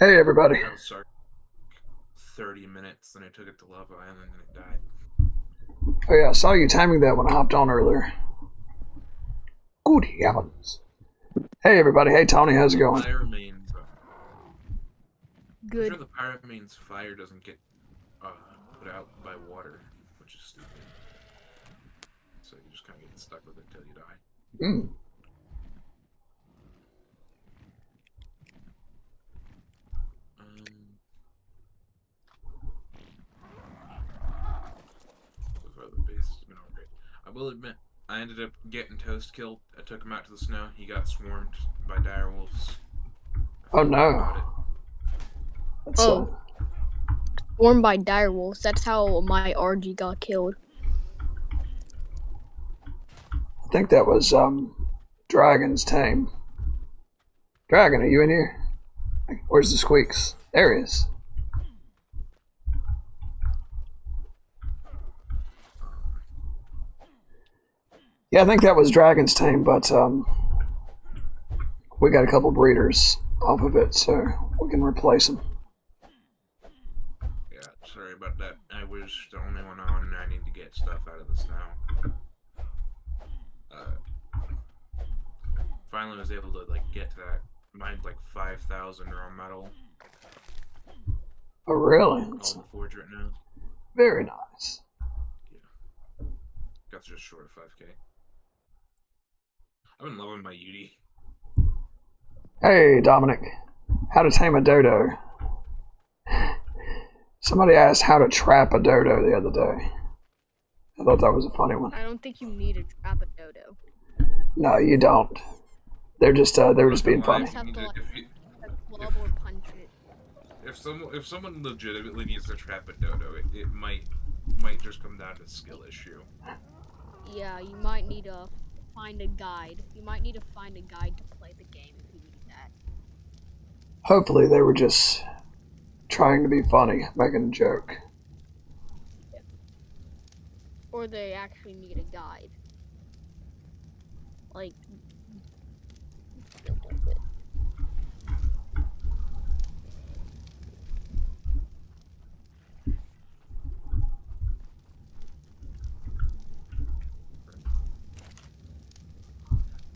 Hey everybody. I was sorry. 30 minutes, then I took it to Lava Island and it died. Oh yeah, I saw you timing that when I hopped on earlier. Good heavens. Hey everybody. Hey Tony, how's it The going? Pyramane's. I'm sure Good. the Pyramane's fire doesn't get uh, put out by water, which is stupid. So you just kind of get stuck with it till you die. Mm. Um, so far the base has been all great. I will admit, I ended up getting Toast killed. I took him out to the snow. He got swarmed by direwolves. I Oh feel bad no. about it. That's Oh, formed by direwolves. That's how my RG got killed. I think that was Dragon's Tame. Dragon, are you in here? Where's the squeaks? There he is. Yeah, I think that was Dragon's Tame, but we got a couple breeders off of it, so we can replace them. Yeah, sorry about that. I was the only one on, and I need to get stuff out of the snow. Finally was able to get to that. Mined 5,000 raw metal. Oh really? All That's the forge right now. very nice. Yeah, got just short of 5K. I've been loving my Yudi. Hey Dominic, how to tame a dodo? Somebody asked how to trap a dodo the other day. I thought that was a funny one. I don't think you need to trap a dodo. No, you don't. They were just being You funny. just have to club or punch it. If someone legitimately needs to trap a dodo, it might just come down to skill issue. Yeah, you might need to find a guide. You might need to find a guide to play the game if you need that. Hopefully, they were just trying to be funny, making a joke. Or they actually need a guide. Like,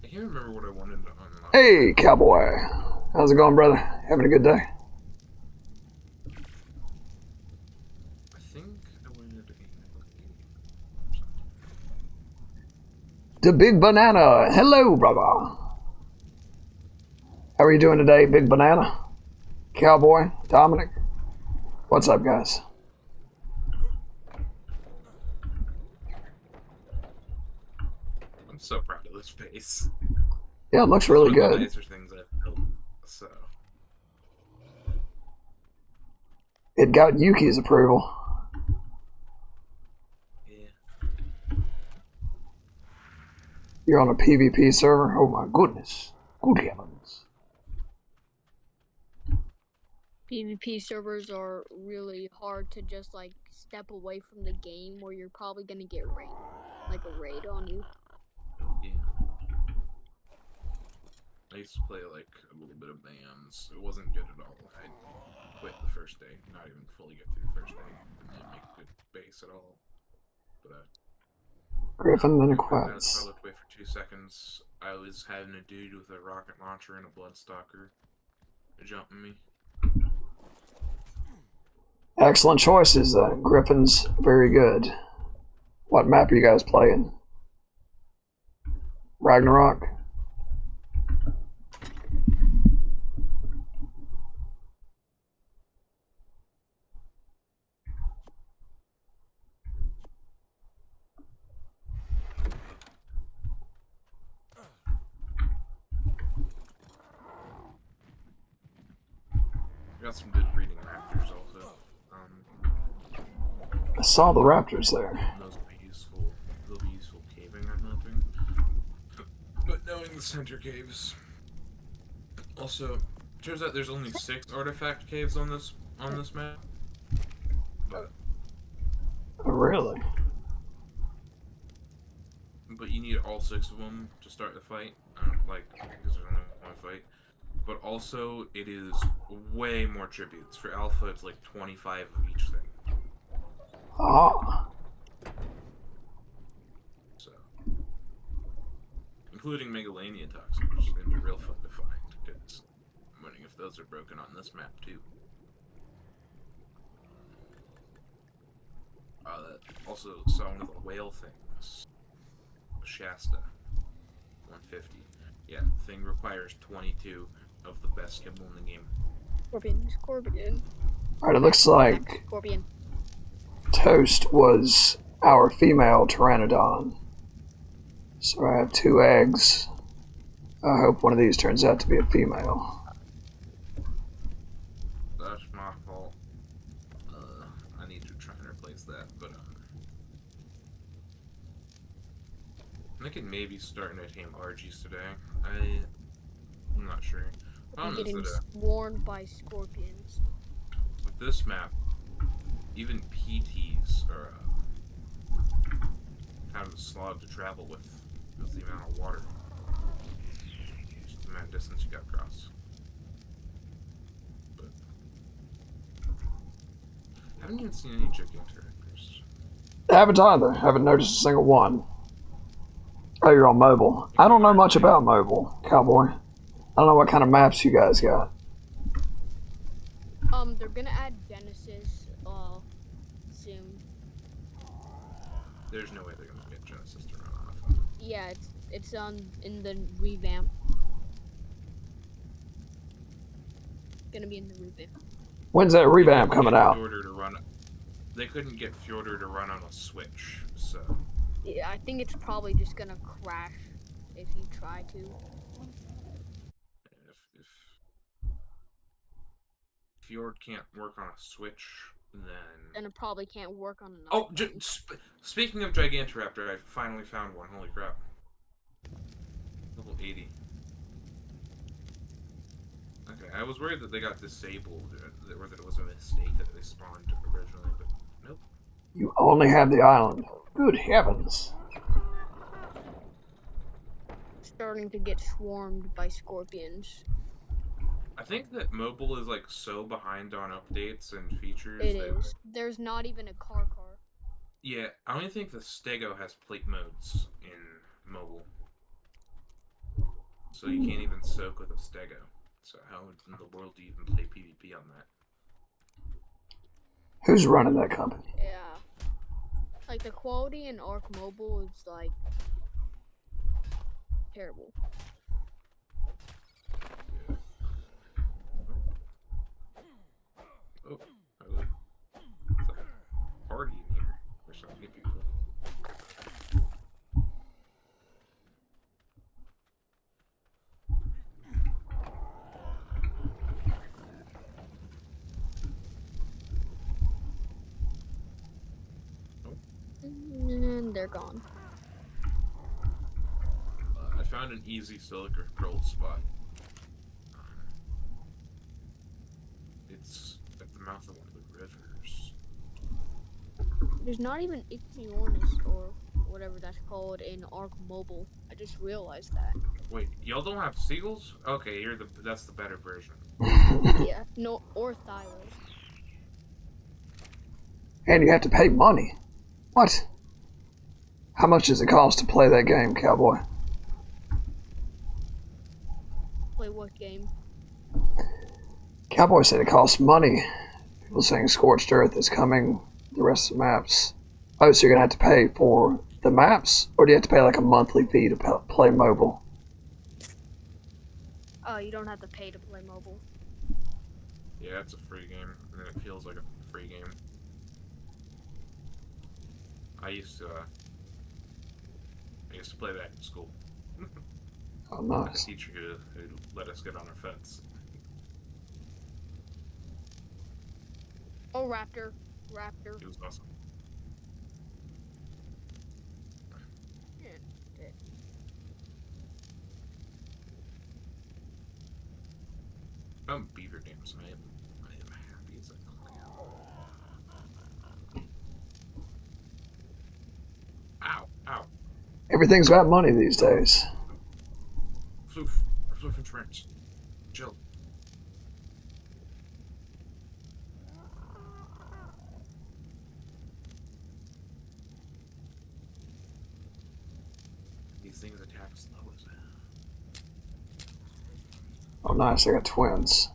I can't remember what I wanted to unlock. Hey, cowboy. How's it going, brother? Having a good day? I think I wanted a The Big Banana. Hello, brother. How are you doing today, Big Banana? Cowboy? Dominic? What's up, guys? I'm so proud of this base. Yeah, it looks really One of the good. nicer things I've built. So It got Yuki's approval. yeah. You're on a PvP server? Oh my goodness. Good heavens. PvP servers are really hard to just step away from the game where you're probably gonna get raid, like a raid on you. Yeah. I used to play a little bit of bands. It wasn't good at all. I quit the first day, not even fully get through the first day, and didn't make a good base at all. But Griffin then I Quads. looked away for 2 seconds. I was having a dude with a rocket launcher and a bloodstalker jumping me. Excellent choices. Griffin's very good. What map are you guys playing? Ragnarok? Got some good breeding raptors also. I saw the raptors there. Those will be useful. They'll be useful caving, I'm hoping. But knowing the center caves. Also, turns out there's only 6 artifact caves on this map. But Really? you need all 6 of them to start the fight. Because there's only one fight. but also it is way more tributes. For alpha, it's like 25 of each thing. Ah. So, including Megalania toxins, which is going to be real fun to find, because I'm wondering if those are broken on this map too. Also saw one of the whale things. Shasta. 150. Yeah, thing requires 22 of the best kibble in the game. Scorpion. Alright, it looks like Scorpion. Toast was our female pteranodon. So I have 2 eggs. I hope one of these turns out to be a female. That's my fault. I need to try and replace that, but I could maybe start to tame RGs today. I'm not sure. I'm getting swarmed by scorpions. With this map, even PTs are kind of a slog to travel with the amount of water. Just the amount of distance you got across. But I haven't even seen any Gigantoraptors. I haven't either. Haven't noticed a single one. Oh, you're on mobile. I don't know much about mobile, Cowboy. I don't know what kind of maps you guys got. They're gonna add Genesis, soon. There's no way they're gonna get Genesis to run on a phone. Yeah, it's in the revamp. Gonna be in the revamp. When's that revamp coming out? They couldn't get Fjordur to run on a Switch, so. Yeah, I think it's probably just gonna crash if you try to. If Fjord can't work on a Switch, then it probably can't work on an Oh, iPhone. speaking of Gigantoraptor, I finally found one. Holy crap. Level 80. Okay, I was worried that they got disabled, or that it was a mistake that they spawned originally, but nope. You only have the island. Good heavens. Starting to get swarmed by scorpions. I think that mobile is like so behind on updates and features. It is. There's not even a car. Yeah, I only think the Stego has plate modes in mobile. So you can't even soak with a Stego. So how in the world do you even play PvP on that? Who's running that company? Yeah. Like, the quality in Ark Mobile is, like, terrible. Oh, hello. It's like a party in here. Wish I could get people. And they're gone. I found an easy silica gold spot. It's at the mouth of one of the rivers. There's not even Ichthyornis or whatever that's called in Ark Mobile. I just realized that. Wait, y'all don't have seagulls? Okay, that's the better version. Yeah, no, or Thyros. And you have to pay money. What? How much does it cost to play that game, Cowboy? Play what game? Cowboy said it costs money. People saying Scorched Earth is coming, the rest of the maps. Oh, so you're going to have to pay for the maps? Or do you have to pay like a monthly fee to play mobile? Oh, you don't have to pay to play mobile. Yeah, it's a free game, and it feels like a free game. I used to play that in school. Oh, nice. A teacher who let us get on our fence. Oh, Raptor. It was awesome. Yeah, okay. I'm beaver dams. I am happy as a Ow! Ow! Everything's about money these days. Floof and trench. Chill. These things attack slow as hell. Oh, nice. I got twins.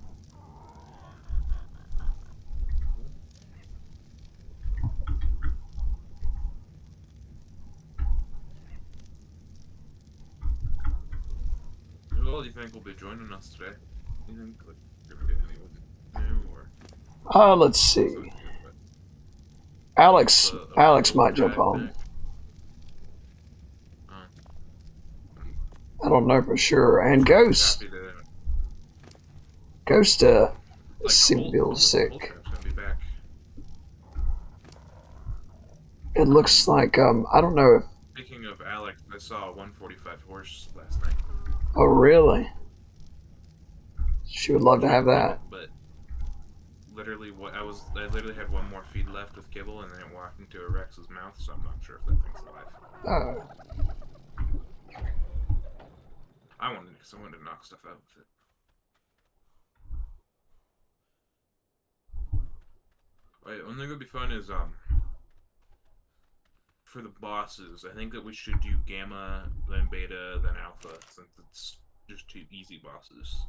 Who all do you think will be joining us today? Do you think like, you're gonna get anyone new or? Let's see. Alex might jump on. I don't know for sure. And Ghost seems to be a little sick. It looks like I don't know if. Speaking of Alex, I saw a 145 horse last night. Oh really? She would love to have that. But literally, I literally had one more feed left with kibble, and then it walked into a Rex's mouth. So I'm not sure if that thing's alive. I wanted to knock stuff out with it. Wait, one thing that would be fun is for the bosses, I think that we should do Gamma, then Beta, then Alpha, since it's just two easy bosses.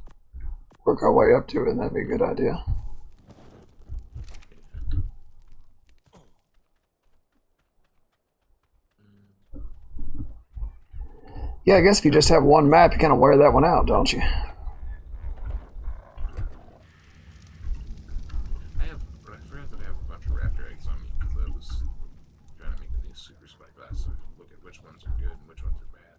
Work our way up to it, and that'd be a good idea. Yeah, I guess if you just have one map, you kind of wear that one out, don't you? I forgot that I have a bunch of raptor eggs on me because I was trying to make a new super spyglass so I can look at which ones are good and which ones are bad.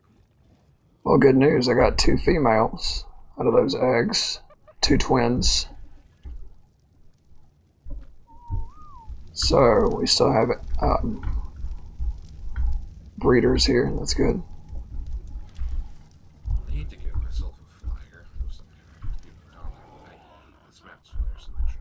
Well, good news. I got 2 females out of those eggs. 2 twins. So we still have breeders here. That's good. I need to get myself a flyer of some kind. I hate this map's flyer selection.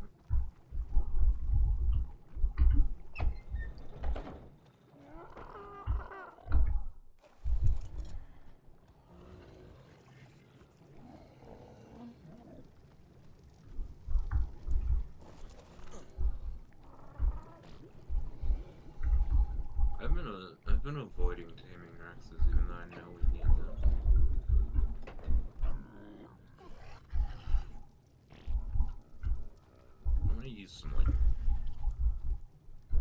I've been avoiding taming Rexes even though I know we need them. I'm gonna use some like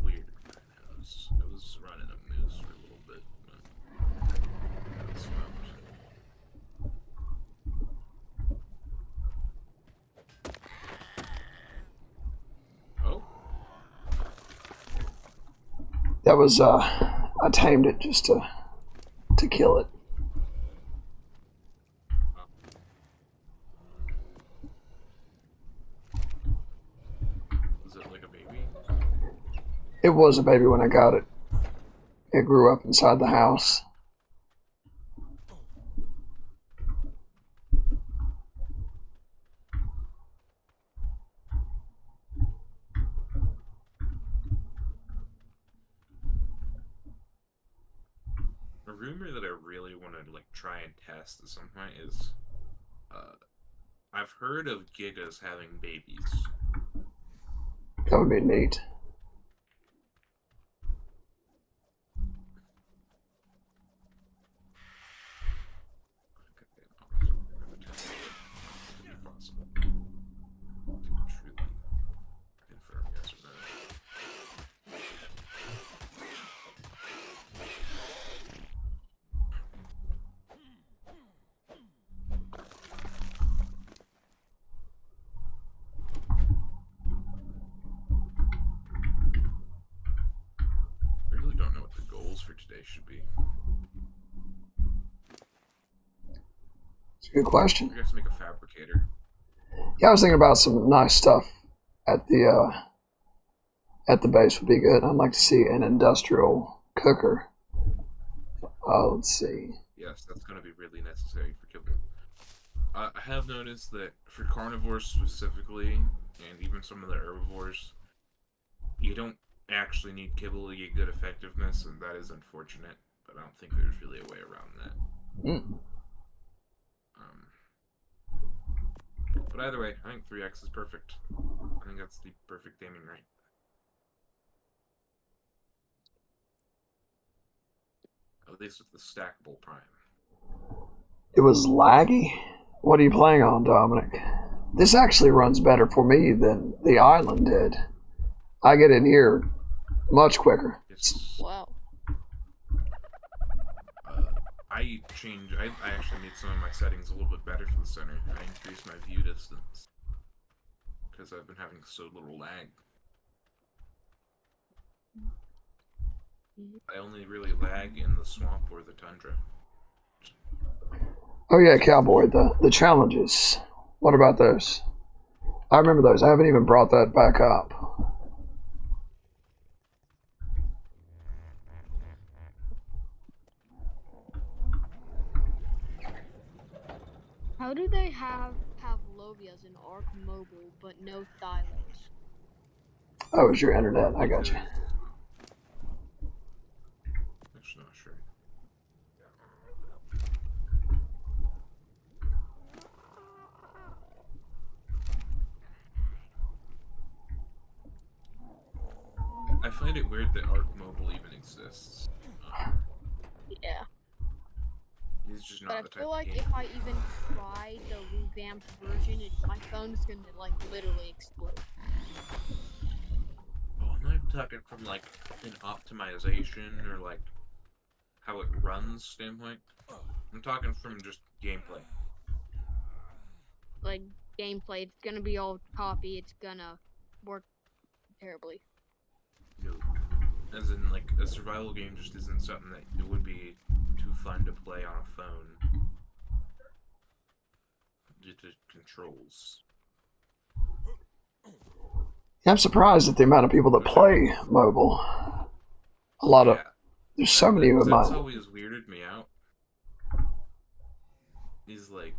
weird rhinos. I was running a moose for a little bit, but got smoked. Oh. That was I tamed it just to kill it. Was it like a baby? It was a baby when I got it. It grew up inside the house. A rumor that I really want to like try and test at some point is, I've heard of gigas having babies. That would be neat. For today should be. It's a good question. I guess make a fabricator. Yeah, I was thinking about some nice stuff at the base would be good. I'd like to see an industrial cooker. Let's see. Yes, that's going to be really necessary for kibble. I have noticed that for carnivores specifically, and even some of the herbivores, you don't actually need kibble to get good effectiveness, and that is unfortunate, but I don't think there's really a way around that. But either way, I think 3x is perfect. I think that's the perfect gaming rate. At least with the stackable prime. It was laggy? What are you playing on, Dominic? This actually runs better for me than the island did. I get in here much quicker. Wow. I actually made some of my settings a little bit better for the center. I increased my view distance. Because I've been having so little lag. I only really lag in the swamp or the tundra. Oh yeah, Cowboy, the challenges. What about those? I remember those. I haven't even brought that back up. How do they have Pavlovias in Ark Mobile but no Thylos? Oh, it's your internet. I got you. Actually, not sure. I find it weird that Ark Mobile even exists. Yeah. He's just But not I the type feel of like game. if I even try the revamped version, my phone's gonna like literally explode. Oh, I'm not talking from like an optimization or like how it runs standpoint. I'm talking from just gameplay. Like gameplay, it's gonna be all copy. It's gonna work terribly. No. As in, like, a survival game just isn't something that it would be too fun to play on a phone. Due to controls. I'm surprised at the amount of people that play mobile. A lot of there's so many of That's mine. always weirded me out. He's like,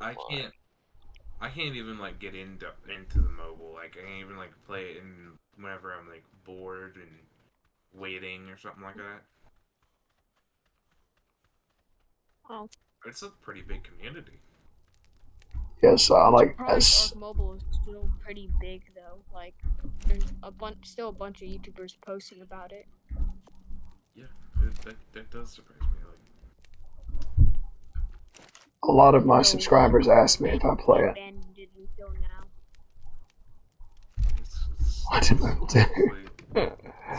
I can't even like get into the mobile. Like I can't even like play it in whenever I'm like bored and waiting or something like that. Oh. It's a pretty big community. Yes, like Ark Mobile is still pretty big though. Like there's still a bunch of YouTubers posting about it. Yeah, that does surprise me. a lot of my subscribers ask me if I play it. What did mobile do?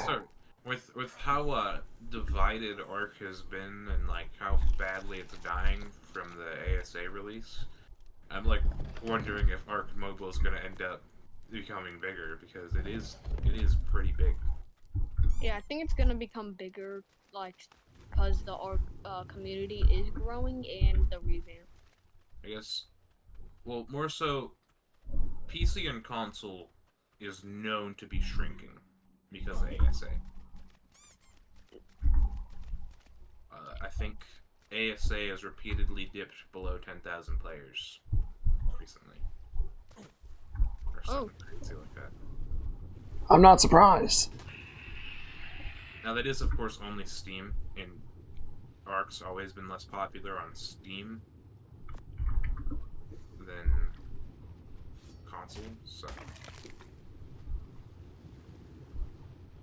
So, with how divided Ark has been and like how badly it's dying from the ASA release, I'm like wondering if Ark Mobile is gonna end up becoming bigger because it is pretty big. Yeah, I think it's gonna become bigger, like because the Ark community is growing and the revamp. I guess, well, more so, PC and console is known to be shrinking because of ASA. I think ASA has repeatedly dipped below 10,000 players recently. Or something crazy like that. I'm not surprised. Now that is, of course, only Steam, and Ark's always been less popular on Steam than console, so...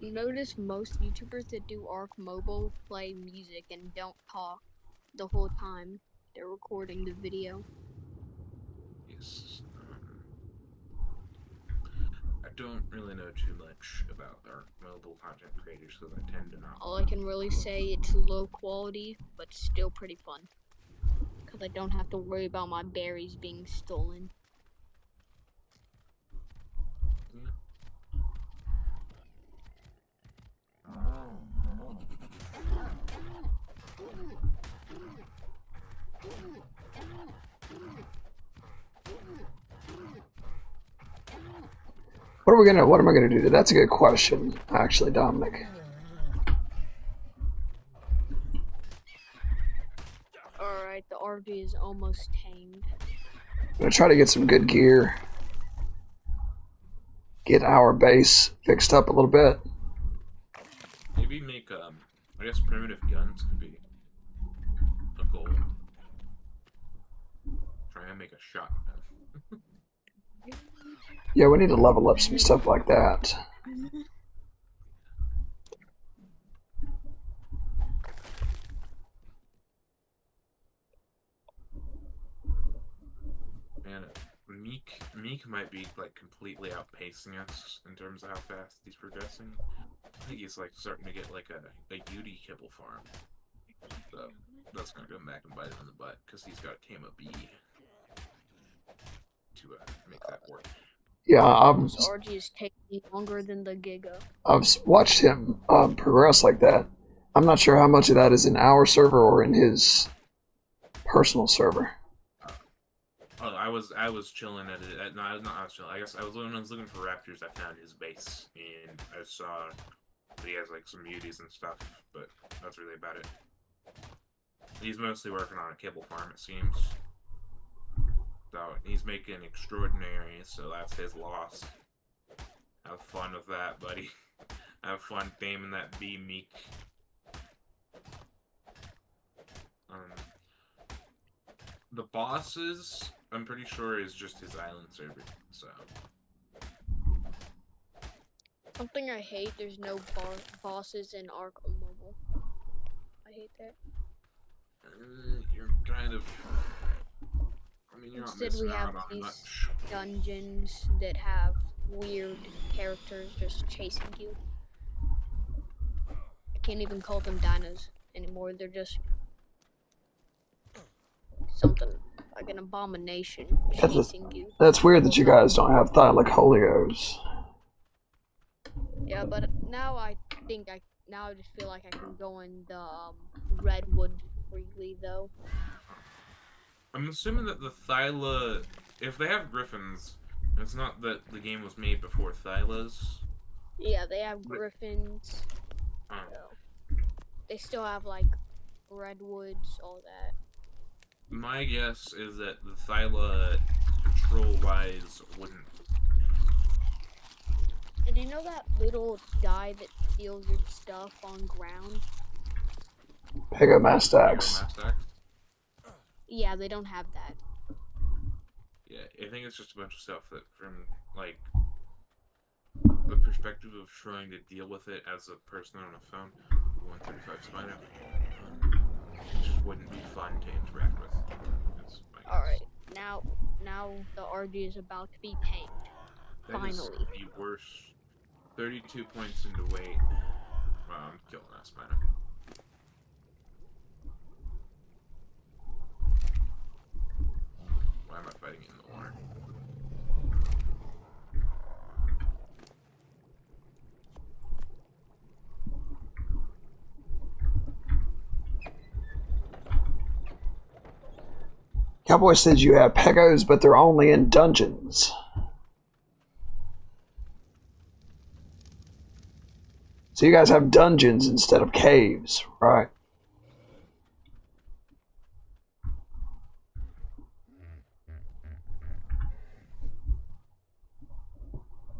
Notice most YouTubers that do Ark Mobile play music and don't talk the whole time they're recording the video. Yes. I don't really know too much about Ark Mobile content creators because I tend to not. All I can really say, it's low quality, but still pretty fun. Because I don't have to worry about my berries being stolen. Yeah. What am I gonna do? That's a good question, actually, Dominic. Alright, the RV is almost tamed. I'm gonna try to get some good gear. Get our base fixed up a little bit. Maybe make, I guess primitive guns could be a goal. Try and make a shotgun. Yeah, we need to level up some stuff like that. And Meek might be like completely outpacing us in terms of how fast he's progressing. I think he's like starting to get like a Yudi kibble farm. So that's gonna come back and bite him in the butt because he's got to tame a bee to make that work. Yeah, RG is taking longer than the Giga. I've watched him progress like that. I'm not sure how much of that is in our server or in his personal server. Oh, I was chilling at it. No, I was chilling. I guess I was looking for raptors. I found his base, and I saw that he has like some beauties and stuff, but that's really about it. He's mostly working on a kibble farm, it seems. So he's making extraordinary, so that's his loss. Have fun with that, buddy. Have fun taming that bee, Meek. The bosses, I'm pretty sure, is just his island server, so. Something I hate, there's no bosses in Ark Mobile. I hate that. You're kind of... I mean, you're Instead, we have these dungeons that have weird characters just chasing you. I can't even call them dinos anymore. They're just something like an abomination chasing you. That's weird that you guys don't have Thylacolios. Yeah, but now I think now I just feel like I can go in the redwood freely though. I'm assuming that the Thyla, if they have griffins, it's not that the game was made before Thylas. Yeah, they have griffins. So they still have like redwoods, all that. My guess is that the Thyla, control-wise, wouldn't. And you know that little guy that steals your stuff on ground? Pegomastax. Yeah, they don't have that. Yeah, I think it's just a bunch of stuff that, from like the perspective of trying to deal with it as a person on a phone, 135 Spider, it just wouldn't be fun to interact with. Alright, now the RG is about to be tamed. Finally. That is the worst. 32 points into weight. Wow, I'm killing that spider. Why am I fighting in the water? Cowboy says you have Pegos, but they're only in dungeons. So you guys have dungeons instead of caves, right?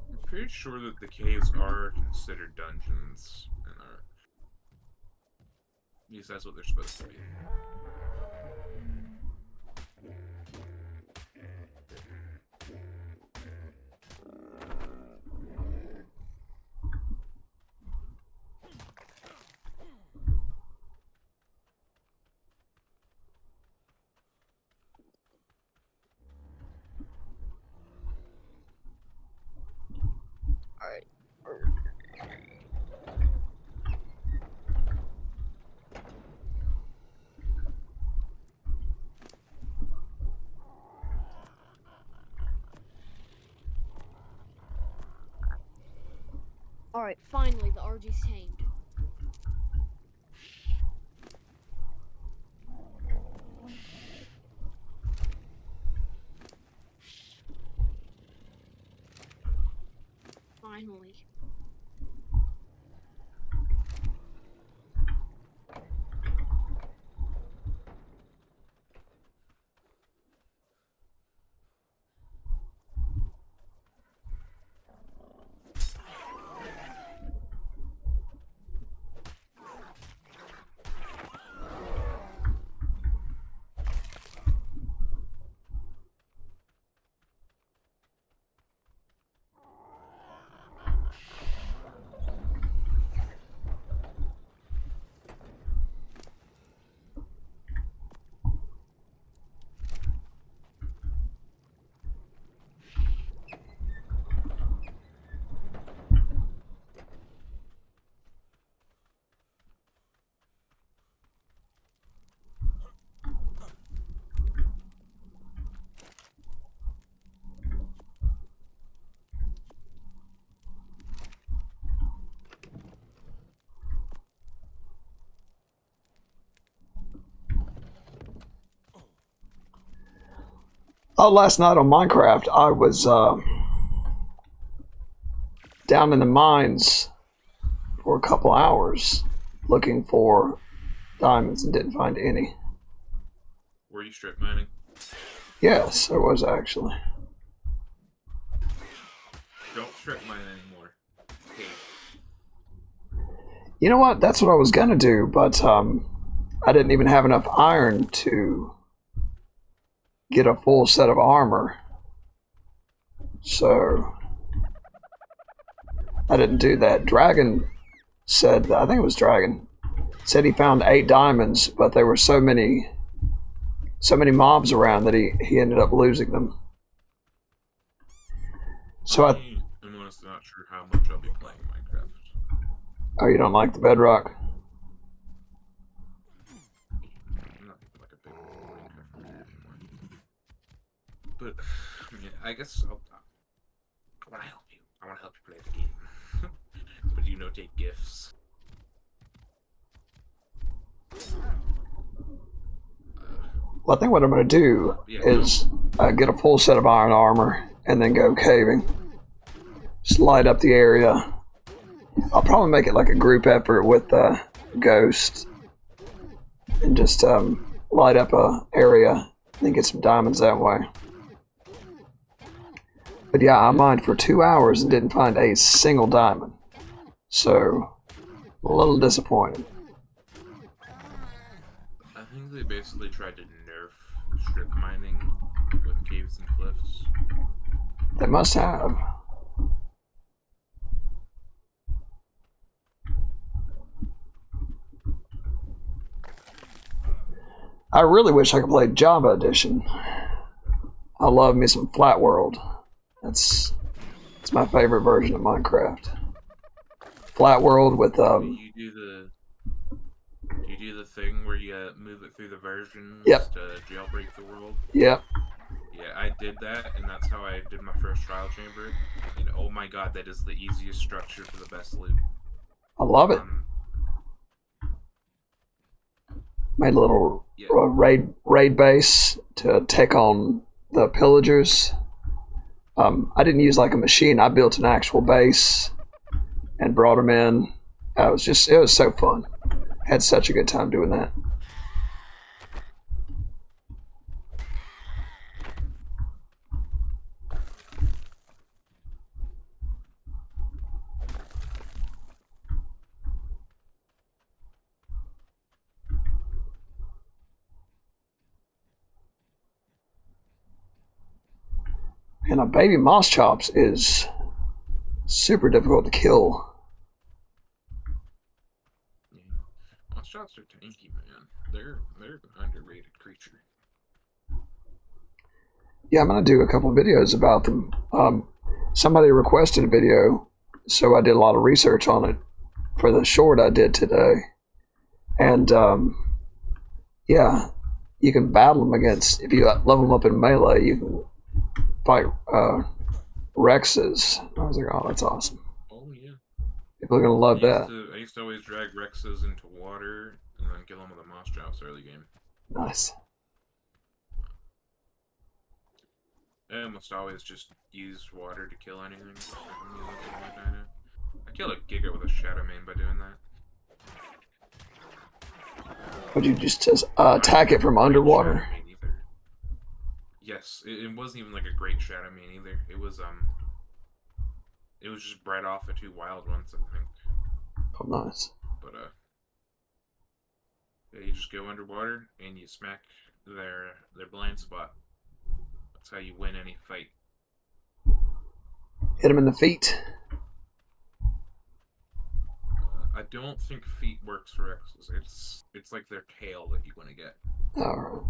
I'm pretty sure that the caves are considered dungeons in Ark. At least that's what they're supposed to be. Alright. Alright, finally the RG's tamed. Finally. Oh, last night on Minecraft, I was down in the mines for a couple hours looking for diamonds and didn't find any. Were you strip mining? Yes, I was actually. Don't strip mine anymore. Okay. You know what? That's what I was gonna do, but I didn't even have enough iron to get a full set of armor. So I didn't do that. Dragon said, I think it was Dragon, said he found 8 diamonds, but there were so many mobs around that he ended up losing them. So I'm honestly not sure how much I'll be playing Minecraft. Oh, you don't like the bedrock? I'm not even like a big Minecraft player anymore. But I mean, I guess I want to help you. I want to help you play the game. But you take gifts. Well, I think what I'm going to do is get a full set of iron armor and then go caving. Just light up the area. I'll probably make it like a group effort with Ghost and just light up a area and then get some diamonds that way. But yeah, I mined for 2 hours and didn't find a single diamond. So, a little disappointed. I think they basically tried to nerf strip mining with caves and cliffs. They must have. I really wish I could play Java Edition. I love me some Flat World. It's my favorite version of Minecraft. Flat World with Do you do the thing where you move it through the versions Yep. to jailbreak the world? Yep. Yeah, I did that, and that's how I did my first trial chamber. And oh my god, that is the easiest structure for the best loot. I love it. Made a little raid base to take on the pillagers. I didn't use like a machine. I built an actual base and brought them in. It was so fun. Had such a good time doing that. And a baby moss chops is super difficult to kill. Yeah. Moss chops are tanky, man. They're an underrated creature. Yeah, I'm gonna do a couple of videos about them. Somebody requested a video, so I did a lot of research on it for the short I did today. And yeah, you can battle them against, if you level them up in melee, you can fight Rexes. I was like, oh, that's awesome. Oh yeah. People are gonna love that. I used to always drag Rexes into water and then kill them with a moss chops early game. Nice. I almost always just use water to kill anything. I kill a Giga with a Shadow Main by doing that. Would you just attack it from underwater? Yes, it wasn't even like a great Shadow Main either. It was just bred off of 2 wild ones, I think. Oh, nice. But yeah, you just go underwater and you smack their blind spot. That's how you win any fight. Hit them in the feet. I don't think feet works for X's. It's like their tail that you want to get. All right.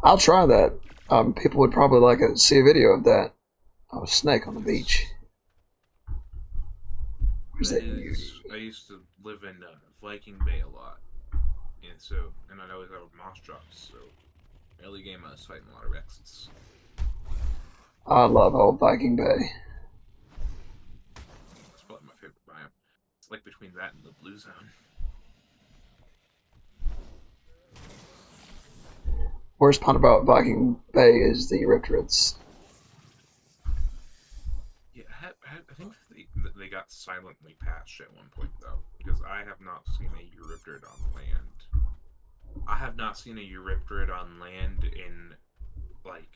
I'll try that. People would probably like to see a video of that. Oh, a snake on the beach. Where's that? I used to live in Viking Bay a lot, and I'd always have moss drops. So early game I was fighting a lot of X's. I love old Viking Bay. It's probably my favorite biome. It's like between that and the blue zone. Worst part about Viking Bay is the Raptors. Yeah, I think they got silently patched at one point though, because I have not seen a Eurypterid on land. I have not seen a Eurypterid on land in like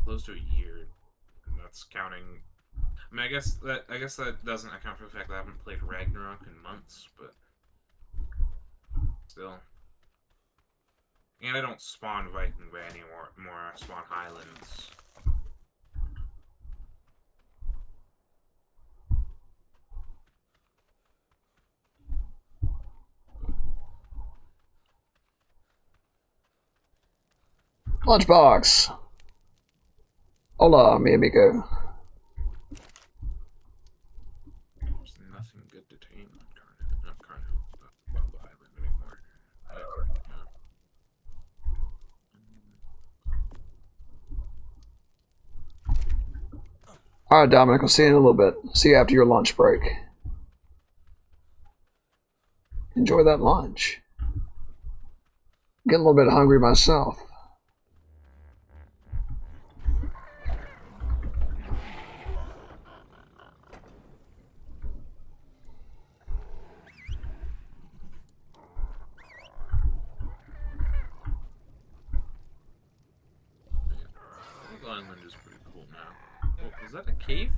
close to a year, and that's counting. I mean, I guess that doesn't account for the fact that I haven't played Ragnarok in months, but still. And I don't spawn Viking Bay anymore. I spawn Highlands. Lunchbox! Hola, mi amigo. There's nothing good to tame on Bubba Island anymore. Alright, Dominic, I'll see you in a little bit. See you after your lunch break. Enjoy that lunch. Getting a little bit hungry myself. Island is pretty cool now. Oh, is that a cave?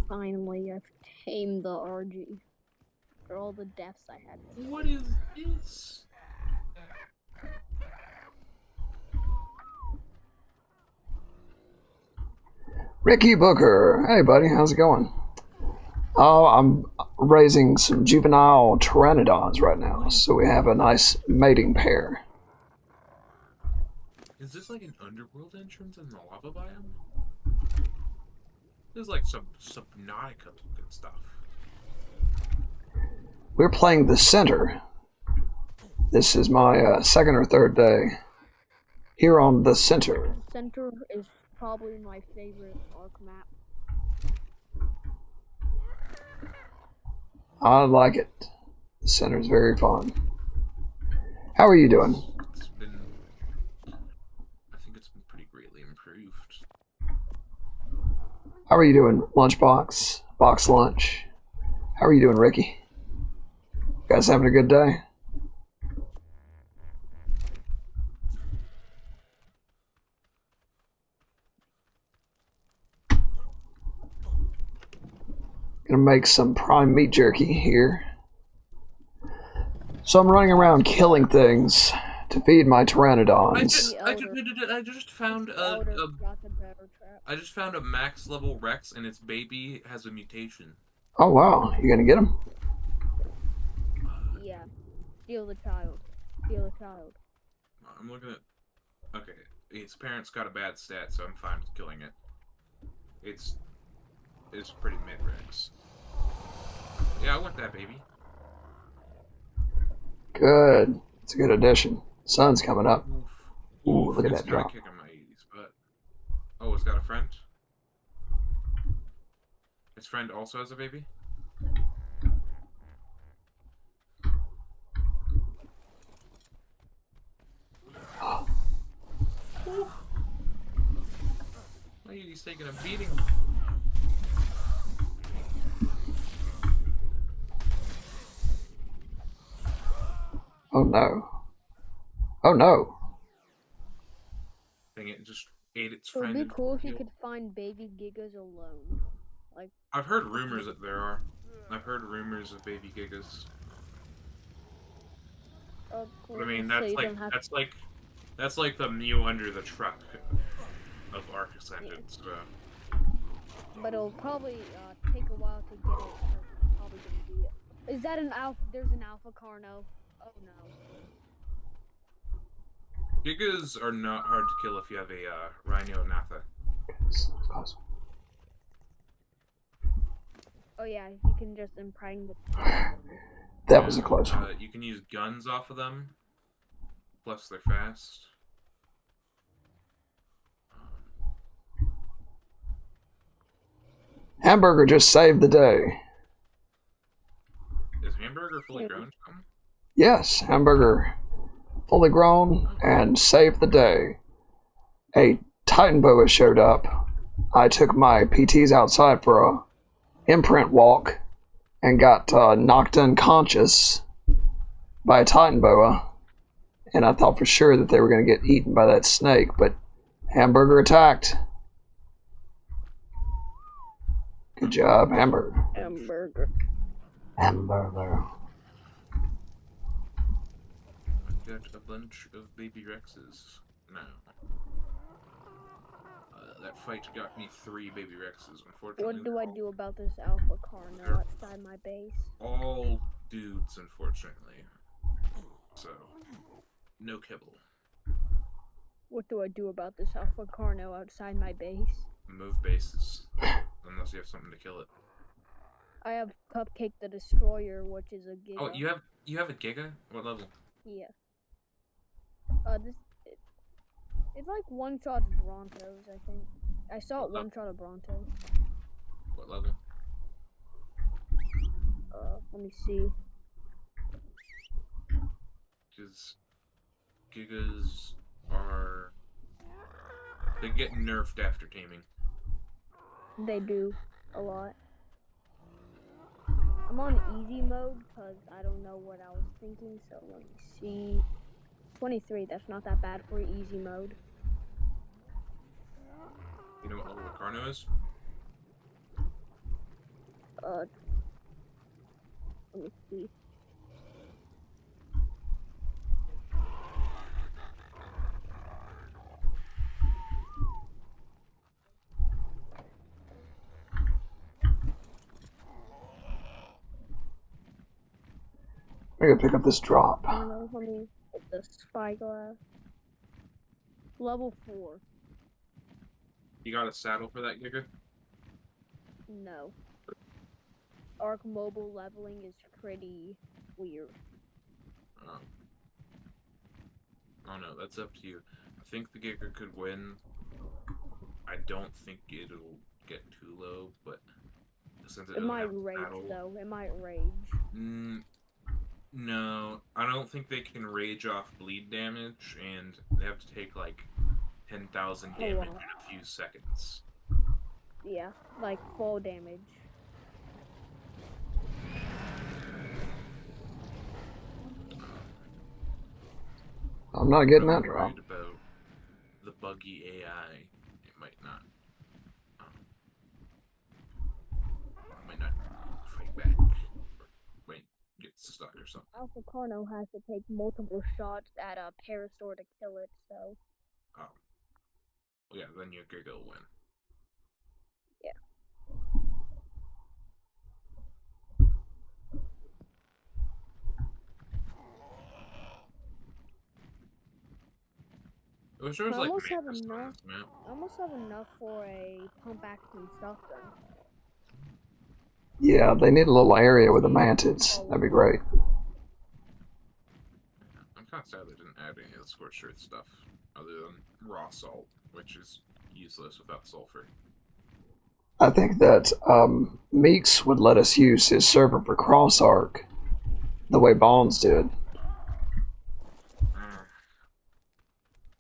Finally, I've tamed the RG. For all the deaths I had. What is this? Ricky Booker. Hey, buddy, how's it going? Oh, I'm raising some juvenile pteranodons right now, so we have a nice mating pair. Is this like an underworld entrance in the lava biome? This is like some Subnautica looking stuff. We're playing the center. This is my second or third day here on the center. Center is probably my favorite Ark map. I like it. The center is very fun. How are you doing? I think it's been pretty greatly improved. How are you doing, Lunchbox? Box Lunch? How are you doing, Ricky? You guys having a good day? Gonna make some prime meat jerky here. So I'm running around killing things to feed my pteranodons. I just found I just found a max level Rex, and its baby has a mutation. Oh wow, you gonna get him? Yeah. Steal the child. Steal the child. I'm looking at. Okay, its parents got a bad stat, so I'm fine with killing it. It's pretty mid Rex. Yeah, I want that baby. Good. It's a good addition. Sun's coming up. Ooh, look at that drop. Kicking my 80s butt. Oh, it's got a friend. Its friend also has a baby. He's taking a beating. Oh no. Oh no. Dang it, just ate its It would friend. be cool if you could find baby Gigas alone. Like, I've heard rumors that there are. I've heard rumors of baby Gigas. cool. But I mean, So that's you like don't have that's like the Mew under the truck of Ark Ascended. So. But it'll probably take a while to get it. So it's probably gonna be. Is that an alpha? There's an alpha Carno. Oh no. Gigas are not hard to kill if you have a Rhino Natha. Oh yeah, you can just imprime the. That was a close one. You can use guns off of them. Plus, they're fast. Hamburger just saved the day. Is Hamburger fully grown? Yes, Hamburger fully grown and saved the day. A Titan boa showed up. I took my PTs outside for a imprint walk and got knocked unconscious by a Titan boa. And I thought for sure that they were going to get eaten by that snake, but Hamburger attacked. Good job, Hamburger. Hamburger. I've got a bunch of baby Rexes now. That fight got me 3 baby Rexes, unfortunately. What do I do about this alpha carno outside my base? All dudes, unfortunately. So, no kibble. What do I do about this alpha carno outside my base? Move bases. Unless you have something to kill it. I have Cupcake the Destroyer, which is a Giga. Oh, you have a Giga? What level? Yeah. It's like one-shot Brontos, I think. I saw it one-shot of Bronto. What level? Let me see. Because Gigas are... They get nerfed after taming. They do. A lot. I'm on easy mode, because I don't know what I was thinking, so let me see. 23, that's not that bad for easy mode. You know what level the Carno is? Let me see. I gotta pick up this drop. I don't know, let me get the spyglass. Level 4. You got a saddle for that Giga? No. Ark mobile leveling is pretty weird. Oh no, that's up to you. I think the Giga could win. I don't think it'll get too low, but since it might rage though. It might rage. No, I don't think they can rage off bleed damage, and they have to take like 10,000 damage in a few seconds. Yeah, like fall damage. I'm not getting that drop. Worried about the buggy AI. It might not fight back. Wait, get stuck or something. Alpha Carno has to take multiple shots at a Parasaur to kill it, so. Oh. Well, yeah, then your Giga will win. Yeah. It was sure I like almost have on enough. this map. I almost have enough for a pump action shotgun. Yeah, they need a little area with the mantids. That'd be great. I'm kind of sad they didn't add any of the scorched earth stuff, other than raw salt, which is useless without sulfur. I think that Meeks would let us use his server for Cross Ark, the way Bonds did.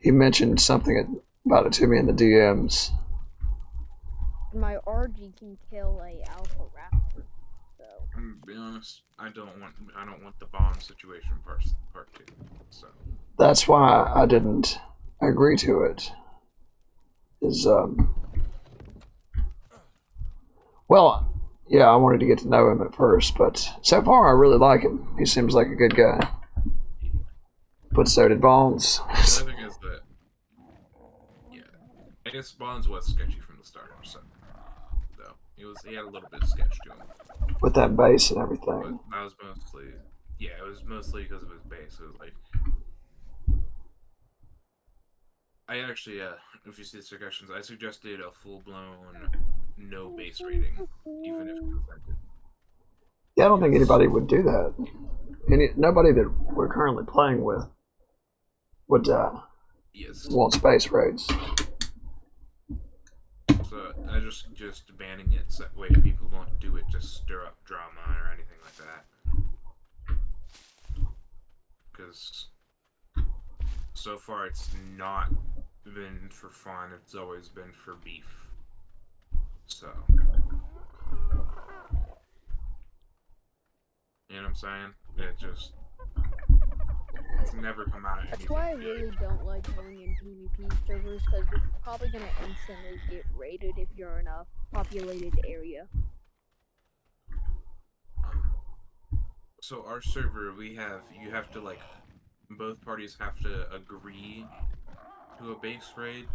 He mentioned something about it to me in the DMs. My RG can kill a alpha raptor, so. I'm gonna be honest, I don't want the Bond situation part 2. So That's why I didn't agree to it. Well, yeah, I wanted to get to know him at first, but so far I really like him. He seems like a good guy. But so did Bonds. the other thing is that, yeah, I guess Bonds was sketchy from the start. So he had a little bit of sketch to him. With that base and everything. But that was mostly, yeah, it was mostly because of his base. It was like, I actually, if you see the suggestions, I suggested a full-blown no base rating, even if presented. Yeah, I don't think anybody would do that. Nobody that we're currently playing with would Yes. want space raids. So I just banning it so that way people don't do it to stir up drama or anything like that. Because so far it's not been for fun, it's always been for beef. So, you know what I'm saying? It's never come out of anything. That's why I really don't like going in PvP servers, because you're probably gonna instantly get raided if you're in a populated area. So our server, you have to like, both parties have to agree to a base raid.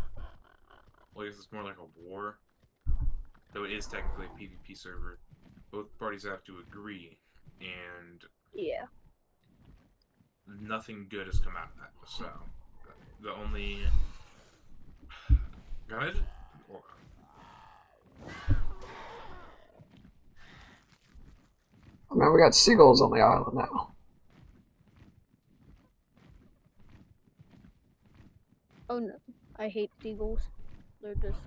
Well, I guess it's more like a war. Though it is technically a PvP server. Both parties have to agree, and Yeah. nothing good has come out of that. So, the only... Hold on. I mean, we got seagulls on the island now. Oh no, I hate seagulls. They're just...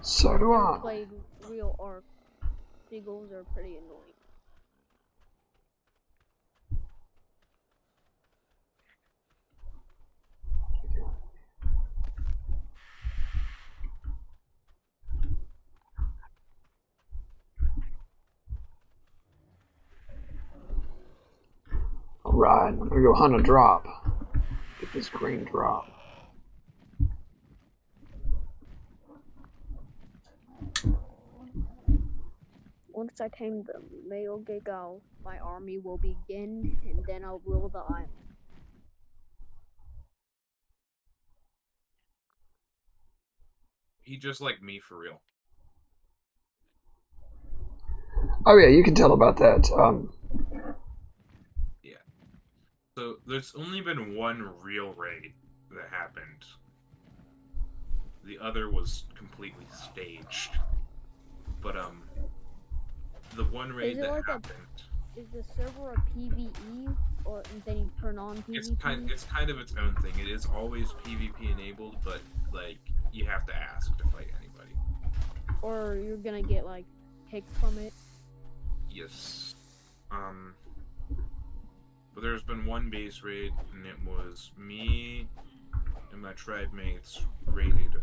So do Never I. played real Ark. Seagulls are pretty annoying. Alright, I'm gonna go hunt a drop. Get this green drop. Once I tame the male Gigal, my army will begin, and then I'll rule the island. He just like me for real. Oh yeah, you can tell about that. Yeah. So there's only been one real raid that happened. The other was completely staged. But the one raid that happened. Is the server a PvE, or then you turn on PvP? It's kind of its own thing. It is always PvP enabled, but like you have to ask to fight anybody. Or you're gonna get like kicked from it. Yes. But there's been one base raid, and it was me and my tribe mates raided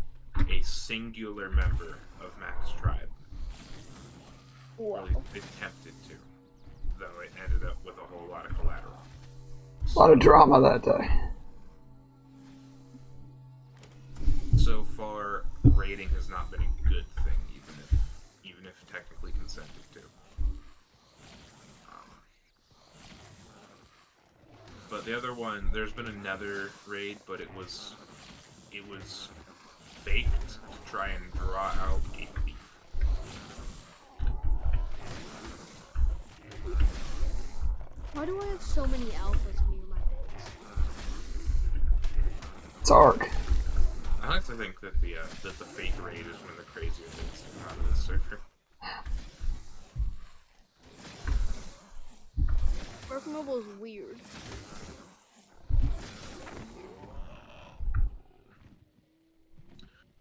a singular member of Mac's tribe. Wow. Or at least attempted to, though it ended up with a whole lot of collateral. A lot of drama that day. So far, raiding has not been a good thing, even if technically consented to. But the other one, there's been another raid, but it was faked to try and draw out a thief. Why do I have so many alphas near my base? It's Ark. I like to think that the fake raid is one of the crazier things to come out of this server. Ark Mobile is weird.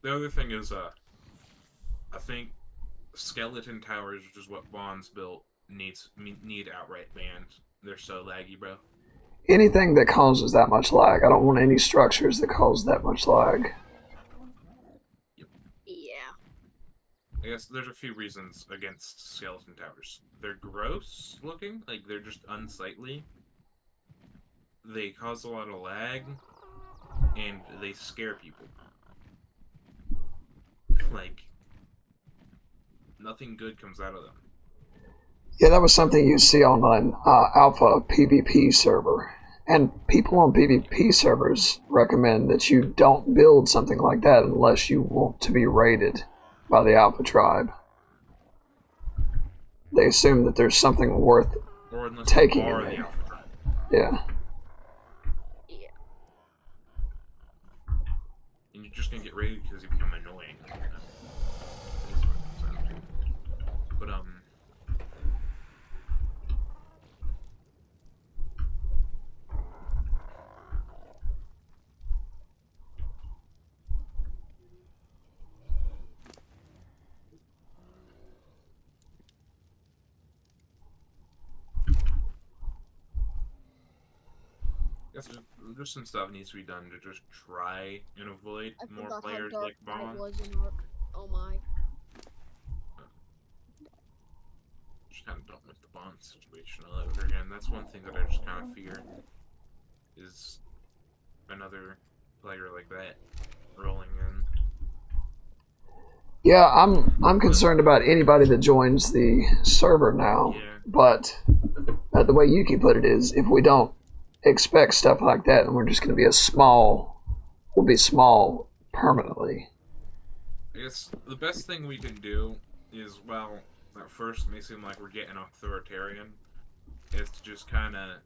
The other thing is, I think skeleton towers, which is what Bond's built, need outright banned. They're so laggy, bro. Anything that causes that much lag. I don't want any structures that cause that much lag. Yep. Yeah. I guess there's a few reasons against skeleton towers. They're gross looking, like they're just unsightly. They cause a lot of lag, and they scare people. Like, nothing good comes out of them. Yeah, that was something you see on an alpha PvP server. And people on PvP servers recommend that you don't build something like that unless you want to be raided by the alpha tribe. They assume that there's something worth taking in there. Yeah. Yeah. And you're just gonna get raided because you become annoying. But Guess there's some stuff needs to be done to just try and avoid I more forgot how players dark like that Bond. was in Ark. Oh my. Just kind of don't like the Bond situation all over again. That's one thing that I just kind of fear is another player like that rolling in. Yeah, I'm concerned about anybody that joins the server now. Yeah. But the way Yuki put it is, if we don't expect stuff like that, and we're just going to be we'll be small permanently. I guess the best thing we can do is, well, at first it may seem like we're getting authoritarian, is to just kind of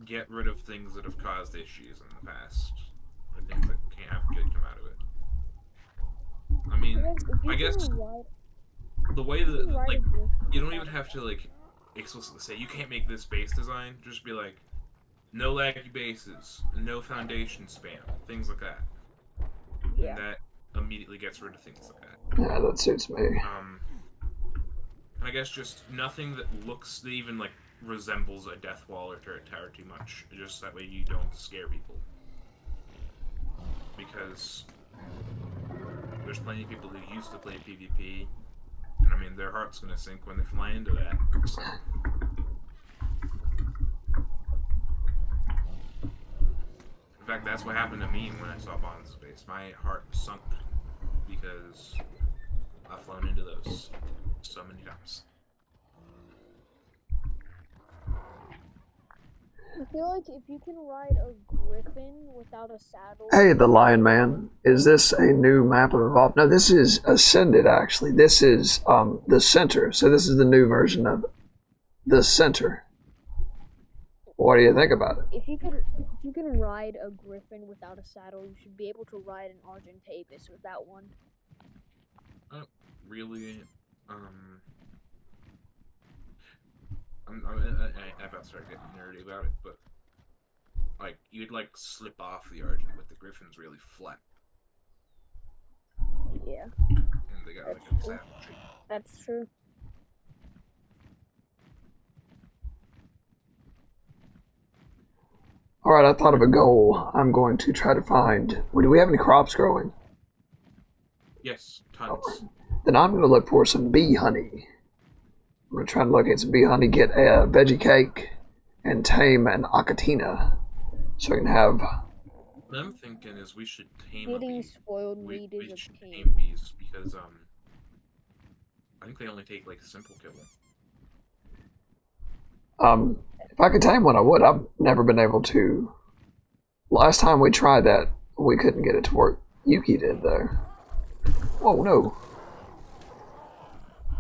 get rid of things that have caused issues in the past, or things that can't have good come out of it. I mean, I guess the way that, like, you don't even have to, like, explicitly say, you can't make this base design, just be like, no laggy bases, no foundation spam, things like that. Yeah. And that immediately gets rid of things like that. Yeah, that suits me. I guess just nothing that looks, that even, like, resembles a death wall or turret tower too much, just that way you don't scare people. Because there's plenty of people who used to play PvP, and I mean, their heart's gonna sink when they fly into that. So. In fact, that's what happened to me when I saw Bond's base. My heart sunk because I've flown into those so many times. I feel like if you can ride a griffin without a saddle. Hey, the Lion Man. Is this a new map of Evolve? No, this is Ascended, actually. This is the center. So this is the new version of the center. What do you think about it? If you can ride a griffin without a saddle, you should be able to ride an Argentavis with that one. Really, I'm about to start getting nerdy about it, but like you'd like slip off the Argent, but the Griffin's really flat. Yeah. And they got like a saddle shape. That's true. Alright, I thought of a goal. I'm going to try to find... Do we have any crops growing? Yes, tons. Oh. Then I'm going to look for some bee honey. I'm going to try and locate some bee honey, get a veggie cake, and tame an Akatina. So I can have... What I'm thinking is we should tame Getting a bee. spoiled We meat is a should pain. tame bees because I think they only take like a simple kill. If I could tame one, I would. I've never been able to. Last time we tried that, we couldn't get it to work. Yuki did, though. Oh, no.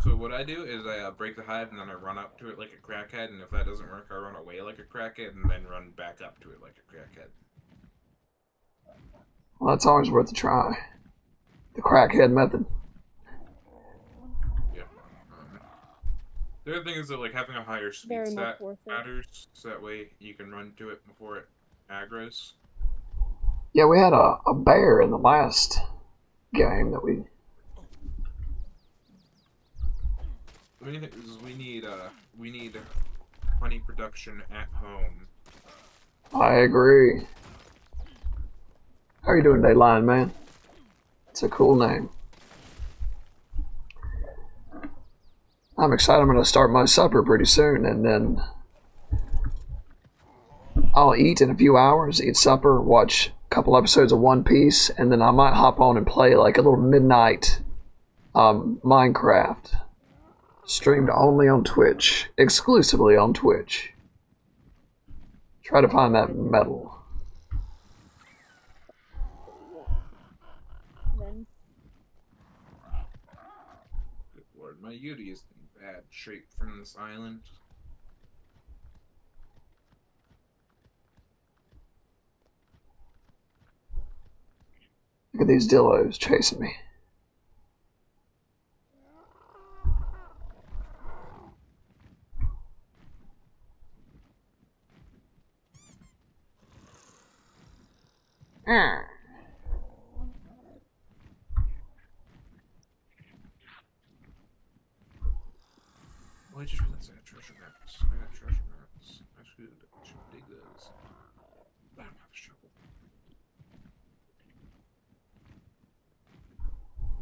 So what I do is I break the hive and then I run up to it like a crackhead, and if that doesn't work, I run away like a crackhead and then run back up to it like a crackhead. Well, that's always worth a try. The crackhead method. Yeah. The other thing is that like having a higher speed stat matters, so that way you can run to it before it aggroes. Yeah, we had a bear in the last game that we... The main thing is we need honey production at home. I agree. How are you doing today, Lion Man? It's a cool name. I'm excited. I'm going to start my supper pretty soon, and then I'll eat in a few hours, eat supper, watch a couple episodes of One Piece, and then I might hop on and play like a little midnight Minecraft. Streamed only on Twitch. Exclusively on Twitch. Try to find that medal. Then. Good lord, my Yudi is in bad shape from this island. Look at these dillos chasing me. I just realized I got treasure maps. I got treasure maps. I should dig those. I don't have a shovel.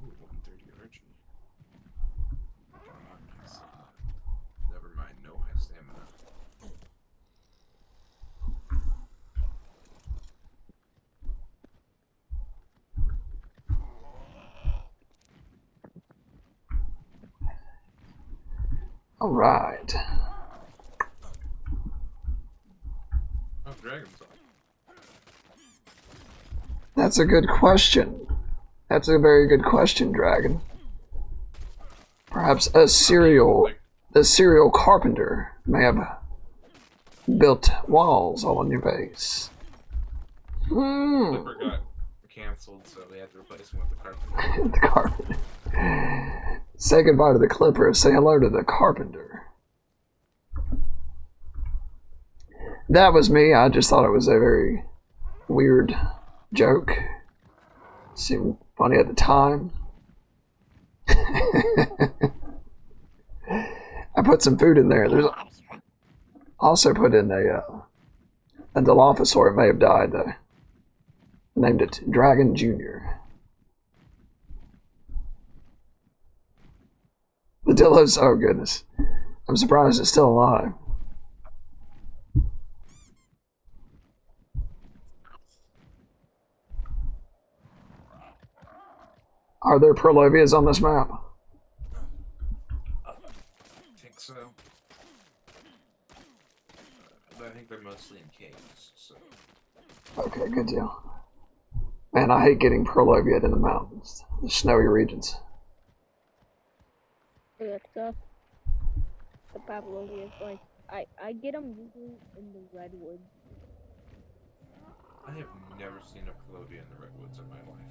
Ooh, 130 Archie. Never mind, no high stamina. All right. Oh, dragon's on. That's a good question. That's a very good question, Dragon. Perhaps a serial carpenter may have built walls all on your base. Clipper got canceled, so they had to replace him with the carpenter. The carpenter. Say goodbye to the Clipper. Say hello to the carpenter. That was me. I just thought it was a very weird joke. Seemed funny at the time. I put some food in there. There's also put in a Dilophosaur. It may have died though. Named it Dragon Jr. The Dillos, oh goodness. I'm surprised it's still alive. Are there Prolovias on this map? I think so. But I think they're mostly in caves, so. Okay, good deal. Man, I hate getting Proloviate in the mountains, the snowy regions. That stuff. The Pavlovian, like, I get them usually in the redwoods. I have never seen a Pelovia in the redwoods in my life.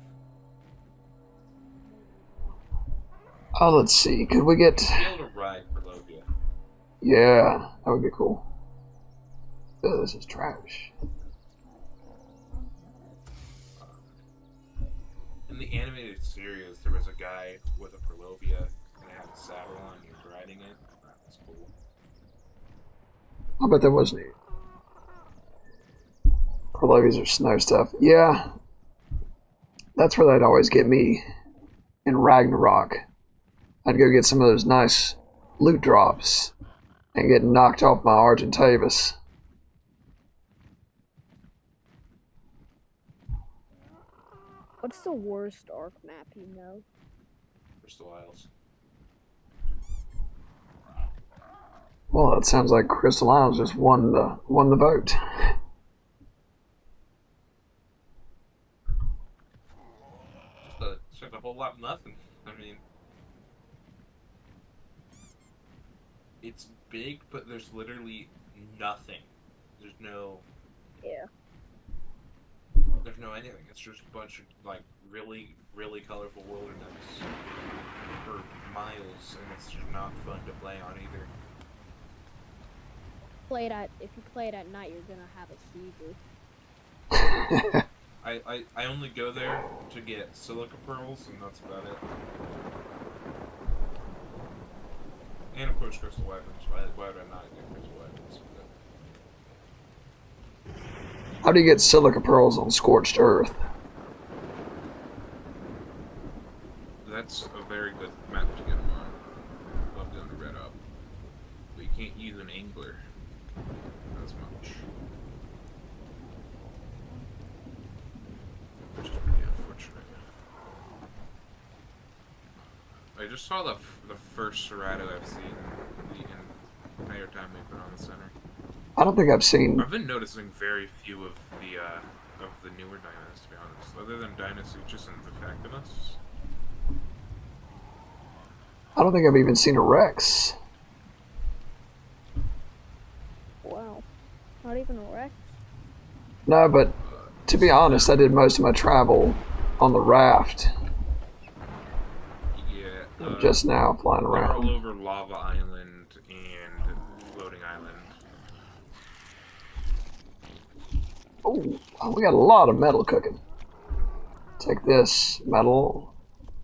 Oh, let's see. Could we get... Be able to ride Pelovia. Yeah, that would be cool. Oh, this is trash. In the animated series, there was a guy with a Pelovia and it had a saddle on. He was riding it. That was cool. I bet that was neat. Prolovies are snow stuff. Yeah. That's where they'd always get me in Ragnarok. I'd go get some of those nice loot drops and get knocked off my Argentavis. What's the worst Ark map you know? Crystal Isles. Well, it sounds like Crystal Isles just won the vote. Just a whole lot of nothing. I mean, it's big, but there's literally nothing. There's no. Yeah. There's no anything. It's just a bunch of like really, really colorful wilderness for miles, and it's just not fun to play on either. If you play it at night, you're gonna have a seizure. I only go there to get silica pearls, and that's about it. And of course, crystal weapons. Why would I not get crystal weapons? How do you get silica pearls on scorched earth? That's a very good map to get them on. Love doing the red up. But you can't use an angler as much. Which is pretty unfortunate. I just saw the first Cerrado I've seen the entire time we've been on the center. I don't think I've seen... I've been noticing very few of the newer dinos, to be honest. Other than Dinosuchus and the Factimus. I don't think I've even seen a Rex. Wow. Not even a Rex? No, but to be honest, I did most of my travel on the raft. Yeah. Just now, flying They're around. all over Lava Island and Floating Island. Oh, we got a lot of metal cooking. Take this metal,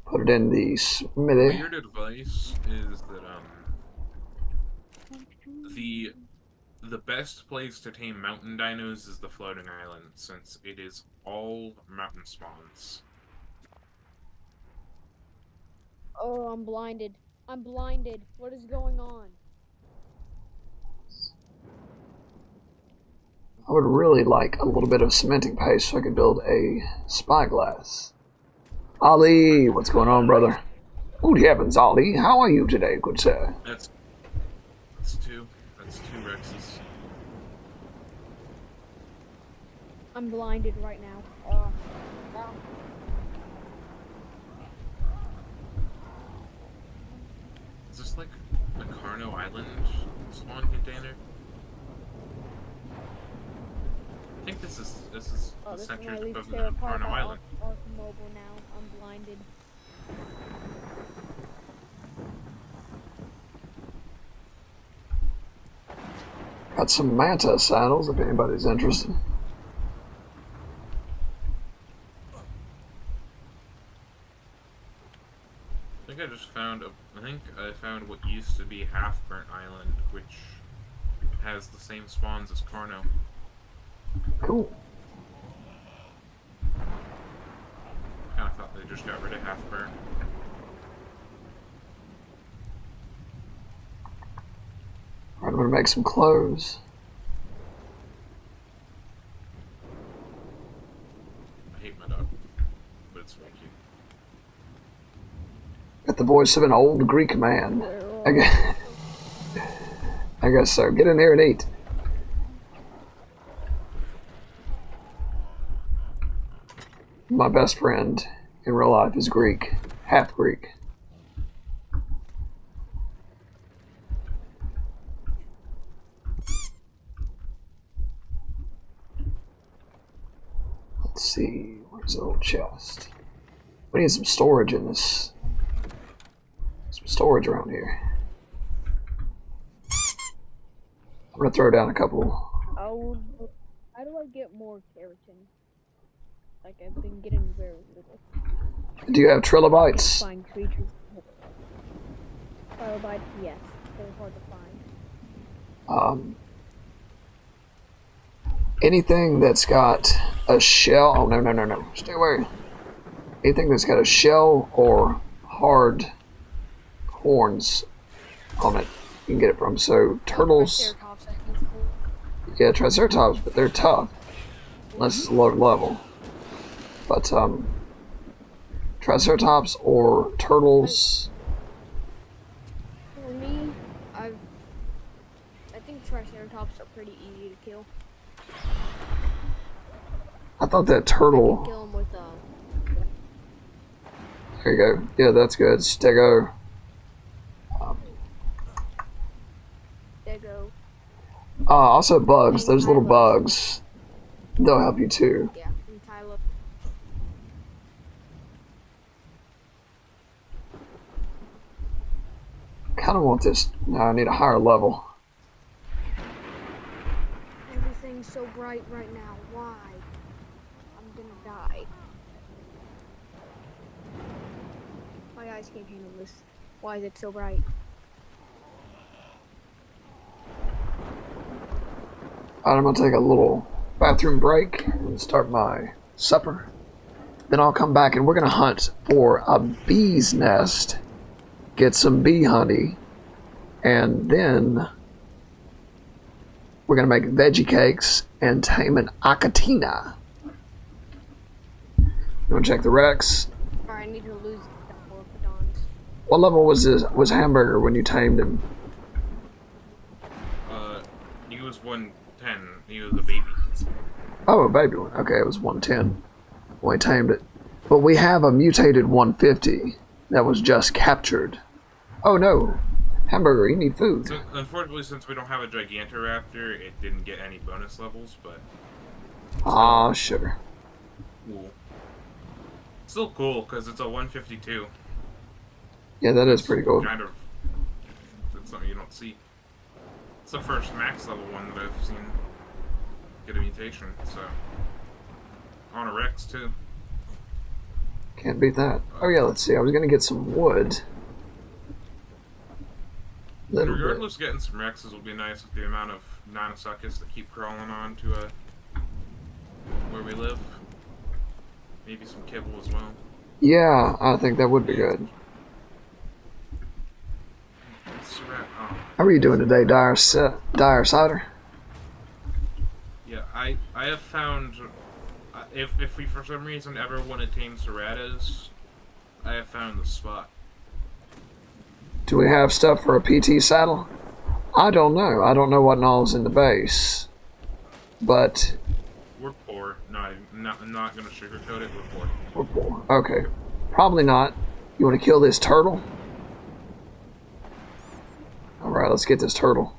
put it in the smithy. Weird advice is that the best place to tame mountain dinos is the floating island, since it is all mountain spawns. Oh, I'm blinded. I'm blinded. What is going on? I would really like a little bit of cementing paste so I could build a spyglass. Ali, what's going on, brother? Good heavens, Ali. How are you today, good sir? That's two. That's two Rexes. I'm blinded right now. Is this like a Carno Island spawn container? I think this is the This is my center least of the favorite part Carno about Island. Ark Mobile now. I'm blinded. Got some manta saddles if anybody's interested. I think I found what used to be Half Burnt Island, which has the same spawns as Carno. Cool. I kind of thought they just got rid of Half Burnt. Alright, I'm gonna make some clothes. I hate my dog, but it's very cute. Got the voice of an old Greek man. I guess so. Get in here and eat. My best friend in real life is Greek. Half Greek. Let's see. Where's the little chest? We need some storage in this. Some storage around here. I'm gonna throw down a couple. How do I get more keratin? Like, I've been getting very little. Do you have trilobites? Find creatures. Trilobites, yes. They're hard to find. Anything that's got a shell. Oh, no. Stay away. Anything that's got a shell or hard horns on it, you can get it from. So, turtles. Triceratops, I think it's cool. Yeah, Triceratops, but they're tough. Unless it's low level. But, Triceratops or turtles. For me, I think Triceratops are pretty easy to kill. I thought that You turtle. kill them with There you go. Yeah, that's good. Stego. Dego. Also bugs. Those little bugs. They'll help you too. Yeah, and Tylo. Kind of want this. No, I need a higher level. Everything's so bright right now. Why? I'm gonna die. My eyes can't handle this. Why is it so bright? Alright, I'm gonna take a little bathroom break and start my supper. Then I'll come back and we're gonna hunt for a bee's nest, get some bee honey, and then we're gonna make veggie cakes and tame an Akatina. You wanna check the Rex? Alright, I need to lose the Orphodons. What level was Hamburger when you tamed him? He was 110. He was a baby. Oh, a baby one. Okay, it was 110 when we tamed it. But we have a mutated 150 that was just captured. Oh no, Hamburger, you need food. So, unfortunately, since we don't have a Gigantoraptor, it didn't get any bonus levels, but Ah, sugar. cool. Still cool, because it's a 152. Yeah, that is pretty cool. Kind of. That's something you don't see. It's the first max level one that I've seen get a mutation, so. On a Rex, too. Can't beat that. Oh yeah, let's see. I was gonna get some wood. Little bit. Regardless, getting some Rexes will be nice with the amount of Nanosuckets that keep crawling on to where we live. Maybe some kibble as well. Yeah, I think that would be good. How are you doing today, Dire Cider? Yeah, I have found if we for some reason ever want to tame Serratas, I have found the spot. Do we have stuff for a PT saddle? I don't know. I don't know what all's in the base, but we're poor. No, I'm not gonna sugarcoat it. We're poor. We're poor. Okay, probably not. You want to kill this turtle? All right, let's get this turtle.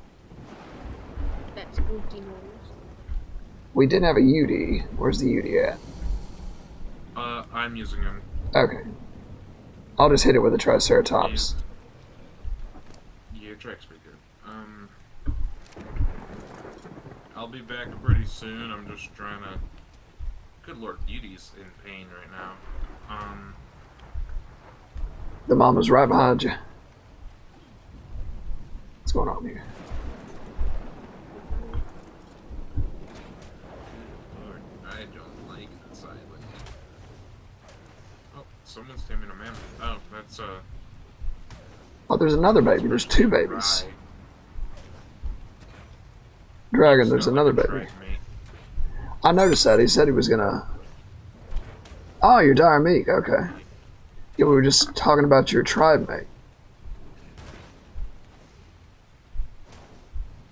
That spooky noise. We did have a UD. Where's the UD at? I'm using him. Okay. I'll just hit it with a Triceratops. Yeah, Trike's pretty good. I'll be back pretty soon. I'm just trying to... Good lord, Beauty's in pain right now. The mama's right behind you. What's going on here? Lord, I don't like this island. Oh, someone's taming a mammoth. Oh, that's Oh, there's another baby. There's two babies. Dragon, there's another baby. I noticed that. He said he was gonna... Oh, you're Dire Meek. Okay. Yeah, we were just talking about your tribe mate.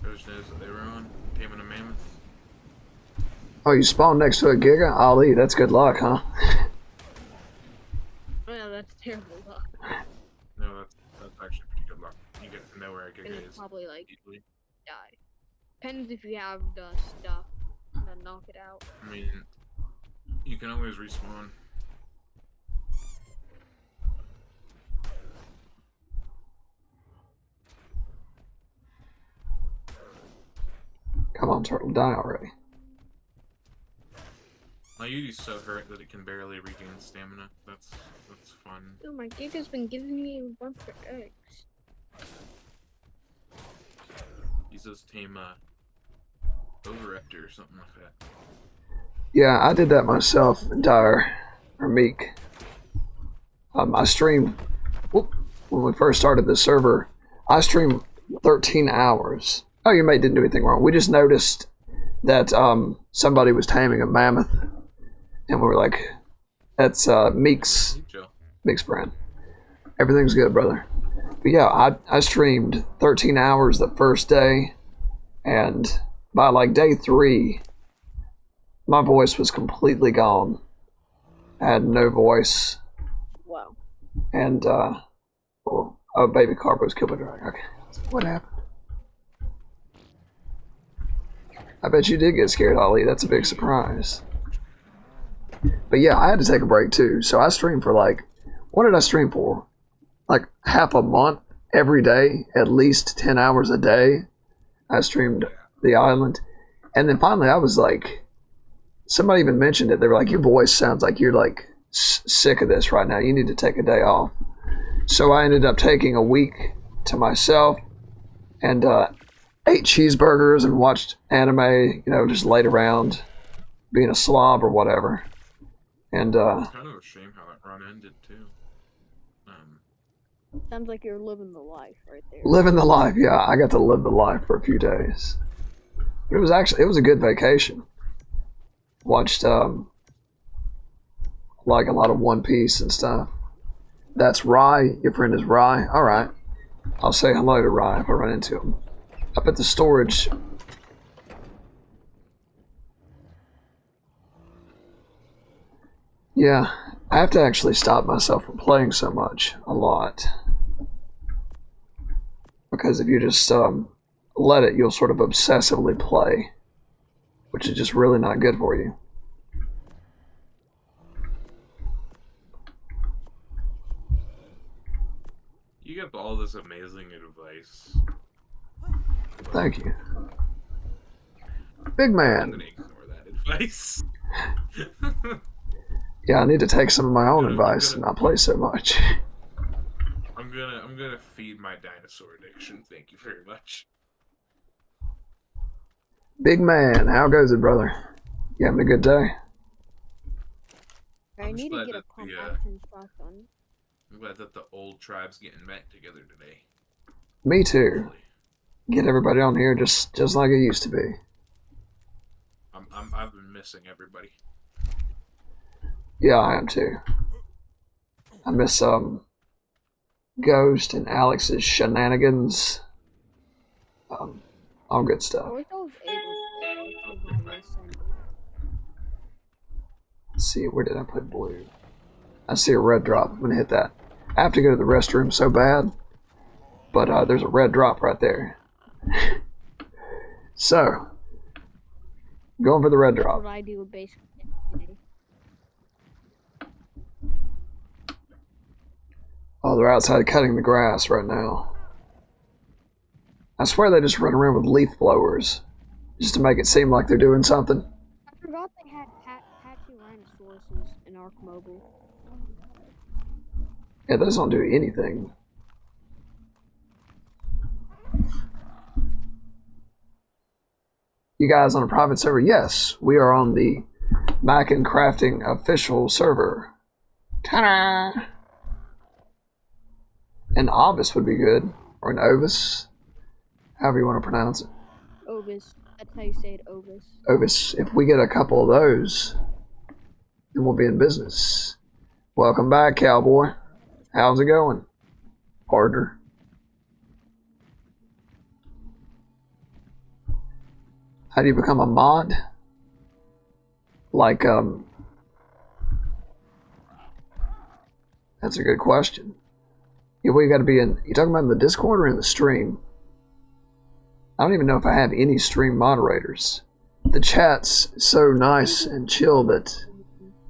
Those days that they were on, taming a mammoth. Oh, you spawned next to a Giga? Ali, that's good luck, huh? Yeah, that's terrible luck. No, that's actually pretty good luck. You get to know where a And Giga it's is. probably like Easily. die. Depends if you have the stuff to knock it out. I mean, you can always respawn. Come on, turtle, die already. My Yudi's so hurt that it can barely regain stamina. That's fun. Oh, my Giga's been giving me a bunch of eggs. He's those tame Oviraptor or something like that. Yeah, I did that myself, Dire, or Meek. I streamed, when we first started the server, I streamed 13 hours. Oh, your mate didn't do anything wrong. We just noticed that somebody was taming a mammoth, and we were like, that's Meek's friend. Everything's good, brother. But yeah, I streamed 13 hours the first day, and by like day 3, my voice was completely gone. I had no voice. Wow. And, baby carp was killed by dragon. Okay. What happened? I bet you did get scared, Ali. That's a big surprise. But yeah, I had to take a break too. So I streamed for like, what did I stream for? Like half a month, every day, at least 10 hours a day. I streamed the island. And then finally I was like, somebody even mentioned it. They were like, your voice sounds like you're like sick of this right now. You need to take a day off. So I ended up taking a week to myself and ate cheeseburgers and watched anime, just laid around being a slob or whatever. And it's kind of a shame how that run ended too. Sounds like you're living the life right there. Living the life, yeah. I got to live the life for a few days. But it was a good vacation. Watched like a lot of One Piece and stuff. That's Rye. Your friend is Rye. All right. I'll say hello to Rye if I run into him. Up at the storage. Yeah, I have to actually stop myself from playing so much, a lot. Because if you just let it, you'll sort of obsessively play, which is just really not good for you. You give all this amazing advice. Thank you. Big I'm man. gonna ignore that advice. Yeah, I need to take some of my own advice and not play so much. I'm I'm gonna feed my dinosaur addiction. Thank you very much. Big man, how goes it, brother? You having a good day? I I'm just need to glad get a that pump the, action shotgun. I'm glad that the old tribe's getting back together today. Me too. Hopefully. Get everybody on here just like it used to be. I've been missing everybody. Yeah, I am too. I miss Ghost and Alex's shenanigans. All good I stuff. wish I was able to play Ark Ascended. Let's see, where did I put blue? I see a red drop. I'm gonna hit that. I have to go to the restroom so bad, but there's a red drop right there. So, going for the red That's drop. what I do basically every day. Oh, they're outside cutting the grass right now. I swear they just run around with leaf blowers just to make it seem like they're doing something. I forgot they had Pachyrhinosaurus in Ark Mobile. Yeah, those don't do anything. You guys on a private server? Yes, we are on the Mac and Crafting official server. Ta-da! An Ovis would be good, or an Ovis, however you want to pronounce it. Ovis. That's how you say it, Ovis. Ovis. If we get a couple of those, then we'll be in business. Welcome back, cowboy. How's it going, partner? How do you become a mod? Like, that's a good question. Yeah, we got to be in. You talking about in the Discord or in the stream? I don't even know if I have any stream moderators. The chat's so nice and chill that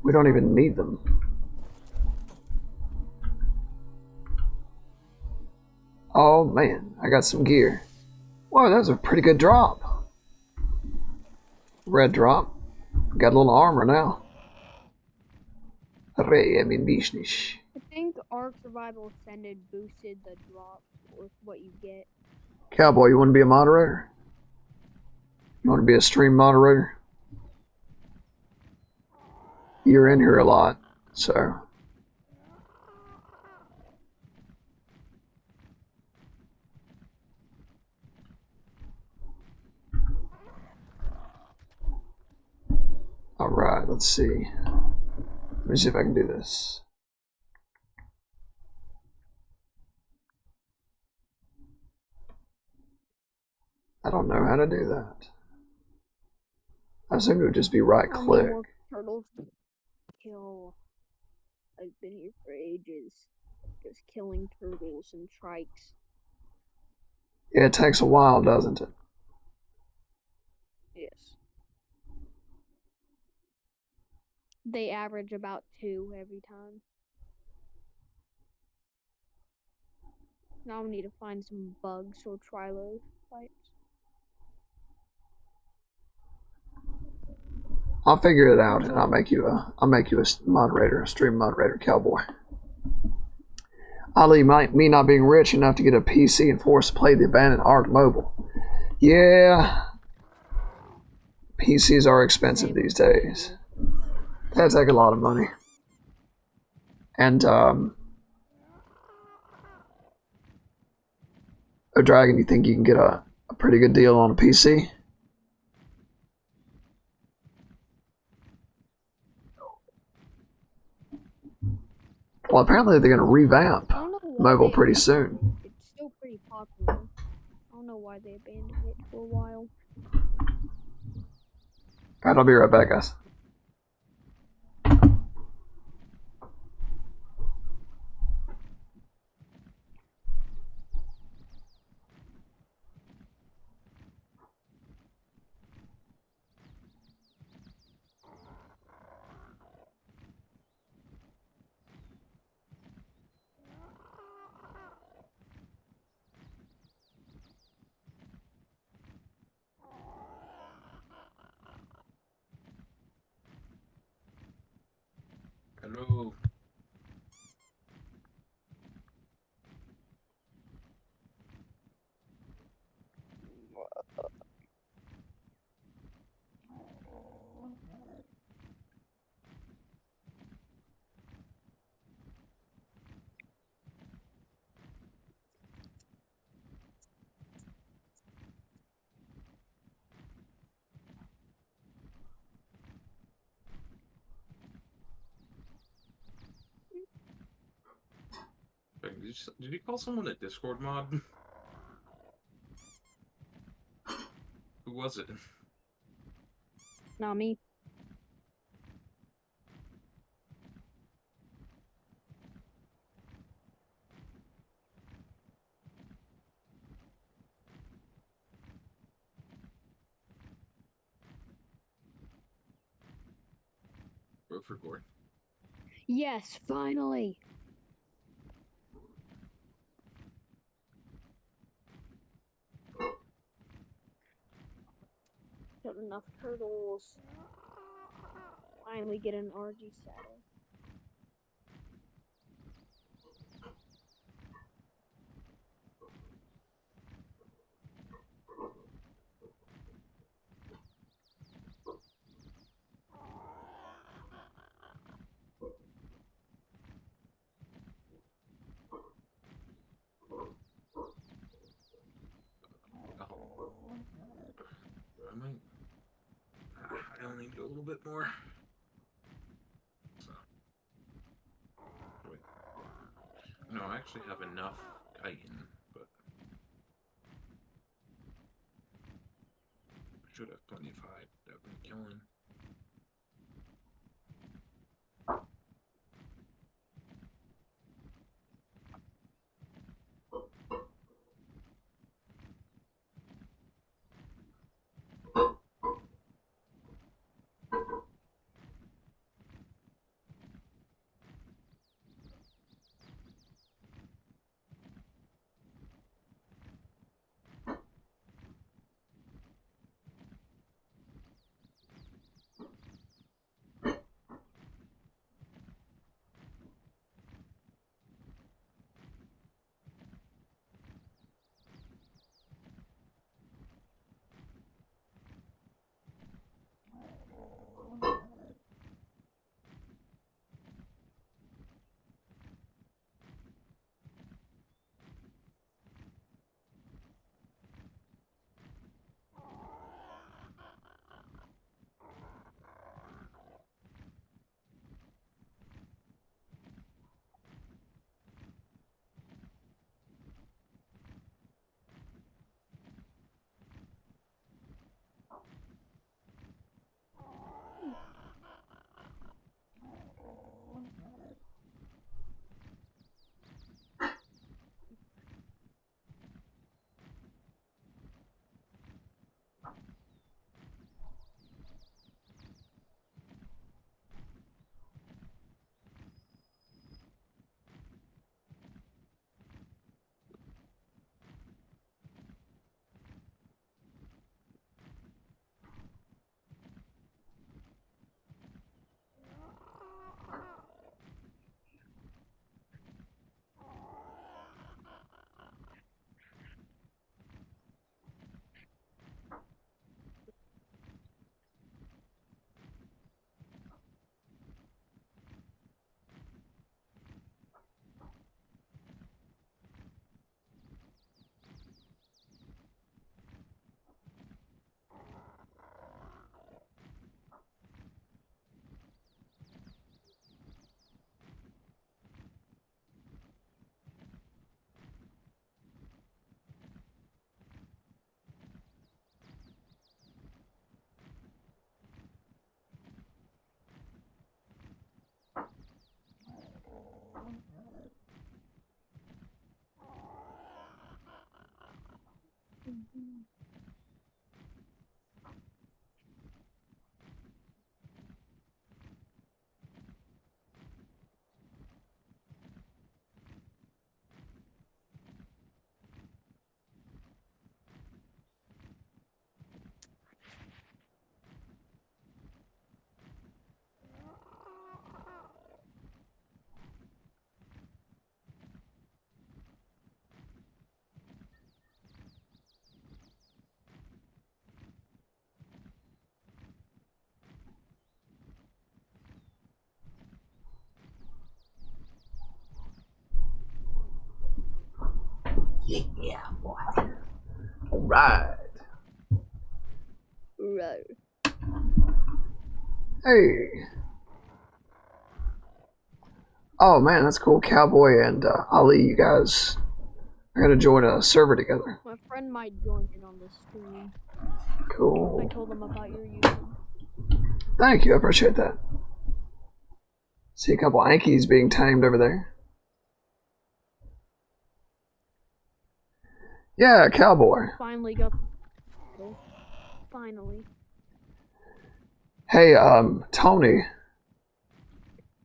we don't even need them. Oh man, I got some gear. Whoa, that was a pretty good drop. Red drop. Got a little armor now. I think Ark Survival Ascended boosted the drop with what you get. Cowboy, you want to be a moderator? You want to be a stream moderator? You're in here a lot, so. Alright, let's see. Let me see if I can do this. I don't know how to do that. I assume it would just be right click. More turtles to kill. I've been here for ages. Just killing turtles and trikes. Yeah, it takes a while, doesn't it? Yes. They average about 2 every time. Now we need to find some bugs or Trilo fights. I'll figure it out, and I'll make you a moderator, a stream moderator, cowboy. Ali, me not being rich enough to get a PC and forced to play the abandoned Ark Mobile. Yeah, PCs are expensive these days. They take a lot of money, and oh, Dragon, you think you can get a pretty good deal on a PC? Well, apparently they're going to revamp mobile pretty soon. It's still pretty popular. I don't know why they abandoned it for a while. Alright, I'll be right back, guys. did you call someone a Discord mod? Who was it? Not me. Vote for Gore. Yes, finally. Got enough turtles. Finally get an RG saddle. I only need a little bit more. So, wait. No, I actually have enough chitin, but I should have plenty of hide that I've been killing. Yeah, boy. All right. Right. Hey. Oh man, that's cool. Cowboy and Ali, you guys are gonna join a server together. My friend might join in on this stream. Cool. I told him about your YouTube. Thank you, I appreciate that. See a couple Ankies being tamed over there. Yeah, Cowboy. Finally got. Finally. Hey, Tony.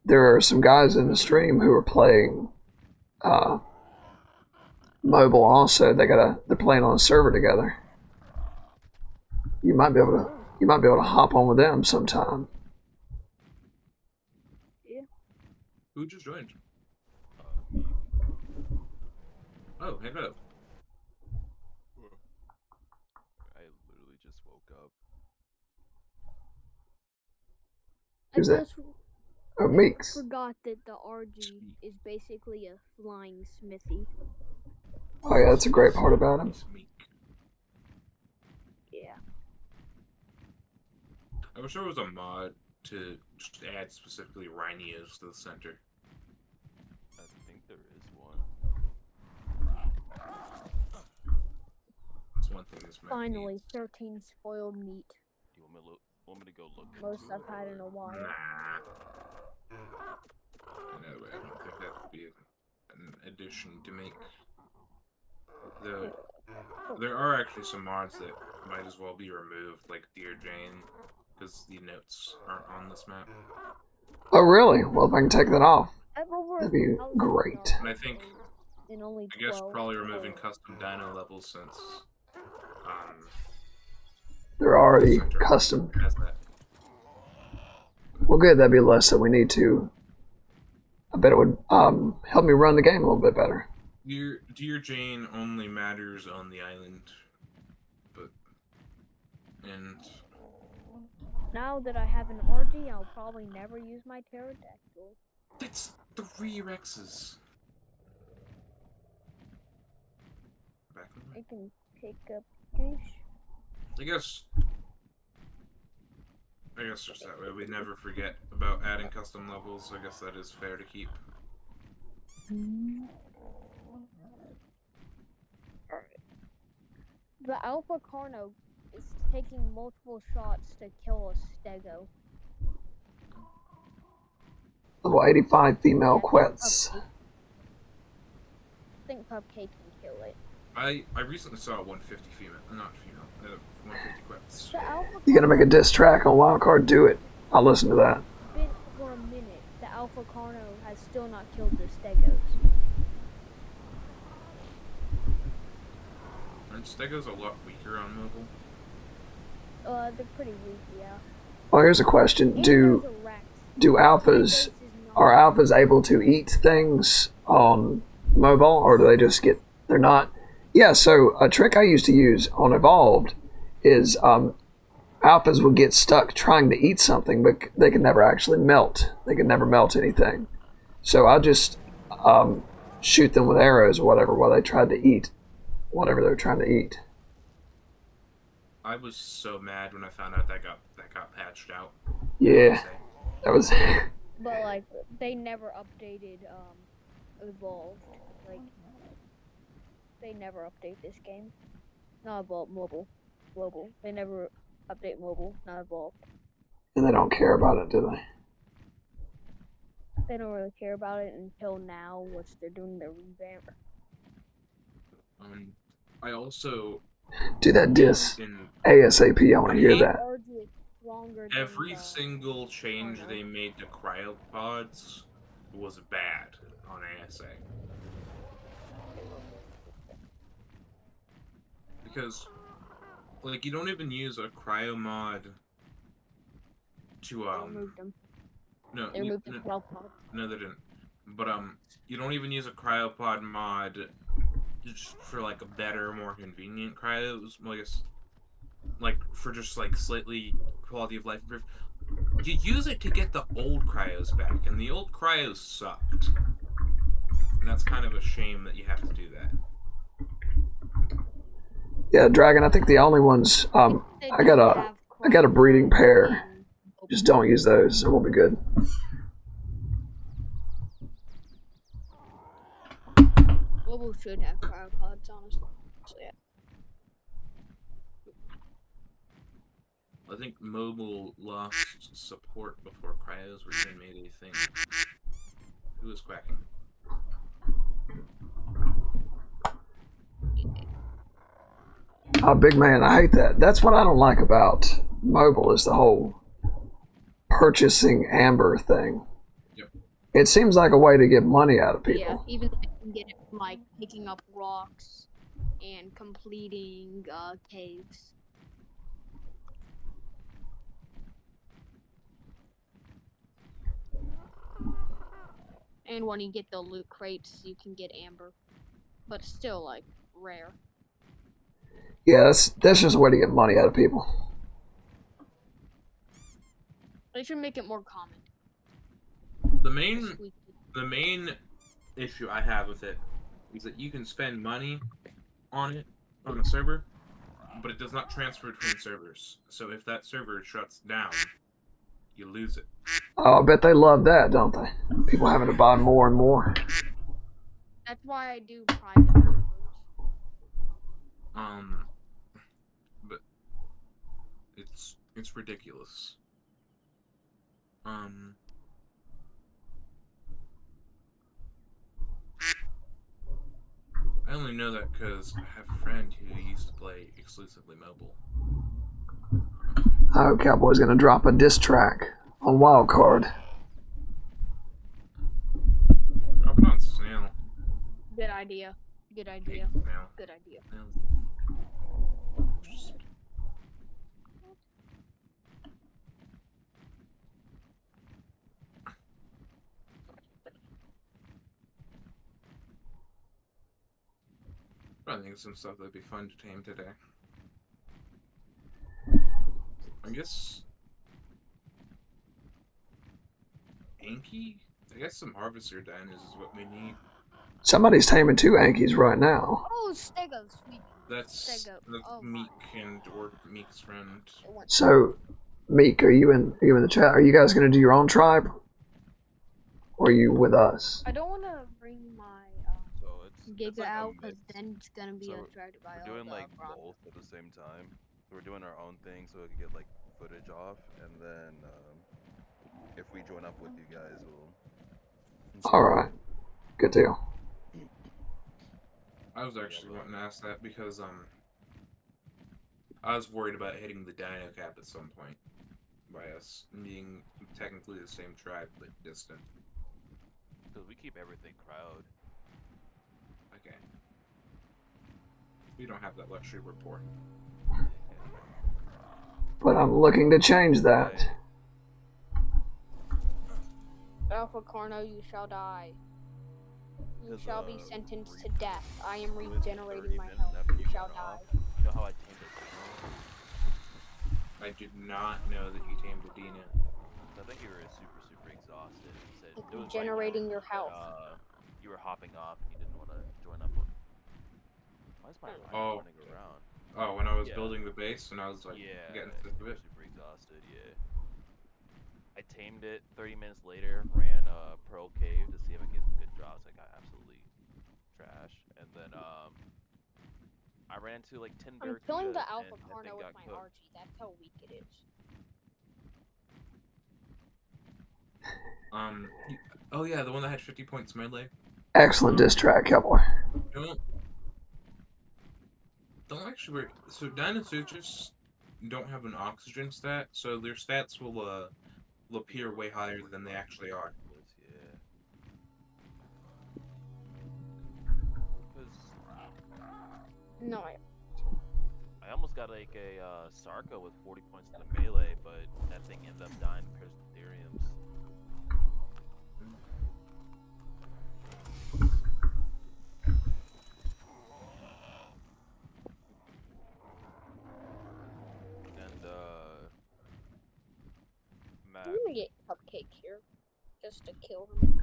There are some guys in the stream who are playing mobile also. They're playing on a server together. You might be able to hop on with them sometime. Yeah. Who just joined? Oh, hello. I literally just woke up. Who's I that? just Oh, Meeks. forgot that the RG is basically a flying smithy. Oh yeah, that's a great part about him. Yeah. I wish there was a mod to just add specifically rhinos to the center. I think there is one. That's one thing this map Finally, needs. 13 spoiled meat. You want me to go look Most into I've it, had in a or- while. Nah. No, I don't think that would be an addition to make. There are actually some mods that might as well be removed, like Dear Jane, because the notes aren't on this map. Oh really? Well, if I can take that off, I have over that'd be 1,000 great. And I think, in only I guess 12 probably removing spoiled. custom dino levels since They're already Center custom. has that. Well, good. That'd be less that we need to. I bet it would help me run the game a little bit better. Dear Jane only matters on the island, and Now that I have an RG, I'll probably never use my pterodactyl. it's 3 Rexes. Back in the I can pick up fish. I guess just that way we never forget about adding custom levels. I guess that is fair to keep. Alright. The Alpha Carno is taking multiple shots to kill a stego. Level 85 female Yeah, quets. I think Cupcake can kill it. I recently saw a 150 female, not female, 150 quets. The Alpha You gonna make a diss track on Wildcard? Do it. I'll listen to that. It's been for a minute. The Alpha Carno has still not killed the stegos. Aren't Stegos a lot weaker on mobile? They're pretty weak, yeah. Well, here's a question: And Do there's a Rex. alphas are alphas able to eat things on mobile, or do they just get? They're not. Yeah. So a trick I used to use on Evolved is alphas would get stuck trying to eat something, but they could never actually melt. They could never melt anything. So I just shoot them with arrows or whatever while they tried to eat whatever they were trying to eat. I was so mad when I found out that got patched out. Yeah, that was. But like, they never updated Evolved. Like, they never update this game. Not Evolved, mobile, global. They never update mobile, not Evolved. And they don't care about it, do they? They don't really care about it until now, which they're doing the revamp. I also Do that diss in ASAP. I want to hear hate that. RG is stronger than every the- single change no. they made to cryopods was bad on ASA. Because, like, you don't even use a cryo mod to They removed them. no They removed the cryo pod. no they didn't, but you don't even use a cryopod mod just for like a better, more convenient cryos. Like for just like slightly quality of life improved. You use it to get the old cryos back, and the old cryos sucked. And that's kind of a shame that you have to do that. Yeah, Dragon. I think the only ones. They I got don't a have I got a breeding cryo pair. in mobile. Just don't use those. It won't be good. Mobile should have cryopods, honestly. So, yeah. I think mobile lost support before cryos were even made a thing. Who is quacking? Oh, big man, I hate that. That's what I don't like about mobile is the whole purchasing amber thing. Yep. It seems like a way to get money out of people. Yeah, even if you can get it from, like, picking up rocks and completing caves. And when you get the loot crates, you can get amber. But it's still, like, rare. Yeah, that's just a way to get money out of people. They should make it more common. The main issue I have with it is that you can spend money on it on a server, but it does not transfer between servers. So if that server shuts down, you lose it. Oh, I bet they love that, don't they? People having to buy more and more. That's why I do private servers. But it's ridiculous. I only know that because I have a friend who used to play exclusively mobile. Oh, Cowboy's gonna drop a diss track on Wildcard. Drop it on Snail. Good idea. Good idea. Hate Snail. Good idea. I think of some stuff that'd be fun to tame today. I guess Anki? I guess some harvester dinos is what we need. Somebody's taming 2 Ankies right now. Oh, Stego, sweet. That's Stego. Oh, Meek or Meek's friend. So, Meek, are you in the chat? Are you guys gonna do your own tribe? Or are you with us? I don't want to bring my So it's Giga like a out because mix. then it's gonna be So attracted by We're all doing the like rock. both at the same time. So we're doing our own thing so we can get like footage off, and then if we join up with you guys, we'll. Alright. Good deal. I was actually wanting to ask that because I was worried about hitting the dino cap at some point by us being technically the same tribe but distant. Because we keep everything crowd. Okay. We don't have that luxury, we're poor. But I'm looking to change that. Alpha Corno, you shall die. You shall be sentenced to death. I am regenerating my health. You shall die. You know how I tamed a Dino? I did not know that you tamed a Dino. I think you were super exhausted. You said It's it was regenerating your right now, health. you were hopping off and you didn't want to join up with. Why is my line running around? Oh, when I was building the base and I was like getting sick of it. Super exhausted, yeah. I tamed it 30 minutes later, ran a Pearl Cave to see if I get some good drops. I got absolutely trash. And then I ran into like 10 I'm Barracudas killing the and Alpha that Corno thing with got my cooked. Archie. That's how weak it is. Oh yeah, the one that had 50 points melee. Excellent diss track, Cowboy. Don't actually work. So Dinosaurs don't have an oxygen stat, so their stats will appear way higher than they actually are. Yeah. Because No, I almost got like a Sarko with 40 points in the melee, but that thing ended up dying because of Ethereums. And Matt. I'm gonna get Cupcake here just to kill him.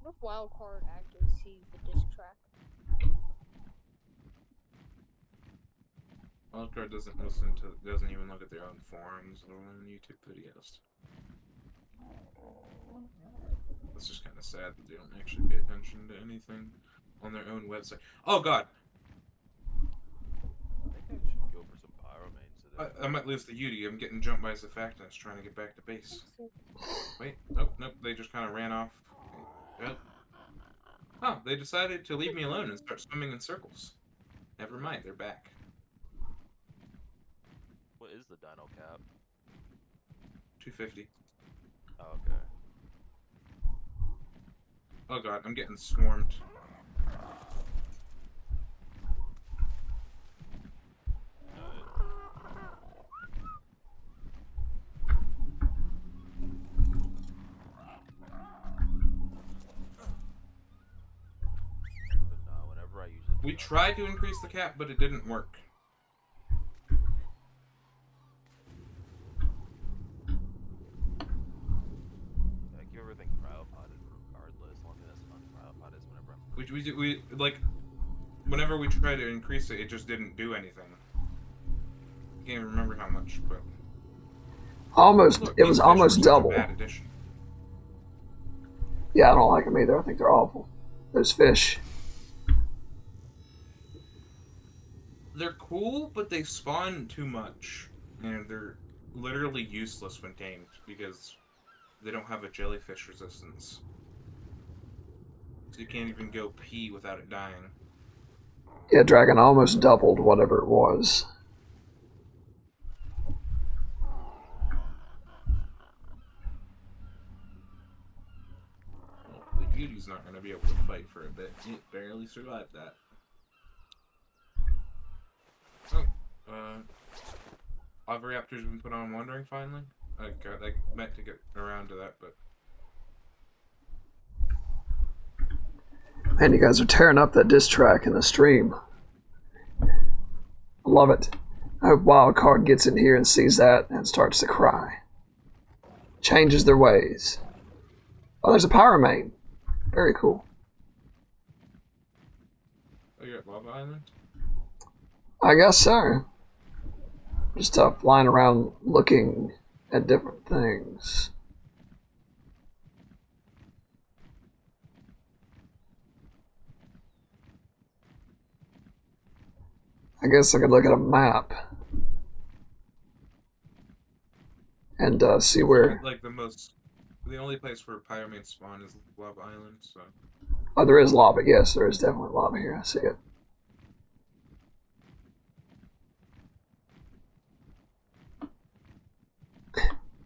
What if Wildcard actually sees the diss track? Wildcard doesn't even look at their own forums or own YouTube videos. It's just kind of sad that they don't actually pay attention to anything on their own website. Oh god! I think I should go for some pyromanes today. I might lose the Yudi. I'm getting jumped by Zafactus trying to get back to base. Wait, nope, they just kind of ran off. Yep. Oh, they decided to leave me alone and start swimming in circles. Never mind, they're back. What is the Dino cap? 250. Oh, okay. Oh god, I'm getting swarmed. But no, whenever I usually We tried to increase the cap, but it didn't work. I keep everything cryopotted regardless. One thing that's uncryopotted is whenever I'm We like whenever we tried to increase it, it just didn't do anything. I can't even remember how much, but Almost, look, it was these fish almost are such a double. bad addition. Yeah, I don't like them either. I think they're awful. Those fish. They're cool, but they spawn too much, and they're literally useless when tamed because they don't have a jellyfish resistance. So you can't even go pee without it dying. Yeah, Dragon almost doubled whatever it was. Well, the Judy's not going to be able to fight for a bit. It barely survived that. Oh, Oviraptor's been put on Wandering finally? I meant to get around to that, but... Man, you guys are tearing up that diss track in the stream. I love it. I hope Wildcard gets in here and sees that and starts to cry. Changes their ways. Oh, there's a pyromane. Very cool. Oh, you're at Lava Island? I guess so. Just flying around looking at different things. I guess I could look at a map and see where. Like the only place where pyromanes spawn is Lava Island, so... Oh, there is lava. Yes, there is definitely lava here. I see it.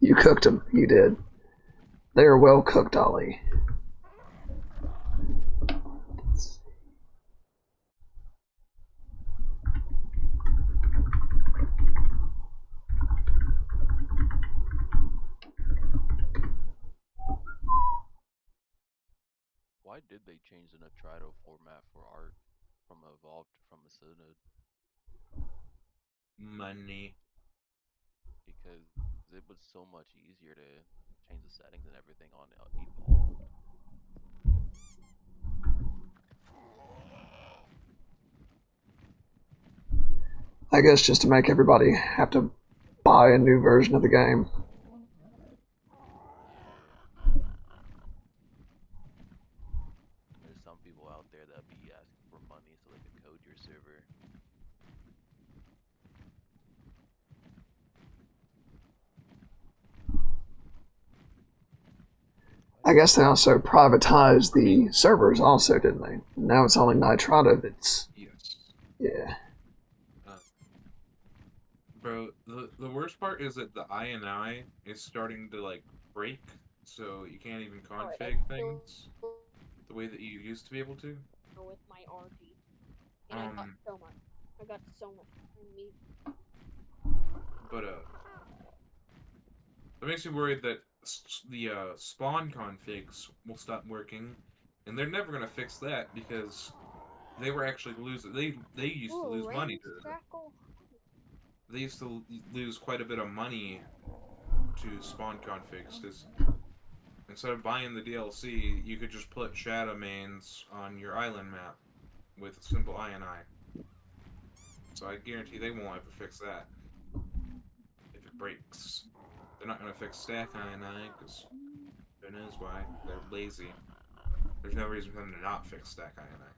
You cooked them. You did. They are well cooked, Ollie. Why did they change the Nitrito format for Ark from Evolved from Ascended? Money. Because it was so much easier to change the settings and everything on Evolved. I guess just to make everybody have to buy a new version of the game. There's some people out there that be asking for money so they can code your server. I guess they also privatized the servers also, didn't they? Now it's only Nitrito that's... Yes. Yeah. Bro, the worst part is that the INI is starting to, like, break, so you can't even config things the way that you used to be able to. With my RG. And I got so much. I got so much meat. But, that makes me worried that the spawn configs will stop working, and they're never gonna fix that because they were actually losing. They used to lose money to They used to lose quite a bit of money to spawn configs because instead of buying the DLC, you could just put shadow mains on your island map with simple INI. So I guarantee they won't ever fix that. If it breaks. They're not going to fix stack INI, because who knows why. They're lazy. There's no reason for them to not fix stack INI.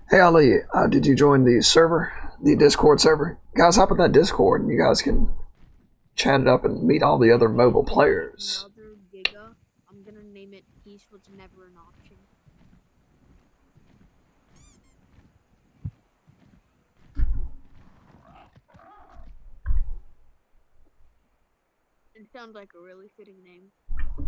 Hey Ali, did you join the server, the Discord server? Guys, hop in that Discord and you guys can chat it up and meet all the other mobile players. Another Giga. I'm gonna name it Peace Was Never an Option. It sounds like a really fitting name. I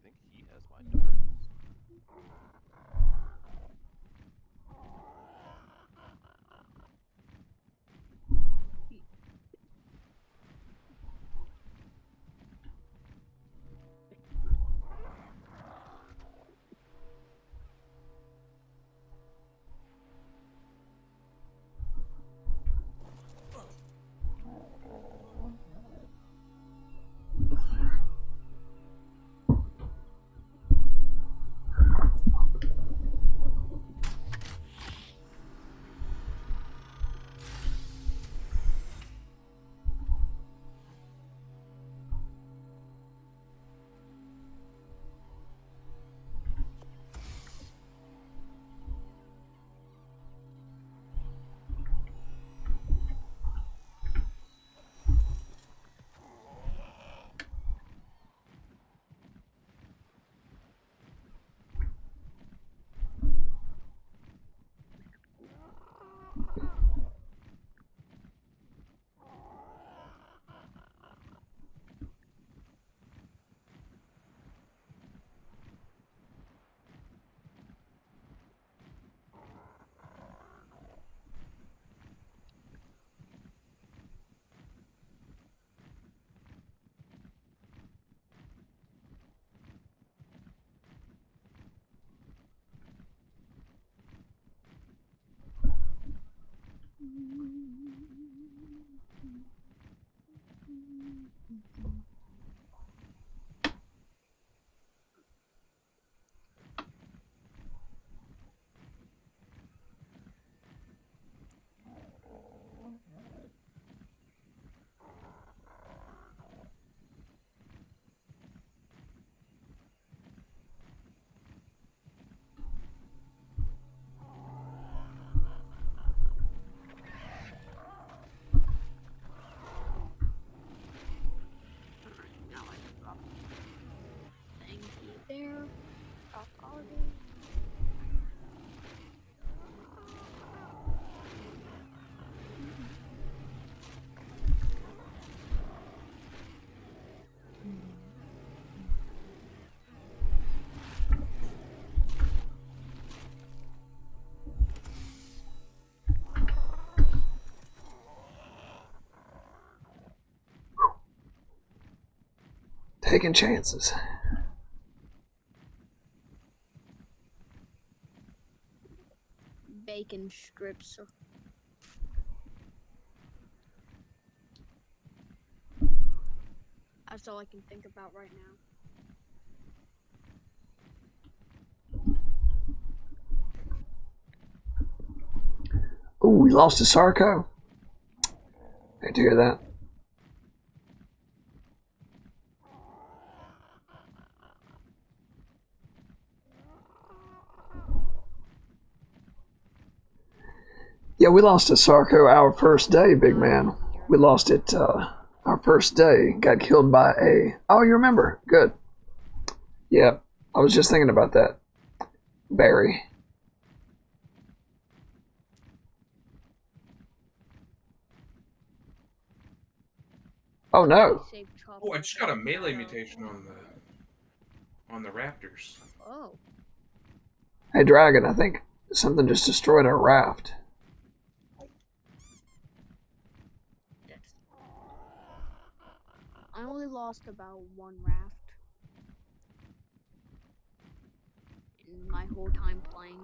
think he has my darts. There. Taking chances. Bacon strips. That's all I can think about right now. Ooh, we lost to Sarko. Hate to hear that. Yeah, we lost to Sarko our first day, big man. We lost it our first day. Got killed by a... Oh, you remember. Good. Yeah, I was just thinking about that. Barry. Oh, no. Oh, I just got a melee mutation on the raptors. Oh. Hey, Dragon, I think something just destroyed our raft. I only lost about one raft in my whole time playing.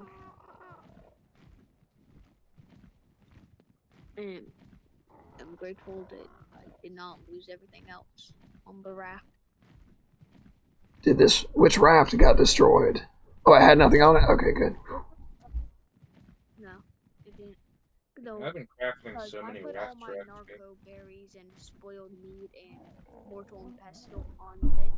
And I'm grateful that I did not lose everything else on the raft. Which raft got destroyed? Oh, it had nothing on it? Okay, good. No, it didn't. No, I've been crafting because so I many put all raft my tracks. narco berries and spoiled meat and mortal and pestle on it.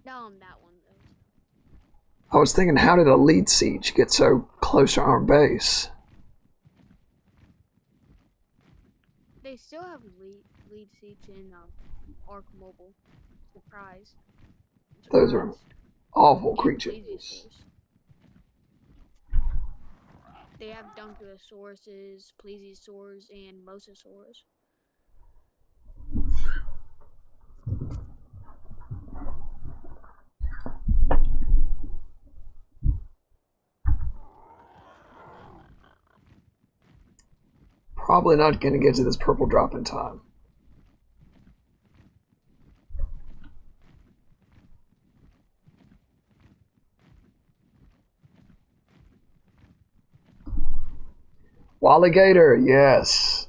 Now I'm that one though. I was thinking, how did a lead siege get so close to our base? They still have lead seats in Ark Mobile. Surprise. Those are awful And creatures. plesiosaurs. They have Dunkosauruses, plesiosaurs, and mosasaurs. Probably not going to get to this purple drop in time. Walligator, yes.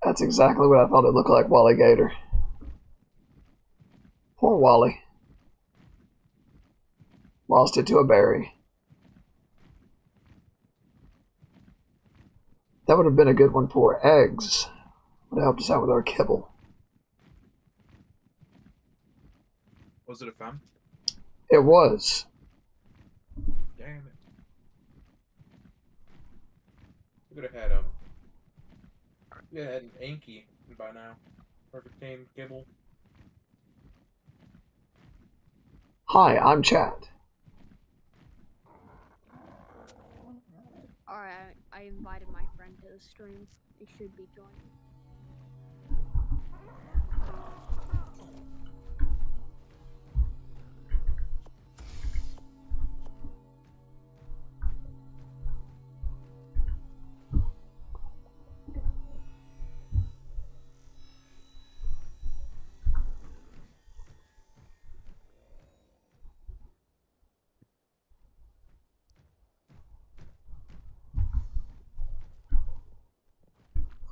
That's exactly what I thought it looked like, Walligator. Poor Wally. Lost it to a berry. That would have been a good one for eggs. Would have helped us out with our kibble. Was it a fam? It was. Damn it. We could have had we could have had an Anki by now. Perfect tame kibble. Hi, I'm Chad. Alright, I invited my friend to the stream. He should be joining.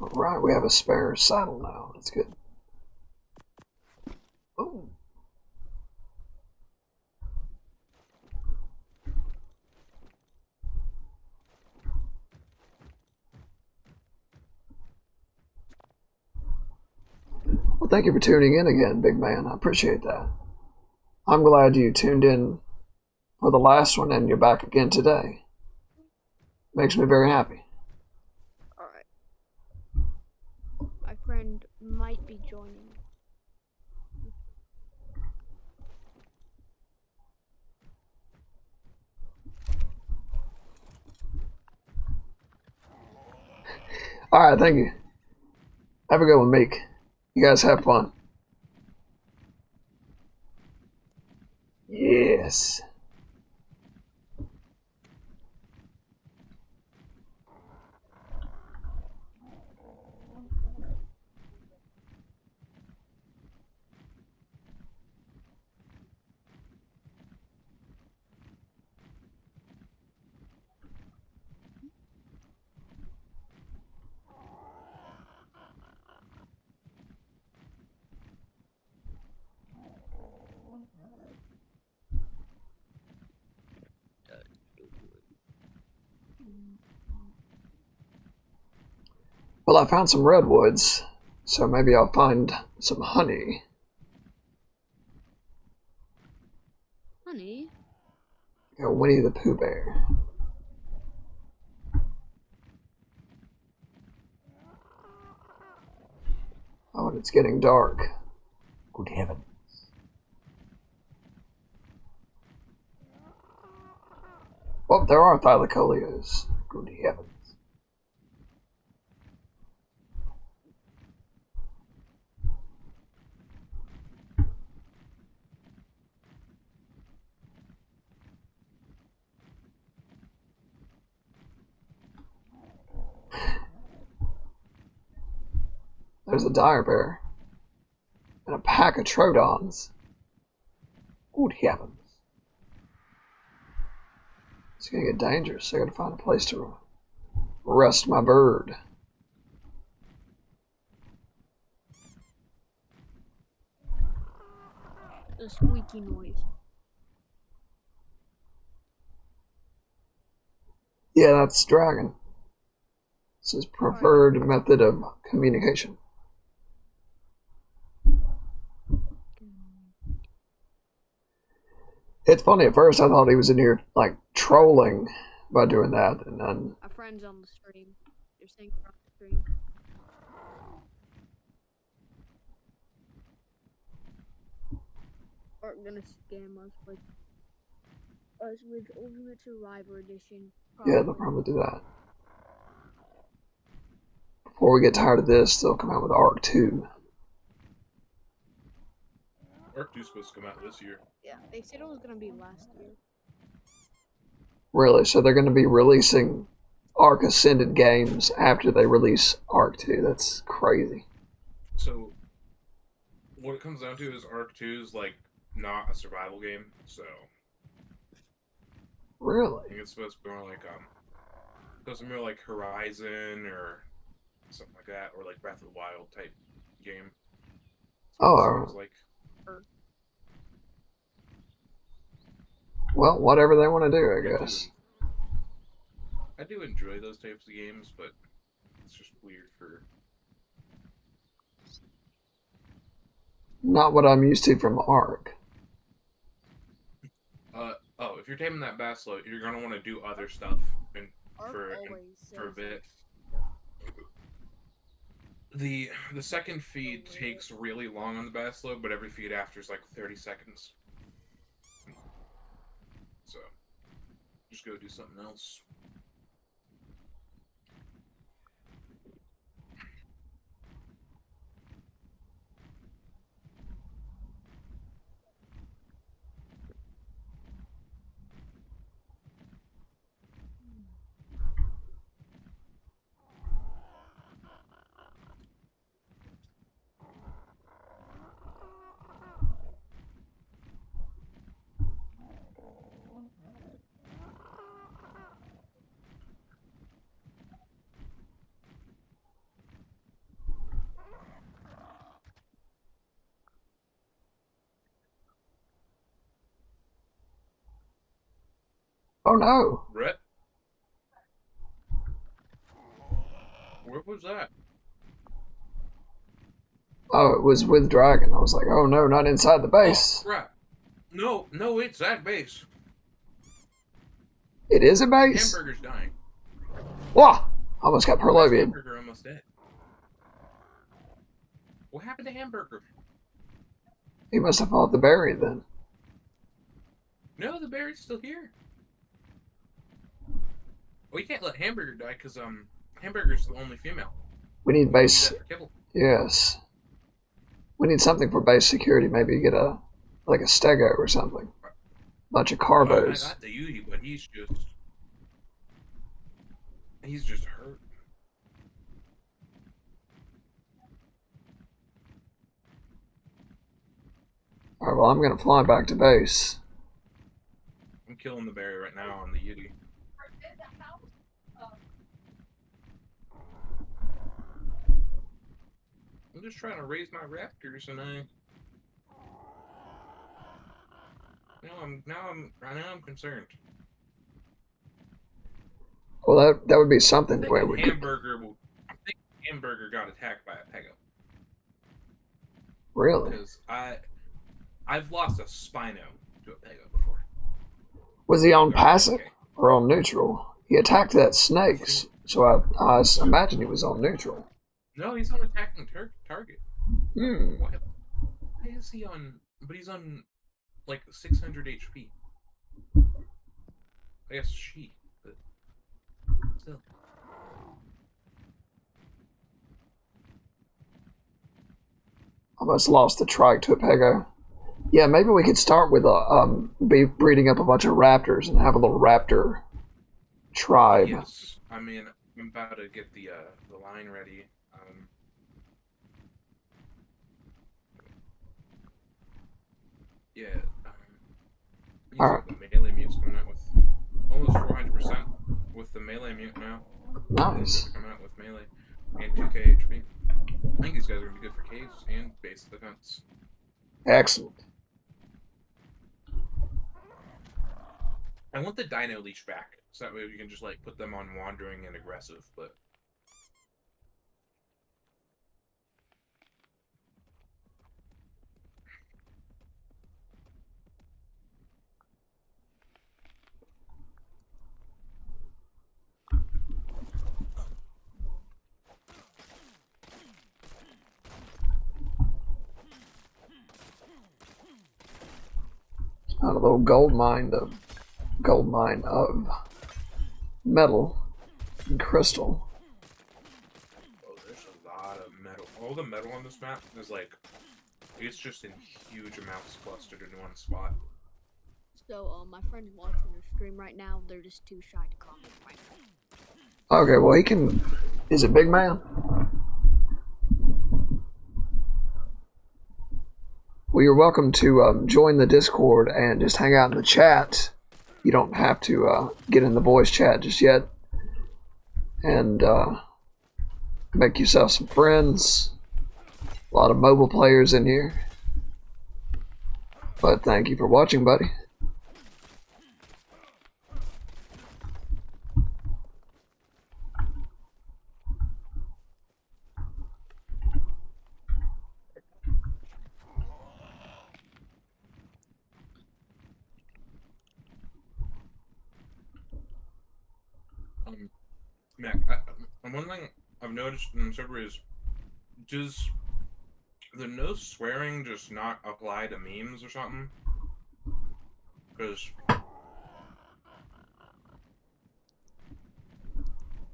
Alright, we have a spare saddle now. That's good. Oh. Well, thank you for tuning in again, big man. I appreciate that. I'm glad you tuned in for the last one and you're back again today. Makes me very happy. Alright. My friend might be joining. Alright, thank you. Have a good one, Meek. You guys have fun. Yes. Well, I found some redwoods, so maybe I'll find some honey. Honey? Got Winnie the Pooh Bear. Oh, and it's getting dark. Good heavens. Oh, there are thylacoleos. Good heavens. There's a dire bear. And a pack of Trodons. Good heavens. It's gonna get dangerous. I gotta find a place to run. Rest my bird. The squeaky noise. Yeah, that's dragon. It's his preferred method of communication. It's funny, at first I thought he was in here, like, trolling by doing that, and then... Our friend's on the stream. You're saying we're on the stream. Are gonna scam us with Ultimate Survivor Edition. Yeah, they'll probably do that. Before we get tired of this, they'll come out with Ark 2. Ark 2's supposed to come out this year. Yeah, they said it was gonna be last year. Really? So they're going to be releasing Ark Ascended games after they release Ark 2. That's crazy. So, what it comes down to is Ark 2 is, like, not a survival game, so... Really? I think it's supposed to be more like, supposed to be more like Horizon or something like that, or like Breath of the Wild type game. Oh, like. Well, whatever they want to do, I guess. I do enjoy those types of games, but it's just weird for... Not what I'm used to from Ark. Oh, if you're taming that bassload, you're gonna want to do other stuff for a bit. The second feed takes really long on the bassload, but every feed after is like 30 seconds. So, just go do something else. Oh no! Brett? What was that? Oh, it was with Dragon. I was like, oh no, not inside the base. Oh, crap. No, it's that base. It is a base? Hamburger's dying. Wah! Almost got Perlovian. Hamburger almost dead. What happened to Hamburger? He must have fought the berry then. No, the berry's still here. Well, you can't let Hamburger die because Hamburger's the only female. We need base. For kibble. Yes. We need something for base security. Maybe get a stego or something. Bunch of carbos. I got the Yui, but he's just hurt. Alright, well, I'm gonna fly back to base. I'm killing the berry right now on the Yui. I'm just trying to raise my raptors, and now I'm concerned. Well, that would be something where we could... I think Hamburger got attacked by a pego. Really? Because I've lost a Spino to a pego before. Was he on passive or on neutral? He attacked that snakes, so I imagine he was on neutral. No, he's on attacking target. Hmm. Why is he on... But he's on, like, 600 HP. I guess she, but still. Almost lost the trike to a pego. Yeah, maybe we could start with be breeding up a bunch of raptors and have a little raptor tribe. Yes, I mean, I'm about to get the line ready. Yeah. Alright. The melee mute's coming out with almost 400% with the melee mute now. Nice. Coming out with melee and 2k HP. I think these guys are gonna be good for caves and base defense. Excellent. I want the Dino leash back, so that way we can just like put them on wandering and aggressive. But Not a little gold mine of metal and crystal. oh, there's a lot of metal. All the metal on this map is like, it's just in huge amounts clustered in one spot. So, my friend's watching your stream right now. They're just too shy to comment right now. Okay, well he can. Is it Big Man? Well, you're welcome to join the Discord and just hang out in the chat. You don't have to get in the voice chat just yet. And make yourself some friends. A lot of mobile players in here. But thank you for watching, buddy. Mac, one thing I've noticed in the server is, does the no swearing just not apply to memes or something? Because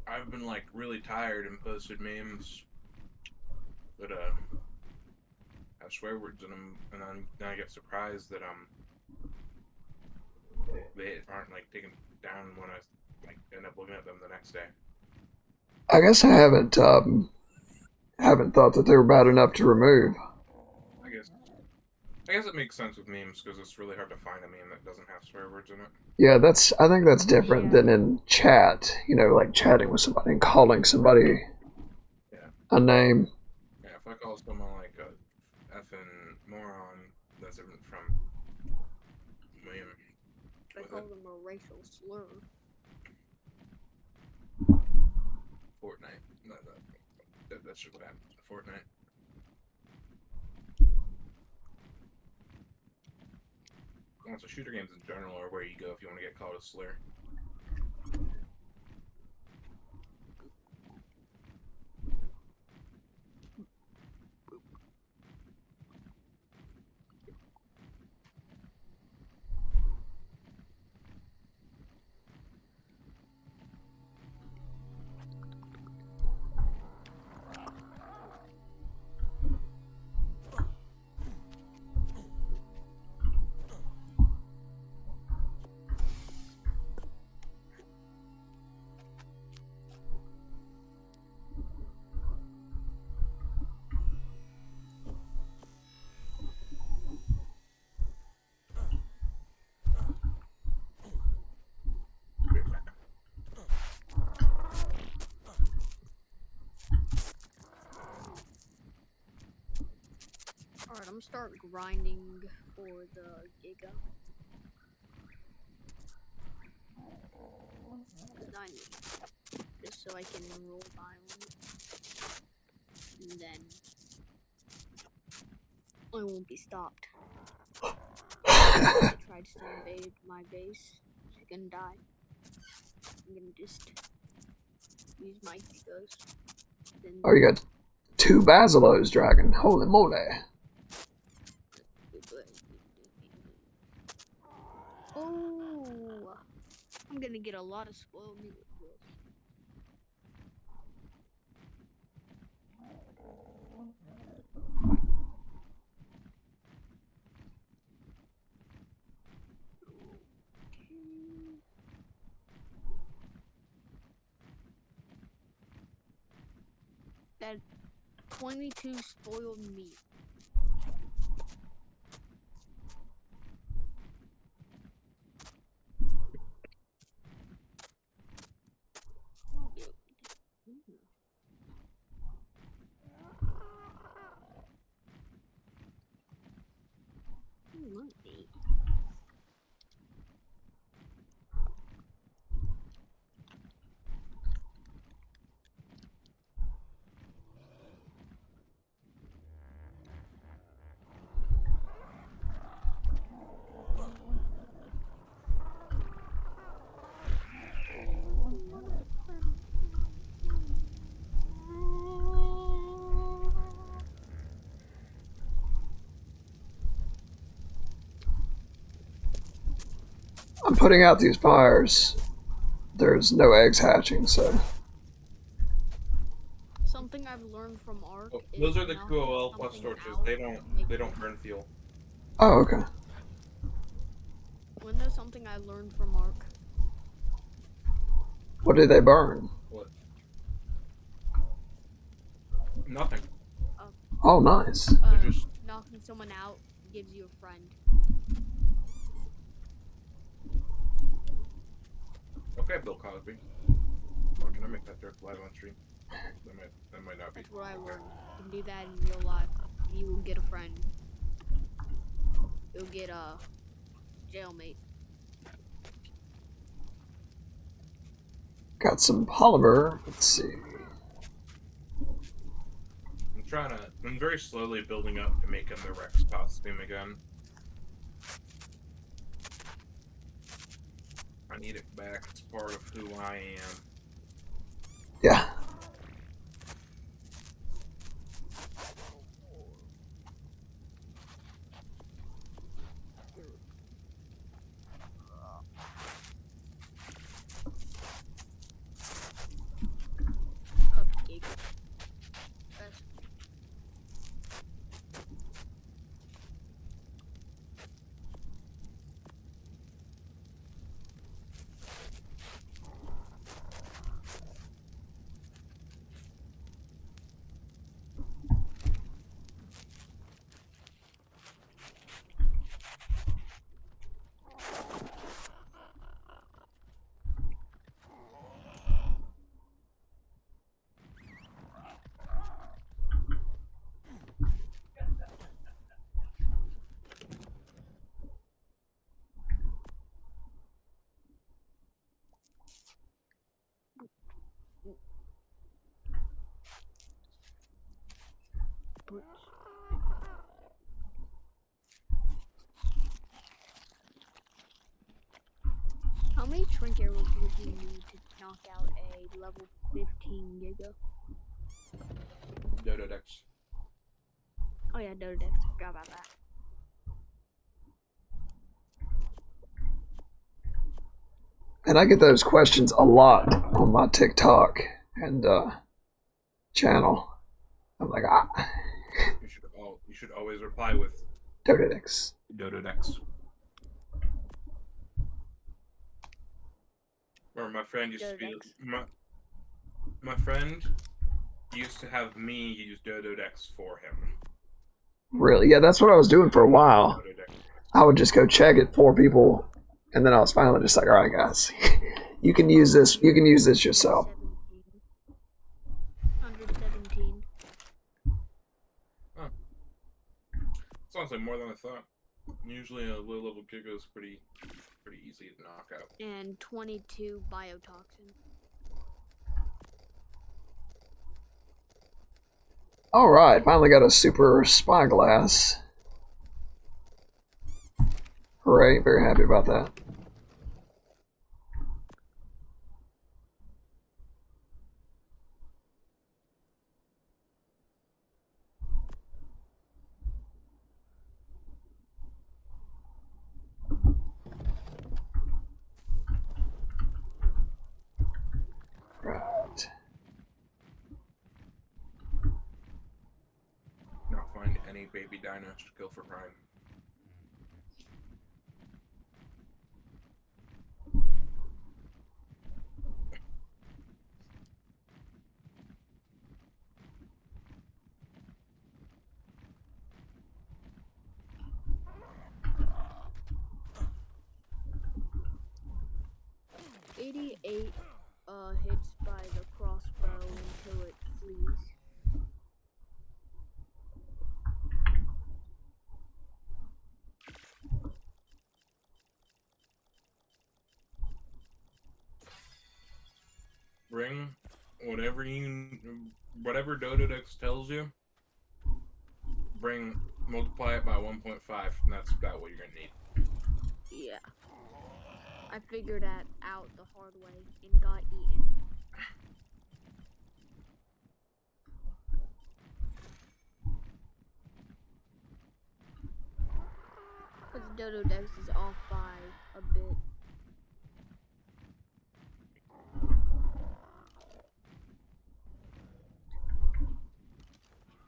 I've been like really tired and posted memes that have swear words in them, and then I get surprised that they aren't like taken down when I like end up looking at them the next day. I guess I haven't thought that they were bad enough to remove. I guess it makes sense with memes because it's really hard to find a meme that doesn't have swear words in it. Yeah, I think that's different than in chat. You know, like chatting with somebody and calling somebody a name. Yeah, if I call someone like a effing moron, that's different from meme. I call them a racial slur. Fortnite. That's just what happened to Fortnite. Well, so shooter games in general are where you go if you want to get called a slur. Alright, I'm gonna start grinding for the Giga. Cause I need it. Just so I can roll diamond. And then I won't be stopped. I tried to invade my base. She's gonna die. I'm gonna just use my Gigas. Then Oh, you got 2 Basilos, dragon. Holy moly. oh, I'm gonna get a lot of spoiled meat with this. That 22 spoiled meat. meat. I'm putting out these fires. There's no eggs hatching, so. Something I've learned from Ark Oh, is those are the knocking QOL plus something torches. out, They don't burn fuel. Oh, okay. When there's something I learned from Ark, What did they burn? What? Nothing. Oh, nice. just- knocking someone out gives you a friend. Okay, Bill Cosby. Or can I make that joke live on stream? That might not be. That's what I learned. You can do that in real life. You will get a friend. You'll get a jailmate. Got some polymer. Let's see. I'm very slowly building up to make him the Rex costume again. I need it back. It's part of who I am. Yeah. Cupcake. Best. How many trinket arrows would you need to knock out a level 15 Giga? Dodo Dex. Oh yeah, Dodo Dex. Forgot about that. And I get those questions a lot on my TikTok and channel. I'm like, You should always reply with Dodedix. Dodo Dex. Or my friend used to be my friend used to have me use Dodo Dex for him. Really? Yeah, that's what I was doing for a while. I would just go check it for people, and then I was finally just like, all right, guys, you can use this. You can use this yourself. 117. Huh. Sounds like more than I thought. Usually a low level Giga is pretty easy to knock out. And 22 biotoxin. All right, finally got a super spyglass. Hooray! Very happy about that. Right. Not find any baby dinos to kill for Prime. $88 hits by the crossbow until it flees. bring whatever Dodo Dex tells you. Multiply it by 1.5, and that's about what you're gonna need. Yeah. I figured that out the hard way and got eaten. Because Dodo Dex is off by a bit.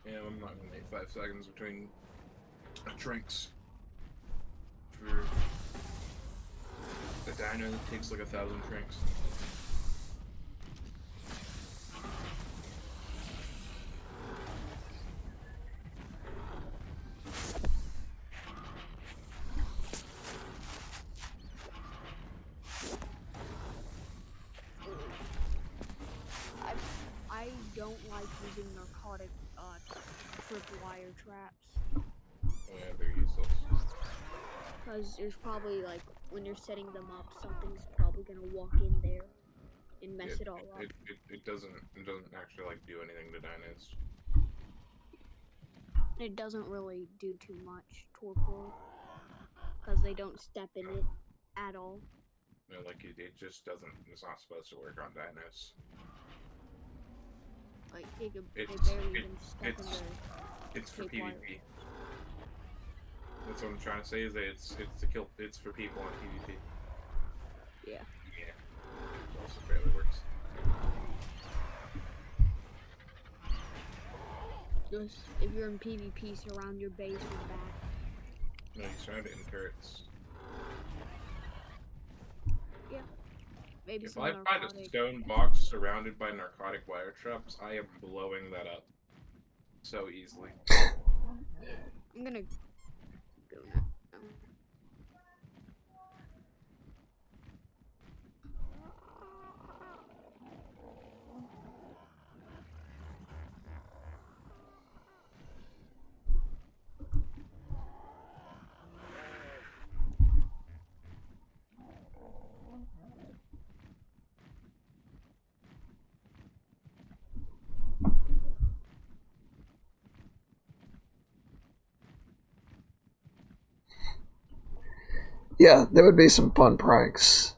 Yeah, I'm not gonna wait 5 seconds between drinks for the Dino that takes like 1,000 drinks. I don't like using narcotic tripwire traps. Oh yeah, they're useless. Because there's probably, like, when you're setting them up, something's probably gonna walk in there and mess it all up. It doesn't actually like do anything to dinos. It doesn't really do too much torpor. Because they don't step in it at all. No, like it just doesn't. It's not supposed to work on dinos. Like, they It's barely even step in there. it's for Take wire. PvP. That's what I'm trying to say. Is that it's for people on PvP. Yeah. Yeah. It also barely works. Just, if you're in PvP, surround your base with that. No, you surround it in turrets. Yeah. Maybe If some I find narcotic. a stone box surrounded by narcotic wire traps, I am blowing that up so easily. I'm gonna go now. Yeah, there would be some fun pranks.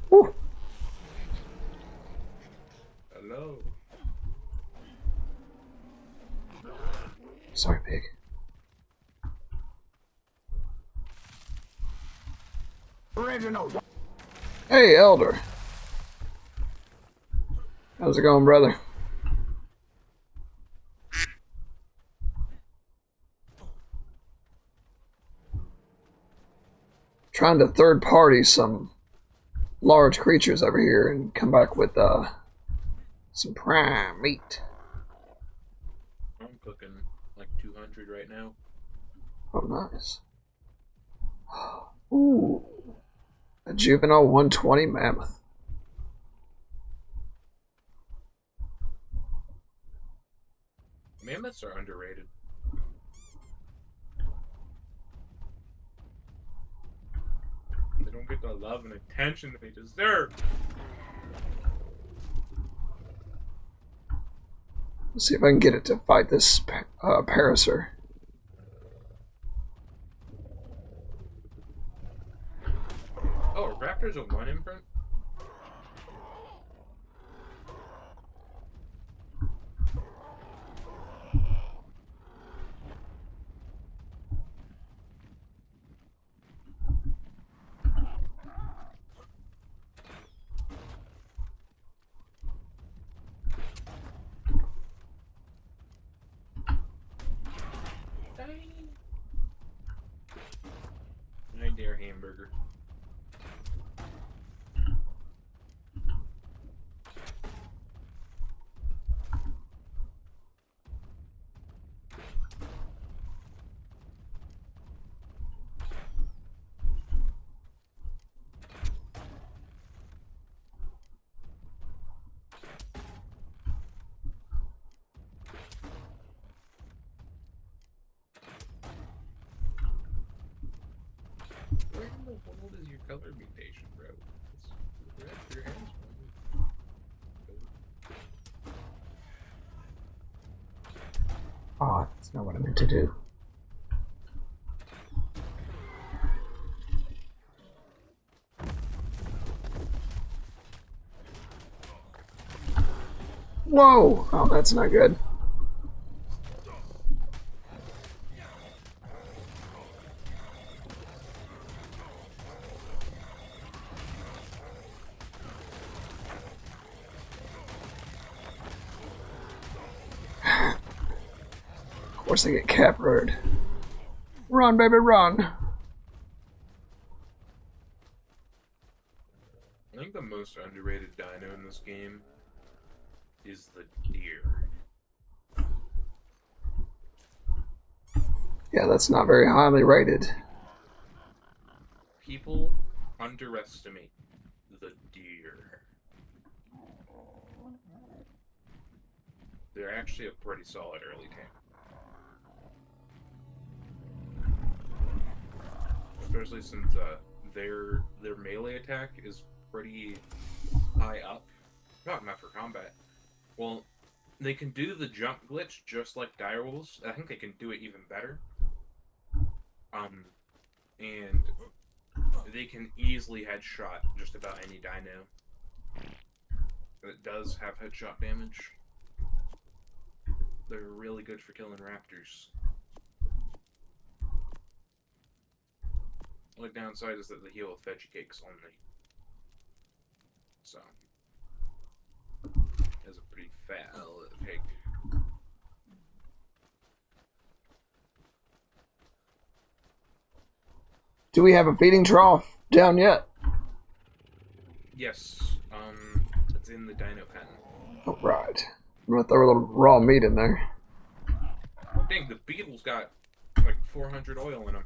Whew. Hello. Sorry, pig. Original. Hey, Elder. How's it going, brother? Trying to third party some large creatures over here and come back with some prime meat. I'm cooking like 200 right now. Oh, nice. Ooh. A juvenile 120 mammoth. mammoths are underrated. They don't get the love and attention that they deserve. Let's see if I can get it to fight this Parasaur. Oh, raptors a 1 imprint? My dear hamburger. Where in the world is your color mutation, bro? It's your hands. Oh, that's not what I meant to do. Whoa! Oh, that's not good. Of course they get captured. Run, baby, run! I think the most underrated dino in this game is the deer. Yeah, that's not very highly rated. People underestimate the deer. They're actually a pretty solid early tank. Especially since their melee attack is pretty high up. Not enough for combat. Well, they can do the jump glitch just like direwolves. I think they can do it even better. And they can easily headshot just about any dino. It does have headshot damage. They're really good for killing raptors. The only downside is that they heal with veggie cakes only. So, it's a pretty fat pig. Do we have a feeding trough down yet? Yes, it's in the dino pen. Oh, right. I'm gonna throw a little raw meat in there. Oh, dang, the beetle's got like 400 oil in them.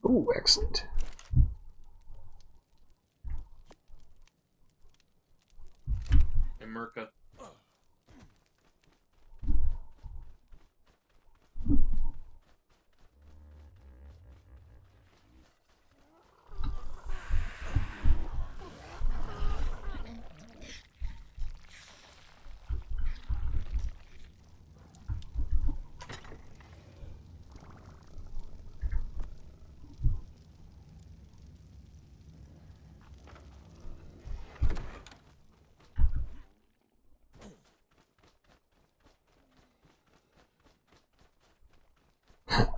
Ooh, excellent. And Merca.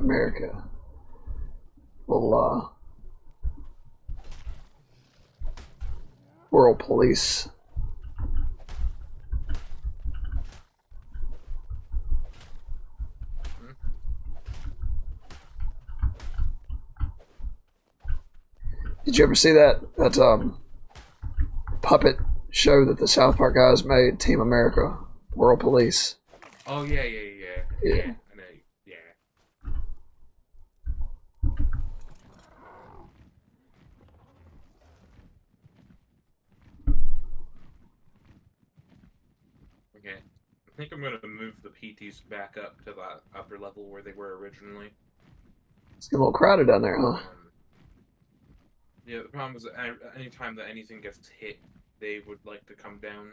America. Little, world police. Did you ever see that puppet show that the South Park guys made, Team America, World Police? Oh, yeah. Yeah. I know, yeah. Okay. think I'm gonna move the PTs back up to the upper level where they were originally. It's getting a little crowded down there, huh? Yeah, the problem is that anytime that anything gets hit, they would like to come down.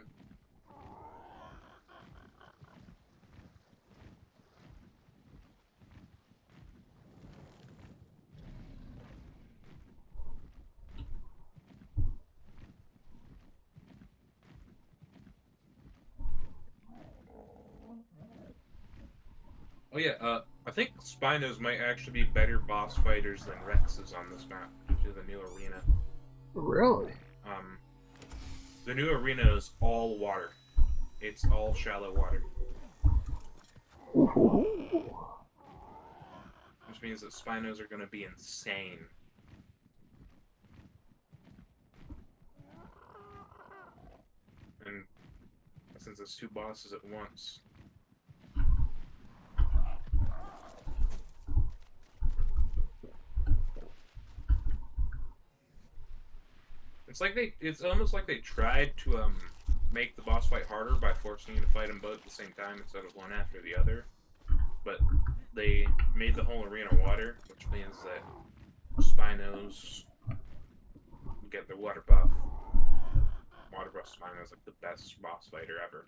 Oh yeah, I think Spinos might actually be better boss fighters than Rexes on this map due to the new arena. Really? The new arena is all water. It's all shallow water. Ooh. Which means that Spinos are going to be insane. And since it's 2 bosses at once... It's almost like they tried to make the boss fight harder by forcing you to fight them both at the same time instead of one after the other. But they made the whole arena water, which means that Spinos get their water buff. Water buff Spino is like the best boss fighter ever.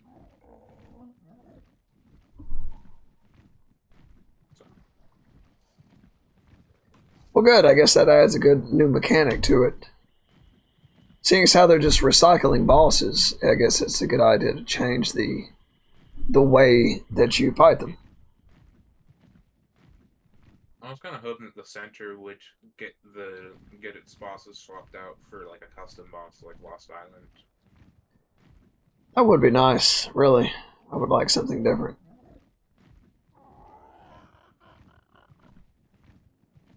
So. Well, good. I guess that adds a good new mechanic to it. Seeing as how they're just recycling bosses, I guess it's a good idea to change the way that you fight them. I was kind of hoping that the center would get its bosses swapped out for like a custom boss like Lost Island. That would be nice, really. I would like something different.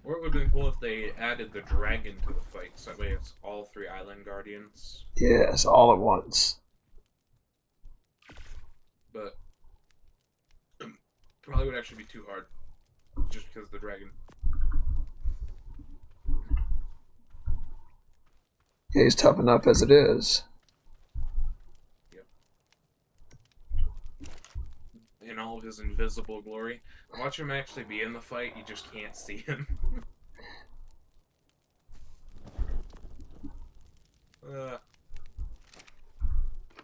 Or it would have been cool if they added the dragon to the fight, so that way it's all 3 island guardians. Yes, all at once. But probably would actually be too hard, just because of the dragon. Yeah, he's tough enough as it is. Yep. In all of his invisible glory. Watch him actually be in the fight, you just can't see him.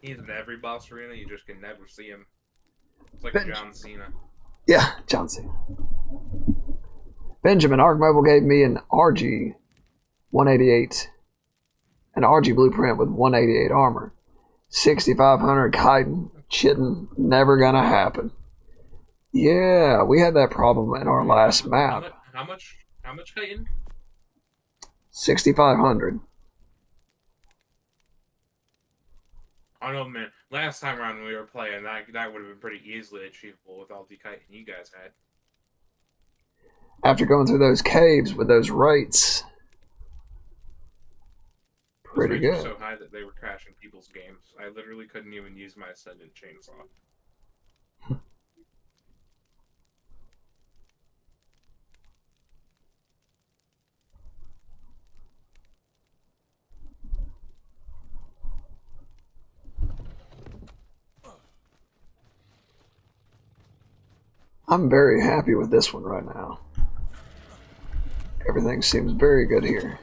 He's in every boss arena, you just can never see him. It's like John Cena. Yeah, John Cena. Benjamin, Ark Mobile gave me an RG 188. An RG blueprint with 188 armor. 6,500 chitin. Chittin, never gonna happen. Yeah, we had that problem in our last map. How much chitin? 6,500. I don't know, man. Last time around when we were playing, that would have been pretty easily achievable with all the chitin you guys had. After going through those caves with those rates, pretty good. Those rates were so high that they were crashing people's games. I literally couldn't even use my Ascended chainsaw. I'm very happy with this one right now. Everything seems very good here.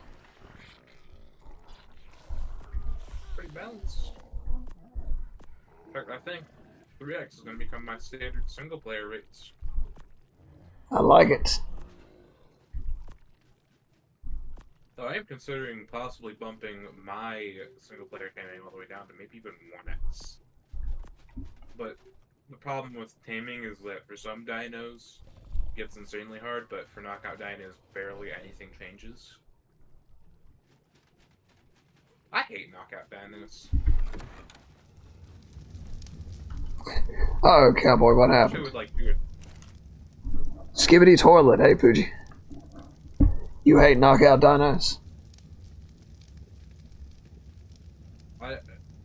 Pretty balanced. In fact, I think 3x is going to become my standard single player rates. I like it. So I am considering possibly bumping my single player campaign all the way down to maybe even 1x. But the problem with Taming is that for some dinos, it gets insanely hard, but for knockout dinos, barely anything changes. I hate knockout dinos. Oh, cowboy, what I happened? would like do it. Skibbity toilet, hey Fuji. You hate knockout dinos?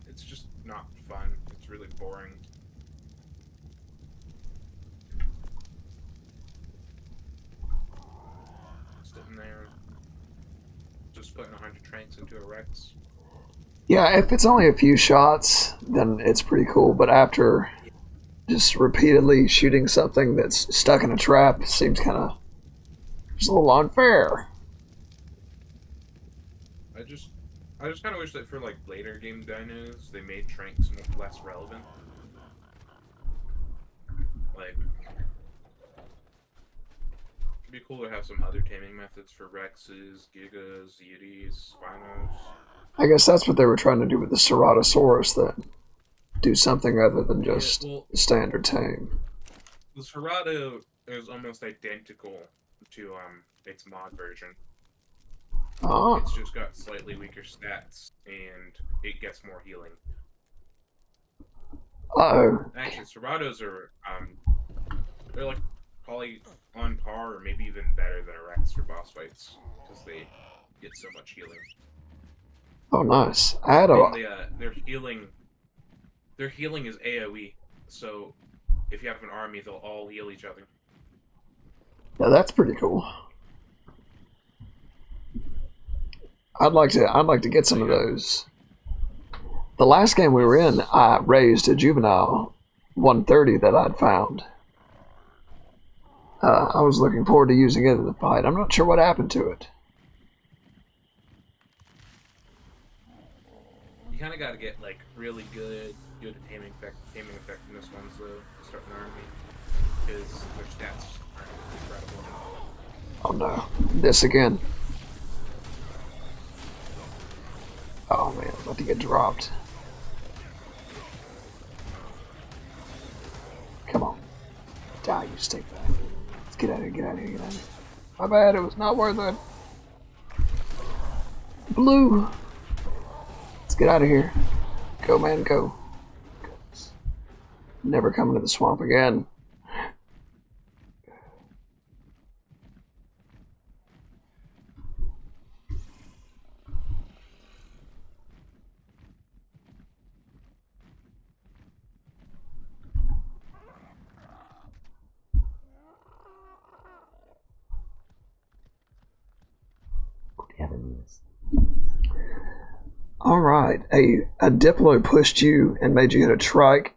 It's just not fun. It's really boring. Sitting there, just putting 100 trains into a Rex. Yeah, if it's only a few shots, then it's pretty cool. But after just repeatedly shooting something that's stuck in a trap seems kind of just a little unfair. I just kind of wish that for like later game dinos, they made tranks less relevant. Like, it'd be cool to have some other taming methods for Rexes, Gigas, Yetis, Spinos. I guess that's what they were trying to do with the Ceratosaurus then. Do something other than just standard tame. The Cerado is almost identical to its mod version. Oh. It's just got slightly weaker stats, and it gets more healing. Uh-oh. Actually, Ceratos are, they're like probably on par or maybe even better than a Rex for boss fights, because they get so much healing. Oh, nice. I had And their healing is AoE, so if you have an army, they'll all heal each other. Yeah, that's pretty cool. I'd like to get some of those. The last game we were in, I raised a juvenile 130 that I'd found. I was looking forward to using it in the fight. I'm not sure what happened to it. You kind of got to get like really good at taming effectiveness ones though to start an army, because their stats aren't incredible. Oh no, this again. Oh man, I'm about to get dropped. Come on. Die, you stink bag. Let's get out of here, get out of here, get out of here. My bad, it was not worth it. Blue. Let's get out of here. Go, man, go. Never coming to the swamp again. Alright, a Diplo pushed you and made you hit a trike.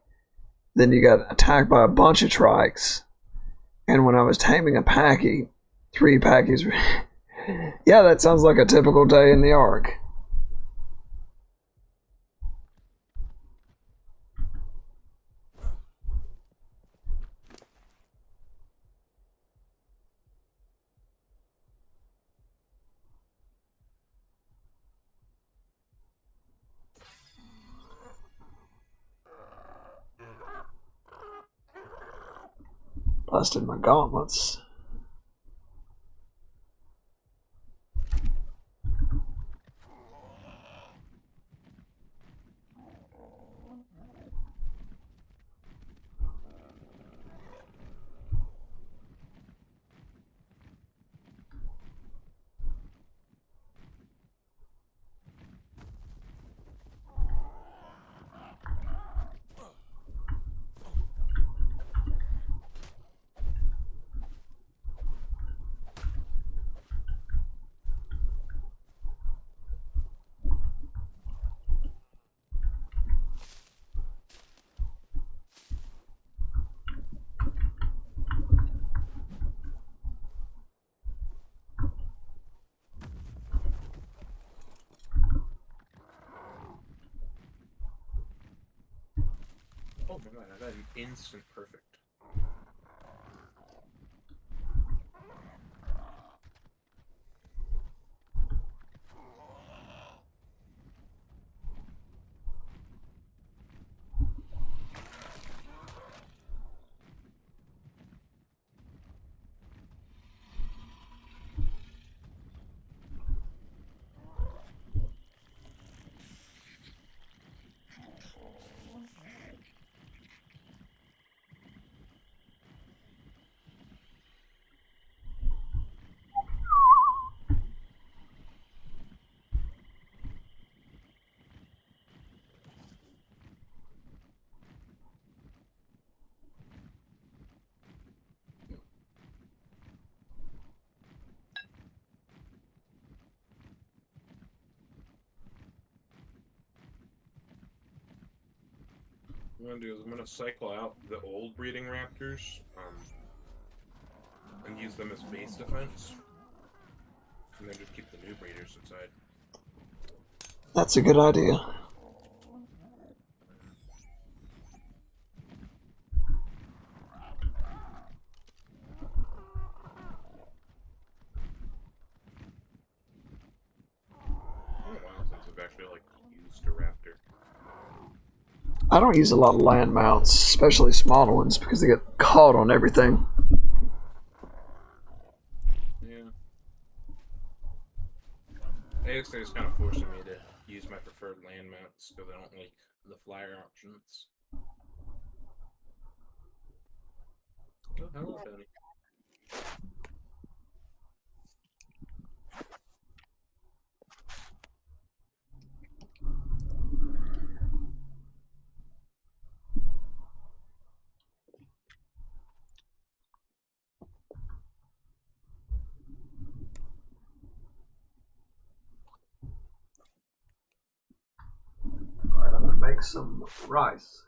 Then you got attacked by a bunch of trikes. And when I was taming a packy, 3 packies. Yeah, that sounds like a typical day in the Ark. Busted my gauntlets. Oh my god, I got an instant perfect. I'm gonna do is I'm gonna cycle out the old breeding raptors, and use them as base defense, and then just keep the new breeders inside. That's a good idea. It's been a while since I've actually like used a raptor. I don't use a lot of land mounts, especially smaller ones, because they get caught on everything. Yeah. AXA is kind of forcing me to use my preferred land mounts because I don't like the flyer options. Oh, hello, Tony. Alright, I'm gonna make some rice.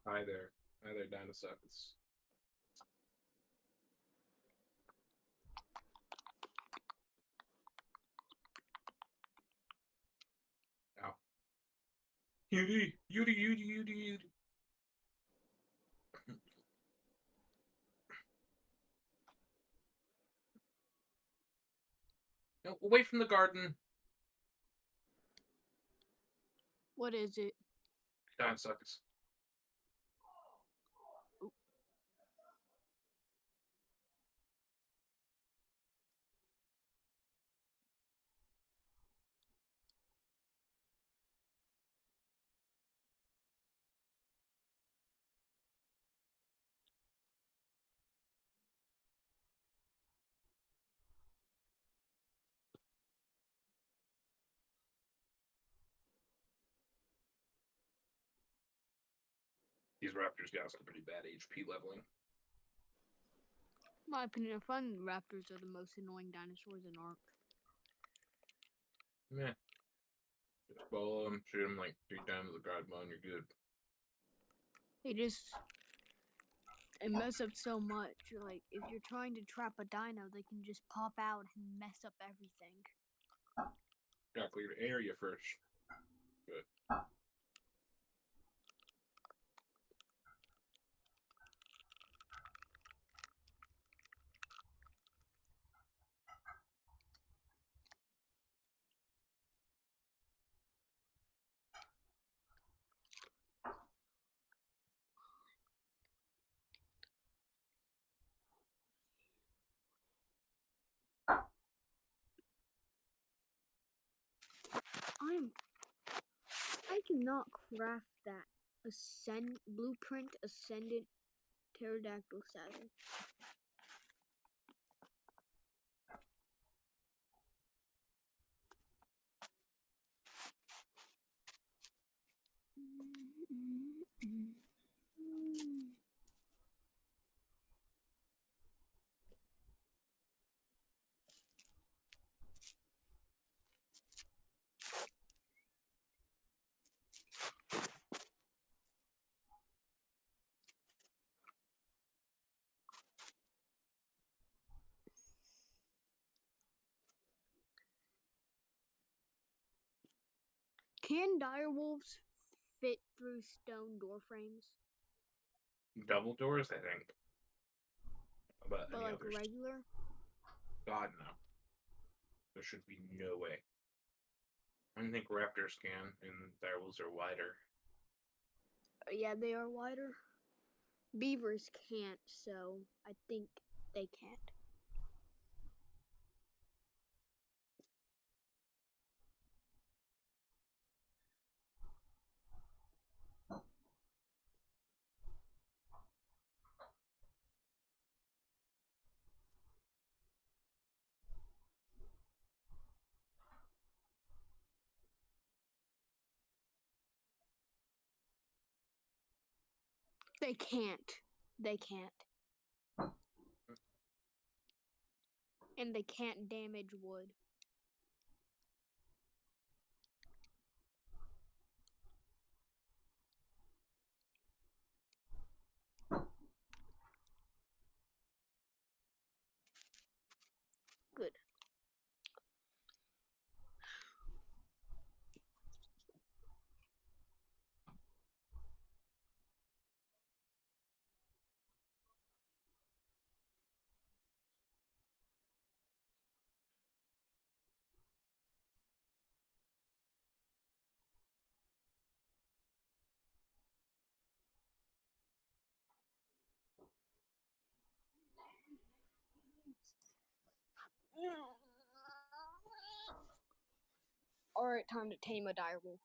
Hi there. Hi there, Dinosaurs. Ow. Yudi! Yudi, Yudi, Yudi, Yudi. No, away from the garden. What is it? Dinosaurs. These raptors got some pretty bad HP leveling. In my opinion, I find raptors are the most annoying dinosaurs in Ark. Meh. Just follow them, shoot them like 3 times the guard mode, and you're good. They just and mess up so much. Like if you're trying to trap a dino, they can just pop out and mess up everything. Gotta clear the area first. Good. I cannot craft that blueprint ascendant pterodactyl saddle. Can direwolves fit through stone door frames? Double doors, I think. But But any like others? regular? God, no. There should be no way. I don't think raptors can, and direwolves are wider. Yeah, they are wider. Beavers can't, so I think they can't. They can't. They can't. And they can't damage wood. Good. Alright, time to tame a direwolf.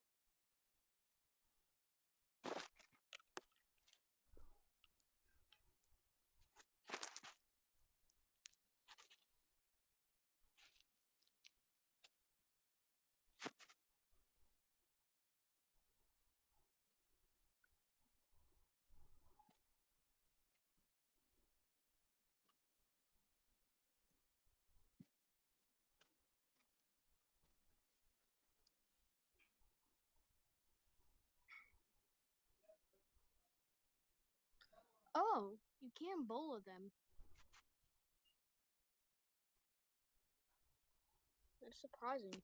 Oh, you can bola them. That's surprising.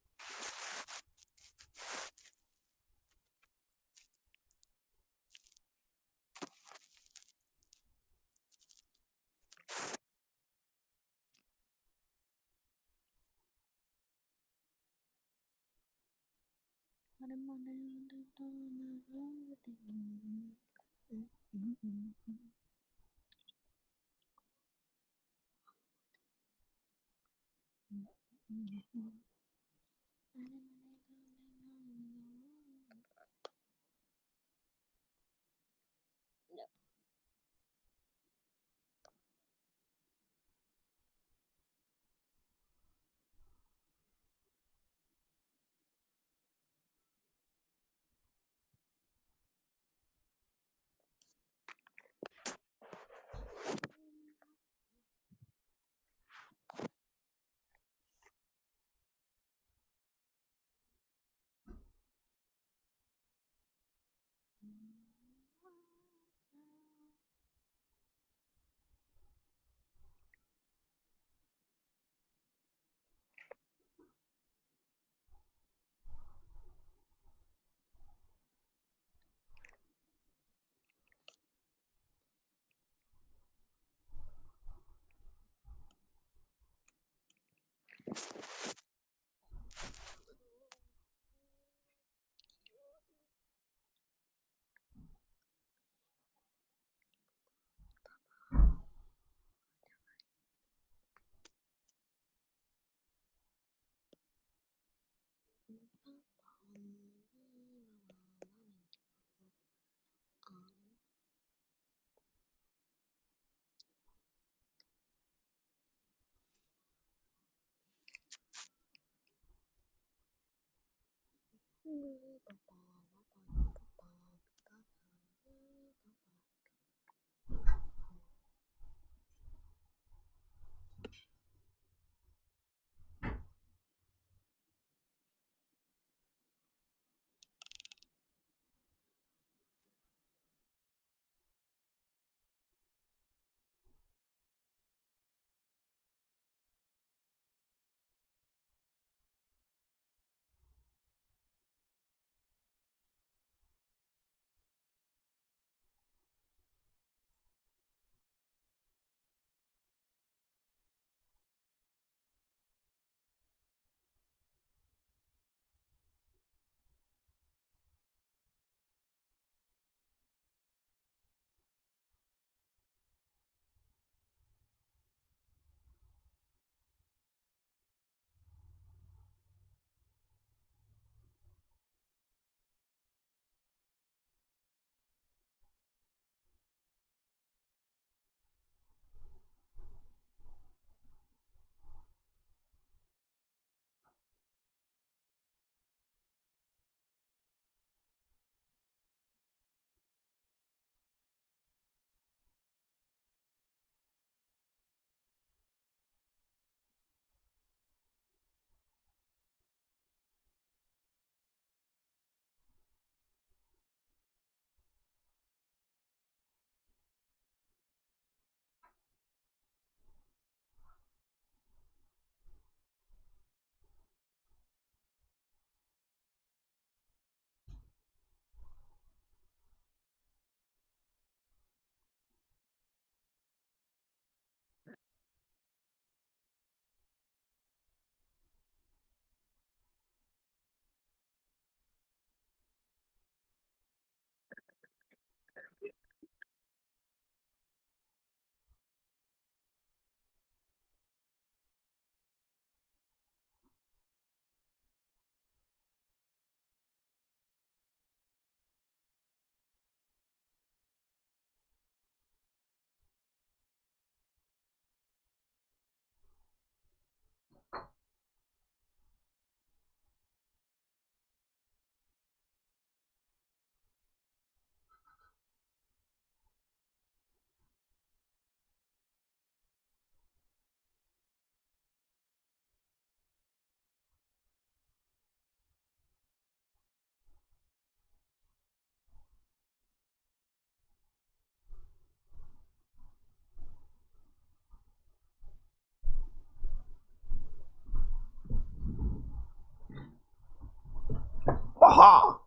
Aha!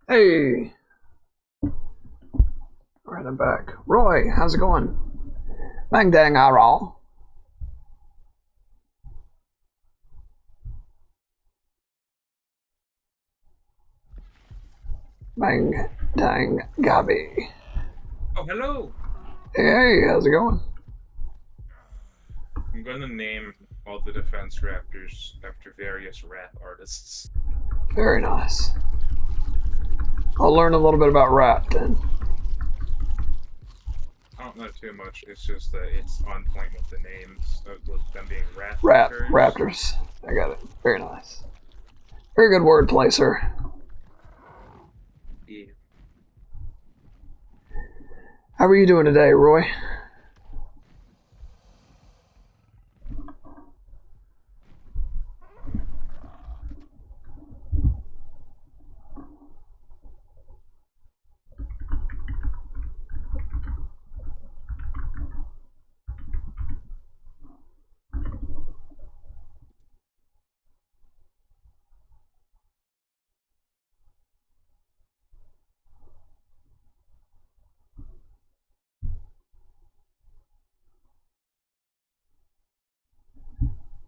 Hey! Right, I'm back. Roy, how's it going? Bang dang all. Bang dang Gabby. Oh, hello! Hey, how's it going? I'm gonna name all the defense raptors after various rap artists. Very nice. I'll learn a little bit about rap then. I don't know too much, it's just that it's on point with the names, with them being Rap, raptors. raptors. I got it. Very nice. Very good wordplay, sir. Yeah. How are you doing today, Roy?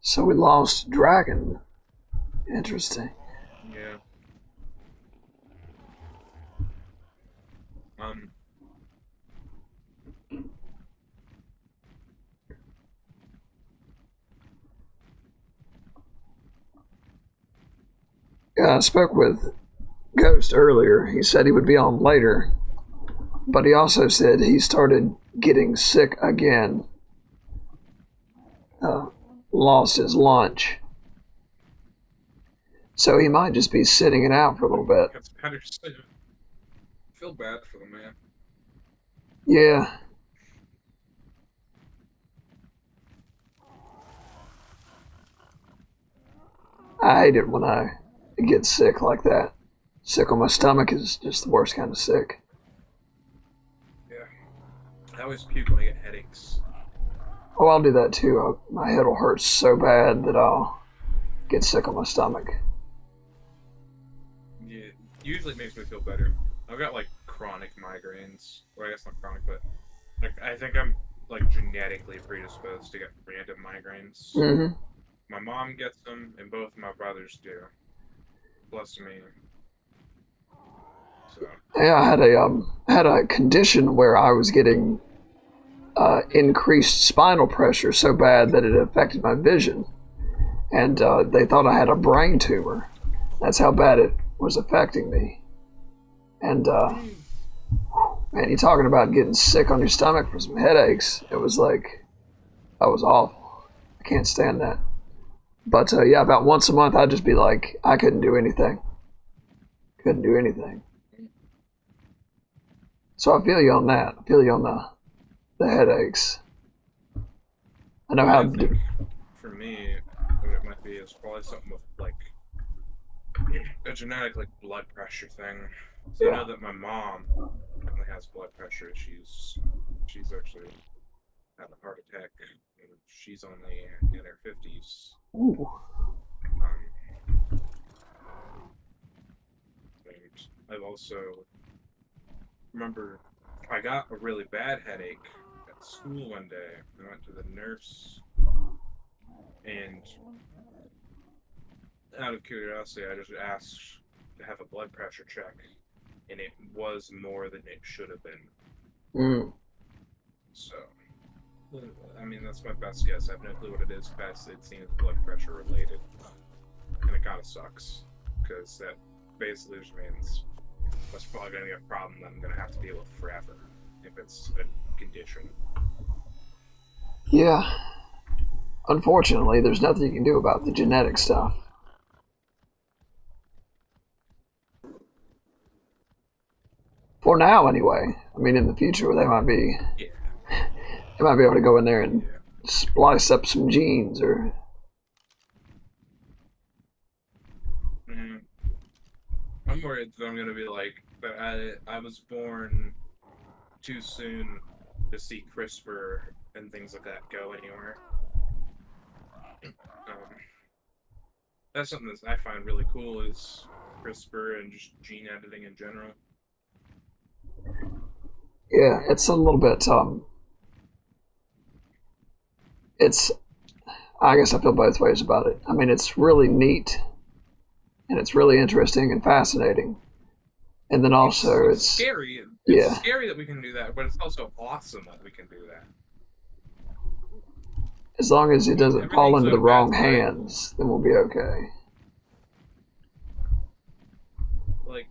So we lost Dragon. Interesting. Yeah. Yeah, I spoke with Ghost earlier. He said he would be on later, but he also said he started getting sick again. Lost his lunch. So he might just be sitting it out for a little bit. That's better soon. I feel bad for the man. Yeah. I hate it when I get sick like that. Sick on my stomach is just the worst kind of sick. Yeah. I always puke when I get headaches. Oh, I'll do that too. My head will hurt so bad that I'll get sick on my stomach. Yeah, usually it makes me feel better. I've got like chronic migraines, or I guess not chronic, but like I think I'm like genetically predisposed to get random migraines. Mm-hmm. My mom gets them, and both my brothers do. Plus me. So. Yeah, I had a condition where I was getting increased spinal pressure so bad that it affected my vision, and they thought I had a brain tumor. That's how bad it was affecting me. And man, you talking about getting sick on your stomach for some headaches? It was like that was awful. I can't stand that. But yeah, about once a month, I'd just be like, I couldn't do anything. Couldn't do anything. So I feel you on that. I feel you on the headaches. I know how. I think for me, what it might be is probably something with like a genetic like blood pressure thing. So Yeah. I know that my mom definitely has blood pressure. She's actually had a heart attack. And she's only in her 50s. Ooh. And I've also remember I got a really bad headache at school one day. I went to the nurse, and out of curiosity, I just asked to have a blood pressure check, and it was more than it should have been. Mm. So, I mean, that's my best guess. I have no clue what it is, past it seems blood pressure related. And it kind of sucks, because that basically just means that's probably going to be a problem that I'm going to have to deal with forever, if it's a condition. Yeah. Unfortunately, there's nothing you can do about the genetic stuff. For now, anyway. I mean, in the future, they might be able to go in there and splice up some genes, or. I'm worried that I'm gonna be like, but I was born too soon to see CRISPR and things like that go anywhere. That's something that I find really cool is CRISPR and just gene editing in general. Yeah, it's a little bit, it's, I guess I feel both ways about it. I mean, it's really neat, and it's really interesting and fascinating. And then also it's scary. It's scary that we can do that, but it's also awesome that we can do that. As long as it doesn't fall into the wrong hands, then we'll be okay. Like,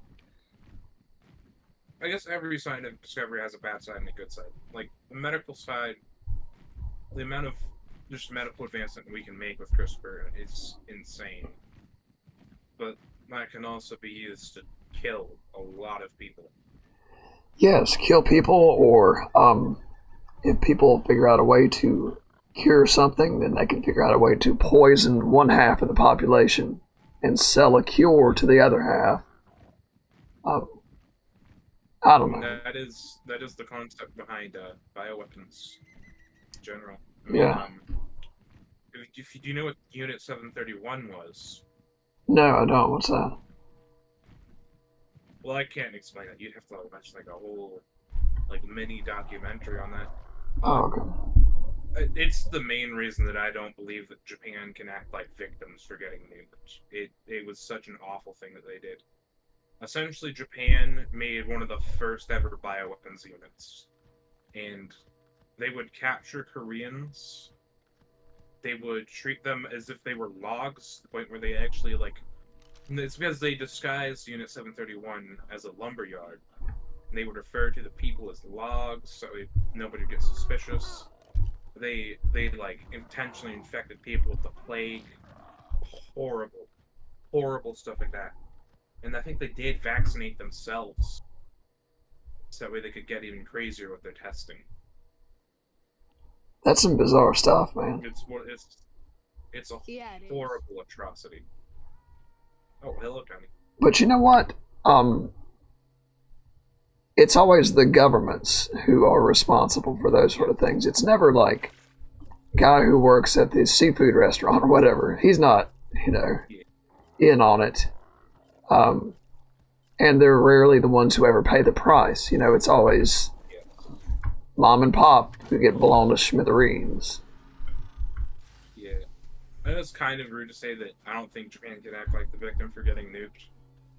I guess every scientific discovery has a bad side and a good side. Like, the medical side, the amount of just medical advancement we can make with CRISPR is insane. But that can also be used to kill a lot of people. Yes, kill people, or if people figure out a way to cure something, then they can figure out a way to poison one half of the population and sell a cure to the other half. I don't know. That is the concept behind bioweapons in general. I mean, Yeah. Do you know what Unit 731 was? No, I don't. What's that? Well, I can't explain it. You'd have to watch like a whole like mini documentary on that. Oh, okay. It's the main reason that I don't believe that Japan can act like victims for getting nuked. It was such an awful thing that they did. Essentially, Japan made one of the first ever bioweapons units, and they would capture Koreans. They would treat them as if they were logs, to the point where they actually like. It's because they disguised Unit 731 as a lumberyard, and they would refer to the people as logs, so nobody would get suspicious. They like intentionally infected people with the plague. Horrible, horrible stuff like that. And I think they did vaccinate themselves, so that way they could get even crazier with their testing. That's some bizarre stuff, man. It's a Yeah, it is. horrible atrocity. Oh, hello, Tony. But you know what? It's always the governments who are responsible for those sort of things. It's never like guy who works at the seafood restaurant or whatever. He's not, in on it. And they're rarely the ones who ever pay the price. It's always mom and pop who get blown to smithereens. Yeah. I know it's kind of rude to say that I don't think Japan can act like the victim for getting nuked.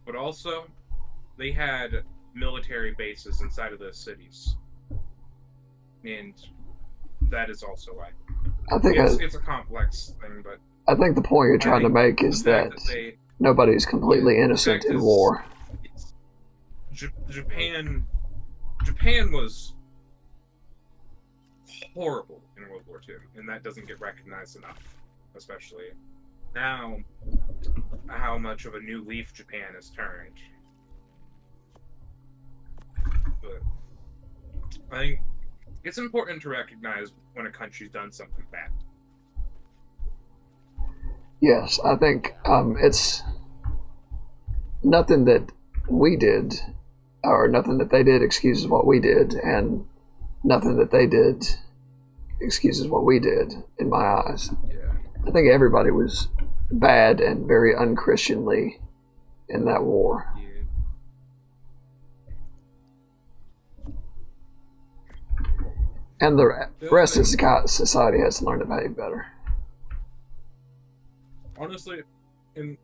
But also, they had military bases inside of those cities. And that is also why. It's a complex thing, but I think the point you're trying to make is that nobody's completely innocent in war. Japan was horrible in World War II, and that doesn't get recognized enough, especially now how much of a new leaf Japan has turned. But I think it's important to recognize when a country's done something bad. Yes, I think it's nothing that we did, or nothing that they did excuses what we did, and nothing that they did excuses what we did, in my eyes. Yeah. I think everybody was bad and very unchristianly in that war. Yeah. And the rest of society has to learn to behave better. Honestly, and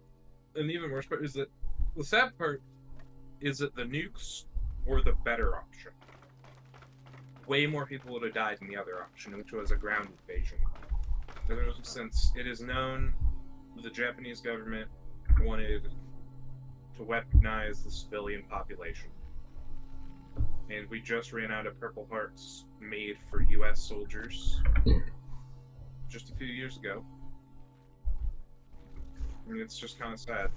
even worse part is that the sad part is that the nukes were the better option. Way more people would have died in the other option, which was a ground invasion. Since it is known the Japanese government wanted to weaponize the civilian population. And we just ran out of Purple Hearts made for US soldiers just a few years ago. I mean, it's just kind of sad.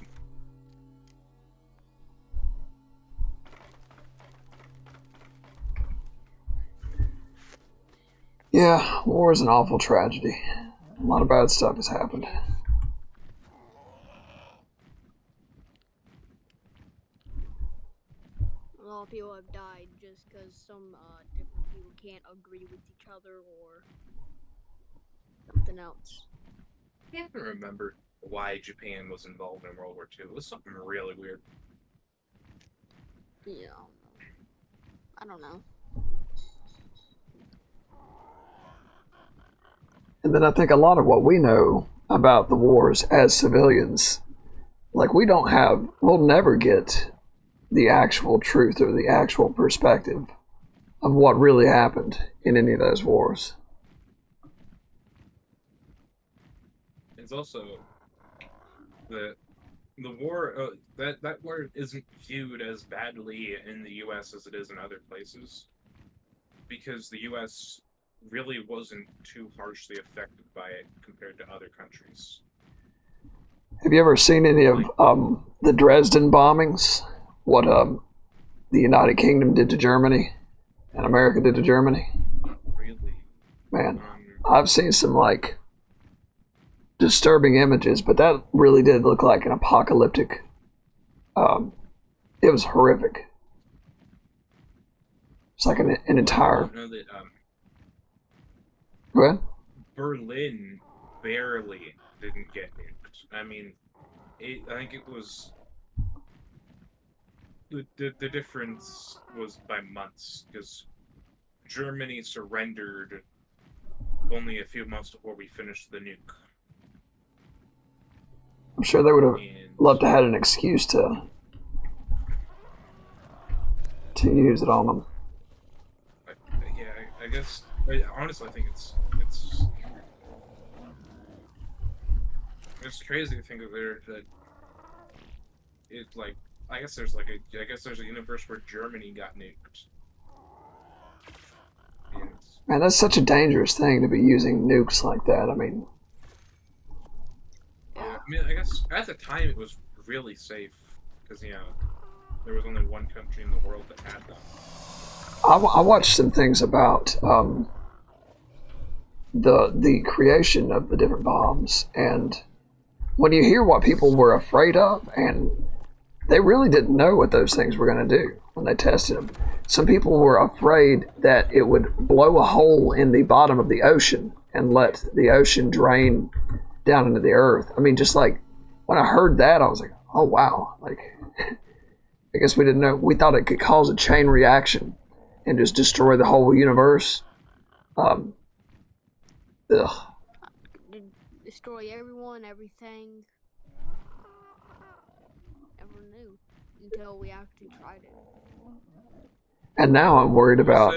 Yeah, war is an awful tragedy. A lot of bad stuff has happened. A lot of people have died just because some different people can't agree with each other or something else. I can't remember why Japan was involved in World War II. It was something really weird. Yeah, I don't know. And then I think a lot of what we know about the wars as civilians, like we'll never get the actual truth or the actual perspective of what really happened in any of those wars. It's also the war that war isn't viewed as badly in the U.S. as it is in other places, because the U.S. really wasn't too harshly affected by it compared to other countries. Have you ever seen any of the Dresden bombings? What the United Kingdom did to Germany and America did to Germany? Really? Man, I've seen some disturbing images, but that really did look like an apocalyptic. It was horrific. It's like an entire. I know that Go ahead. Berlin barely didn't get nuked. I mean, I think it was the difference was by months, because Germany surrendered only a few months before we finished the nuke. I'm sure they would have And loved to have an excuse to use it on them. I guess. Honestly, I think it's crazy to think that it's like. I guess there's a universe where Germany got nuked. And Man, that's such a dangerous thing to be using nukes like that. I mean, I guess at the time it was really safe because there was only one country in the world that had them. I watched some things about the creation of the different bombs, and when you hear what people were afraid of, and they really didn't know what those things were going to do when they tested them. Some people were afraid that it would blow a hole in the bottom of the ocean and let the ocean drain down into the earth. I mean, just like when I heard that, I was like, oh wow. Like, I guess we didn't know. We thought it could cause a chain reaction and just destroy the whole universe. Ugh. Destroy everyone, everything. Never knew until we actually tried it. And now I'm worried about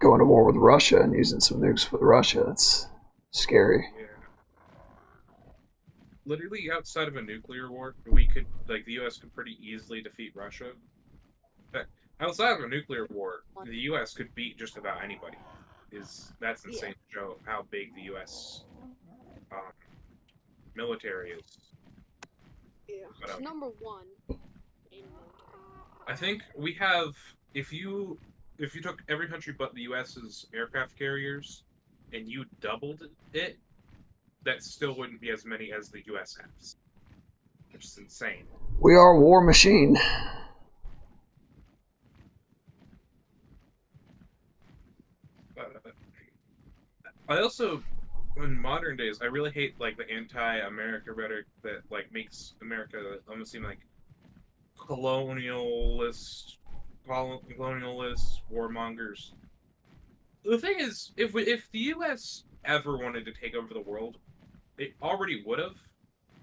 going to war with Russia and using some nukes with Russia. That's scary. Yeah. Literally, outside of a nuclear war, the U.S. could pretty easily defeat Russia. But outside of a nuclear war, the U.S. could beat just about anybody. That's insane to show how big the U.S. Military is. Yeah, it's number one in military. I think we have. If you took every country but the U.S.'s aircraft carriers and you doubled it, that still wouldn't be as many as the U.S. has, which is insane. We are a war machine. I also, in modern days, I really hate the anti-America rhetoric that makes America almost seem like colonialists, warmongers. The thing is, if the U.S. ever wanted to take over the world, it already would have,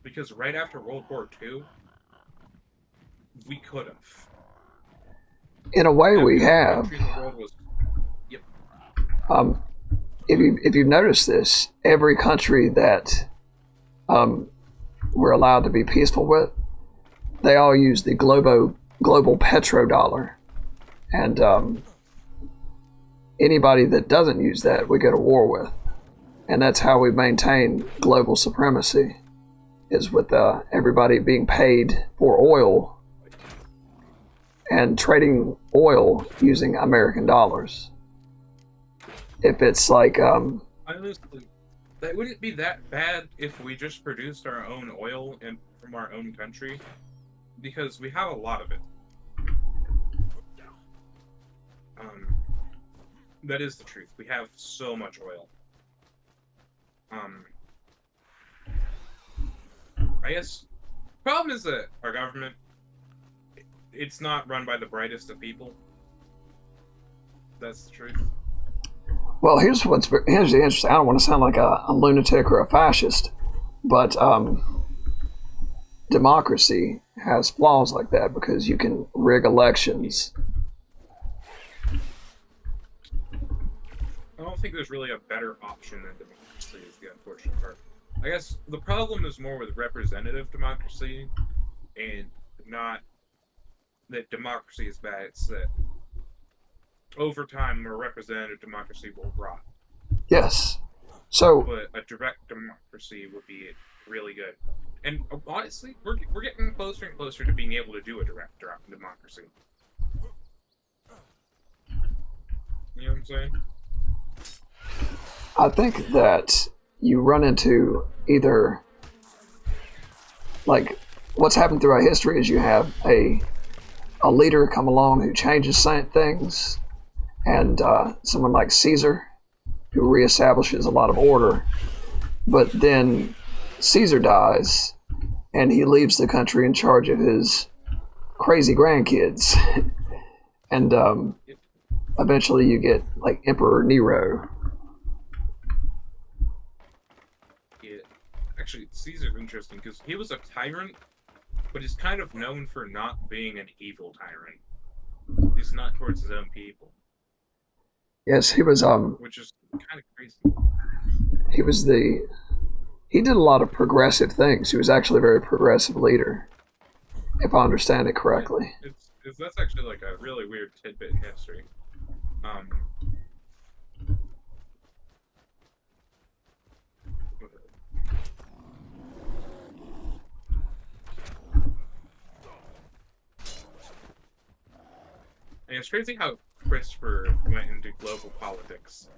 because right after World War II, we could have. In a way, we have. Yep. If you've noticed this, every country that we're allowed to be peaceful with, they all use the global petrodollar. And anybody that doesn't use that, we go to war with. And that's how we maintain global supremacy, is with everybody being paid for oil and trading oil using American dollars. If it's like... Honestly, that wouldn't be that bad if we just produced our own oil from our own country, because we have a lot of it. That is the truth. We have so much oil. I guess problem is that our government, it's not run by the brightest of people. That's the truth. Well, here's the interesting. I don't want to sound like a lunatic or a fascist, but democracy has flaws like that because you can rig elections. I don't think there's really a better option than democracy is the unfortunate part. I guess the problem is more with representative democracy, and not that democracy is bad. It's that over time, a representative democracy will rot. Yes. So, but a direct democracy would be really good. And honestly, we're getting closer and closer to being able to do a direct democracy. You know what I'm saying? I think that you run into either, like, what's happened throughout history is you have a leader come along who changes things, and someone like Caesar who reestablishes a lot of order, but then Caesar dies and he leaves the country in charge of his crazy grandkids. And eventually you get like Emperor Nero. Actually, Caesar's interesting because he was a tyrant, but he's kind of known for not being an evil tyrant. He's not towards his own people. Yes, he was which is kind of crazy. He did a lot of progressive things. He was actually a very progressive leader, if I understand it correctly. That's actually like a really weird tidbit in history. And it's crazy how Christopher went into global politics.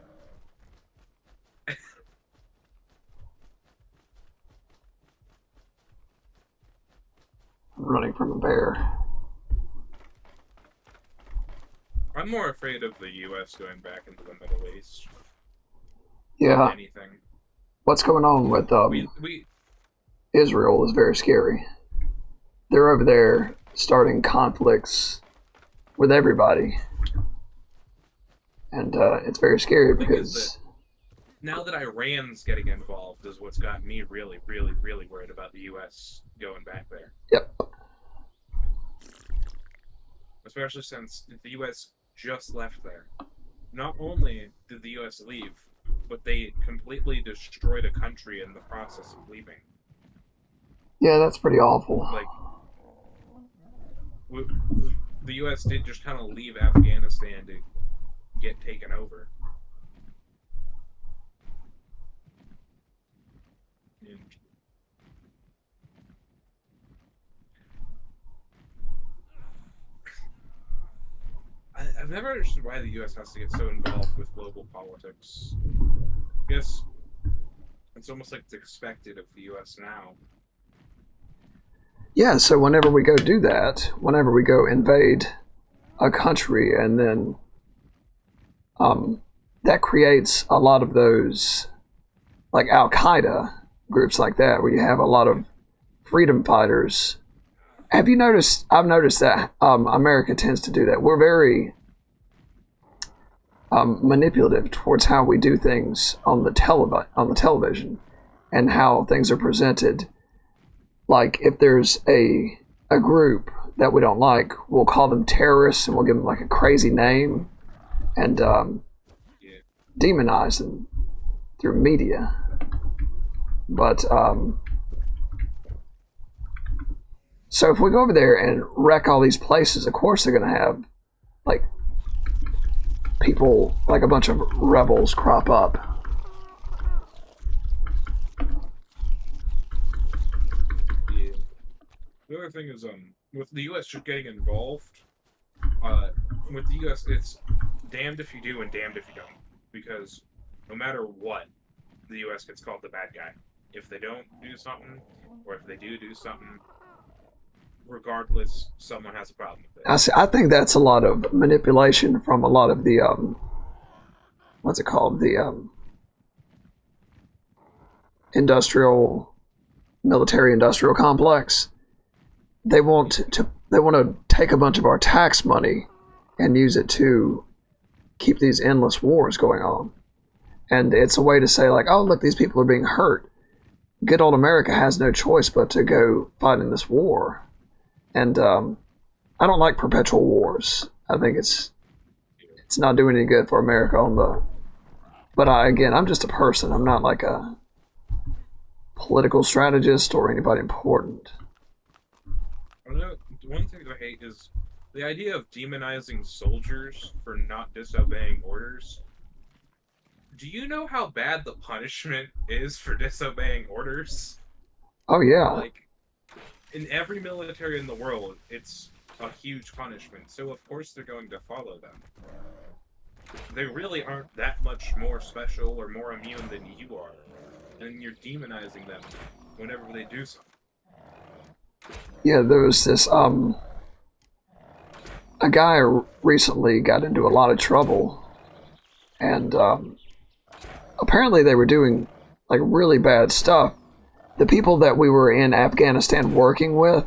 Running from a bear. I'm more afraid of the U.S. going back into the Middle East. Yeah. Anything. What's going on with Israel is very scary. They're over there starting conflicts with everybody. And it's very scary because... Now that Iran's getting involved is what's got me really, really, really worried about the U.S. going back there. Yep. Especially since the U.S. just left there. Not only did the U.S. leave, but they completely destroyed a country in the process of leaving. Yeah, that's pretty awful. Like, the U.S. did just kind of leave Afghanistan to get taken over. And I've never understood why the U.S. has to get so involved with global politics. I guess it's almost like it's expected of the U.S. now. Yeah, so whenever we go do that, whenever we go invade a country, and then that creates a lot of those, like Al-Qaeda groups like that, where you have a lot of freedom fighters. Have you noticed? I've noticed that America tends to do that. We're very manipulative towards how we do things on the television and how things are presented. Like if there's a group that we don't like, we'll call them terrorists and we'll give them like a crazy name and demonize them through media. But so if we go over there and wreck all these places, of course they're going to have like people, like a bunch of rebels crop up. Yeah. The other thing is, with the U.S. just getting involved, with the U.S. it's damned if you do and damned if you don't, because no matter what, the U.S. gets called the bad guy. If they don't do something, or if they do something, regardless, someone has a problem with it. I think that's a lot of manipulation from a lot of the what's it called, the military industrial complex. They want to take a bunch of our tax money and use it to keep these endless wars going on. And it's a way to say, like, oh, look, these people are being hurt. Good old America has no choice but to go fight in this war. And I don't like perpetual wars. I think it's not doing any good for America But again, I'm just a person. I'm not like a political strategist or anybody important. One thing that I hate is the idea of demonizing soldiers for not disobeying orders. Do you know how bad the punishment is for disobeying orders? Oh, yeah. Like, in every military in the world, it's a huge punishment, so of course they're going to follow them. They really aren't that much more special or more immune than you are, and you're demonizing them whenever they do something. Yeah, there was this, a guy recently got into a lot of trouble, and apparently they were doing, like, really bad stuff. The people that we were in Afghanistan working with,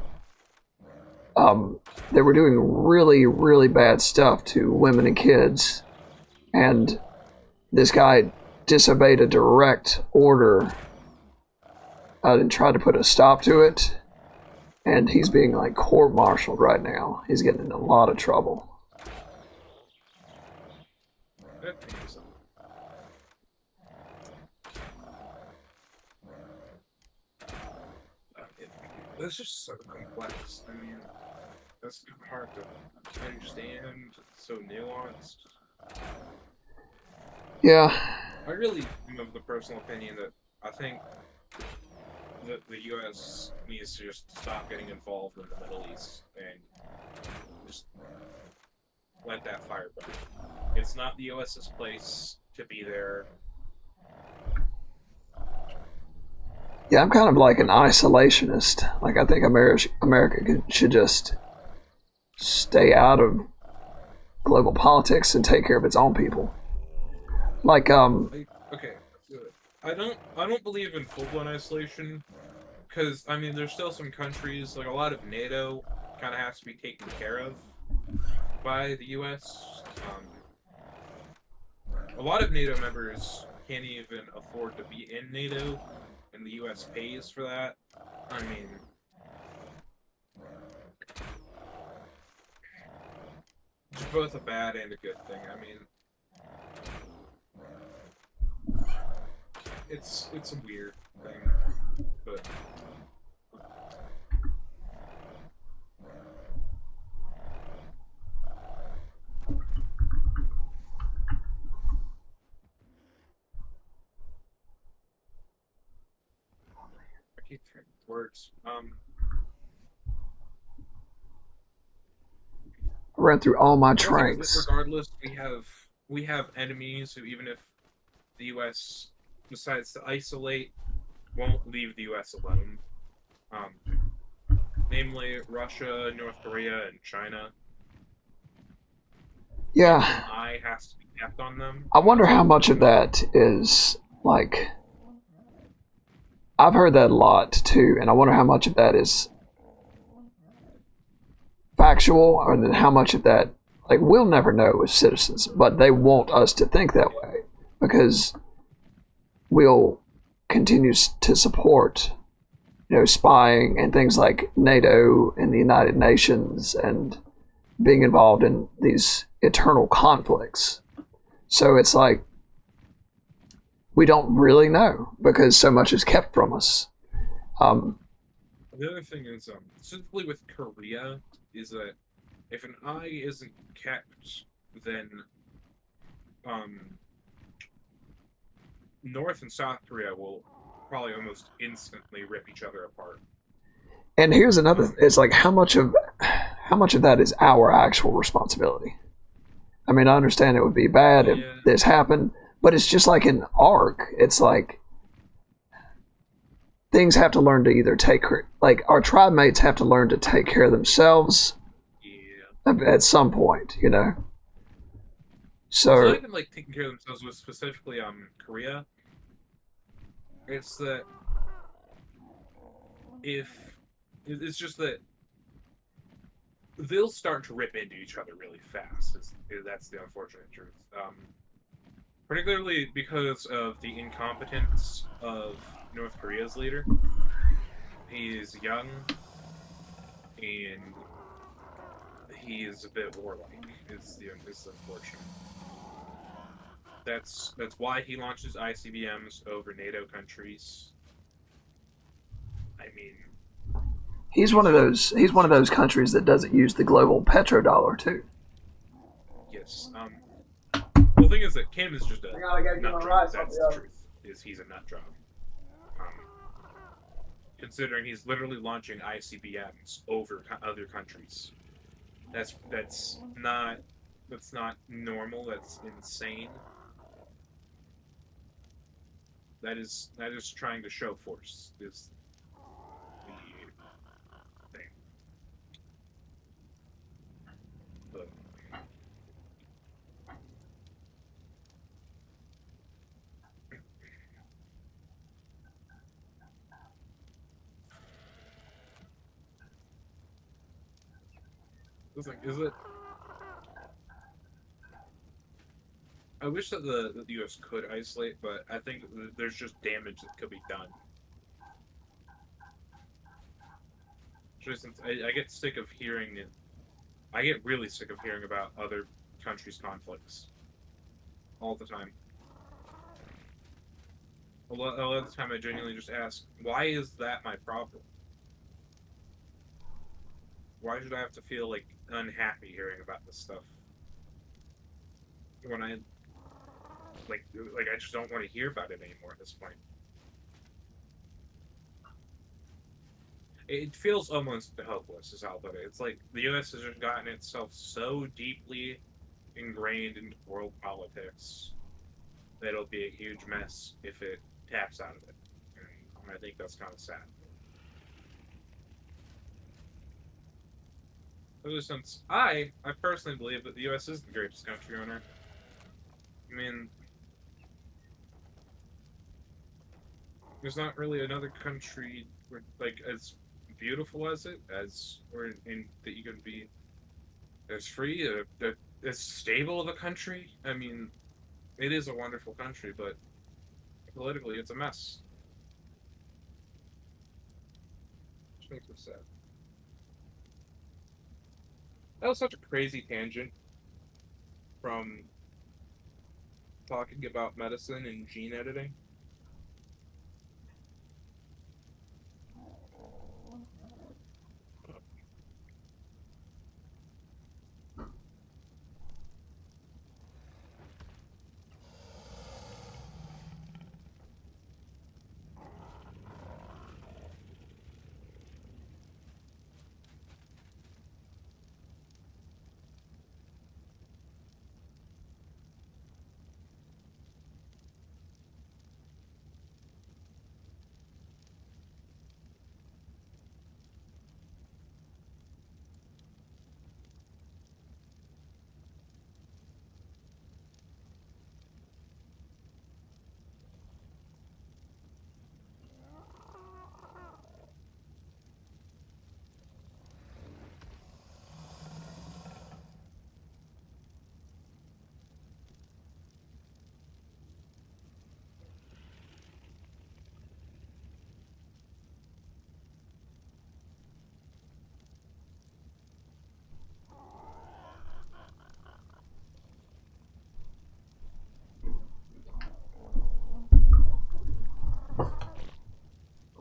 they were doing really, really bad stuff to women and kids. And this guy disobeyed a direct order and tried to put a stop to it. And he's being like court-martialed right now. He's getting in a lot of trouble. It's just so complex. I mean, that's hard to understand. It's so nuanced. Yeah. I really am of the personal opinion that I think that the U.S. needs to just stop getting involved in the Middle East and just let that fire burn. It's not the U.S.'s place to be there. Yeah, I'm kind of like an isolationist. Like, I think America should just stay out of global politics and take care of its own people. Like, Okay, I don't believe in full-blown isolation, because, I mean, there's still some countries, like a lot of NATO kind of has to be taken care of by the U.S. A lot of NATO members can't even afford to be in NATO, and the U.S. pays for that. I mean, it's both a bad and a good thing. I mean, it's a weird thing, but I keep forgetting words. I ran through all my The thing is that tranks. regardless, we have enemies who, even if the U.S. decides to isolate, won't leave the U.S. alone. Namely Russia, North Korea, and China. Yeah. An eye has to be kept on them. I wonder how much of that is, like, I've heard that a lot too, and I wonder how much of that is factual, and then how much of that, like, we'll never know as citizens, but they want us to think that way because we'll continue to support, spying and things like NATO and the United Nations and being involved in these eternal conflicts. So it's like we don't really know because so much is kept from us. The other thing is, specifically with Korea, is that if an eye isn't kept, then North and South Korea will probably almost instantly rip each other apart. And here's another: it's like how much of that is our actual responsibility. I mean, I understand it would be bad if this happened, but it's just like in Ark. It's like things have to learn to either like our tribe mates have to learn to take care of themselves at some point, So it's not even like taking care of themselves with specifically Korea. It's that it's just that they'll start to rip into each other really fast. That's the unfortunate truth. Particularly because of the incompetence of North Korea's leader. He is young, and he is a bit warlike. Is unfortunate. That's why he launches ICBMs over NATO countries. I mean, he's one of those countries that doesn't use the global petrodollar too. Yes. The thing is that Kim is just a nut job. That's the truth. He's a nut job. Considering he's literally launching ICBMs over other countries. That's not normal. That's insane. That is trying to show force. Is the thing. But is it? I wish that the U.S. could isolate, but I think there's just damage that could be done. Just, I get sick of hearing it. I get really sick of hearing about other countries' conflicts all the time. A lot of the time, I genuinely just ask, why is that my problem? Why should I have to feel like unhappy hearing about this stuff when I like I just don't want to hear about it anymore at this point. It feels almost hopeless, is how I'll put it. It's like the U.S. has just gotten itself so deeply ingrained into world politics that it'll be a huge mess if it taps out of it. And I think that's kind of sad. Especially since I personally believe that the U.S. is the greatest country on earth. I mean, there's not really another country where, like, as beautiful as it, or in that you can be as free, as stable of a country. I mean, it is a wonderful country, but politically, it's a mess. Which makes me sad. That was such a crazy tangent from talking about medicine and gene editing.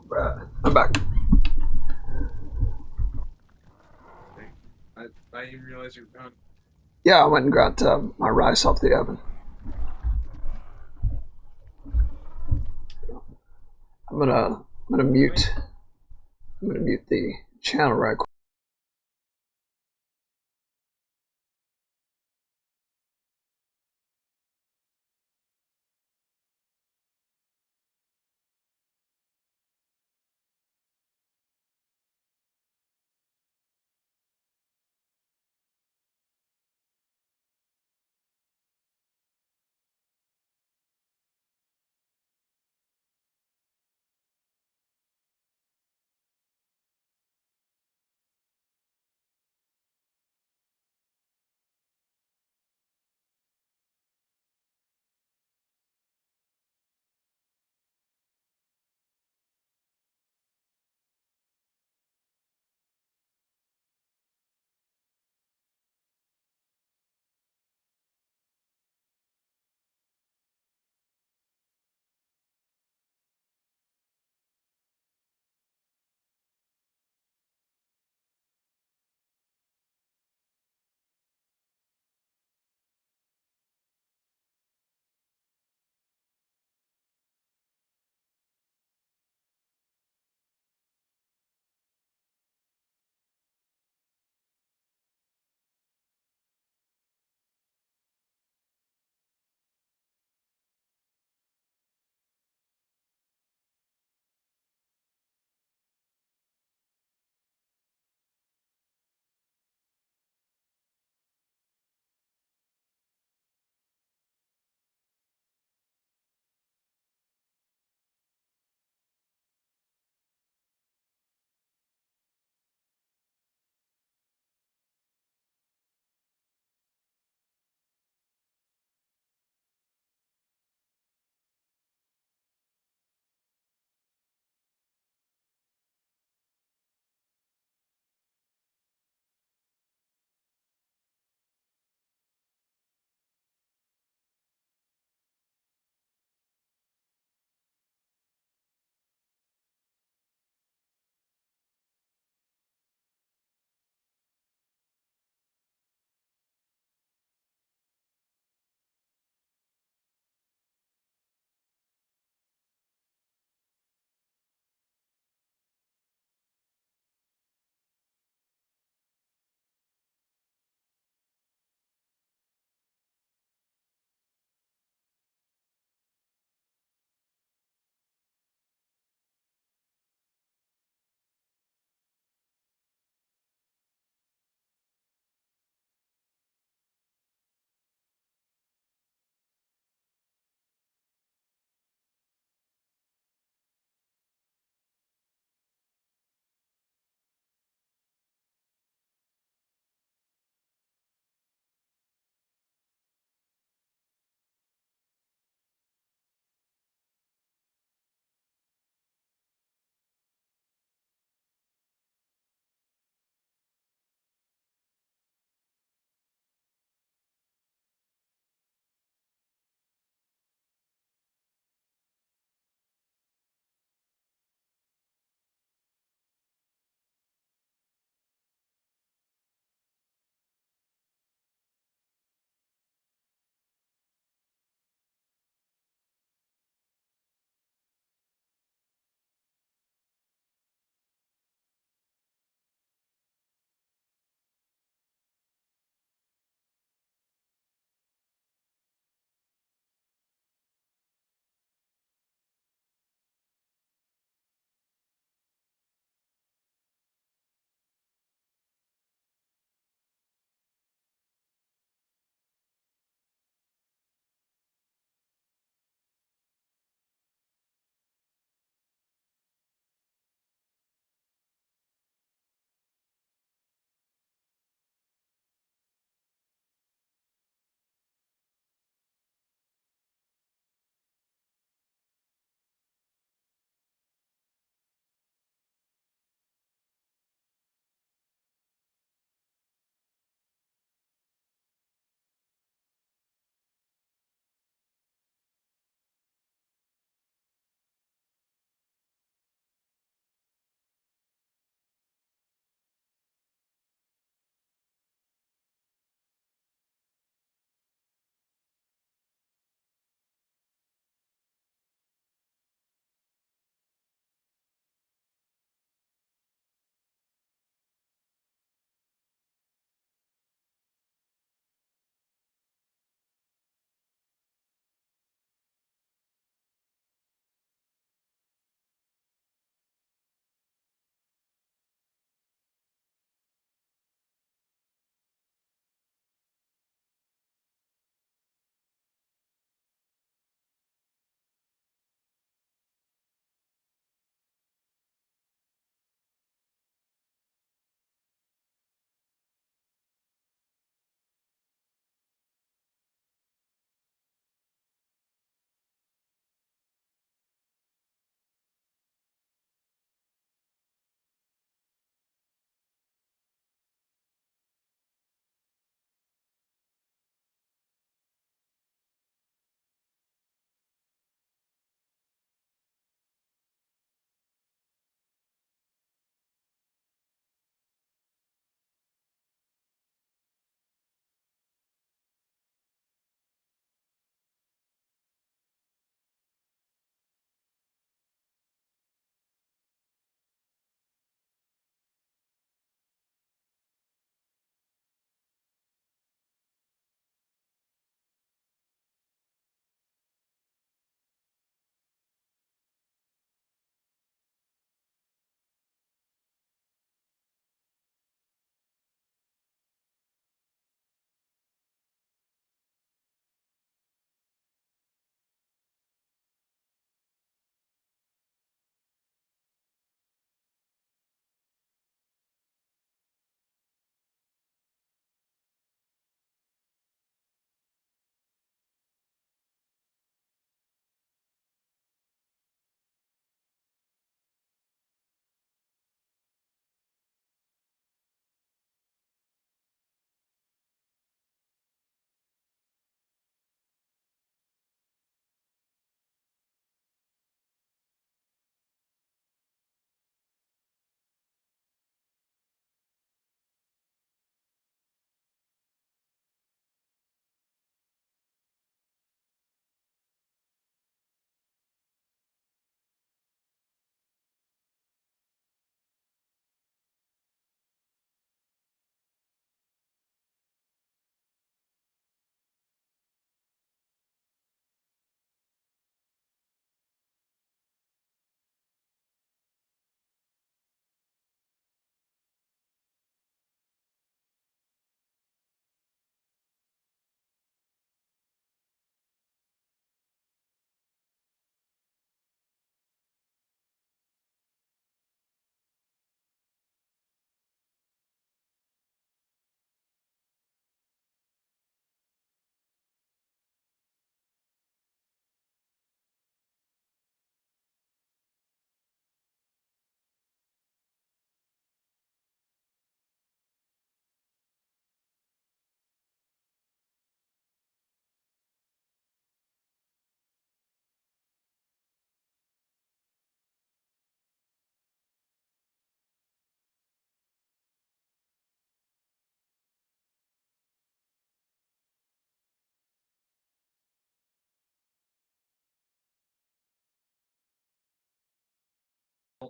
Right. I'm back. I didn't realize you were gone. Yeah, I went and got my rice off the oven. I'm gonna mute. I'm gonna mute the channel right quick.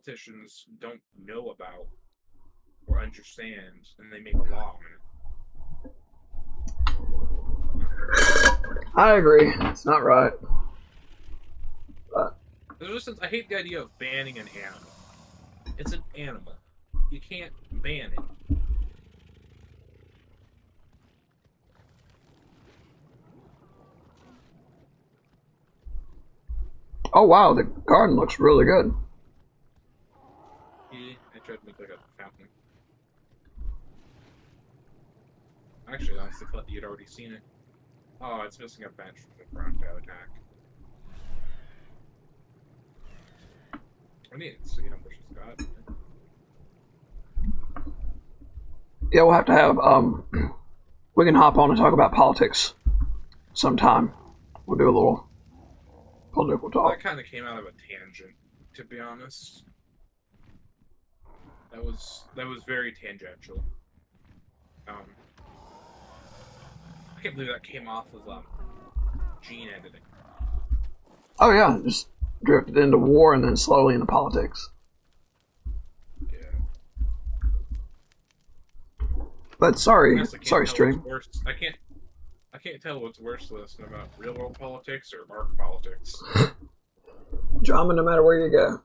politicians don't know about or understand, and they make a law on it. I agree. It's not right. But I hate the idea of banning an animal. It's an animal. You can't ban it. oh wow, the garden looks really good. Yeah, I tried to make like a fountain. Actually, I honestly thought you'd already seen it. Oh, it's missing a bench from the Bronto attack. I need to see how much it's got. Yeah, we'll have to have we can hop on and talk about politics sometime. We'll do a little political talk. That kind of came out of a tangent, to be honest. That was very tangential. I can't believe that came off of gene editing. Oh yeah, just drifted into war and then slowly into politics. Yeah. But sorry, I can't sorry, tell stream. what's worse. I can't tell what's worse listening about real world politics or Ark politics. Drama no matter where you go.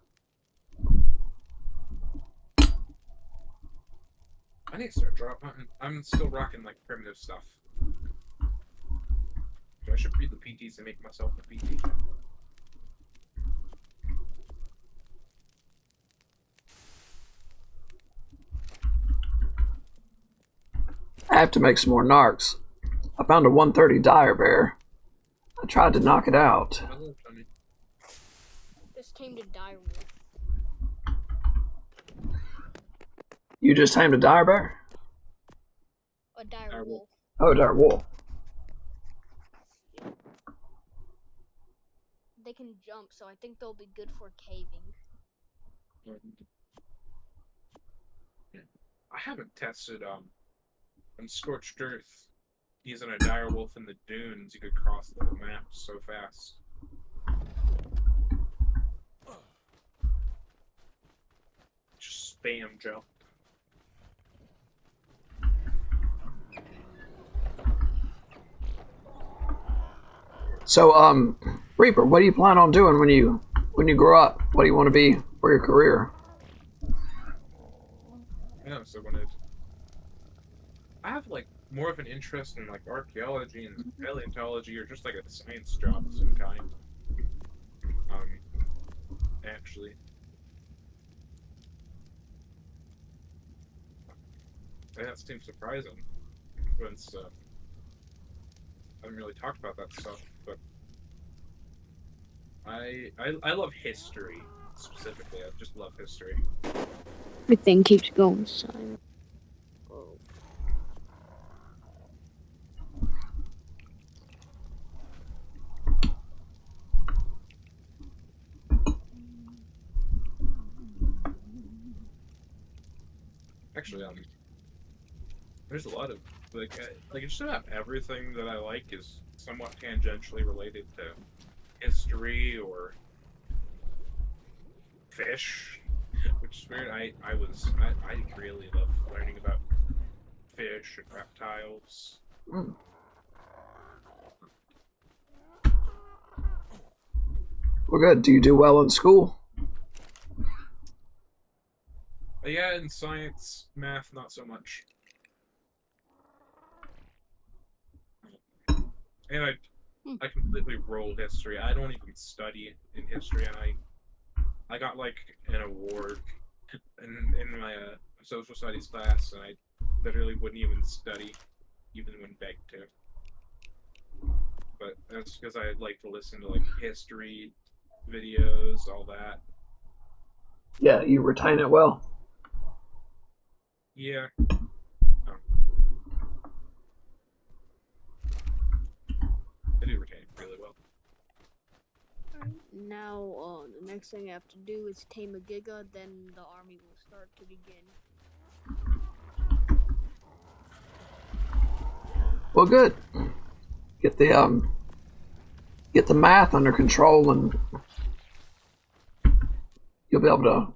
I need to start drop hunting. I'm still rocking like primitive stuff. I should read the PTs and make myself a PT. I have to make some more narcs. I found a 130 dire bear. I tried to knock it out. Just tamed a dire wolf. You just tamed a dire bear? A dire wolf. Oh, a dire wolf. They can jump, so I think they'll be good for caving. I haven't tested on Scorched Earth using a dire wolf in the dunes. You could cross the map so fast. Just spam jump. So, Reaper, what do you plan on doing when you grow up? What do you want to be for your career? Yeah, so I have like more of an interest in like archaeology and paleontology, or just like a science job of some kind. Actually, and that seems surprising. Since I haven't really talked about that stuff, but I love history specifically. I just love history. Everything keeps going silent. Oh. Actually, there's a lot of like just about everything that I like is somewhat tangentially related to history or fish, which is weird. I really love learning about fish and reptiles. Mm. Well, good. Do you do well in school? Yeah, in science, math, not so much. And I completely rolled history. I don't even study in history, and I got like an award in my social studies class, and I literally wouldn't even study, even when begged to. But that's because I like to listen to like history videos, all that. Yeah, you retain it well. Yeah. I do retain it really well. Now, the next thing I have to do is tame a Giga, then the army will start to begin. Well, good. Get the math under control, and you'll be able to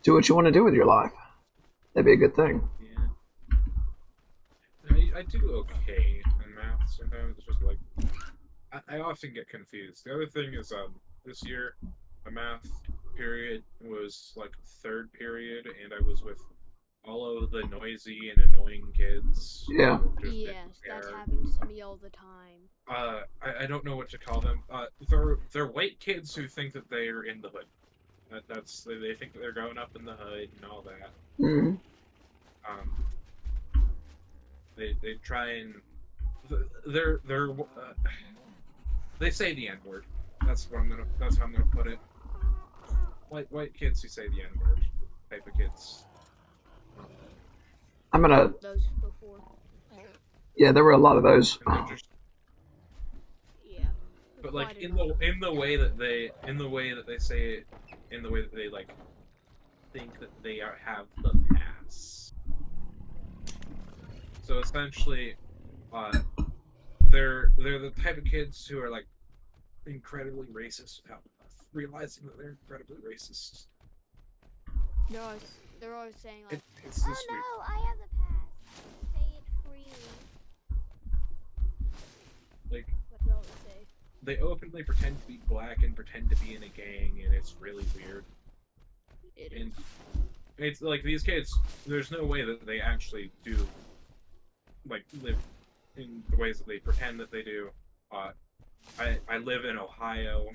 do what you want to do with your life. That'd be a good thing. Yeah. I do okay in math sometimes. It's just like I often get confused. The other thing is this year my math period was like third period, and I was with all of the noisy and annoying kids. Yeah. Just Yes, didn't that care. happens to me all the time. I don't know what to call them. They're white kids who think that they're in the hood. They think that they're going up in the hood and all that. Mm-hmm. They try and they say the N word. That's how I'm gonna put it. White kids who say the N word type of kids. I'm gonna. Those before. Yeah, there were a lot of those. And they're just, Yeah. but like Quite in enough. the way that they say it, in the way that they like think that they have the pass. So essentially, they're the type of kids who are like incredibly racist without realizing that they're incredibly racist. They're always saying like, It's this weird. I have the pass. Say it freely. Like what they always say. they openly pretend to be black and pretend to be in a gang, and it's really weird. It And is. it's like these kids. There's no way that they actually do like live in the ways that they pretend that they do. I live in Ohio.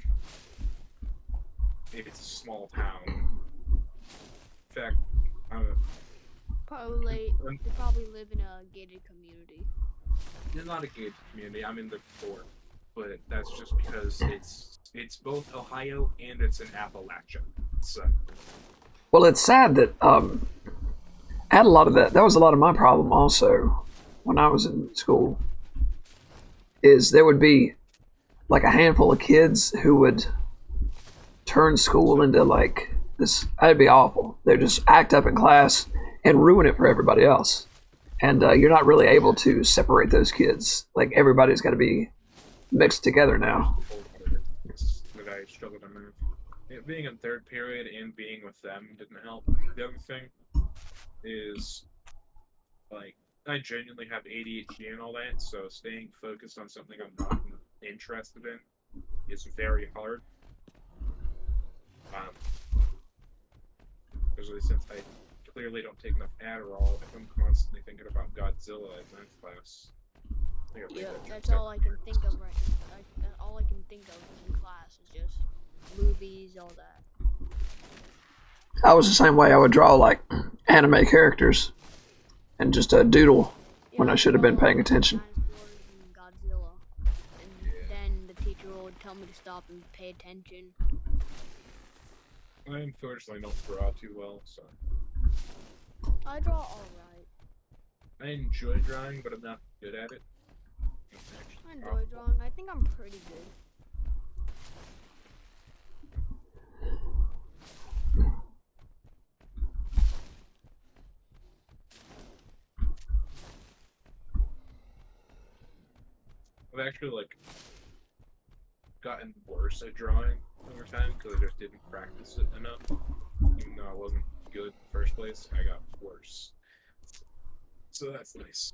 It's a small town. In fact, They probably live in a gated community. it's not a gated community. I'm in the port, but that's just because it's both Ohio and it's in Appalachia. So Well, it's sad that I had a lot of that. That was a lot of my problem also when I was in school. Is there would be like a handful of kids who would turn school into like this. That'd be awful. They'd just act up in class and ruin it for everybody else. And you're not really able to separate those kids. Like everybody's got to be mixed together now. that I struggled to move. Being in third period and being with them didn't help. The other thing is, like, I genuinely have ADHD and all that, so staying focused on something I'm not interested in is very hard. Especially since I clearly don't take enough Adderall if I'm constantly thinking about Godzilla in math class. Yeah, that's all I can think of right now. All I can think of in class is just movies, all that. I was the same way. I would draw like anime characters and just doodle when I should have been paying attention. Dinosaurs and Godzilla. And then the teacher would tell me to stop and pay attention. I unfortunately don't draw too well, so I draw alright. I enjoy drawing, but I'm not good at it. I enjoy drawing. I think I'm pretty good. I've actually like gotten worse at drawing over time because I just didn't practice it enough. Even though I wasn't good in the first place, I got worse. So that's nice.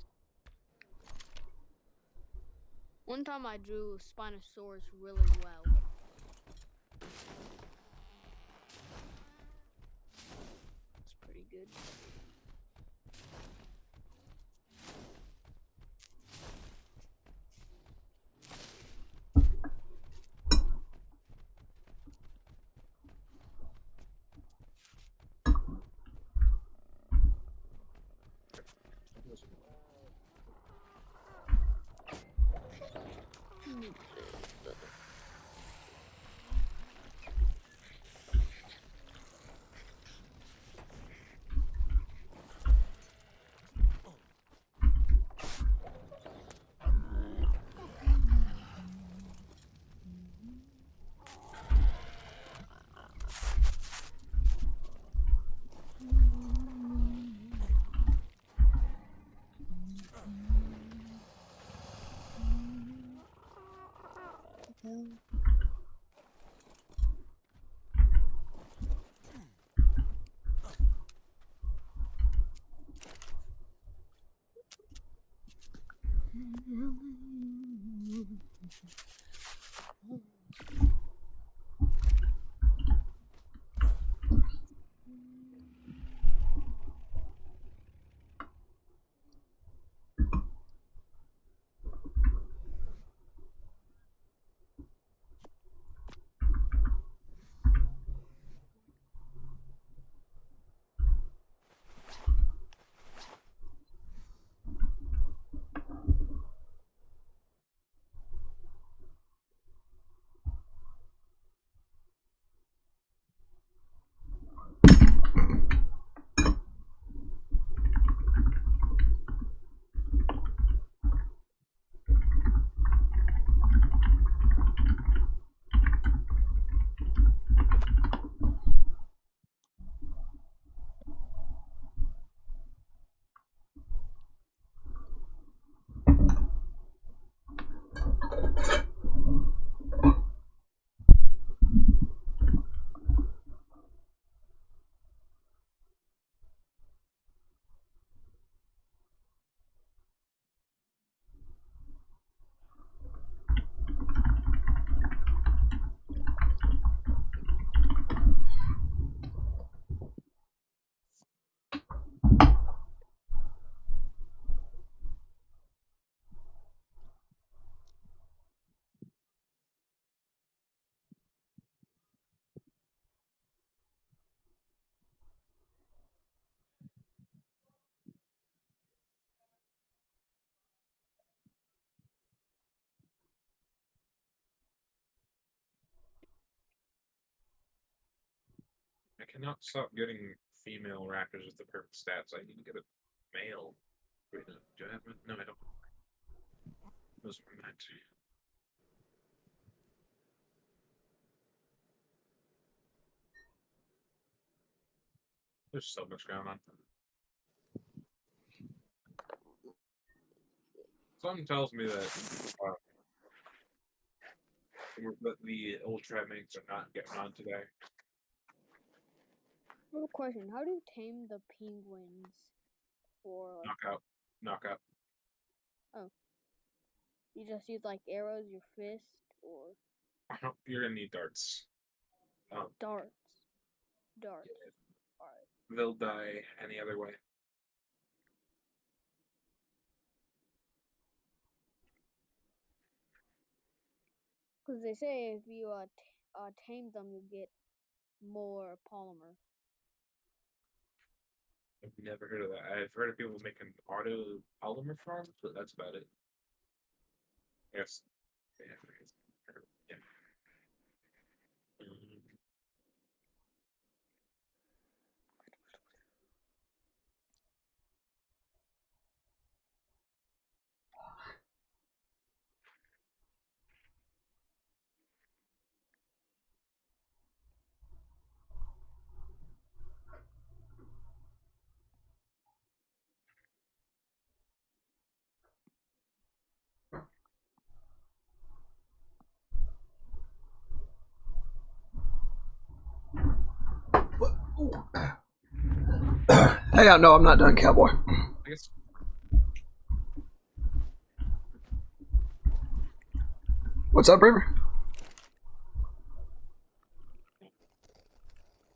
One time I drew Spinosaurus really well. It's pretty good. I cannot stop getting female raptors with the perfect stats. I need to get a male. Wait, no, do I have one? No, I don't. Those were meant to. There's so much going on. Something tells me that the ultra mates are not getting on today. I have a question. How do you tame the penguins? Or like, Knockout. you just use like arrows, your fist, or You're gonna need darts. darts? Darts. Alright. They'll die any other way. Because they say if you tame them, you get more polymer. I've never heard of that. I've heard of people making auto polymer farms, but that's about it. Yes. Yeah. Hey, no, I'm not done, cowboy. I guess. What's up, River?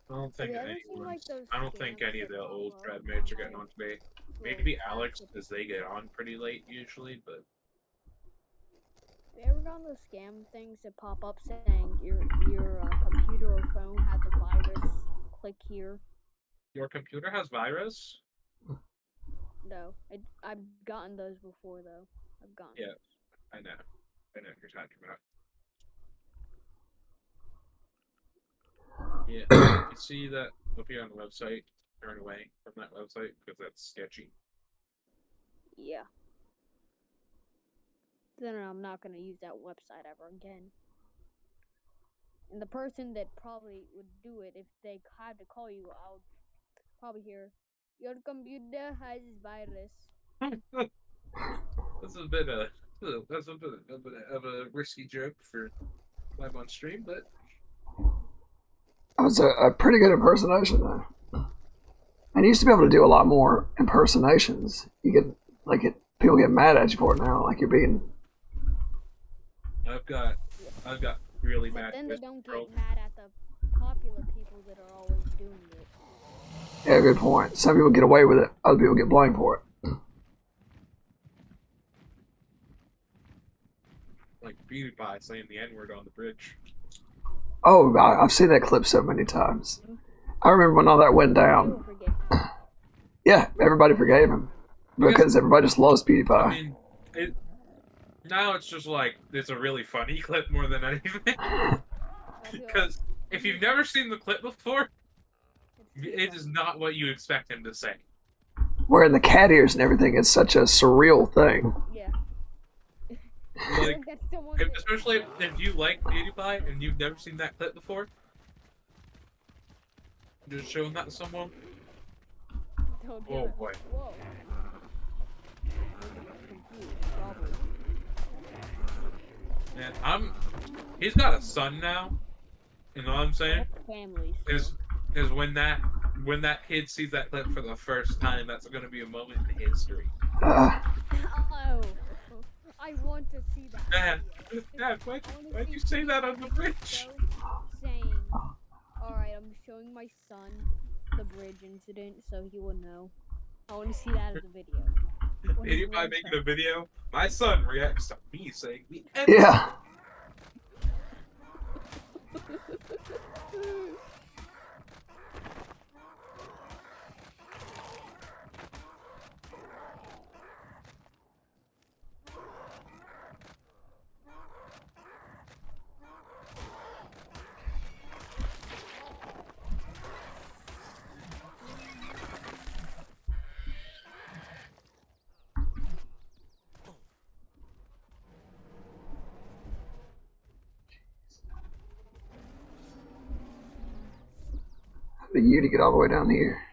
I don't think Have you ever seen, like, those I don't think scams any of that the pop old up trad mates are on, getting on like, today. little Maybe apps Alex, that- because they get on pretty late usually, but Have you ever gotten those scam things that pop up saying your computer or phone has a virus? Click here. your computer has virus? No, I've gotten those before though. I've gotten. Yeah. Those. I know what you're talking about. Yeah, if you see that up here on the website, turn away from that website because that's sketchy. Yeah. Then I'm not gonna use that website ever again. And the person that probably would do it if they had to call you, I'll probably hear, "Your computer has virus." That's a bit of a risky joke for live on stream, but That was a pretty good impersonation, though. And you used to be able to do a lot more impersonations. You get people get mad at you for it now, like you're being. I've got really But mad. then they don't girl. get mad at the popular people that are always doing it. Yeah, good point. Some people get away with it, other people get blamed for it. Like PewDiePie saying the N-word on the bridge. Oh, I've seen that clip so many times. I remember when all that went People down. forget that. Yeah, everybody forgave him because everybody just loves PewDiePie. I mean, now it's just like it's a really funny clip more than anything. Because if you've never seen the clip before, it is not what you expect him to say. Wearing the cat ears and everything is such a surreal thing. Yeah. Like, That's someone that- especially if you like PewDiePie and you've never seen that clip before, just showing that to someone. Don't do Oh it. boy. Whoa. Confused, probably. Man, he's got a son now. You know what I'm saying? Families. Is when that kid sees that clip for the first time, that's going to be a moment in history. Uh, Oh, I want to see that. Dad, video. Dad, why'd I wanna you see say that on the Dino bridge? saying, "Alright, I'm showing my son the bridge incident so he will know." I want to see that as a video. When his PewDiePie words making are- a video, my son reacts to me saying the N. yeah. for you to get all the way down here.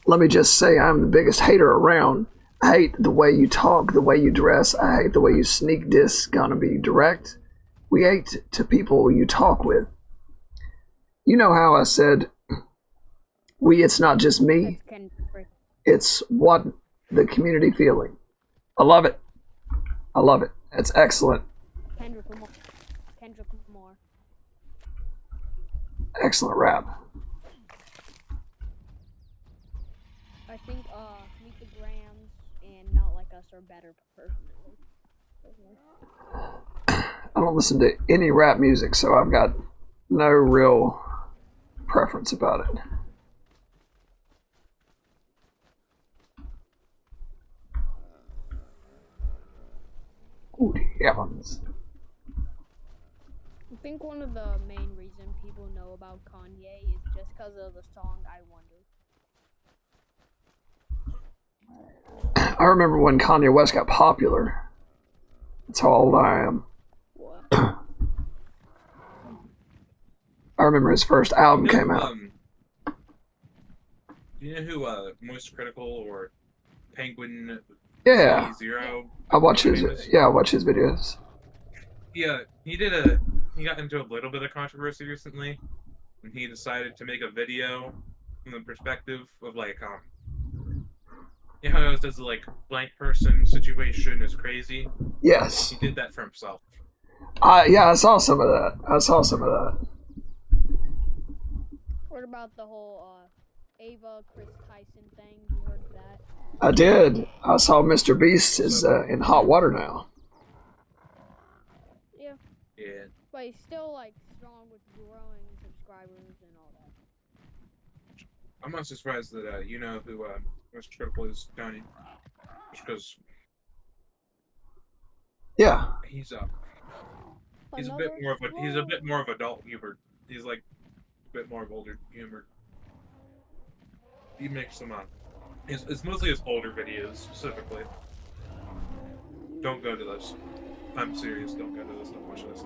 Let me just say I'm the biggest hater around. I hate the way you talk, the way you dress. I hate the way you sneak diss. Gonna be direct. We hate to people you talk with. You know how I said, it's not just me. It's what the community feeling. I love it. I love it. It's excellent. Kendrick Lamar. Excellent rap. I think Meet the Grams and Not Like Us are better personally. I don't listen to any rap music, so I've got no real preference about it. Good heavens. I think one of the main reasons people know about Kanye is just because of the song I Wonder. I remember when Kanye West got popular. That's how old I am. What? I remember his first album came out. Do you know who Moist Critical or Penguin Yeah. Zero? I watch his videos. Yeah, he got into a little bit of controversy recently when he decided to make a video from the perspective of like you know how it always does the like blank person situation is crazy? Yes. He did that for himself. Yeah, I saw some of that. What about the whole Ava Chris Tyson thing? You heard of that? I did. I saw Mr. Beast is in hot water now. Yeah. Yeah. But he's still like strong with growing subscribers and all that. I'm not surprised that you know who Moist Critical is, Tony. Just because Yeah. he's a bit more of adult humor. He's like a bit more of older humor. He makes some it's mostly his older videos specifically. Don't go to those. I'm serious, don't go to those, don't watch this.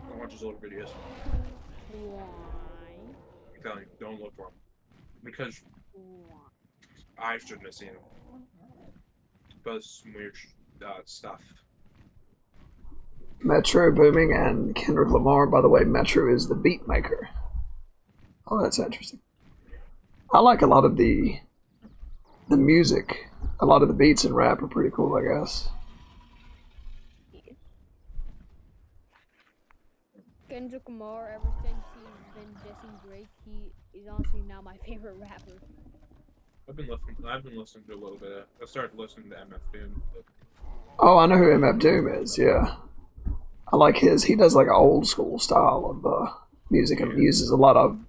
Don't watch his older videos. Why? I'm telling you, don't look for them. Because Why? I shouldn't have seen him. Does some weird stuff. Metro Booming and Kendrick Lamar. By the way, Metro is the beat maker. Oh, that's interesting. I like a lot of the music. A lot of the beats in rap are pretty cool, I guess. Kendrick Lamar, ever since he's been dissing Drake, he's honestly now my favorite rapper. I've been listening to a little bit. I started listening to MF Doom. But... Oh, I know who MF Doom is. Yeah, I like his. He does like an old school style of music and uses a lot of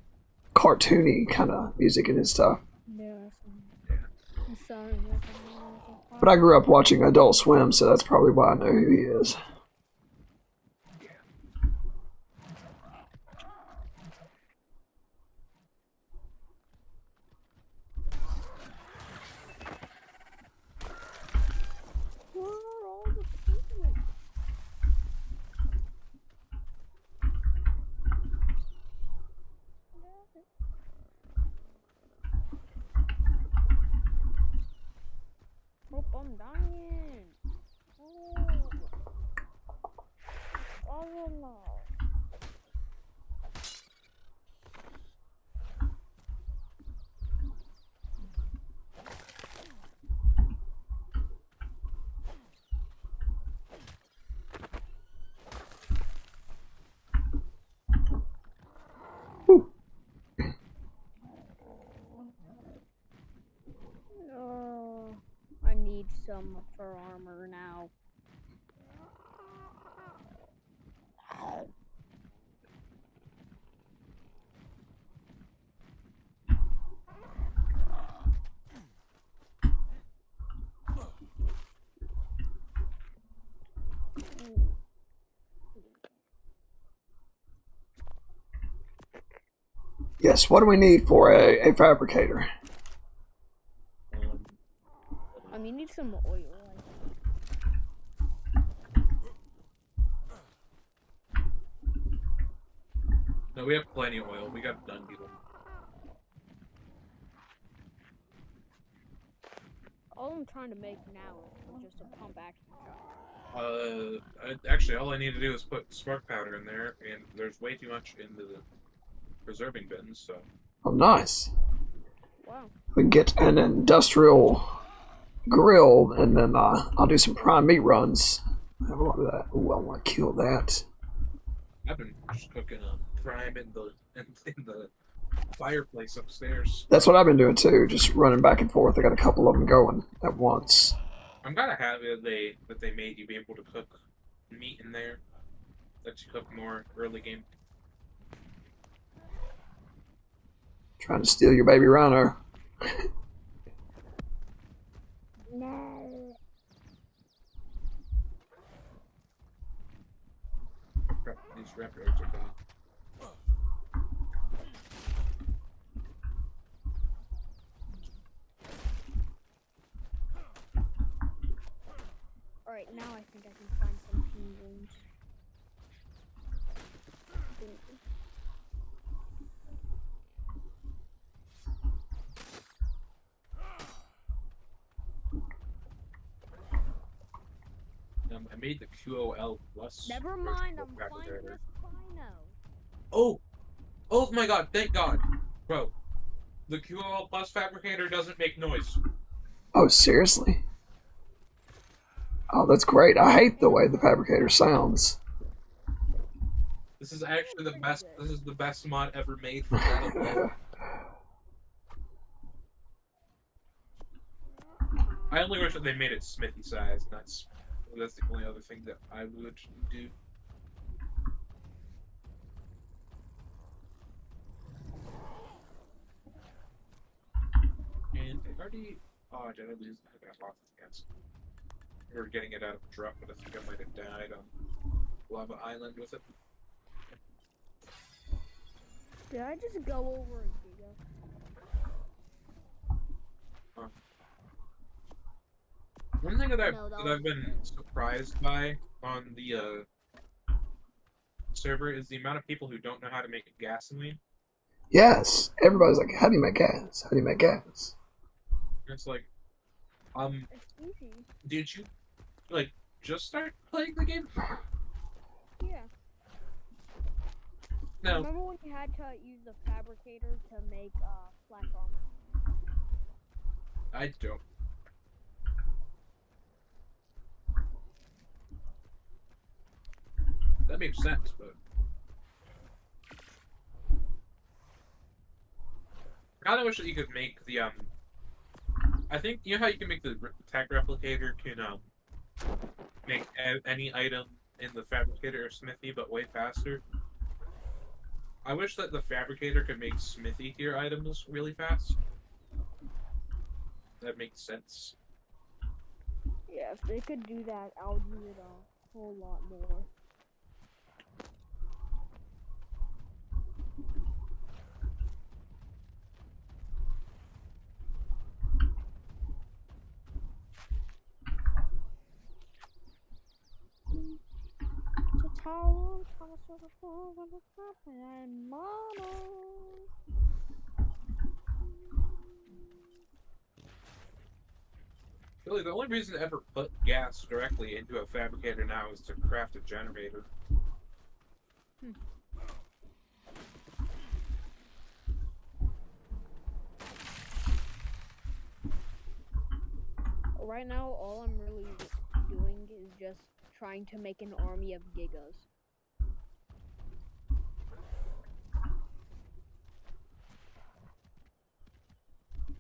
cartoony kind of music in his stuff. Yeah. But I grew up watching Adult Swim, so that's probably why I know who he is. Oh, I'm dying. Oh no. I need some fur armor now. Yes, what do we need for a fabricator? You need some oil. No, we have plenty of oil. We got dung beetle. All I'm trying to make now is just a pump action shot. Actually, all I need to do is put spark powder in there, and there's way too much in the preserving bins, so... Oh, nice. Wow. We can get an industrial grill, and then I'll do some prime meat runs. Have a lot of that. Ooh, I want to kill that. I've been just cooking prime in the fireplace upstairs. That's what I've been doing too, just running back and forth. I got a couple of them going at once. I'm gonna have it that they made you be able to cook meat in there. Let you cook more early game. Trying to steal your baby rhino. No. These raptors are coming. Alright, now I think I can find some penguins. I made the QOL plus. Never mind, I'm finding this rhino. Oh! Oh my god, thank god! Bro, the QOL plus fabricator doesn't make noise. Oh, seriously? Oh, that's great. I hate the way the fabricator sounds. This is actually the best. This is the best mod ever made for that. I only wish that they made it smithy size. That's the only other thing that I would do. And I already. Oh, did I lose? I got lost against. We were getting it out of a drop, but I think I might have died on Lava Island with it. Did I just go over and Giga? Huh. One thing that No, I've been surprised by on the server is the amount of people who don't know how to make gasoline. Yes. Everybody's like, how do you make gas? How do you make gas? And it's like, It's easy. did you like just start playing the game? Yeah. No. Remember when you had to use the fabricator to make flat armor? I don't. That makes sense, but I kind of wish that you could make the I think you know how you can make the tech replicator can make any item in the fabricator or smithy, but way faster. I wish that the fabricator could make smithy tier items really fast. That makes sense. Yeah, if they could do that, I would use it a whole lot more. Really, the only reason to ever put gas directly into a fabricator now is to craft a generator. Right now, all I'm really doing is just trying to make an army of Gigas.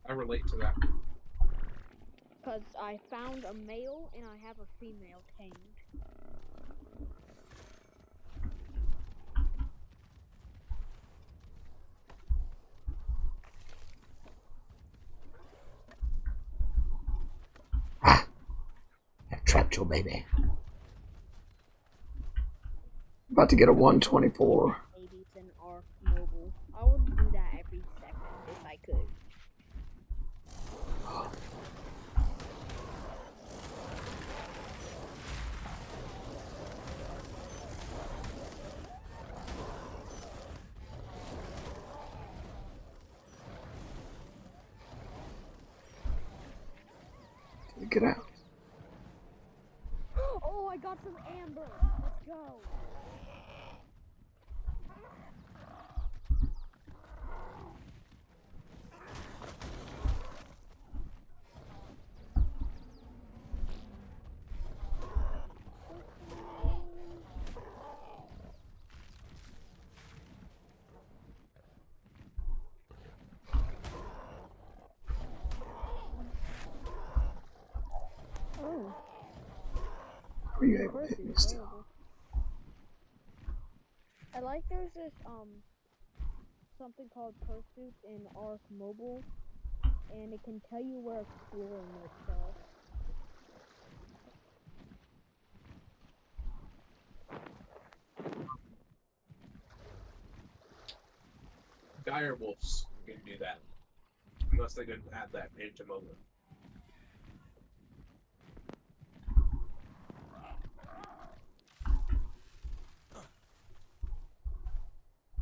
I relate to that. Because I found a male and I have a female tamed. I've trapped your baby. About to get a 124. Babies in Ark Mobile. I would do that every Get out. Oh, I got some amber. Let's go. Oh, Are you of able to course hit me it's still? available. I like there's this something called Pursuits in Ark Mobile, and it can tell you where exploring notes are. Dire wolves can do that. Unless they didn't add that into mobile.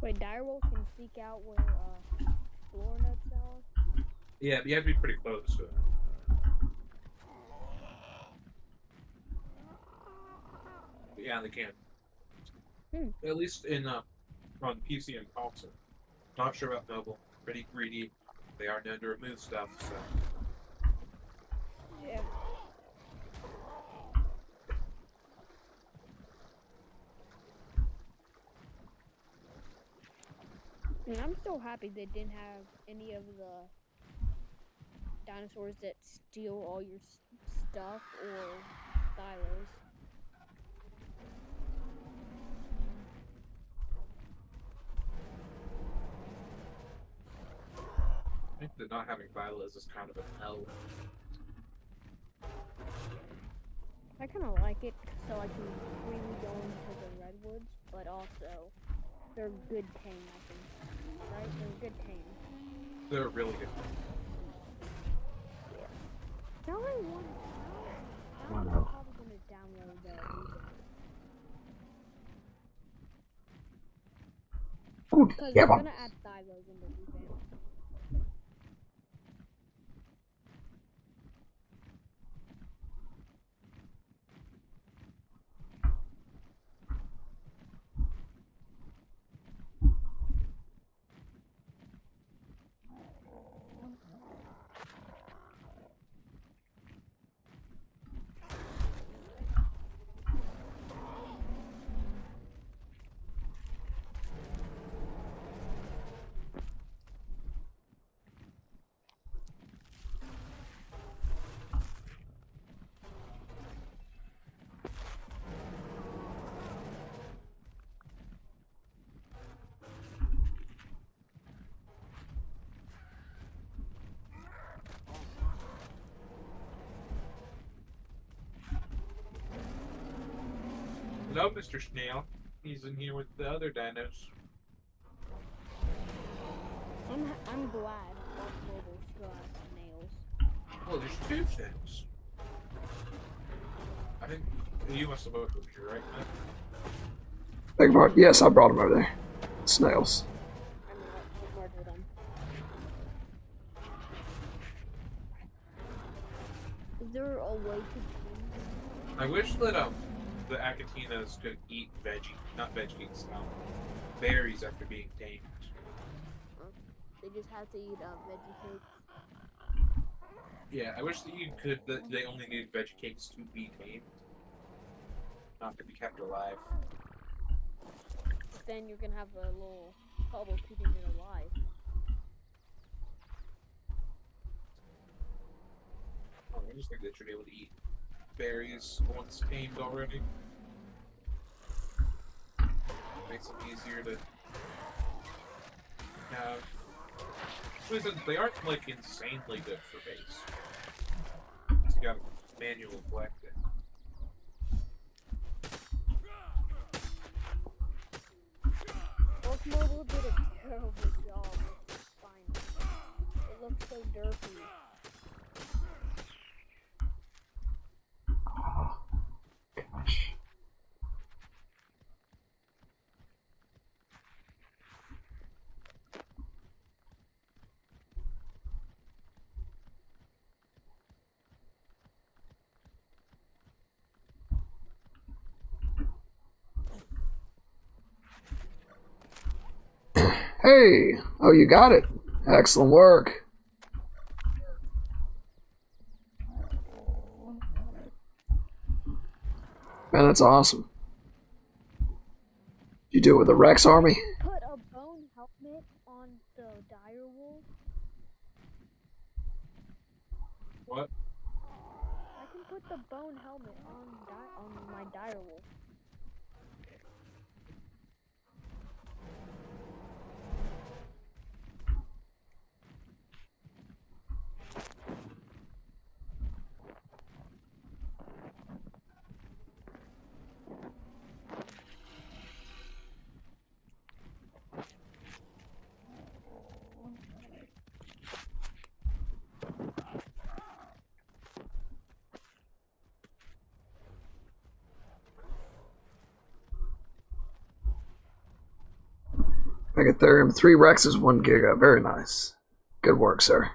Wait, direwolves can seek out where explorer notes are? Yeah, but you have to be pretty close to it. But yeah, they can. At least in on PC and console. Not sure about mobile. Pretty greedy. They are known to remove stuff, so Yeah. And I'm so happy they didn't have any of the dinosaurs that steal all your stuff or silos. I think that not having silos is kind of a hell. I kind of like it so I can freely go into the redwoods, but also they're good tame, I think. Right? They're good tame. They're really good. Now I want. Now Oh, I'm no. probably gonna download the revamp. Good. Because Yeah, they're well, gonna add silos in the revamp. Hello, Mr. Snail. He's in here with the other dinos. I'm glad Ark Mobile still has snails. Oh, there's two things. I think you must have both been here, right? Beg your pardon. Yes, I brought them over there. Snails. I'm gonna murder them. Is there a way to tame? I wish that the Acatinas could eat not veggies, berries after being tamed. They just have to eat veggie cake. Yeah, I wish that you could. That they only needed veggie cakes to be tamed, not to be kept alive. Then you're gonna have a little trouble keeping it alive. I just think they should be able to eat berries once tamed already. Makes them easier to have. Listen, they aren't like insanely good for base. So you gotta manually collect it. Ark Mobile did a terrible job with the spine. It looks so derpy. oh, gosh. Hey! Oh, you got it. Excellent work. Man, that's awesome. You do it with the Rex army? Put a bone helmet on the dire wolf. What? I can put the bone helmet on my dire wolf. Megatherium, 3 Rexes, 1 Giga. Very nice. Good work, sir.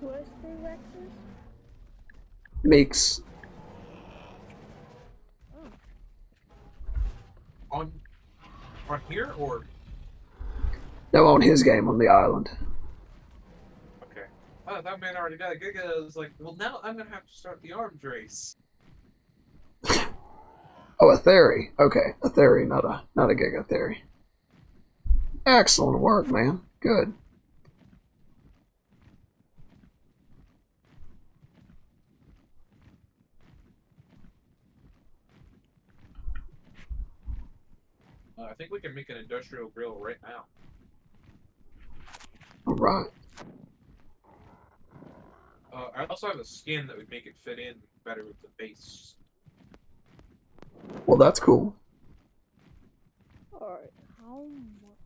Who has 3 Rexes? Meeks. On here or No, on his game on the island. okay? Oh, that man already got a Giga. I was like, well, now I'm gonna have to start the arms race. Oh, a Theory. Okay, a Theory, not a Giga Theory. Excellent work, man. Good. I think we can make an industrial grill right now. All right. I also have a skin that would make it fit in better with the base. Well, that's cool. Alright, how much?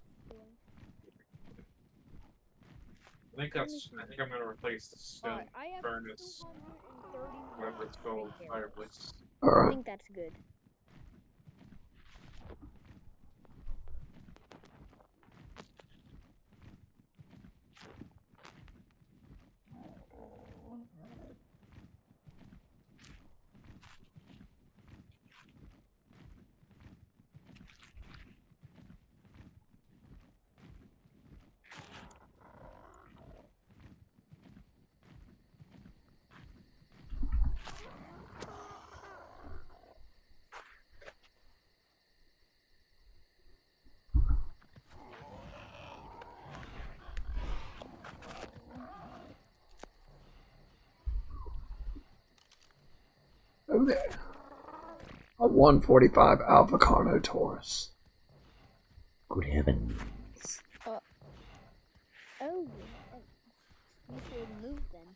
I think I'm gonna replace the stone Alright, I have furnace, 230 whatever it's called, right there. fireplace. All I right. think that's good. Oh, there. A 145 Alpha Carno Taurus. Good heavens. Oh, you should move then.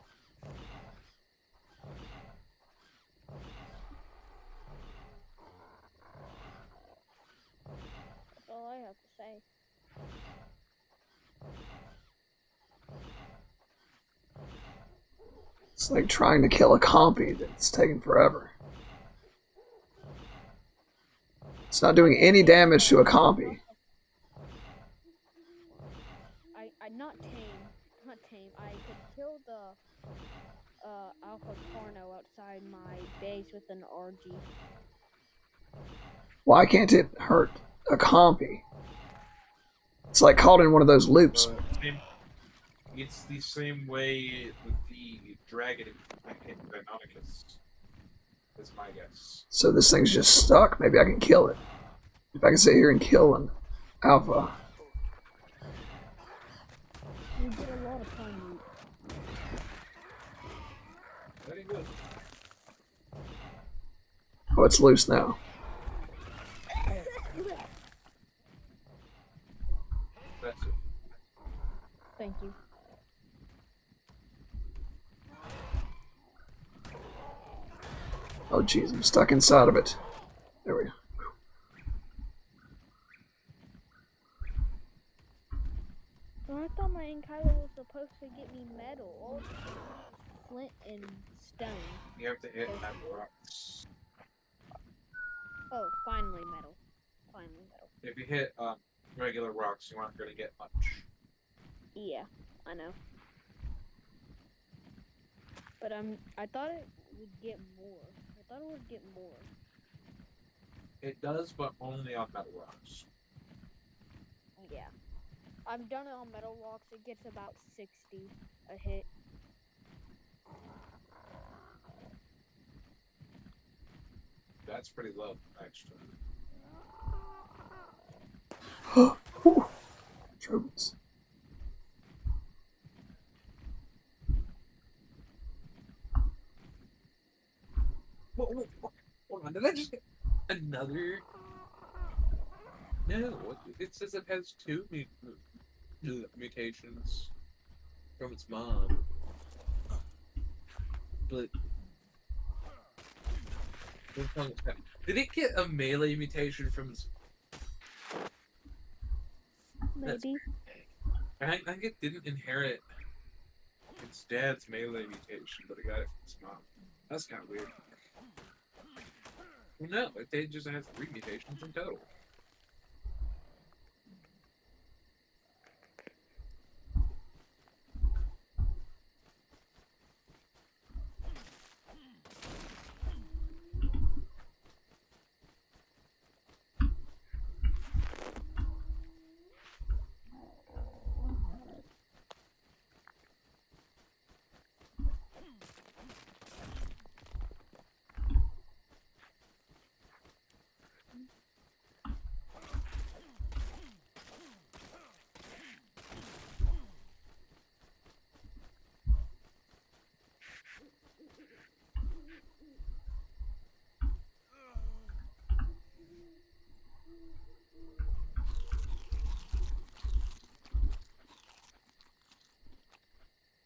That's all I have to say. It's like trying to kill a compy that's taking forever. It's not doing any damage to a compy. Not tame. I could kill the Alpha Carno outside my base with an RG. Why can't it hurt a compy? It's like caught in one of those loops. It's the same way with the dragon in Deinonychus, is my guess. So this thing's just stuck. Maybe I can kill it. If I can sit here and kill an Alpha. You get a lot of fun. Very good. Oh, it's loose now. That's it. Thank you. Oh, jeez, I'm stuck inside of it. There we go. Well, I thought my Enkylo was supposed to get me metal. All flint and stone. You have to hit that rocks. Oh, finally metal. Finally metal. If you hit regular rocks, you aren't going to get much. Yeah, I know. But I thought it would get more. I thought it would get more. It does, but only on metal rocks. Yeah. I've done it on metal rocks. It gets about 60 a hit. That's pretty low, actually. Whew. Trophies. Hold on, did I just get another? No, it says it has two mutations from its mom. But did it get a melee mutation from its? Maybe. I think it didn't inherit its dad's melee mutation, but it got it from its mom. That's kind of weird. Well, no, it just has 3 mutations in total.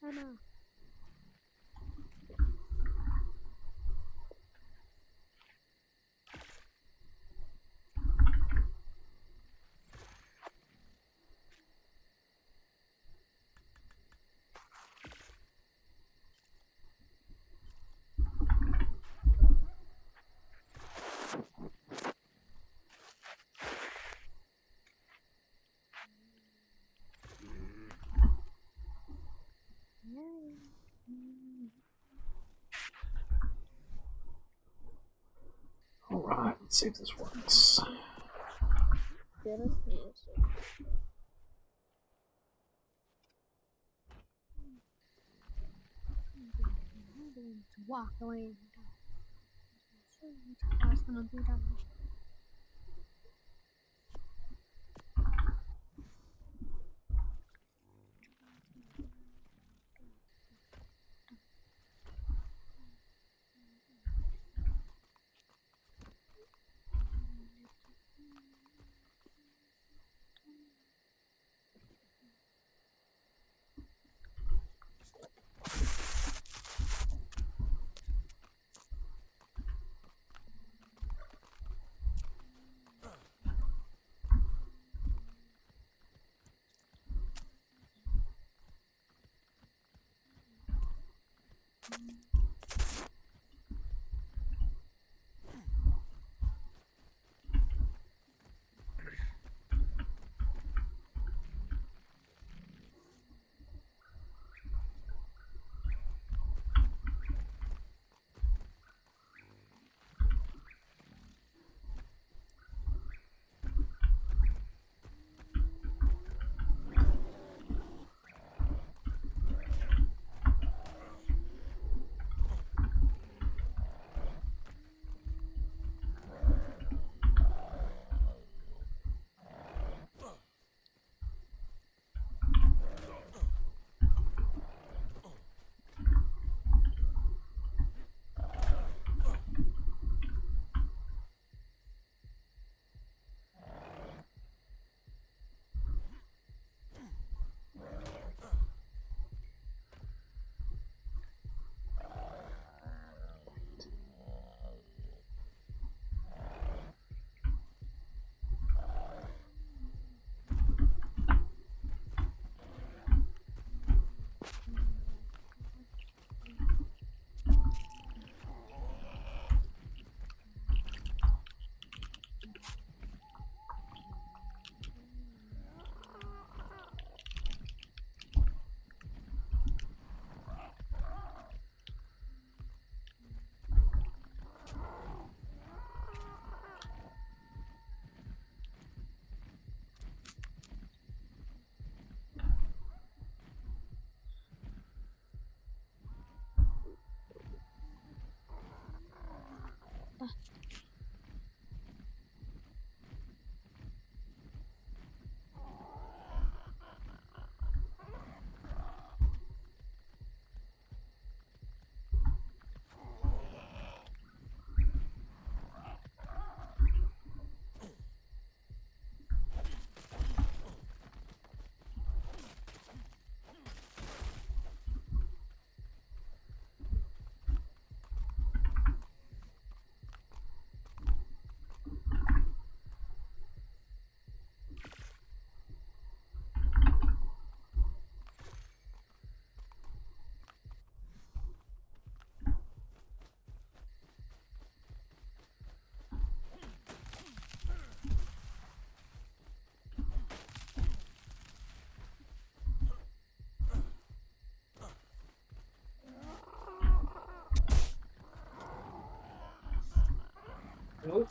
Anna. Alright, let's see if this works. Walk away. I was gonna do that.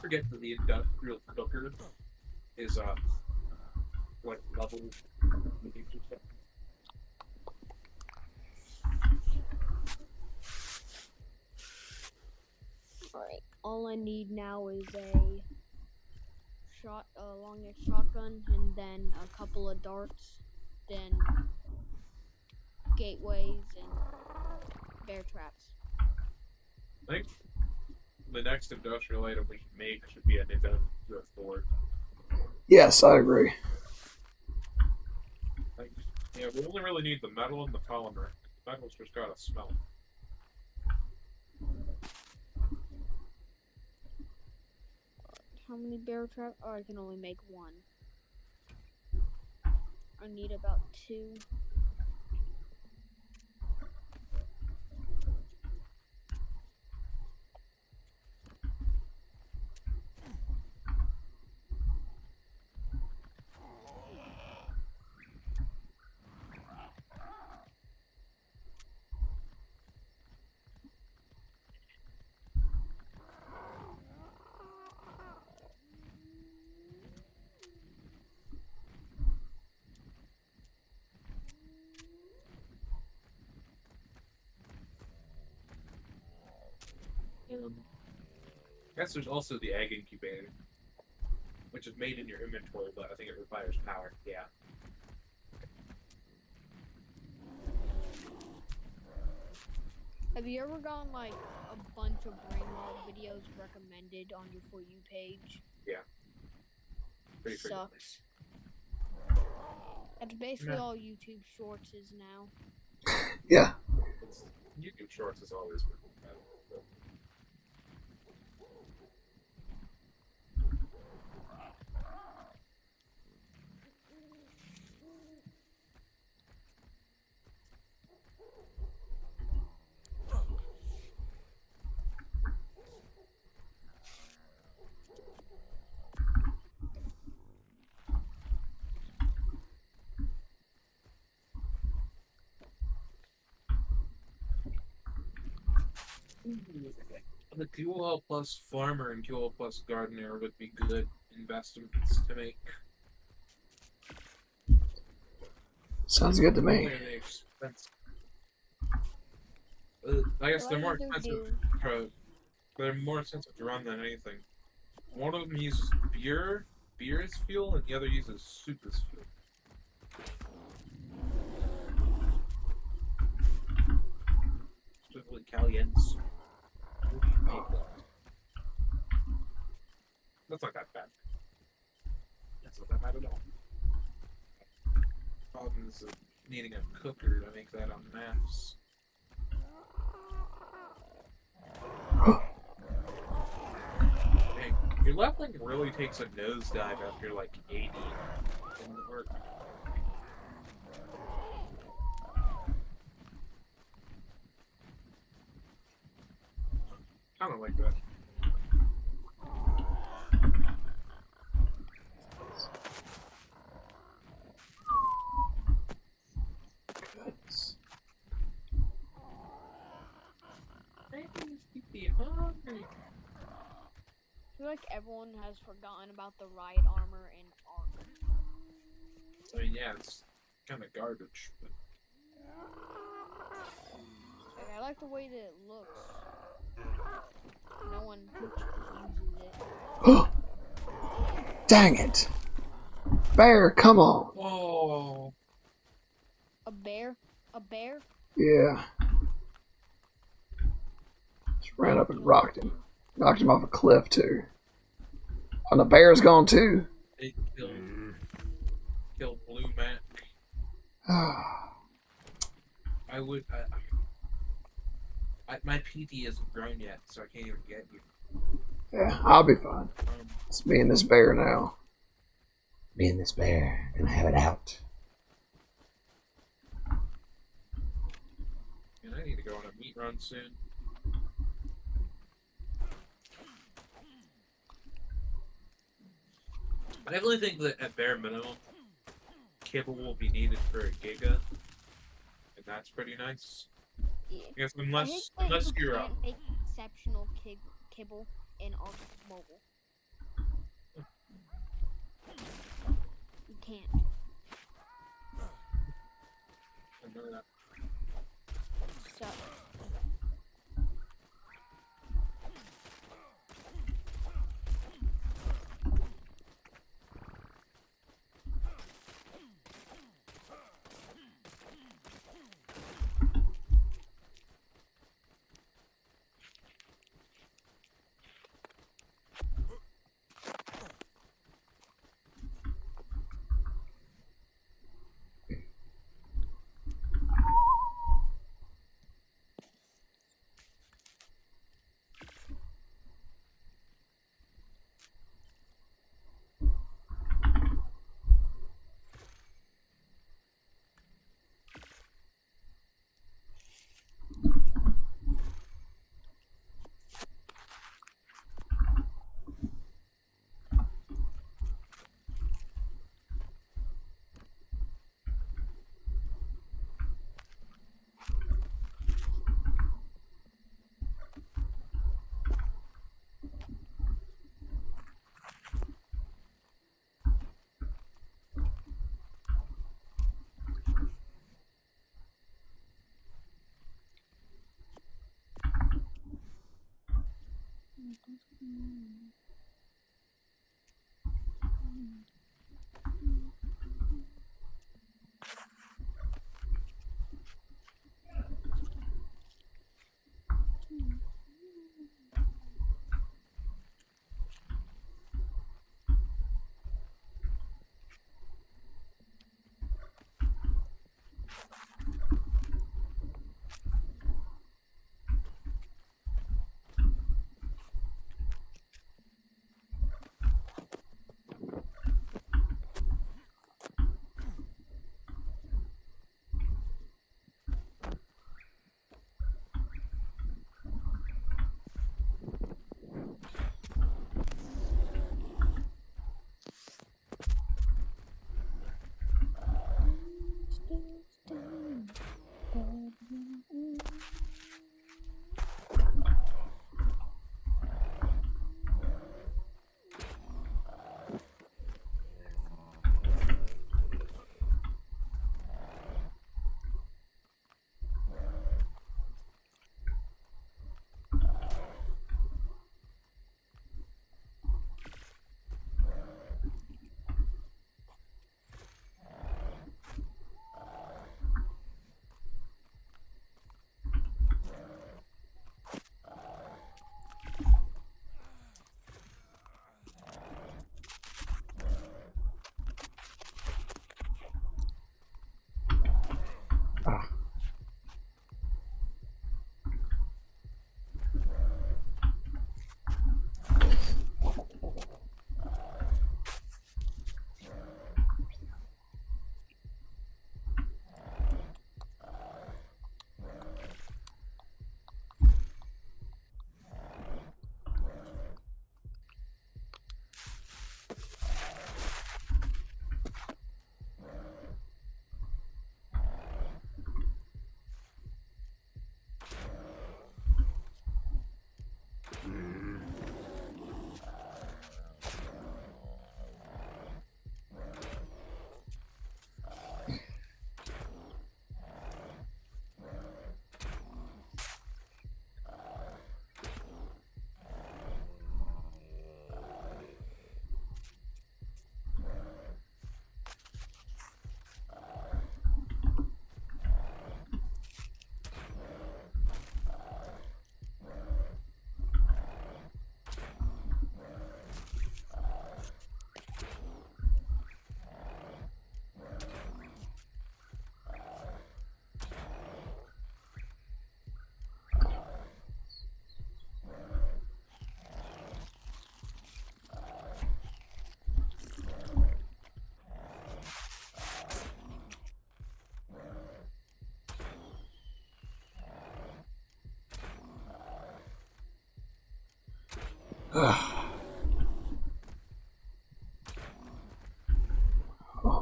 forget that the industrial cooker is like level. Alright, all I need now is a long-range shotgun, and then a couple of darts, then gateways and bear traps. I think the next industrial item we should make should be an industrial sword. Yes, I agree. Like, yeah, we only really need the metal and the polymer. The metal's just gotta smell. How many bear traps? Oh, I can only make one. I need about 2. I guess there's also the egg incubator, which is made in your inventory, but I think it requires power. Yeah. Have you ever gotten like a bunch of brainlog videos recommended on your For You page? Yeah. Pretty frequently. Sucks. That's basically Yeah. all YouTube Shorts is now. Yeah. YouTube Shorts has always been better. But... The QL plus farmer and QL plus gardener would be good investments to make. Sounds good to me. Only are they expensive? I guess they're more expensive. They're more expensive to run than anything. One of them uses beer as fuel, and the other uses soup as fuel. Specifically Calients. That's not that bad. That's not that bad at all. Problem is needing a cooker to make that on mass. Dang, your left leg really takes a nosedive after like 80 in the work. Kind of like that. I feel like everyone has forgotten about the ride armor in Ark. I mean, yeah, it's kind of garbage, but Like, I like the way that it looks. No one uses it. Dang it. Bear, come on. whoa! A bear? A bear? Yeah. Just ran up and rocked him. Knocked him off a cliff, too. And the bear's gone, too. They killed Blue Mac. My PT isn't grown yet, so I can't even get you. Yeah, I'll be fine. It's me and this bear now. Me and this bear gonna have it out. And I need to go on a meat run soon. I definitely think that at bare minimum, kibble will be needed for a giga, and that's pretty nice. Yeah. I guess I unless hate that unless you you're can't make exceptional kibble in Ark Mobile. can't. Sucks.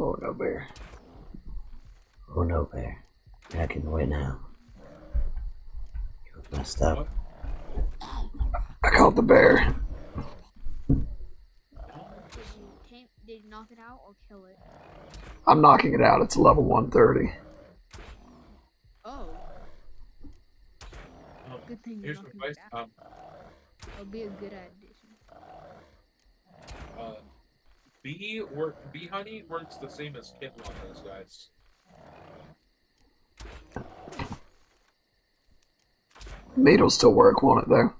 Oh, no bear. Oh no, bear. Backing away now. You messed up. I caught the bear. Did you knock it out or kill it? I'm knocking it out. It's level 130. Oh. Good thing you're Here's some knocking advice. it out. That'll be a good addition. Bee honey works the same as kitten on those guys. Meat'll still work, won't it, though?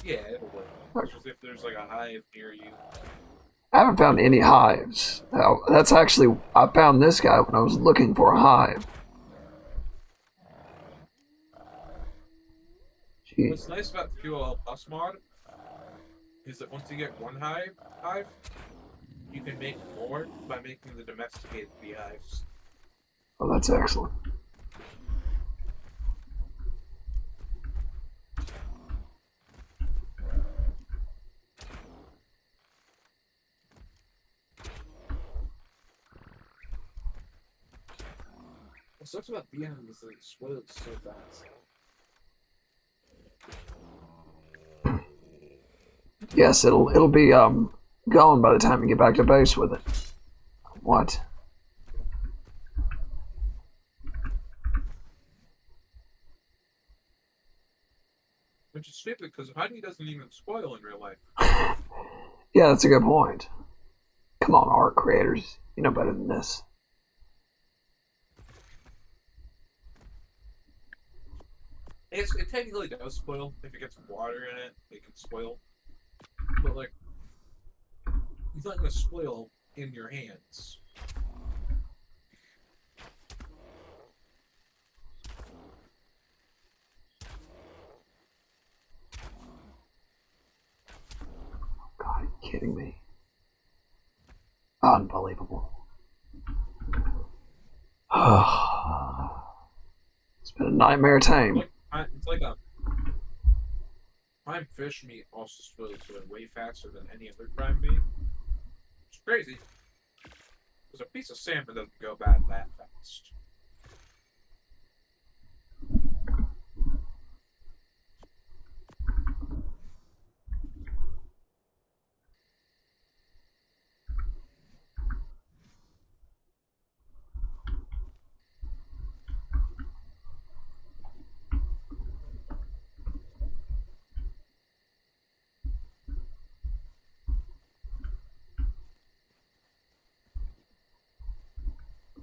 Yeah, it'll work. It's just if there's like a hive near you. I haven't found any hives. Now, that's actually, I found this guy when I was looking for a hive. What's nice about the QLL Plus mod is that once you get one hive, you can make more by making the domesticated beehives. Oh, that's excellent. What sucks about beehives is that it spoils so fast. Yes, it'll be gone by the time you get back to base with it. What? Which is stupid because honey doesn't even spoil in real life. Yeah, that's a good point. Come on, art creators. You know better than this. It technically does spoil. If it gets water in it, it can spoil. But, like, it's not going to spoil in your hands. God, are you kidding me? Unbelievable. It's been a nightmare tame. It's like a prime fish meat also spoils way faster than any other prime meat. It's crazy. Because a piece of salmon doesn't go bad that fast.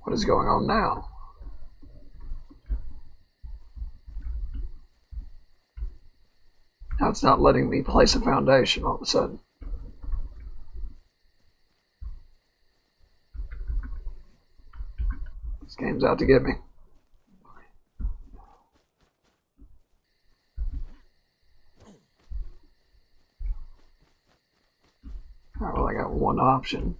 What is going on now? Now it's not letting me place a foundation all of a sudden. This game's out to get me. Alright, well, I got one option.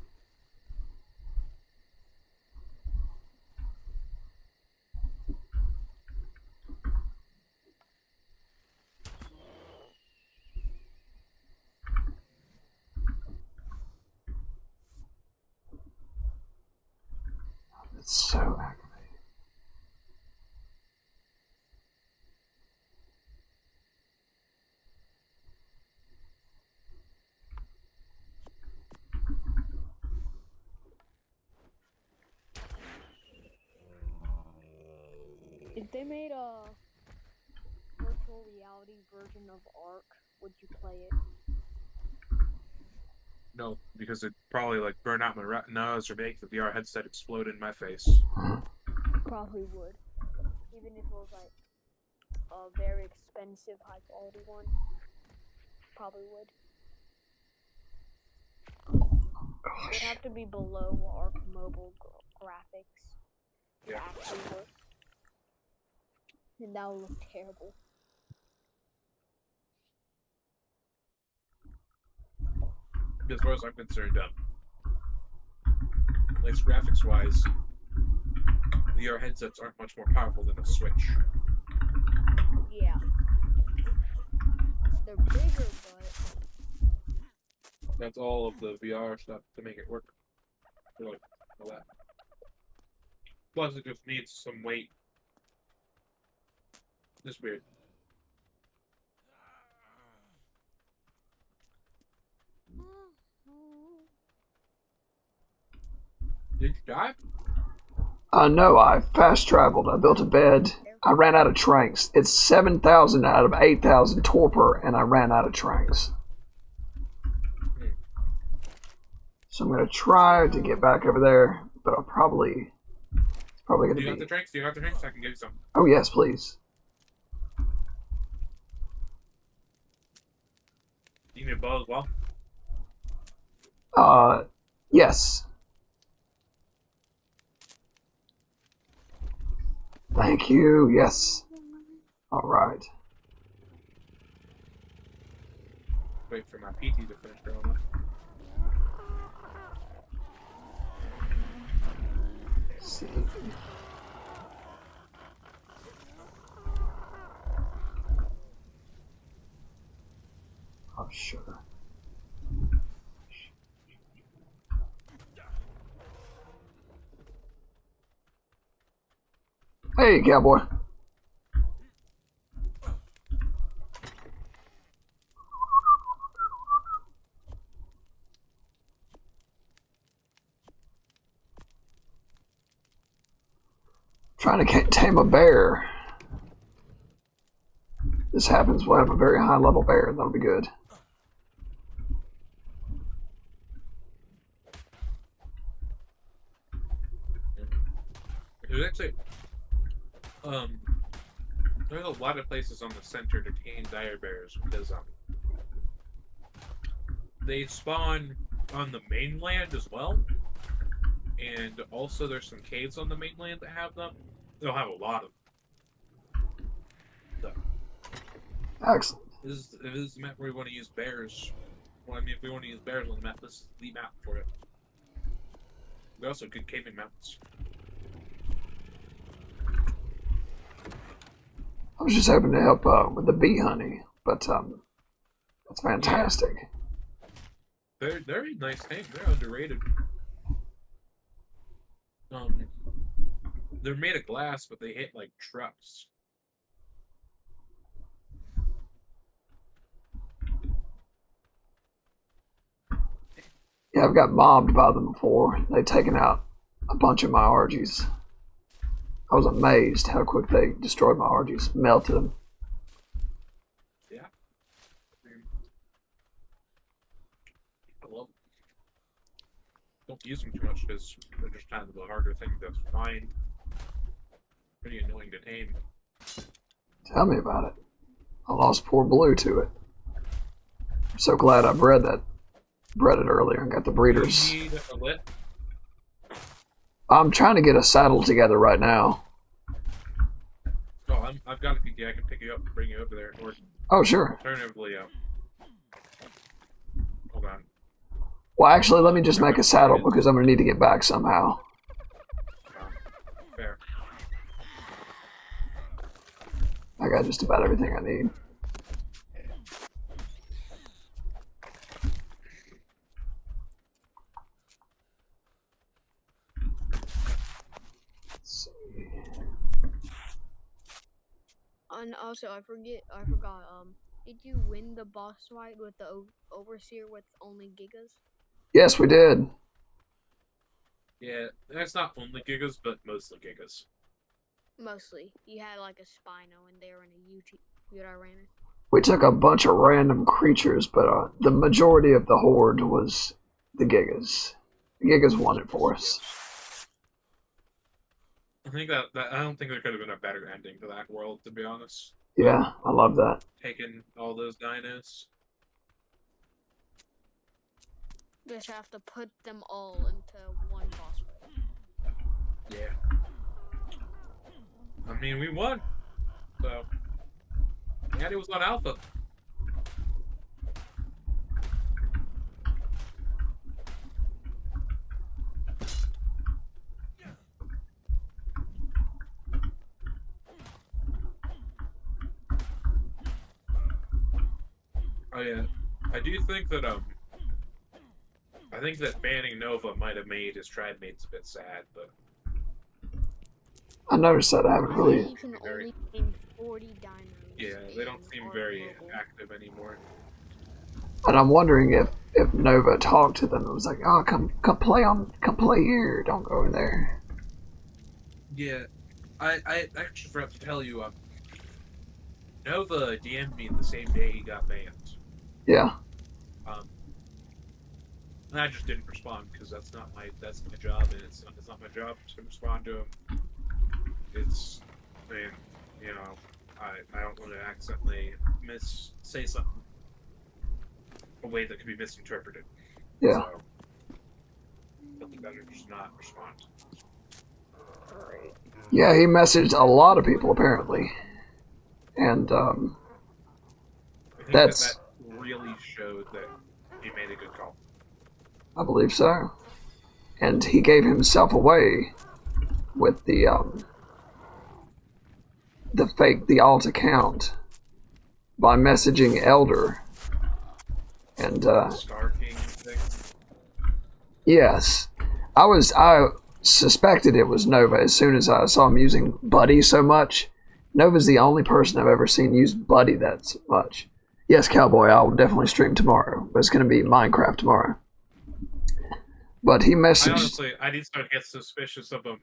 It's so aggravating. If they made a virtual reality version of Ark, would you play it? No, because it'd probably like burn out my retinas or make the VR headset explode in my face. Probably would. Even if it was like a very expensive, high quality one. Probably would. It'd have to be below Ark mobile graphics to actually work. And that would look terrible. As far as I'm concerned, at least graphics-wise, VR headsets aren't much more powerful than a Switch. Yeah. They're bigger, but That's all of the VR stuff to make it work. Like, all that. Plus, it just needs some weight. It's weird. Did you die? No, I fast traveled. I built a bed. I ran out of tranks. It's 7,000 out of 8,000 torpor, and I ran out of tranks. So I'm gonna try to get back over there, but I'll probably. It's probably gonna Do you be. got the drinks? Do you got the drinks? I can give you some. Oh yes, please. Do you need a bow as well? Yes. Thank you. Yes. All right. Wait for my PT to finish growing up. Let's see. Oh, sure. Hey, cowboy. Trying to tame a bear. This happens, we'll have a very high level bear. That'll be good. There's actually, there's a lot of places on the center to tame dire bears because they spawn on the mainland as well, and also there's some caves on the mainland that have them. They'll have a lot of them. So, Excellent. this is the map where we want to use bears. Well, I mean, if we want to use bears on the map, this is the map for it. They're also good caving maps. I was just hoping to help with the bee honey, but that's fantastic. They're a nice thing. They're underrated. They're made of glass, but they hit like trucks. Yeah, I've got mobbed by them before. They've taken out a bunch of my RGs. I was amazed how quick they destroyed my RGs, melted them. Yeah. I love them. Don't use them too much because they're just kind of a harder thing to find. Pretty annoying to tame. Tell me about it. I lost poor Blue to it. I'm so glad I bred it earlier and got the breeders. You need a lit? I'm trying to get a saddle together right now. Oh, I've got a PT. I can pick you up and bring you over there. Or Oh, sure. alternatively, hold on. Well, actually, let me just make a saddle because I'm going to need to get back somehow. Fair. I got just about everything I need. Let's see. And also, I forgot. Did you win the boss fight with the overseer with only gigas? Yes, we did. Yeah, that's not only gigas, but mostly gigas. Mostly. You had like a Spino in there and a Utirana. We took a bunch of random creatures, but the majority of the horde was the Gigas. The Gigas won it for us. I think that I don't think there could have been a better ending to that world, to be honest. Yeah, I love that. Taking all those dinos. Just have to put them all into one boss fight. Yeah. I mean, we won. So, and it was on Alpha. Oh yeah, I do think that I think that banning Nova might have made his tribe mates a bit sad, but I noticed that. I haven't really. You can only name 40 dinos. yeah, they don't seem very global. active anymore. And I'm wondering if Nova talked to them and was like, "Oh, come play here. Don't go in there." Yeah, I actually forgot to tell you. Nova DM'd me the same day he got banned. Yeah. And I just didn't respond because that's my job, and it's not my job to respond to him. It's, I mean, you know, I don't want to accidentally say something a way that could be misinterpreted. Yeah. So, something better just not respond. Yeah, he messaged a lot of people apparently, and I think that's that really showed that he made a good call. I believe so. And he gave himself away with the alt account by messaging Elder. And Star King thing. yes, I suspected it was Nova as soon as I saw him using Buddy so much. Nova's the only person I've ever seen use Buddy that much. Yes, Cowboy, I'll definitely stream tomorrow, but it's going to be Minecraft tomorrow. But he messaged. I did start to get suspicious of him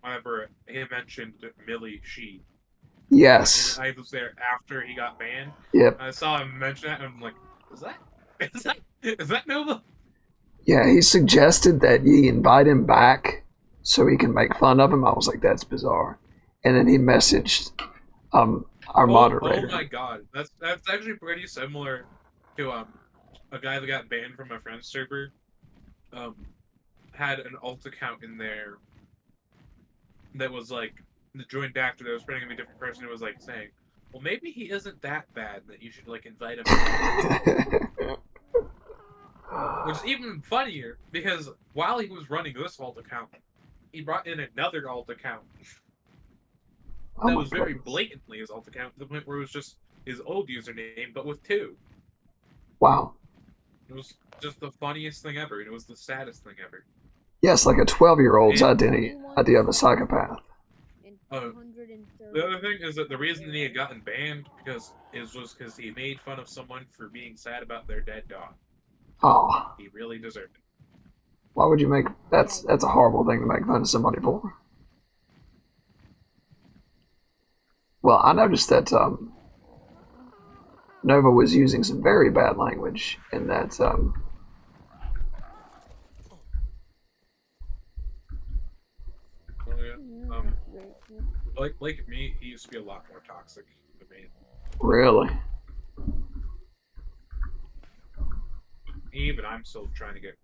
whenever he mentioned Millie She. Yes. I was there after he got banned. Yep. I saw him mention that, and I'm like, is that Nova? Yeah, he suggested that you invite him back so he can make fun of him. I was like, that's bizarre. And then he messaged our moderator. Oh my god, that's actually pretty similar to a guy that got banned from my friend's server. Had an alt account in there that was like the joined actor that was pretending to be a different person. Who was like saying, "Well, maybe he isn't that bad that you should like invite him." Which is even funnier because while he was running this alt account, he brought in another alt account that was very blatantly his alt account to the point where it was just his old username but with 2. Wow. It was just the funniest thing ever, and it was the saddest thing ever. Yes, like a 12-year-old's idea of a psychopath. The other thing is that the reason that he had gotten banned was because he made fun of someone for being sad about their dead dog. Oh. He really deserved it. Why would you make that's a horrible thing to make fun of somebody for. Well, I noticed that Nova was using some very bad language in that like me, he used to be a lot more toxic than me. Really? Even I'm still trying to get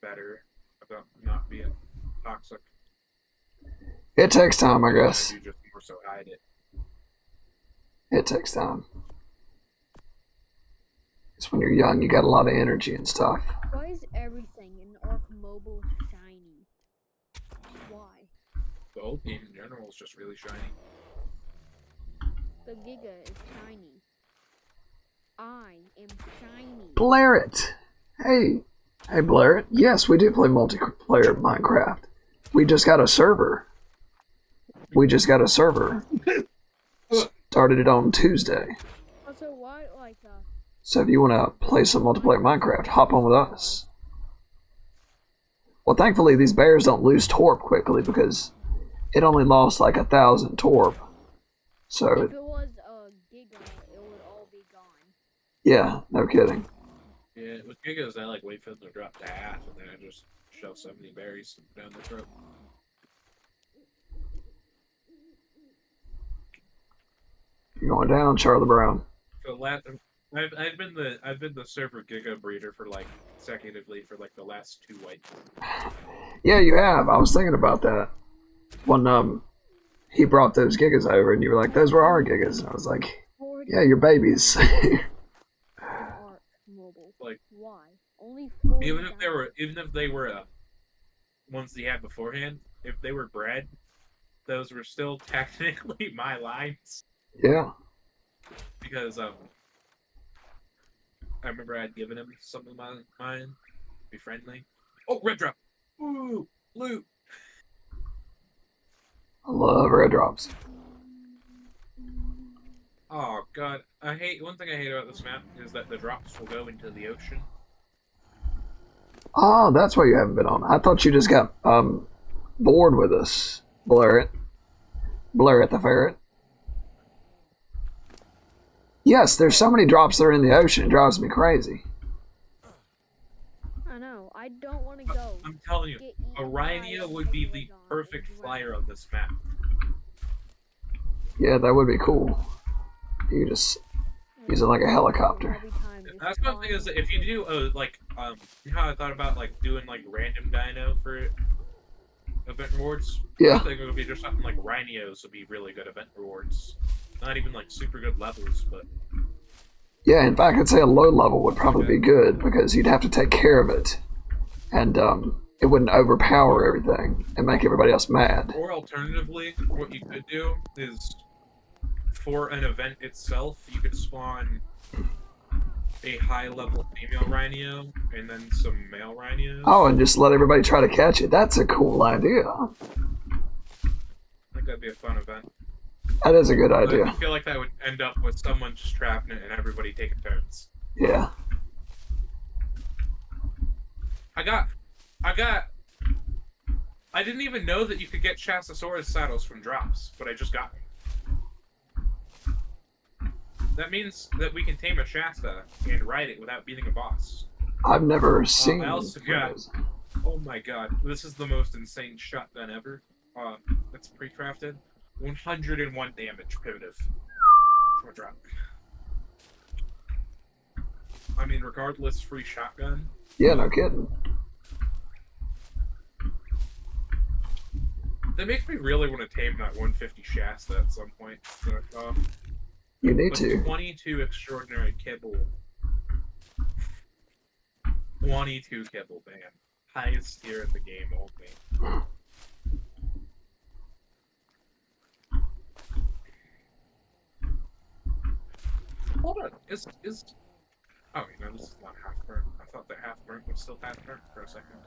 better about not being toxic. It takes time, I guess. I do just more so hide it. It takes time. Because when you're young, you got a lot of energy and stuff. Why is everything in Ark Mobile shiny? Why? The old game in general is just really shiny. The Giga is shiny. I am shiny. Blairit! Hey, Blairit. Yes, we do play multiplayer Minecraft. We just got a server. Started it on Tuesday. Also, why, So if you want to play some multiplayer Minecraft, hop on with us. Well, thankfully, these bears don't lose torp quickly because it only lost like 1,000 torp. So if it was a Giga, it would all be gone. Yeah, no kidding. Yeah, with Gigas, I like wait for them to drop to half, and then I just shove 70 berries down their throat. You're going down, Charlie Brown. For I've been the server Giga breeder for like consecutively for like the last 2 weeks. Yeah, you have. I was thinking about that when he brought those gigas over, and you were like, "Those were our gigas," and I was like, "Yeah, your babies." Ark Mobile. Like, why? Only even if they were ones he had beforehand, if they were bred, those were still technically my lines. Yeah. Because I remember I had given him some of mine, be friendly. Oh, red drop! Ooh, loot! I love red drops. Oh god, one thing I hate about this map is that the drops will go into the ocean. Oh, that's why you haven't been on. I thought you just got bored with us. Blur it the ferret. Yes, there's so many drops that are in the ocean. It drives me crazy. I know. I don't want to go. I'm telling you, Get a eaten by rhino a would be the megalodon perfect and flyer drown. of this map. Yeah, that would be cool. You just use it like a helicopter. Every time just That's one thing is that if you do you know how I thought about like doing like random dino for event rewards? Yeah. I think it would be just something like rhinos would be really good event rewards. Not even like super good levels, but Yeah, in fact, I'd say a low level would probably be good because you'd have to take care of it, and it wouldn't overpower everything and make everybody else mad. or alternatively, what you could do is for an event itself, you could spawn a high-level female rhino and then some male rhinos. Oh, and just let everybody try to catch it. That's a cool idea. I think that'd be a fun event. That is a good But idea. I feel like that would end up with someone just trapping it and everybody taking turns. Yeah. I didn't even know that you could get Chastosaurus saddles from drops, but I just got them. That means that we can tame a Shasta and ride it without beating a boss. I've never seen I also got, those. oh my god, this is the most insane shotgun ever. It's pre-crafted. 101 damage primitive from a drop. I mean, regardless, free shotgun. Yeah, no kidding. That makes me really want to tame that 150 Shasta at some point. So, You need with to. 22 extraordinary kibble. 22 kibble, man. Highest tier in the game only. Hold on, oh wait, no, this is not half burnt. I thought that half burnt was still half burnt for a second.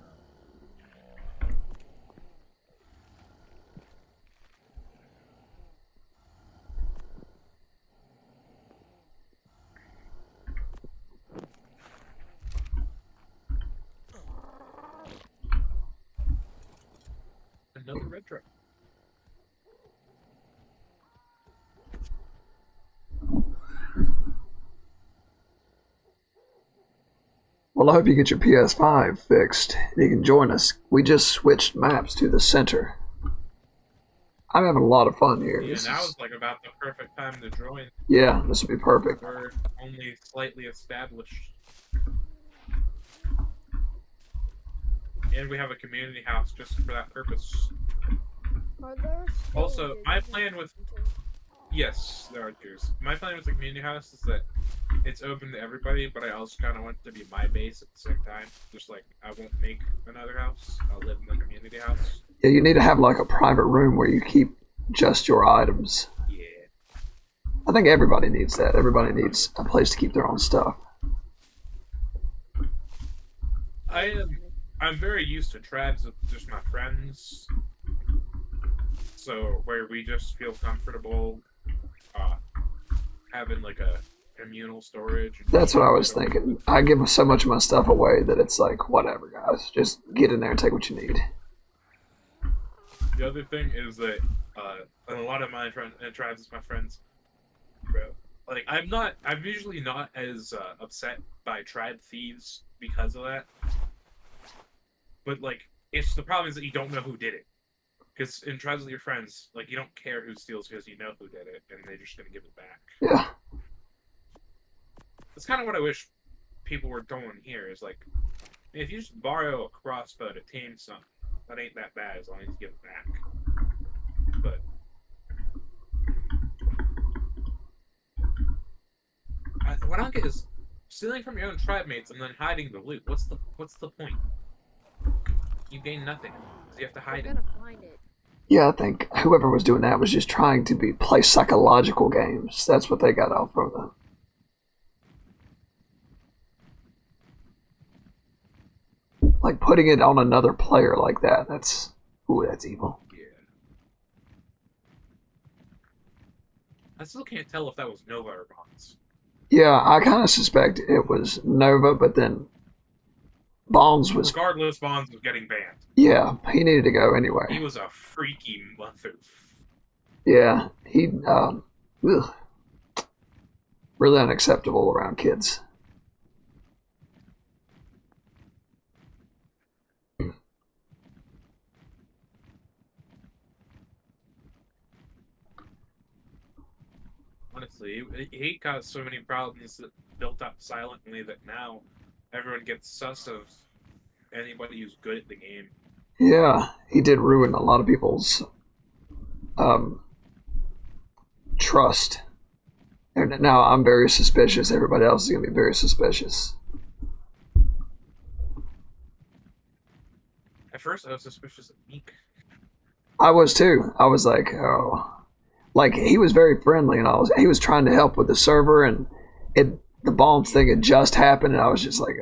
Another red truck. Well, I hope you get your PS5 fixed and you can join us. We just switched maps to the center. I'm having a lot of fun here. Yeah, now is like about the perfect time to join. Yeah, this would be perfect. We're only slightly established. And we have a community house just for that purpose. Are there Also, my storages plan in with- the center? Yes, there are tiers. My plan with the community house is that it's open to everybody, but I also kind of want it to be my base at the same time. Just like, I won't make another house. I'll live in the community house. Yeah, you need to have like a private room where you keep just your items. Yeah. I think everybody needs that. Everybody needs a place to keep their own stuff. I'm very used to tribes with just my friends. So, where we just feel comfortable having like a communal storage. That's what I was thinking. I give so much of my stuff away that it's like, whatever, guys. Just get in there and take what you need. The other thing is that, and a lot of my tribes is my friends, bro. Like, I'm usually not as upset by tribe thieves because of that. But, like, the problem is that you don't know who did it. Because in tribes with your friends, like, you don't care who steals because you know who did it, and they're just gonna give it back. Yeah. That's kind of what I wish people were doing here, is like, if you just borrow a crossbow to tame something, that ain't that bad as long as you give it back. But what I don't get is stealing from your own tribe mates and then hiding the loot. What's the point? You gain nothing. So you have to hide We're it. gonna find it. Yeah, I think whoever was doing that was just trying to play psychological games. That's what they got off from them. Like putting it on another player like that. That's evil. Yeah. I still can't tell if that was Nova or Bonds. Yeah, I kind of suspect it was Nova, but then Bonds was. Regardless, Bonds was getting banned. Yeah, he needed to go He anyway. was a freaky mother. Yeah, he. Ugh, really unacceptable around kids. Honestly, he caused so many problems that built up silently that now everyone gets sus of anybody who's good at the game. Yeah, he did ruin a lot of people's um, trust. And now I'm very suspicious. Everybody else is going to be very suspicious. At first, I was suspicious of Meek. I was too. I was like, oh, like he was very friendly and all. He was trying to help with the server, and the bombs thing had just happened, and I was just like,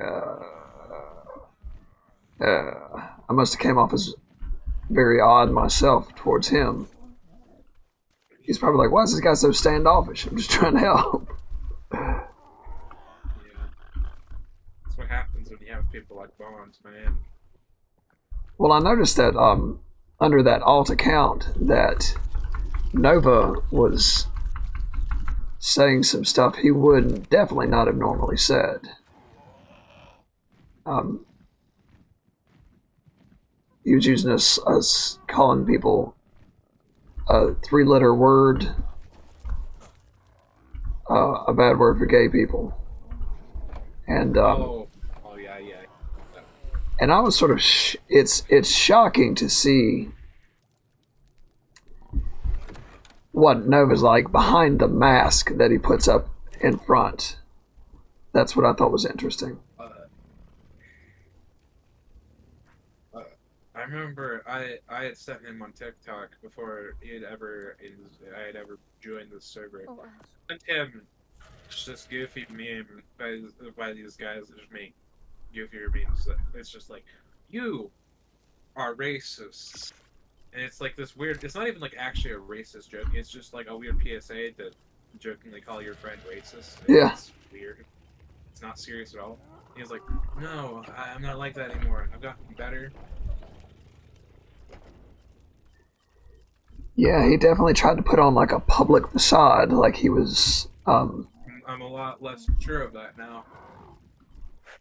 I must have came off as very odd myself towards him. He's probably like, why is this guy so standoffish? I'm just trying to help. Yeah. That's what happens when you have people like Bonds, man. Well, I noticed that under that alt account that Nova was saying some stuff he would definitely not have normally said. He was using us calling people a 3-letter word, a bad word for gay people, and Yeah. and I was sort of it's shocking to see what Nova's like behind the mask that he puts up in front. That's what I thought was interesting. I remember I had sent him on TikTok before I had ever joined the server. Oh, Sent him just goofy meme by these guys that just make goofier memes. It's just like, you are racist. And it's like this weird, it's not even like actually a racist joke, it's just like a weird PSA to jokingly call your friend racist. Yeah. It's weird. It's not serious at all. He's like, no, I'm not like that anymore. I've gotten better. Yeah, he definitely tried to put on like a public facade, like he was. I'm a lot less sure of that now.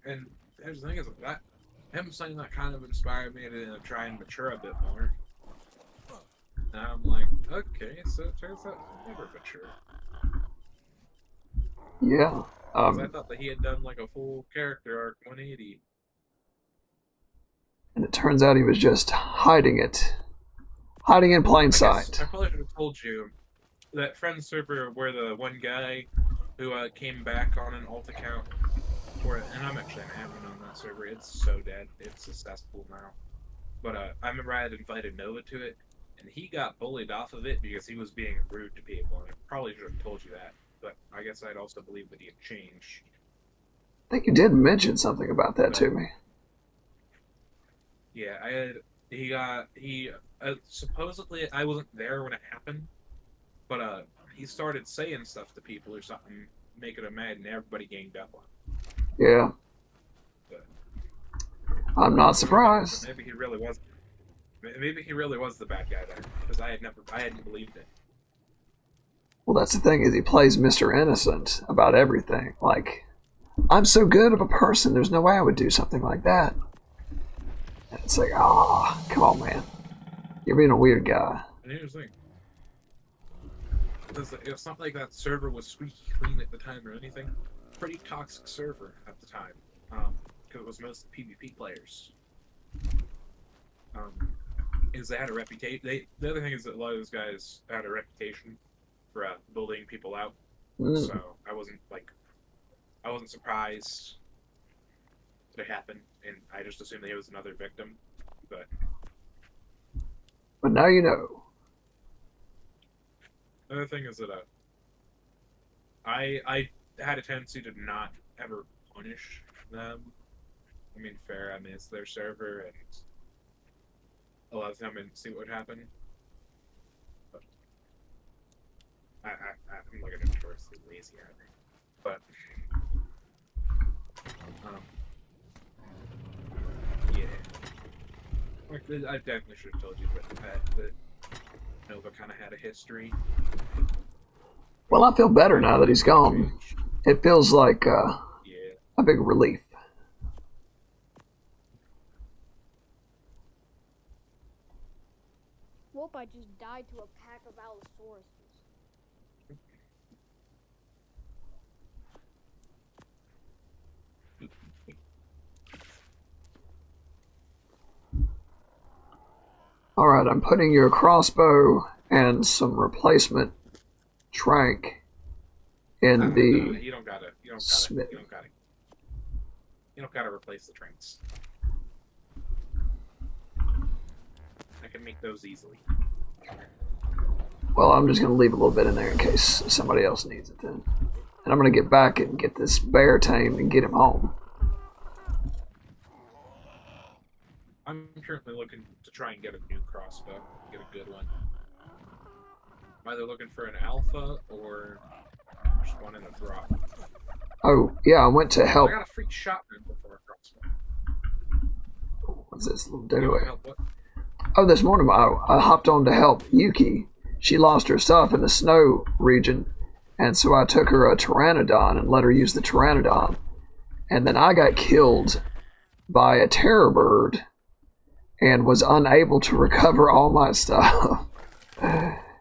And here's the thing: is that him saying that kind of inspired me to try and mature a bit more. Now I'm like, okay, so it turns out he's never mature. Yeah. 'Cause I thought that he had done like a full character arc 180. And it turns out he was just hiding in plain I sight. probably should have told you that friend server where the one guy who came back on an alt account for it, and I'm actually an admin on that server. It's so dead. It's successful now. But I remember I had invited Nova to it, and he got bullied off of it because he was being rude to people. And I probably should have told you that, but I guess I'd also believe that he had changed. I think you did mention something about that to me. Yeah, he supposedly I wasn't there when it happened, but he started saying stuff to people or something, making them mad, and everybody ganged up on him. Yeah. But I'm not surprised. maybe he really was. Maybe he really was the bad guy there, because I hadn't believed it. Well, that's the thing is he plays Mr. Innocent about everything. Like, I'm so good of a person, there's no way I would do something like that. And it's like, come on, man. You're being a weird guy. And here's the thing. It's not like that server was squeaky clean at the time or anything. Pretty toxic server at the time, because it was mostly PvP players. Is they had a reputation. The other thing is that a lot of those guys had a reputation for building people out. So I wasn't surprised that it happened, and I just assumed that he was another victim. But now you know. the other thing is that I had a tendency to not ever punish them. I mean, fair. I mean, it's their server, and a lot of the time I didn't see what would happen. But I'm lazy, are they? But um, yeah, I definitely should have told you that Nova kind of had a history. Well, I feel better now that he's gone. It feels like Yeah. a big relief. Whoop, I just died to a pack of Allosauruses. Alright, I'm putting your crossbow and some replacement trank in No, the you don't gotta. smith. You don't gotta replace the trains. I can make those easily. Well, I'm just going to leave a little bit in there in case somebody else needs it then. And I'm going to get back and get this bear tamed and get him home. I'm currently looking to try and get a new crossbow, get a good one. I'm either looking for an alpha or just one in a drop. Oh, yeah, I went to help. I got a free shotgun before a crossbow. What's this little You dude? want to help what? Oh, this morning I hopped on to help Yuki. She lost her stuff in the snow region, and so I took her a pteranodon and let her use the pteranodon. And then I got killed by a terror bird and was unable to recover all my stuff.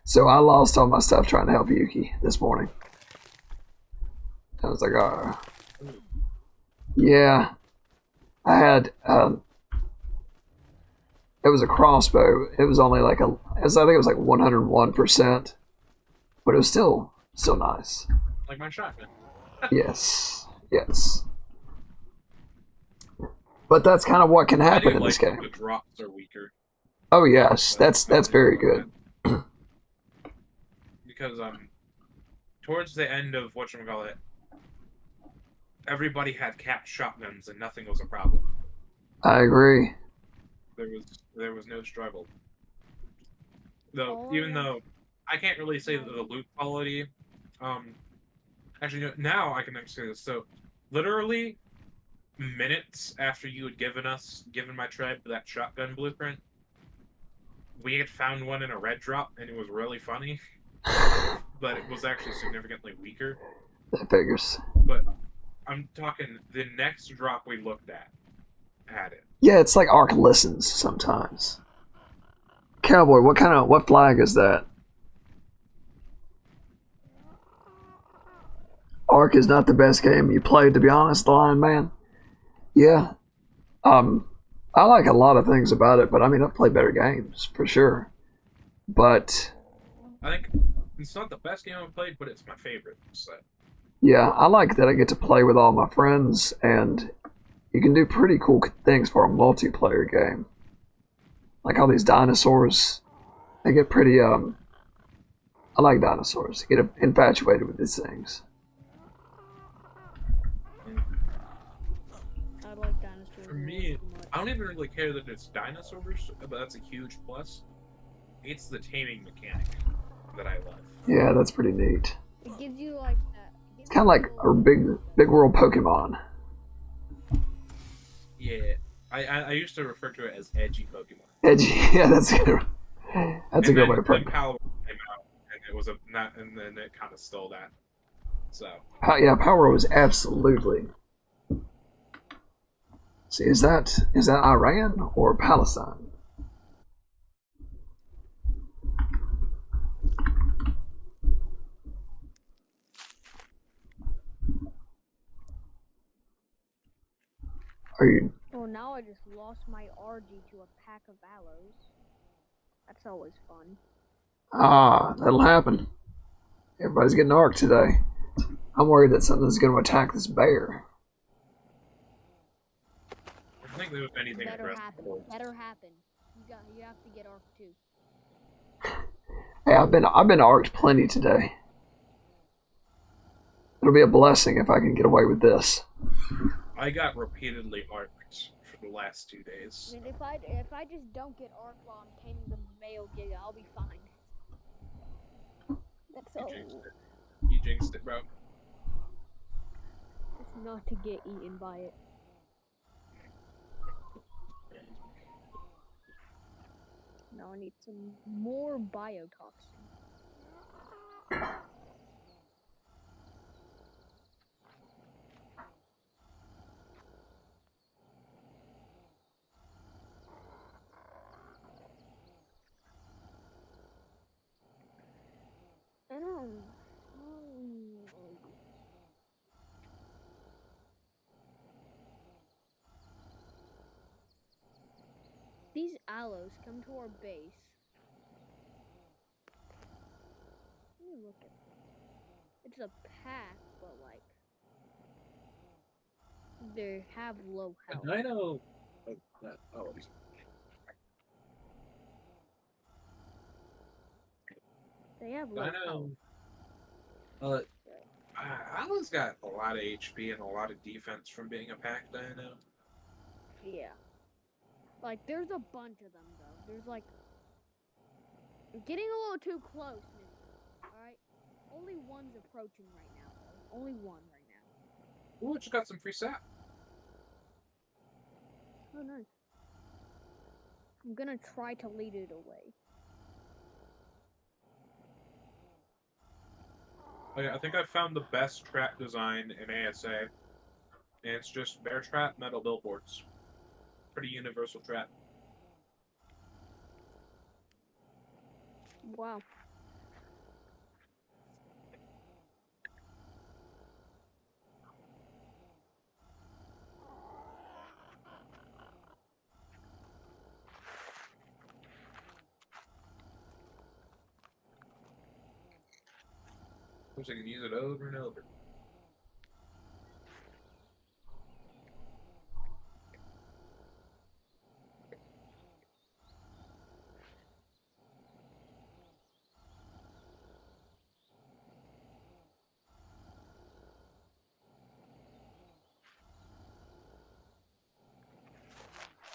So I lost all my stuff trying to help Yuki this morning. I was like, yeah. I had, it was a crossbow. It was only like I think it was like 101%, but it was still nice. Like my shotgun. Yes. But that's kind of what can happen in this game. The drops are weaker. Oh yes, that's very good. Because towards the end of whatchamacallit, everybody had capped shotguns and nothing was a problem. I agree. There was no struggle. Though even though I can't really say that the loot quality, actually now I can actually say this. So literally minutes after you had given my tribe that shotgun blueprint, we had found one in a red drop and it was really funny. But it was actually significantly weaker. That figures. But I'm talking the next drop we looked at had it. Yeah, it's like Ark listens sometimes. Cowboy, what flag is that? Ark is not the best game you played, to be honest, the Lion Man. Yeah. I like a lot of things about it, but I mean I've played better games, for sure. But I think it's not the best game I've played, but it's my favorite. So. Yeah, I like that I get to play with all my friends, and you can do pretty cool things for a multiplayer game. Like all these dinosaurs, they get pretty, I like dinosaurs. I get infatuated with these things. I like dinosaurs. For me, I don't even really care that it's dinosaurs, but that's a huge plus. It's the taming mechanic that I love. Yeah, that's pretty neat. It gives you like that. It's kind of like a big world Pokemon. Yeah, I used to refer to it as edgy Pokemon. Edgy, yeah, that's good. That's a good way to put it. Power came out, and it was and then it kind of stole that. So. Yeah, Power was absolutely. See, is that Iran or Palestine? Are you? Oh, now I just lost my RG to a pack of aloes. That's always fun. Ah, that'll happen. Everybody's getting Ark today. I'm worried that something's going to attack this bear. I think there was anything Better happen. You have to get Ark too. Hey, I've been Arked plenty today. It'll be a blessing if I can get away with this. I got repeatedly Arked for the last 2 days. I mean, if I just don't get Ark while I'm taming the male giga, I'll be fine. That's all. You jinxed it, bro. It's not to get eaten by it. Now I need some more biotoxin. I don't. These aloes come to our base. Let me look at them. It's a pack, but like they have low health. Dino. They have low health. Dino. Alan's got a lot of HP and a lot of defense from being a pack Dino. Yeah. Like there's a bunch of them though. There's like I'm getting a little too close, mister. Alright? Only one's approaching right now though. Only one right now. Ooh, just got some free sap. Oh nice. I'm gonna try to lead it away. Okay, I think I found the best trap design in ASA. And it's just bear trap, metal billboards. Pretty universal trap. Wow. Wish I could use it over and over.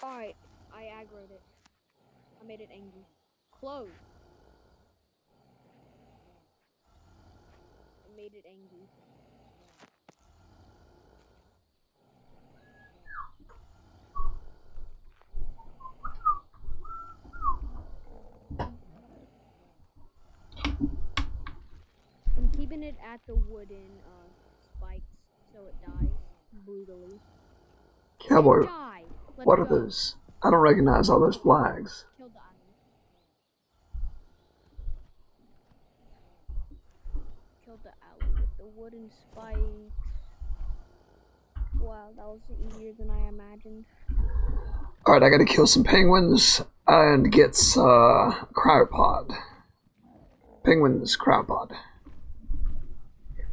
Alright, I aggroed it. I made it angry. Close. I made it angry. I'm keeping it at the wooden spikes so it dies brutally. Cowboy, Die. Let's what are go. those? I don't recognize all those flags. Kill the island. Killed the island with the wooden spikes. Wow, that was easier than I imagined. Alright, I gotta kill some penguins and get cryopod. Penguins cryopod.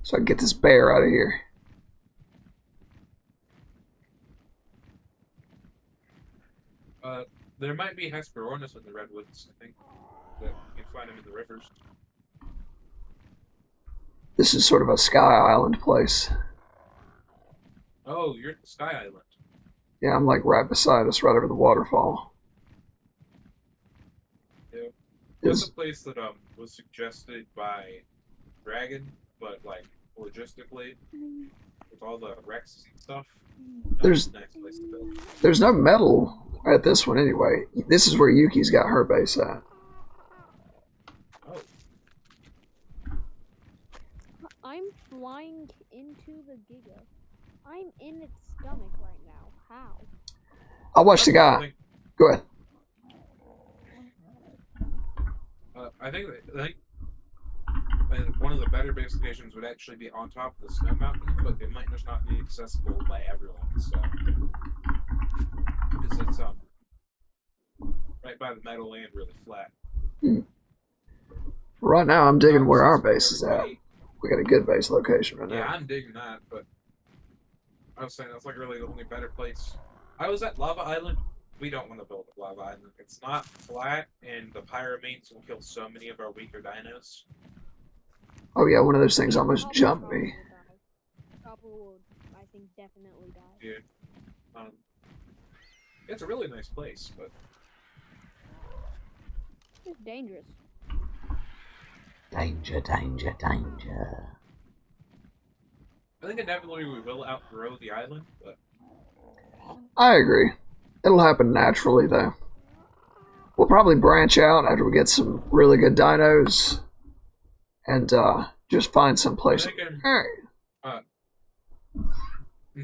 So I can get this bear out of here. There might be Hesperornis in the redwoods, I think. That you can find them in the rivers. This is sort of a sky island place. Oh, you're at the Sky Island. Yeah, I'm like right beside us, right over the waterfall. Yeah. There's a place that was suggested by Dragon, but like logistically, with all the wrecks and stuff, There's a nice place to build. There's no metal at this one anyway. This is where Yuki's got her base at. Oh, I'm flying into the Giga. I'm in its stomach right now. How? I watched the guy. Go ahead. I think one of the better base locations would actually be on top of the snow mountain, but it might just not be accessible by everyone. So, because it's right by the meadowland, really flat. Right now, I'm digging where our base is at. We got a good base location right Yeah, now. I'm digging that, but I was saying that's like really the only better place. I was at Lava Island. We don't want to build a Lava Island. It's not flat, and the pyramanes will kill so many of our weaker dinos. Oh yeah, one of those things almost jumped me. Chopper will, I think, definitely die. Yeah. It's a really nice place, but It's dangerous. Danger, danger, danger. think inevitably we will outgrow the island, but I agree. It'll happen naturally, though. We'll probably branch out after we get some really good dinos and just find some place. Hey.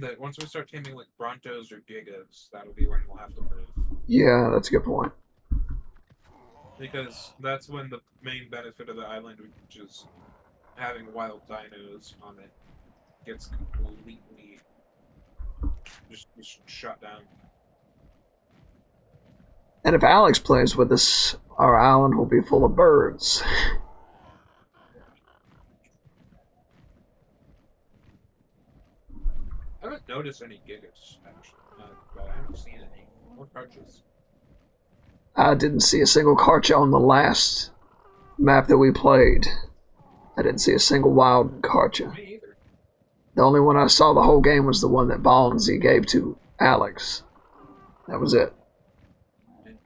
That once we start taming like Brontos or Gigas, that'll be when we'll have to move. Yeah, that's a good point. Because that's when the main benefit of the island, which is having wild dinos on it, gets completely just shut down. And if Alex plays with us, our island will be full of birds. I haven't noticed any Gigas, actually, but I haven't seen any. Or Carches. I didn't see a single Karcha on the last map that we played. I didn't see a single wild Karcha. Me either. The only one I saw the whole game was the one that Bonzi gave to Alex. That was it. And,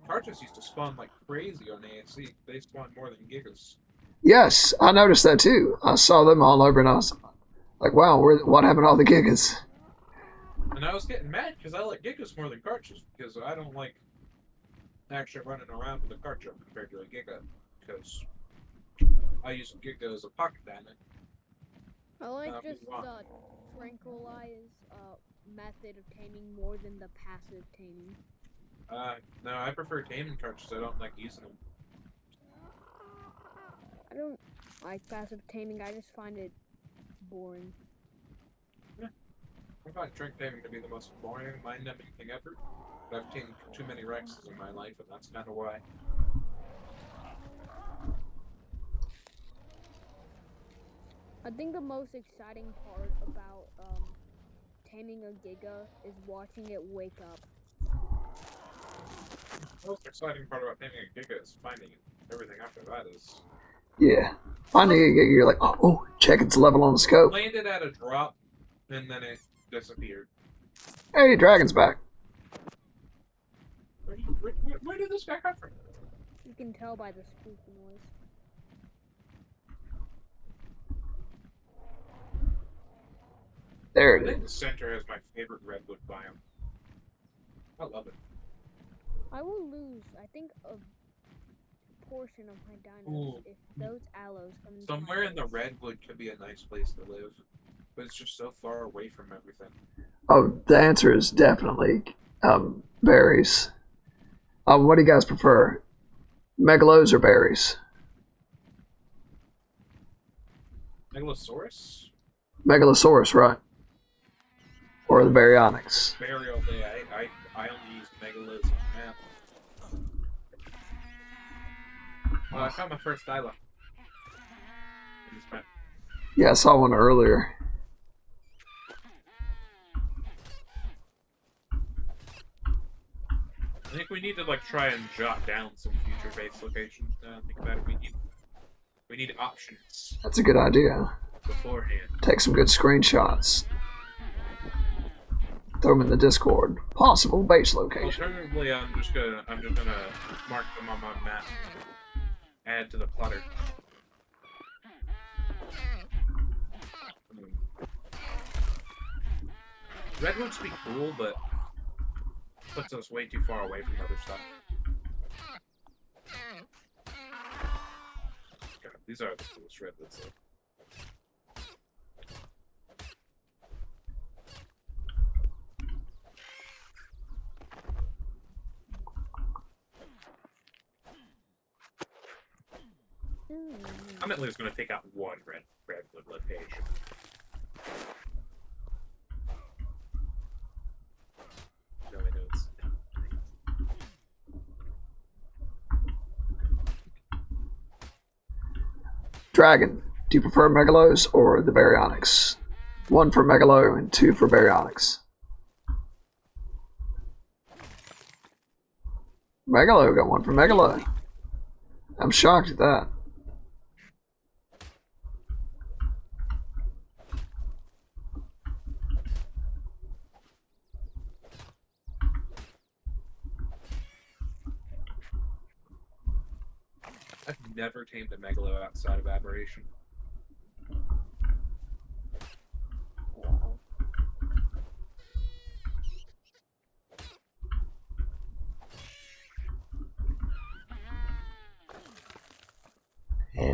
Carches used to spawn like crazy on ASC. They spawn more than Gigas. Yes, I noticed that too. I saw them all over and I was like, wow, what happened to all the Gigas? And I was getting mad because I like Gigas more than Carches because I don't like actually running around with a Karcha compared to a Giga because I use a Giga as a pocket diamond. I like just the tranquilize method of taming more than the passive taming. No, I prefer taming Karchas. I don't like using them. I don't like passive taming. I just find it boring. Yeah. I find drink taming to be the most boring, mind-numbing thing ever. But I've tamed too many Rexes in my life, and that's kind of why. I think the most exciting part about taming a Giga is watching it wake up. The most exciting part about taming a Giga is finding it. Everything after that is... Yeah. Finding a Giga, you're like, oh, check its level on the scope. Landed at a drop, and then it disappeared. Hey, Dragon's back. Where did this guy come from? You can tell by the spooky noise. There I it think is. the center has my favorite redwood biome. I love it. I will lose, I think, a portion of my dinos Ooh. if those aloes come into Somewhere my in the base. redwood could be a nice place to live, but it's just so far away from everything. Oh, the answer is definitely berries. What do you guys prefer? Megalos or berries? Megalosaurus? Megalosaurus, right? Or the baryonyx. Berry all day. I only use megalos on map. Oh, I found my first Dyla. Yeah, I saw one earlier. I think we need to like try and jot down some future base locations. Now think about it. We need options That's a good idea. beforehand. Take some good screenshots. Throw them in the Discord. Possible base location. Alternatively, I'm just gonna mark them on my map. Add to the clutter. Redwoods be cool, but puts us way too far away from other stuff. God, these are the coolest redwoods though. I'm at least going to take out one redwood location. No, I know it's... Dragon, do you prefer Megalos or the Baryonyx? 1 for Megalo and 2 for Baryonyx. Megalo got 1 for Megalo. I'm shocked at that. I've never tamed a Megalo outside of Aberration.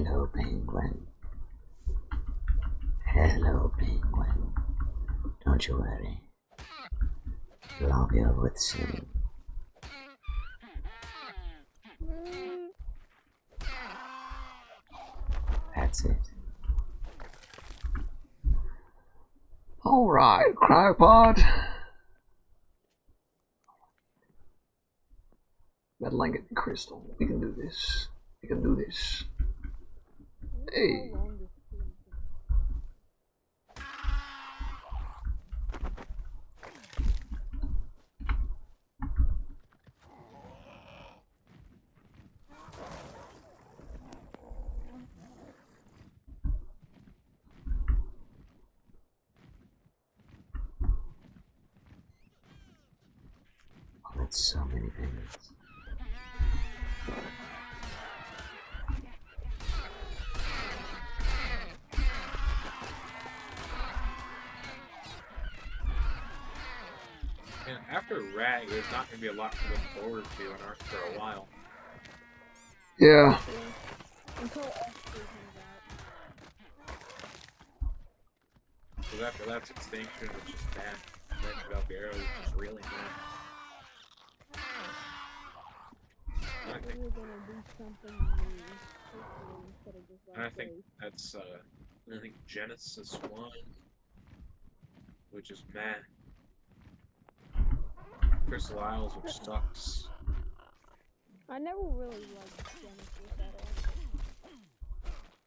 Hello, penguin. Hello, penguin. Don't you worry. It'll all be over with soon. That's it. Alright, cryopod. Metal ingot and crystal. We can do this. We can do this. Hey. Oh, that's so many penguins. And after Rag, there's not going to be a lot to look forward to in Ark for a while. Yeah. Until X2 comes out. Because after that's Extinction, which is bad. And then Valguero, which is really bad. And I think, We're gonna do something new. Hopefully, instead of just and I like think this. that's, I think Genesis 1, which is meh. Crystal Isles, which sucks. I never really liked Genesis at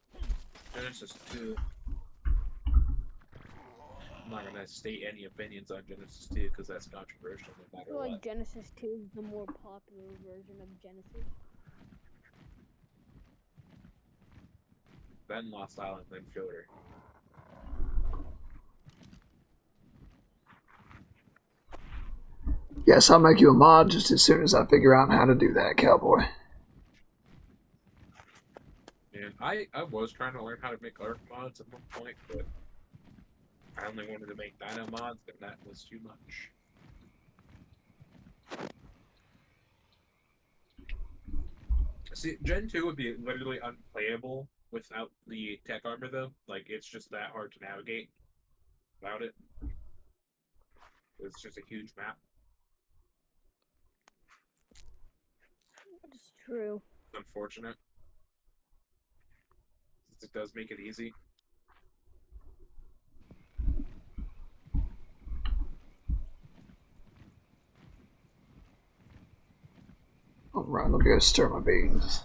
all. Genesis 2. I'm not gonna state any opinions on Genesis 2 because that's controversial no I matter feel like what. Genesis 2 is the more popular version of Genesis. Then Lost Island, then Filter. Yes, I'll make you a mod just as soon as I figure out how to do that, cowboy. And I was trying to learn how to make Ark mods at one point, but I only wanted to make Dino mods, and that was too much. See, Gen 2 would be literally unplayable without the tech armor, though. Like, it's just that hard to navigate without it. It's just a huge map. That's true. It's unfortunate. It does make it easy. Alright, let me go stir my beans.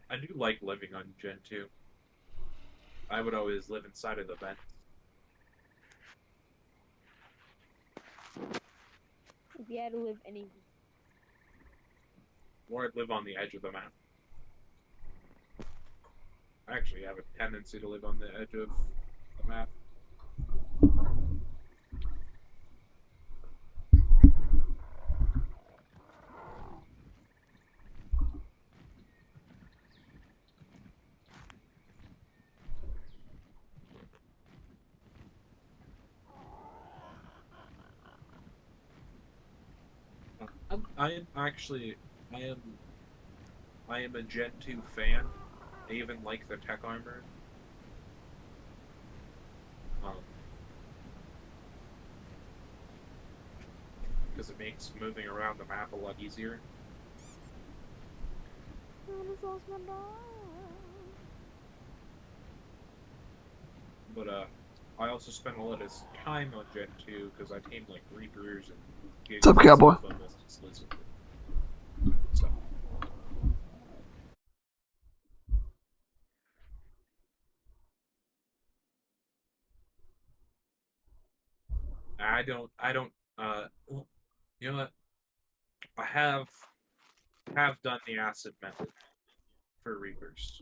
I do like living on Gen 2. I would always live inside of the vent. If you had to live any. Or I'd live on the edge of the map. I actually have a tendency to live on the edge of the map. I am a Gen 2 fan. I even like the tech armor. Because it makes moving around the map a lot easier. But I also spent a lot of time on Gen 2 because I tamed like Reapers and What's up, cowboy? almost exclusively. So. Well, you know what? I have done the acid method for Reapers.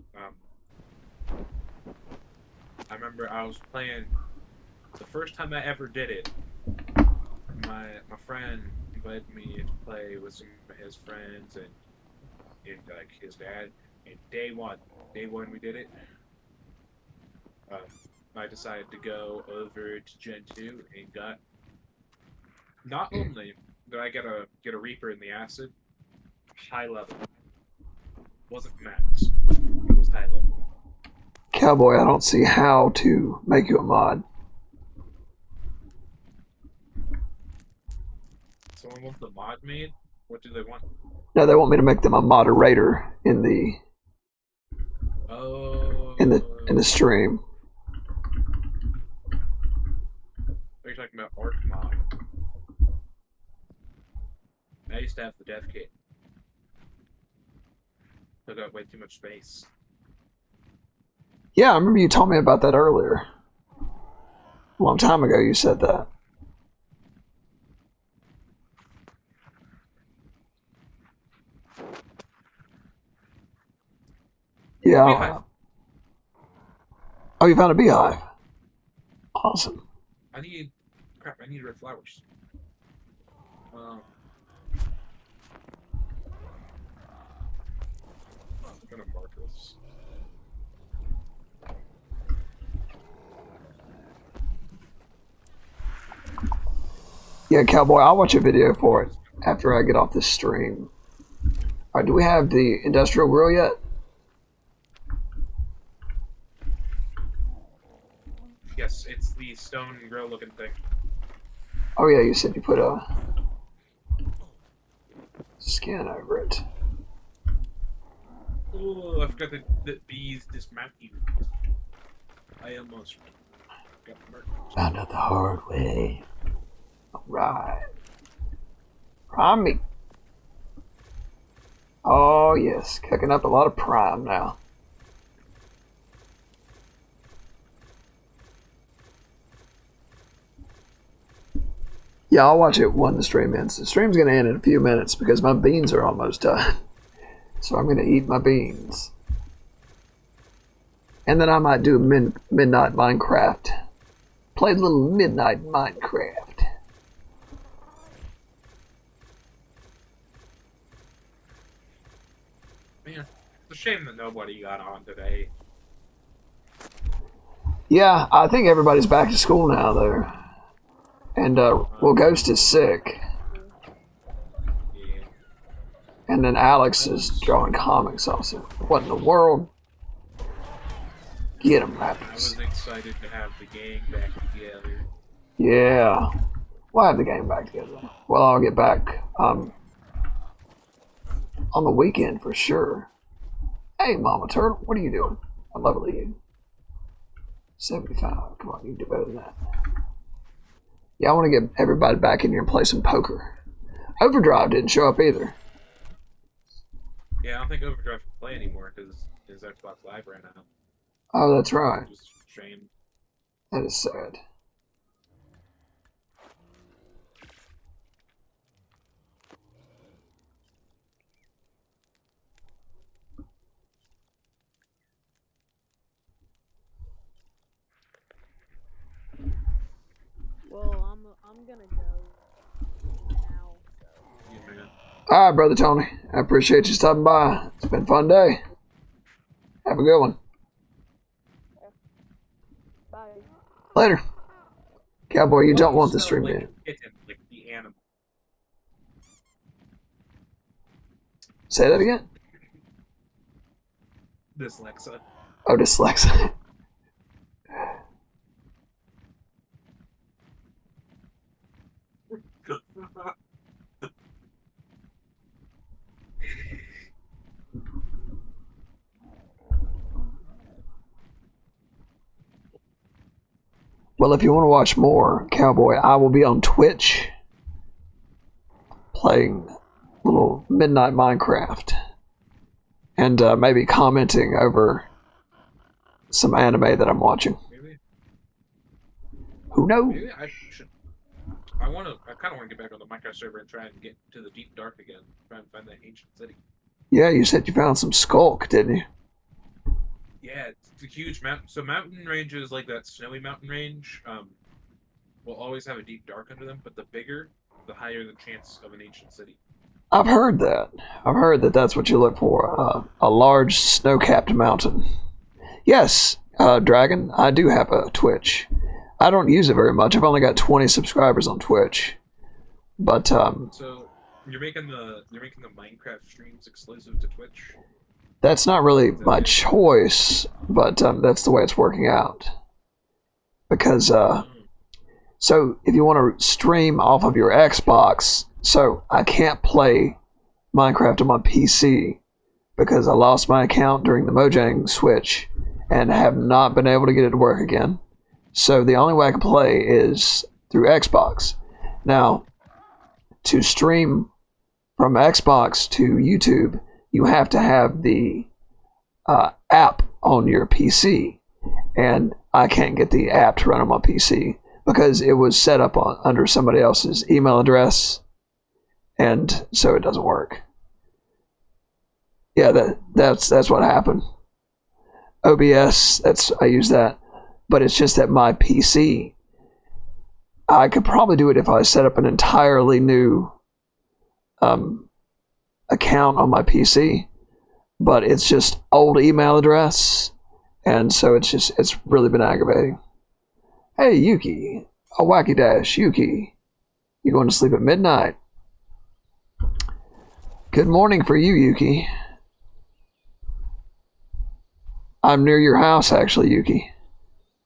I remember I was playing the first time I ever did it. My friend invited me to play with some of his friends and like his dad. And day one we did it. I decided to go over to Gen 2 and got not only Did I get a Reaper in the acid? High level. Wasn't max. It was high level. Cowboy, I don't see how to make you a mod. Someone wants the mod made? What do they want? No, they want me to make them a moderator in the Oh. in the stream. Are you talking about Ark mod? I used to have the dev kit. Took up way too much space. Yeah, I remember you told me about that earlier. A long time ago you said that. Yeah. Beehive. Oh, you found a beehive. Awesome. I need red flowers. I'm gonna mark this. Yeah, Cowboy, I'll watch a video for it after I get off this stream. Alright, do we have the industrial grill yet? Yes, it's the stone grill looking thing. Oh yeah, you said you put a skin over it. Oh, I forgot that bees dismount you. I almost got murdered. Found out the hard way. Alright. Prime meat. Oh yes, cooking up a lot of prime now. Yeah, I'll watch it when the stream ends. The stream's going to end in a few minutes because my beans are almost done. So I'm going to eat my beans. And then I might do midnight Minecraft. Play a little midnight Minecraft. Man, it's a shame that nobody got on today. Yeah, I think everybody's back to school now, though. And, well, Ghost is sick. Yeah. And then Alex is drawing comics also. What in the world? Get him, I Raptors. was excited to have the gang back together. Yeah. We'll have the game back together. Well, I'll get back on the weekend for sure. Hey, Mama Turtle, what are you doing? I love you. 75. Come on, you can do better than that. Yeah, I want to get everybody back in here and play some poker. Overdrive didn't show up either. Yeah, I don't think Overdrive can play anymore because his Xbox Live ran out. Oh, that's right. Just a shame. That is sad. Well, I'm gonna go now. So. Yeah, man. Alright, Brother Tony. I appreciate you stopping by. It's been a fun day. Have a good one. Bye. Later. Cowboy, you don't want the Smell stream like in. a kitten, like the animal. Say that again? Dyslexia. Oh, dyslexia. Well, if you want to watch more Cowboy, I will be on Twitch playing little midnight Minecraft and maybe commenting over some anime that I'm watching. Maybe, Who knows? maybe I should. I kind of want to get back on the Minecraft server and try and get to the deep dark again. Try and find that ancient city. Yeah, you said you found some skulk, didn't you? Yeah, it's a huge mountain. So mountain ranges like that snowy mountain range will always have a deep dark under them, but the bigger, the higher the chance of an ancient city. I've heard that. I've heard that that's what you look for. A large snow-capped mountain. Yes, Dragon, I do have a Twitch. I don't use it very much. I've only got 20 subscribers on Twitch. But So you're making the Minecraft streams exclusive to Twitch. that's not really my choice, but that's the way it's working out. Because so if you want to stream off of your Xbox, so I can't play Minecraft on my PC because I lost my account during the Mojang switch and have not been able to get it to work again. So the only way I can play is through Xbox. Now, to stream from Xbox to YouTube, you have to have the app on your PC, and I can't get the app to run on my PC because it was set up under somebody else's email address, and so it doesn't work. Yeah, that's what happened. OBS, I use that, but it's just that my PC, I could probably do it if I set up an entirely new account on my PC, but it's just old email address, and so it's really been aggravating. Hey Yuki, a wacky dash, Yuki, you going to sleep at midnight? Good morning for you, Yuki. I'm near your house, actually, Yuki.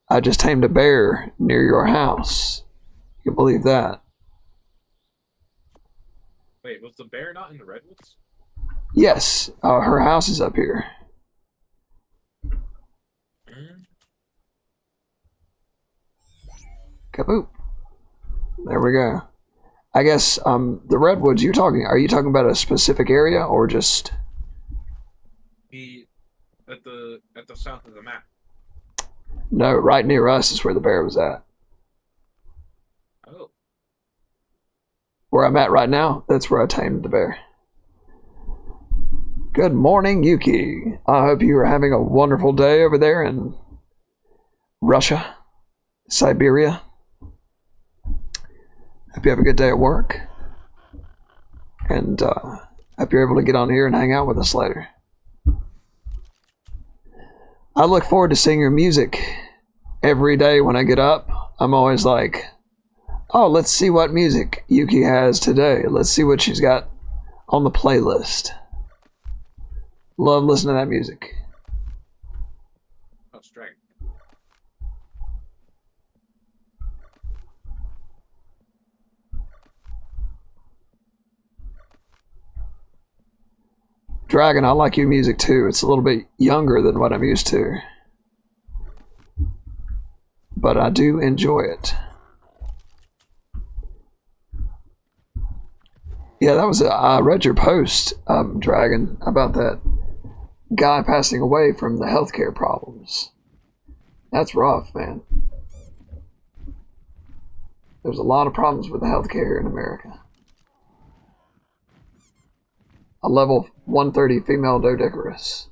I just tamed a bear near your house. You can believe that. Wait, was the bear not in the redwoods? Yes, her house is up here. Kaboop. There we go. I guess the redwoods are you talking about a specific area or just At the south of the map? No, right near us is where the bear was at. Oh. Where I'm at right now, that's where I tamed the bear. Good morning, Yuki. I hope you are having a wonderful day over there in Russia, Siberia. Hope you have a good day at work. And hope you're able to get on here and hang out with us later. I look forward to seeing your music every day when I get up. I'm always like, oh, let's see what music Yuki has today. Let's see what she's got on the playlist. Love listening to that music. Oh, strike. Dragon, I like your music too. It's a little bit younger than what I'm used to. But I do enjoy it. Yeah, that was I read your post, Dragon, about that guy passing away from the healthcare problems. That's rough, man. There's a lot of problems with the healthcare here in America. A level 130 female Doedicurus.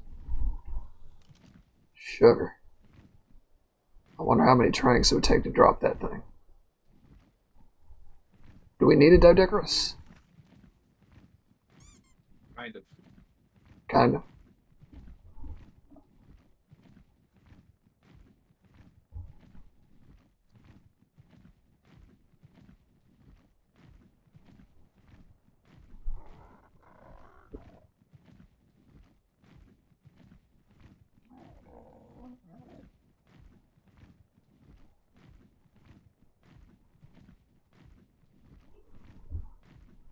Sugar. I wonder how many tranks it would take to drop that thing. Do we need a Doedicurus? Kind of. Kind of.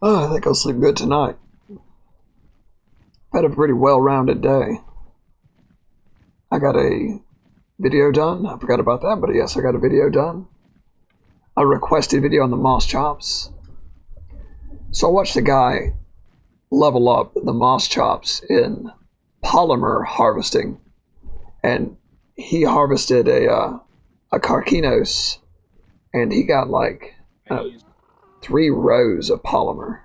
Oh, I think I'll sleep good tonight. Had a pretty well-rounded day. I got a video done. I forgot about that, but yes, I got a video done. A requested video on the moss chops. So I watched a guy level up the moss chops in polymer harvesting, and he harvested a Carcinos, and he got like 3 rows of polymer.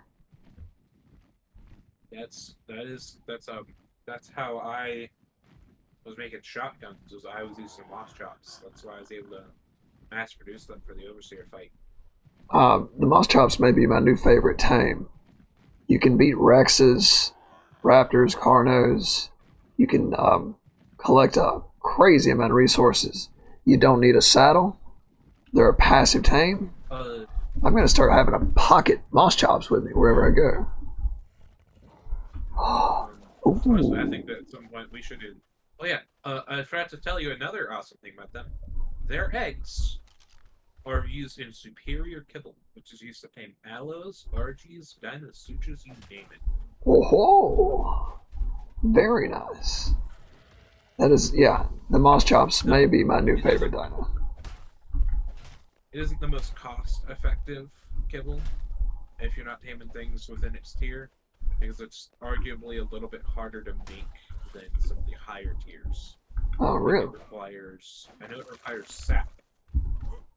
That's how I was making shotguns. I was using moss chops. That's why I was able to mass produce them for the overseer fight. The moss chops may be my new favorite tame. You can beat Rexes, Raptors, Carnos. You can collect a crazy amount of resources. You don't need a saddle. They're a passive tame. I'm going to start having a pocket moss chops with me wherever I go. Honestly, I Ooh. think that at some point we should do. Oh yeah, I forgot to tell you another awesome thing about them. Their eggs are used in superior kibble, which is used to tame aloes, argies, dinos, suchas, you name it. Oh, very nice. That is, yeah, the moss chops may be my new favorite dino. It isn't the most cost-effective kibble if you're not taming things within its tier, because it's arguably a little bit harder to make than some of the higher tiers. Oh, I think really? it requires. I know it requires sap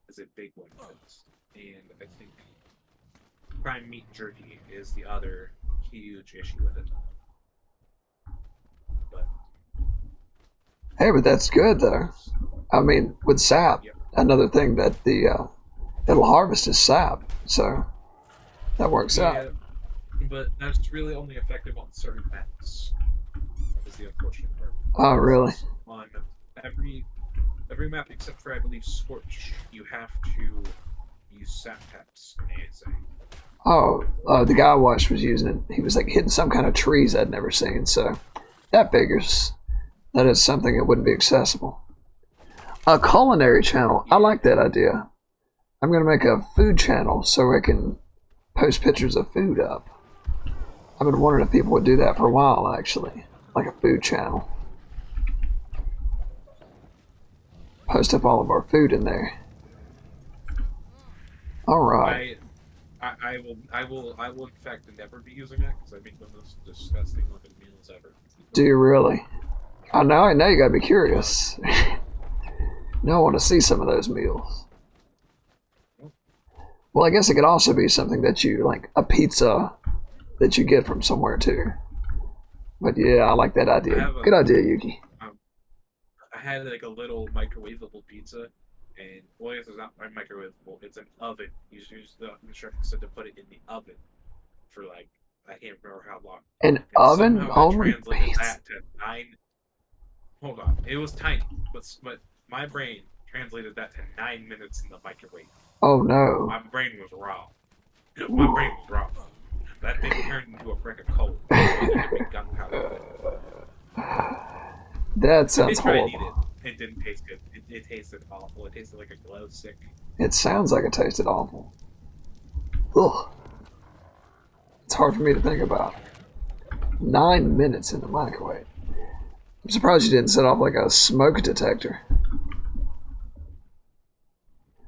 is a big one of those, and I think prime meat jerky is the other huge issue with it. But Hey, but that's good though. I mean, with sap, yep. another thing that it'll harvest is sap, so that works out. Yeah, but that's really only effective on certain maps. Is the unfortunate part. Oh, really? On every map except for I believe Scorch, you have to use sap taps in ASA. Oh, the guy I watched was using it. He was like hitting some kind of trees I'd never seen, so that figures that is something that wouldn't be accessible. A culinary channel. I like that idea. I'm going to make a food channel so I can post pictures of food up. I've been wondering if people would do that for a while, actually. Like a food channel. Post up all of our food in there. Alright. I will in fact never be using that because I make the most disgusting looking meals ever. Do you really? Oh, now you gotta be curious. Now I want to see some of those meals. Well, I guess it could also be something that you, like a pizza that you get from somewhere too. But yeah, I like that idea. Good idea, Yuki. I had like a little microwavable pizza, and boy, it's not microwavable. It's an oven. You use the instructions said to put it in the oven for like I can't remember how long. An And oven somehow I only translated pizza. that to 9. Hold on, it was tiny, but my brain translated that to 9 minutes in the microwave. Oh no. My brain was wrong. My brain was wrong. That thing turned into a brick of coal. Gunpowder. That sounds I tried to eat horrible. it. It didn't taste good. It tasted awful. It tasted like a glow stick. It sounds like it tasted awful. Ugh. It's hard for me to think about. 9 minutes in the microwave. I'm surprised you didn't set off like a smoke detector.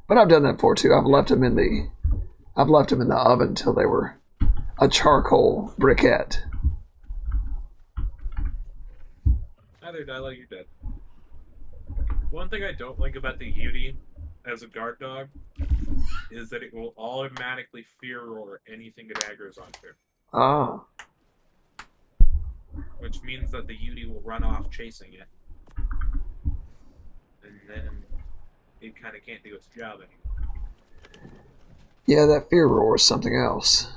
But I've done that before too. I've left them in the oven until they were a charcoal briquette. Either die like you're dead. One thing I don't like about the Yeti as a guard dog is that it will automatically fear roar anything it aggroes onto. Ah. Which means that the Yeti will run off chasing it. And then it kind of can't do its job anymore. Yeah, that fear roar is something else.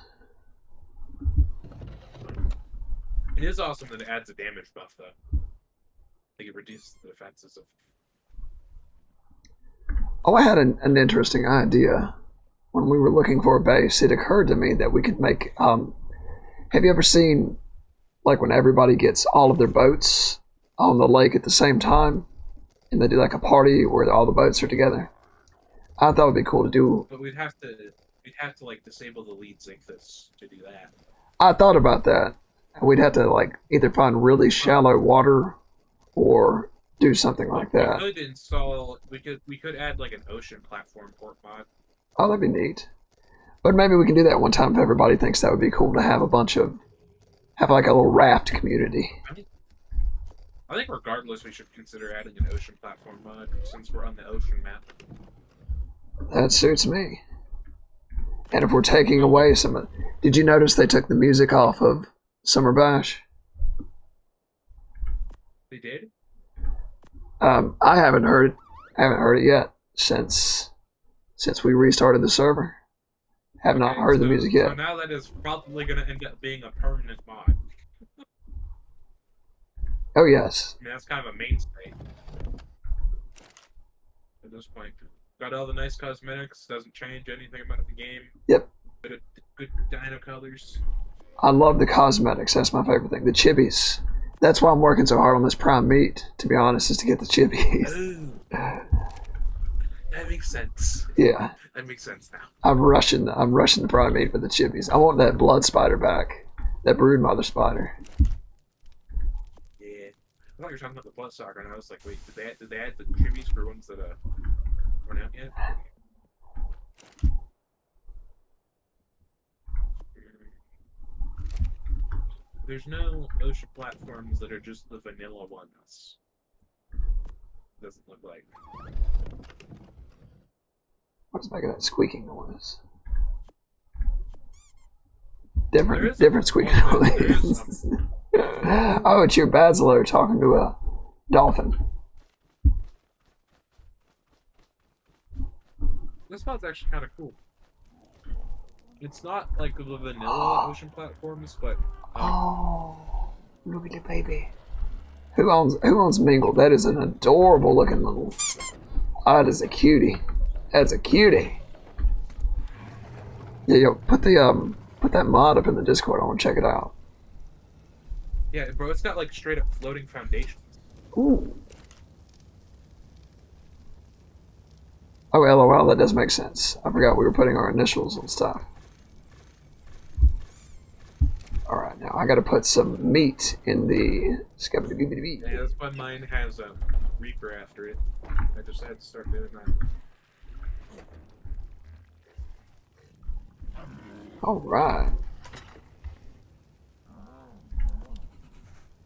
It is awesome that it adds a damage buff, though. Like it reduces the defenses of. Oh, I had an interesting idea. When we were looking for a base, it occurred to me that we could make. Have you ever seen, like, when everybody gets all of their boats on the lake at the same time, and they do like a party where all the boats are together? I thought it'd be cool to do. But we'd have to like disable the lead Xanthus to do that. I thought about that. We'd have to like either find really shallow water or do something like that. We could install. We could add like an ocean platform port mod. Oh, that'd be neat. But maybe we can do that one time if everybody thinks that would be cool to have have like a little raft community. I think regardless, we should consider adding an ocean platform mod since we're on the ocean map. That suits me. And if we're taking away some of... Did you notice they took the music off of Summer Bash? They did? I haven't heard it. I haven't heard it yet since we restarted the server. Have not heard the music yet. So now that is probably going to end up being a permanent mod. Oh yes. I mean, that's kind of a mainstay at this point. Got all the nice cosmetics. Doesn't change anything about the game. Yep. Good dino colors. I love the cosmetics. That's my favorite thing. The chibis. That's why I'm working so hard on this prime meat, to be honest, is to get the chibis. Oh, that makes sense. Yeah. That makes sense now. I'm rushing the prime meat for the chibis. I want that blood spider back. That broodmother spider. Yeah. I thought you were talking about the bloodsucker, and I was like, wait, did they add the tributes for ones that weren't out yet? There's no ocean platforms that are just the vanilla ones. Doesn't look like. What's making that squeaking noise? There is Different squeaking noise. Oh, it's your Basilar talking to a dolphin. This spot's actually kind of cool. It's not like the vanilla ocean platforms, but Oh, look at the baby. Who owns Mingle? That is an adorable looking little. That is a cutie. That's a cutie. Yeah, yo, put that mod up in the Discord. I want to check it out. yeah, bro, it's got like straight up floating foundations. Ooh. Oh, LOL, that does make sense. I forgot we were putting our initials on stuff. Alright, now I gotta put some meat in the... Yeah, that's why mine has a Reaper after it. I just had to start doing that. Alright.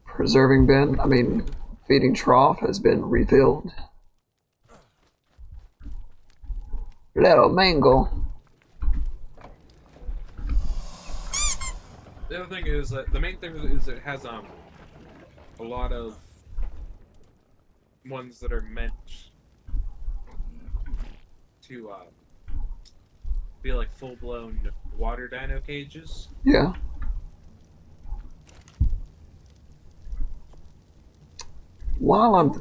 Preserving bin, feeding trough has been refilled. Little Mangle. The other thing is that the main thing is it has a lot of ones that are meant to be like full-blown water dino cages. Yeah.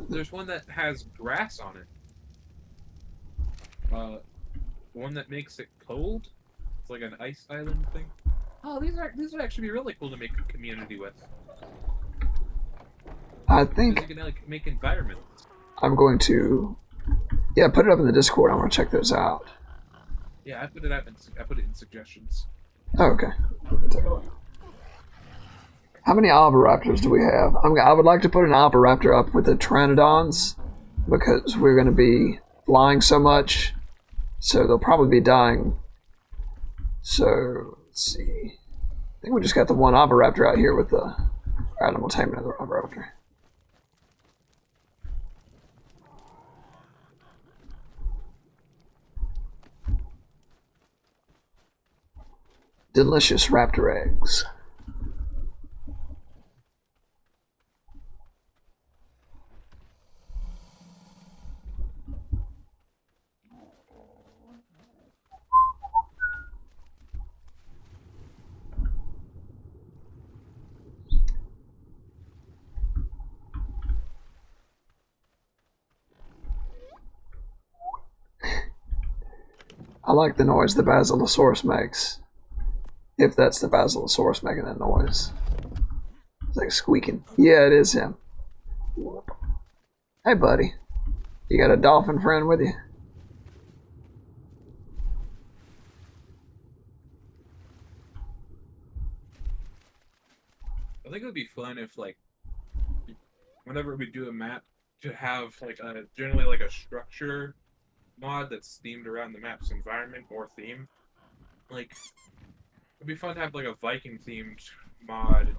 There's one that has grass on it. One that makes it cold. It's like an ice island thing. Oh, these would actually be really cool to make a community with. I Because think you can like make environments. I'm going to... Yeah, put it up in the Discord. I want to check those out. Yeah, I put it in suggestions. Oh, okay. Let me take a look. How many Raptors do we have? I would like to put an Raptor up with the Pteranodons because we're going to be flying so much, so they'll probably be dying. So, let's see. I think we just got the one Raptor out here with the... Alright, I'm going to tame another Raptor. Delicious raptor eggs. I like the noise the Basilosaurus makes. If that's the Basilosaurus making that noise. It's like squeaking. Yeah, it is him. Hey, buddy. You got a dolphin friend with you? I think it would be fun if, like, whenever we do a map, to have like generally like a structure mod that's themed around the map's environment or theme. Like, it'd be fun to have like a Viking themed mod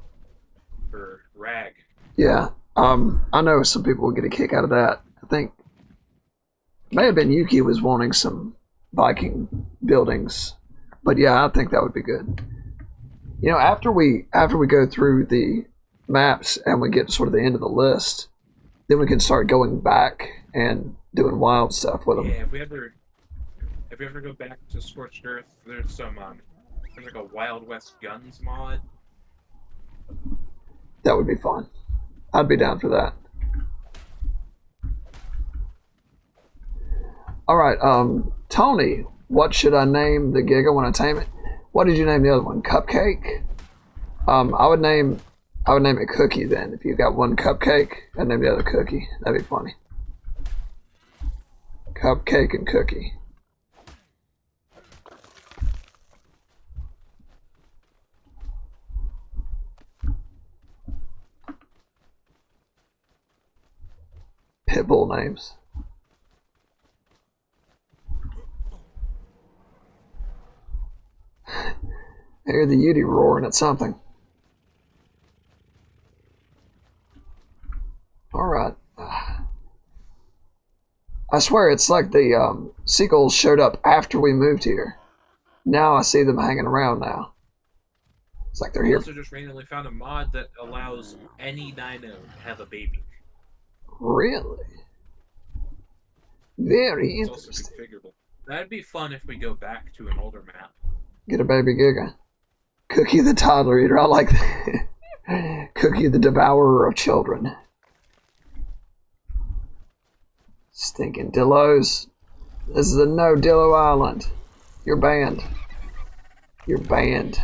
for Rag. Yeah. I know some people will get a kick out of that. I think it may have been Yuki was wanting some Viking buildings, but yeah, I think that would be good. You know, after we go through the maps and we get to sort of the end of the list, then we can start going back and doing wild stuff with them. Yeah, if we ever go back to Scorched Earth, there's some there's like a Wild West Guns mod. That would be fun. I'd be down for that. Alright, Tony, what should I name the Giga when I tame it? What did you name the other one? Cupcake? I would name it Cookie then. If you got one Cupcake, I'd name the other Cookie. That'd be funny. Cupcake and Cookie. Pitbull names. I hear the Yeti roaring at something. Alright. I swear it's like the seagulls showed up after we moved here. Now I see them hanging around now. It's like they're We here. also just randomly found a mod that allows any dino to have a baby. Really? Very It's also interesting. configurable. That'd be fun if we go back to an older map. Get a baby Giga. Cookie the toddler eater. I like that. Cookie the devourer of children. Stinking Dillos. This is a no Dillo Island. You're banned. You're banned.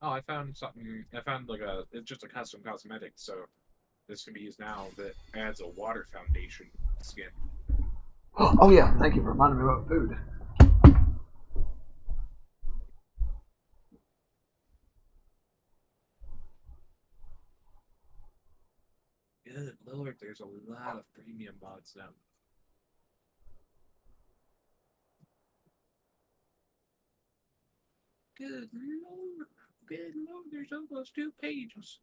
Oh, I found something. I found like it's just a custom cosmetic, so this can be used now that adds a water foundation skin. Oh yeah, thank you for reminding me about food. Good lord, there's a lot of premium mods now. Good lord, there's almost 2 pages.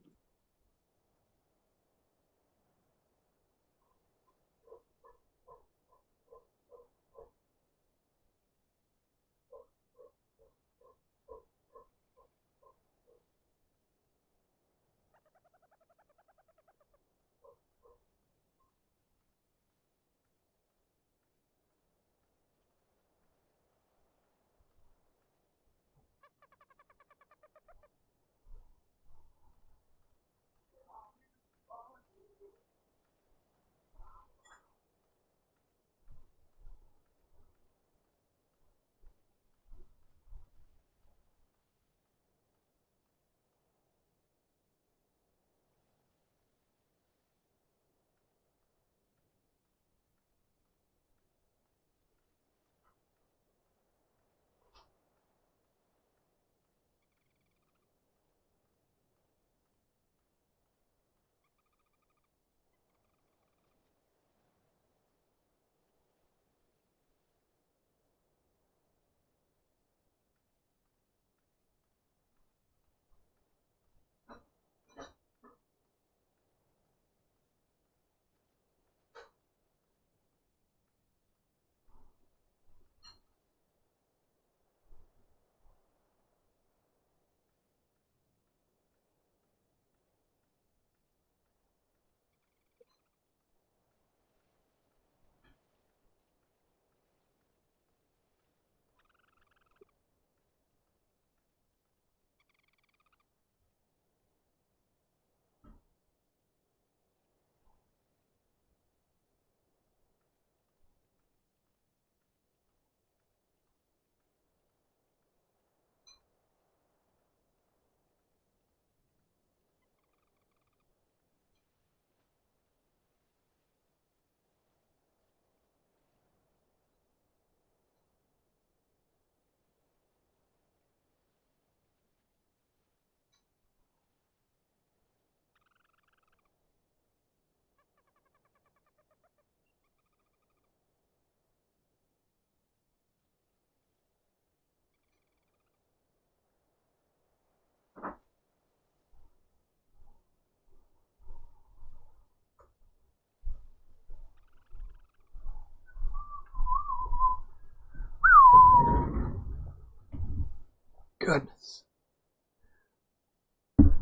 Goodness.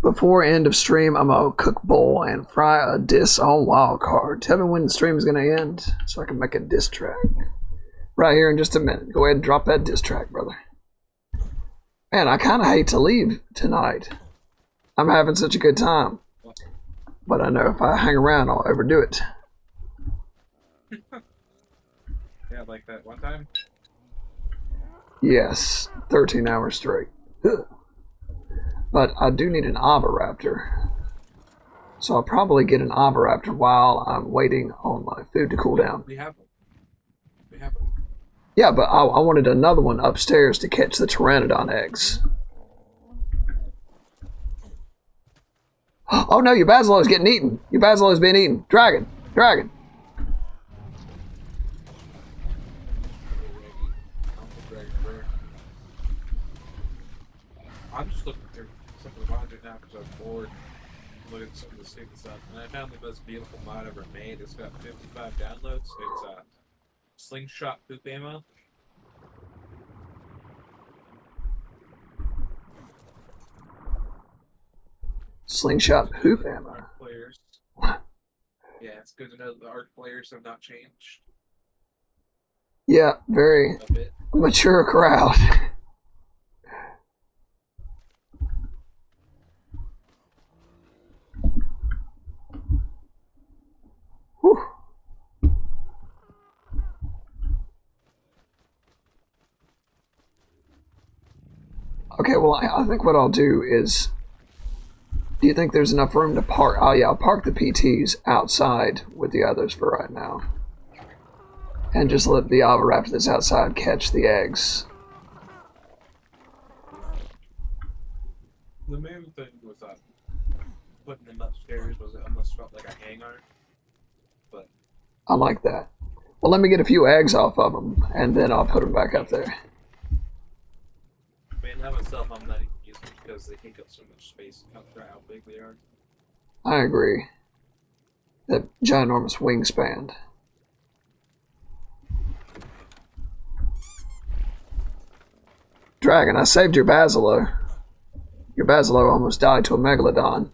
Before end of stream, I'm gonna cook bowl and fry a diss on wildcard. Tell me when the stream is gonna end so I can make a diss track. Right here in just a minute. Go ahead and drop that diss track, brother. Man, I kind of hate to leave tonight. I'm having such a good time. But I know if I hang around, I'll overdo it. Yeah, like that one time. Yes, 13 hours straight. Ugh. But I do need an Oviraptor. So I'll probably get an Oviraptor while I'm waiting on my food to cool down. We have them. We have them. Yeah, but I wanted another one upstairs to catch the Pteranodon eggs. Oh no, your Basilar is getting eaten. Your Basilar is being eaten. Dragon. Dragon. I'm just looking through some of the mods right now because I'm bored. Looking at some of the stupid stuff, and I found the most beautiful mod ever made. It's got 55 downloads. It's slingshot poop ammo. Slingshot hoop ammo. Arc players. Yeah, it's good to know the Ark players have not changed Yeah, very a bit. mature crowd. Whew. Okay, well, I think what I'll do is... Do you think there's enough room to park? Oh, yeah, I'll park the PTs outside with the others for right now. And just let the Oviraptor that's outside catch the eggs. The main thing with putting them upstairs was it almost felt like a hangar. But I like that. Well, let me get a few eggs off of them, and then I'll put them back up there. man, I myself, I'm not even using them because they take up so much space for how big they are. I agree. That ginormous wingspan. Dragon, I saved your Basilo. Your Basilo almost died to a Megalodon.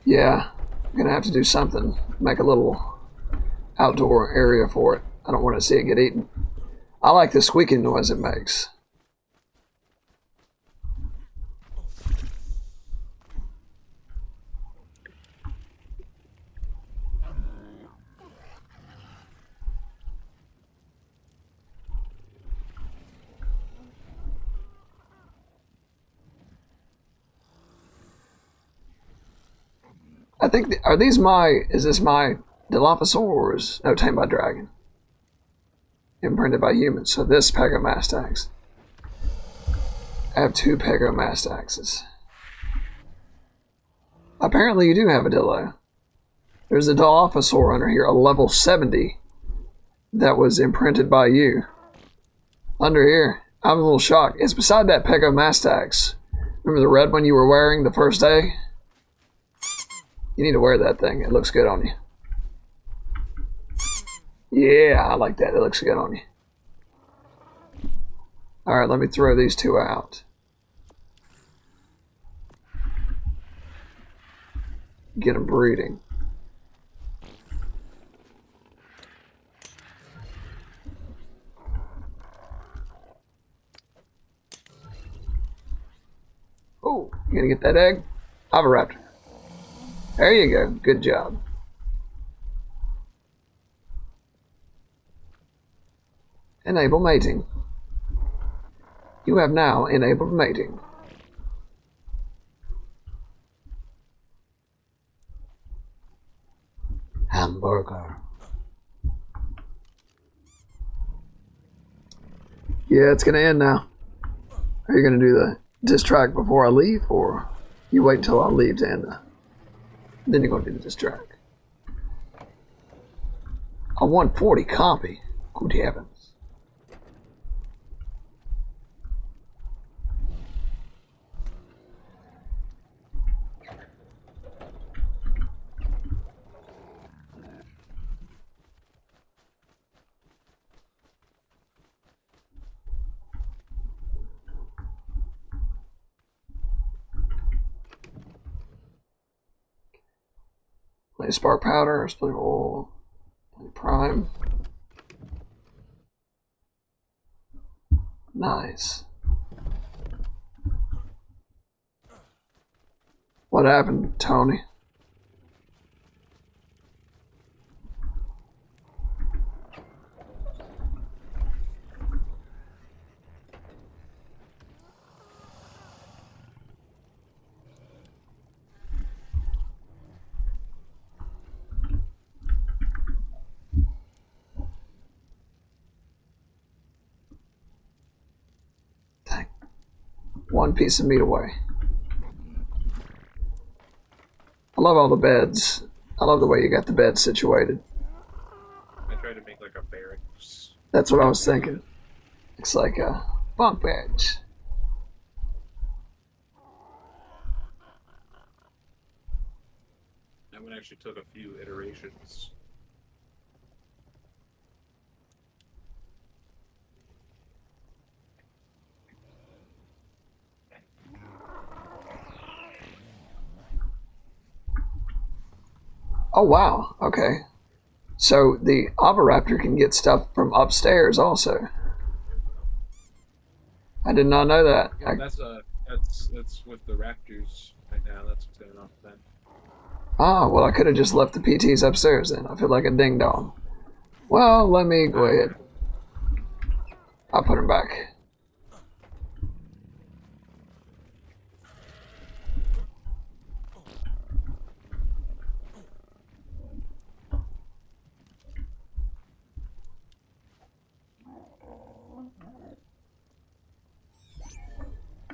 Yeah, I'm gonna have to do something. Make a little outdoor area for it. I don't want to see it get eaten. I like the squeaking noise it makes. I think, are these my, is this my Dilophosaurus? No, tamed by dragon. Imprinted by humans. So this Pegomastax. I have two Pegomastaxes. Apparently you do have a Dillo. There's a Dilophosaur under here, a level 70, that was imprinted by you. Under here. I'm a little shocked. It's beside that Pegomastax. Remember the red one you were wearing the first day? You need to wear that thing. It looks good on you. Yeah, I like that. It looks good on you. Alright, let me throw these two out. Get them breeding. Oh, you gonna get that egg? Oviraptor. There you go. Good job. Enable mating. You have now enabled mating. Hamburger. Yeah, it's gonna end now. Are you gonna do the diss track before I leave, or you wait until I leave to end the... Then you're gonna do the diss track. A 140 copy. Good heavens. Spark powder, split oil, Prime. Nice. What happened, Tony? Dang. One piece of meat away. I love all the beds. I love the way you got the bed situated. I tried to make like a barracks. That's what I was thinking. It's like a bunk beds. That one actually took a few iterations. Oh wow, okay. So the Oviraptor can get stuff from upstairs also. I did not know that. Yeah, that's with the raptors right now. That's what's going on with them. Well, I could have just left the PTs upstairs then. I feel like a ding dong. Well, let me go ahead. I'll put them back.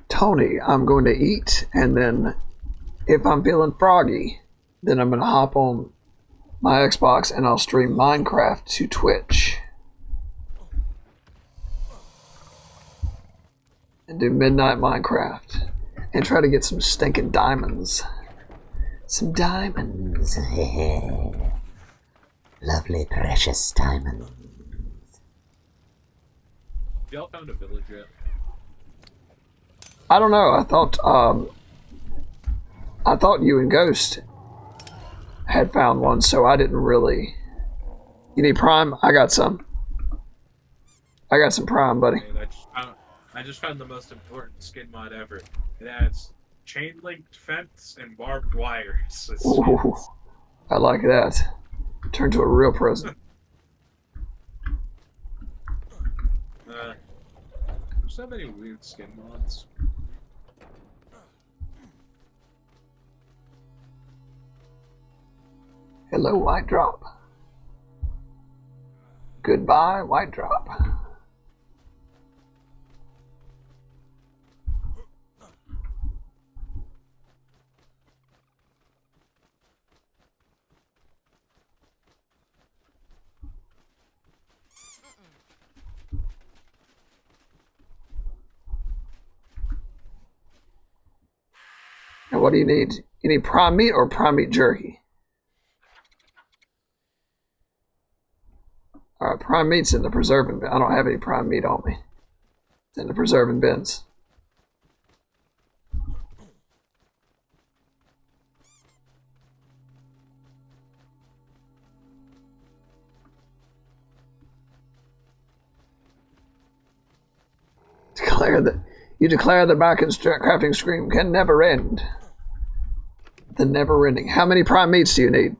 Tony, I'm going to eat, and then if I'm feeling froggy, then I'm going to hop on my Xbox and I'll stream Minecraft to Twitch. And do midnight Minecraft. And try to get some stinking diamonds. Some diamonds. Lovely, precious diamonds. Y'all found a village yet? I don't know. I thought you and Ghost had found one, so I didn't really. You need prime? I got some. I got some prime, buddy. Okay, I just found the most important skin mod ever. It adds chain linked fence and barbed wire. Ooh, I like that. Turn to a real present. There's so many weird skin mods. Hello, White Drop. Goodbye, White Drop. Now, what do you need? You need prime meat or prime meat jerky? Alright, prime meat's in the preserving bin. I don't have any prime meat on me. It's in the preserving bins. You declare the back crafting screen can never end. The never ending. How many prime meats do you need?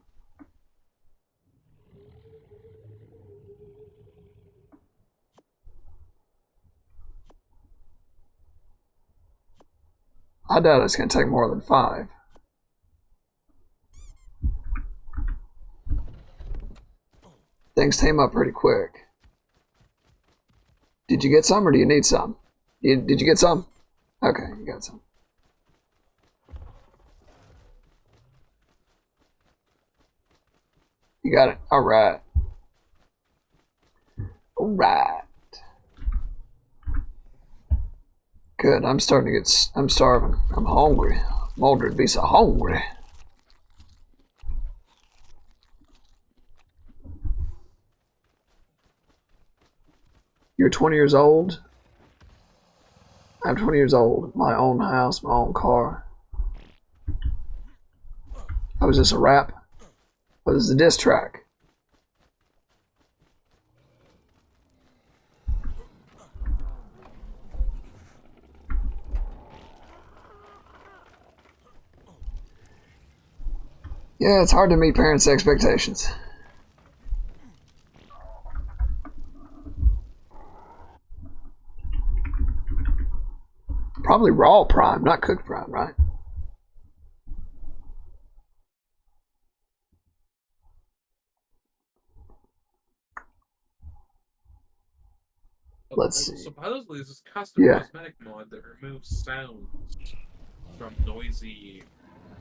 I doubt it's going to take more than 5. Things tame up pretty quick. Did you get some or do you need some? Did you get some? Okay, you got some. You got it. All right. All right. Good. I'm starting to get. I'm starving. I'm hungry. Mordred be so hungry. You're 20 years old. I'm 20 years old. My own house, my own car. Oh, is this a rap? What is the diss track? Yeah, it's hard to meet parents' expectations. Probably raw prime, not cooked prime, right? Let's see. Supposedly, there's this custom cosmetic mod that removes sounds from noisy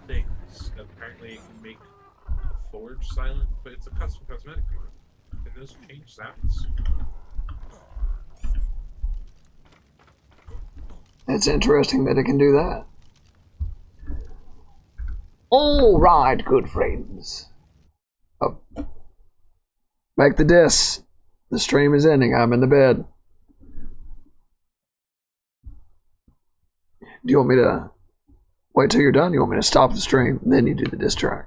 things. Apparently, it can make the forge silent, but it's a custom cosmetic mod. Can those change sounds? It's interesting that it can do that. All right, good friends. Oh. Make the diss. The stream is ending. I'm in the bed. Do you want me to wait till you're done? You want me to stop the stream? Then you do the diss track.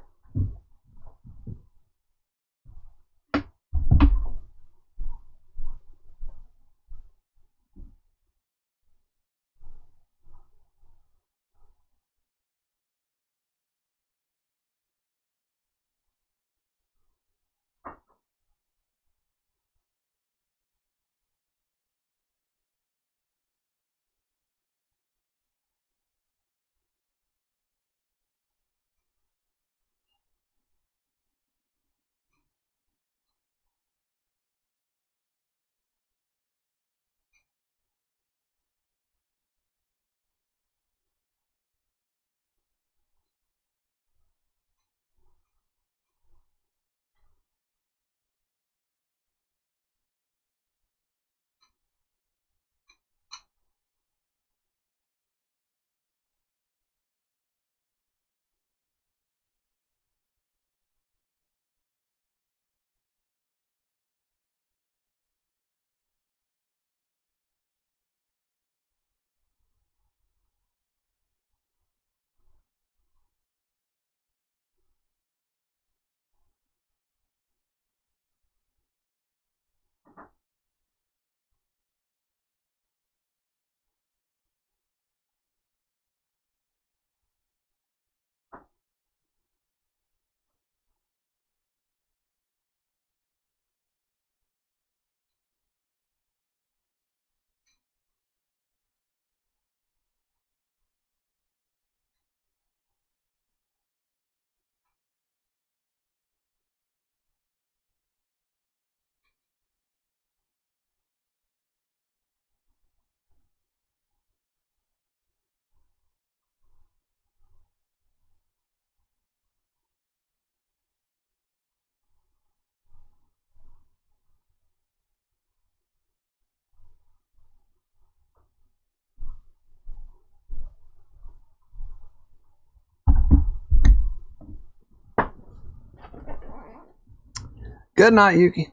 Good night, Yuki.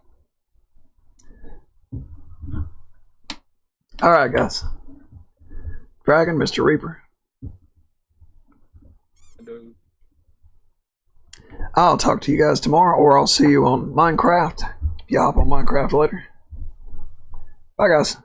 Alright, guys. Dragon, Mr. Reaper. Hello. I'll talk to you guys tomorrow, or I'll see you on Minecraft. If you hop on Minecraft later. Bye, guys.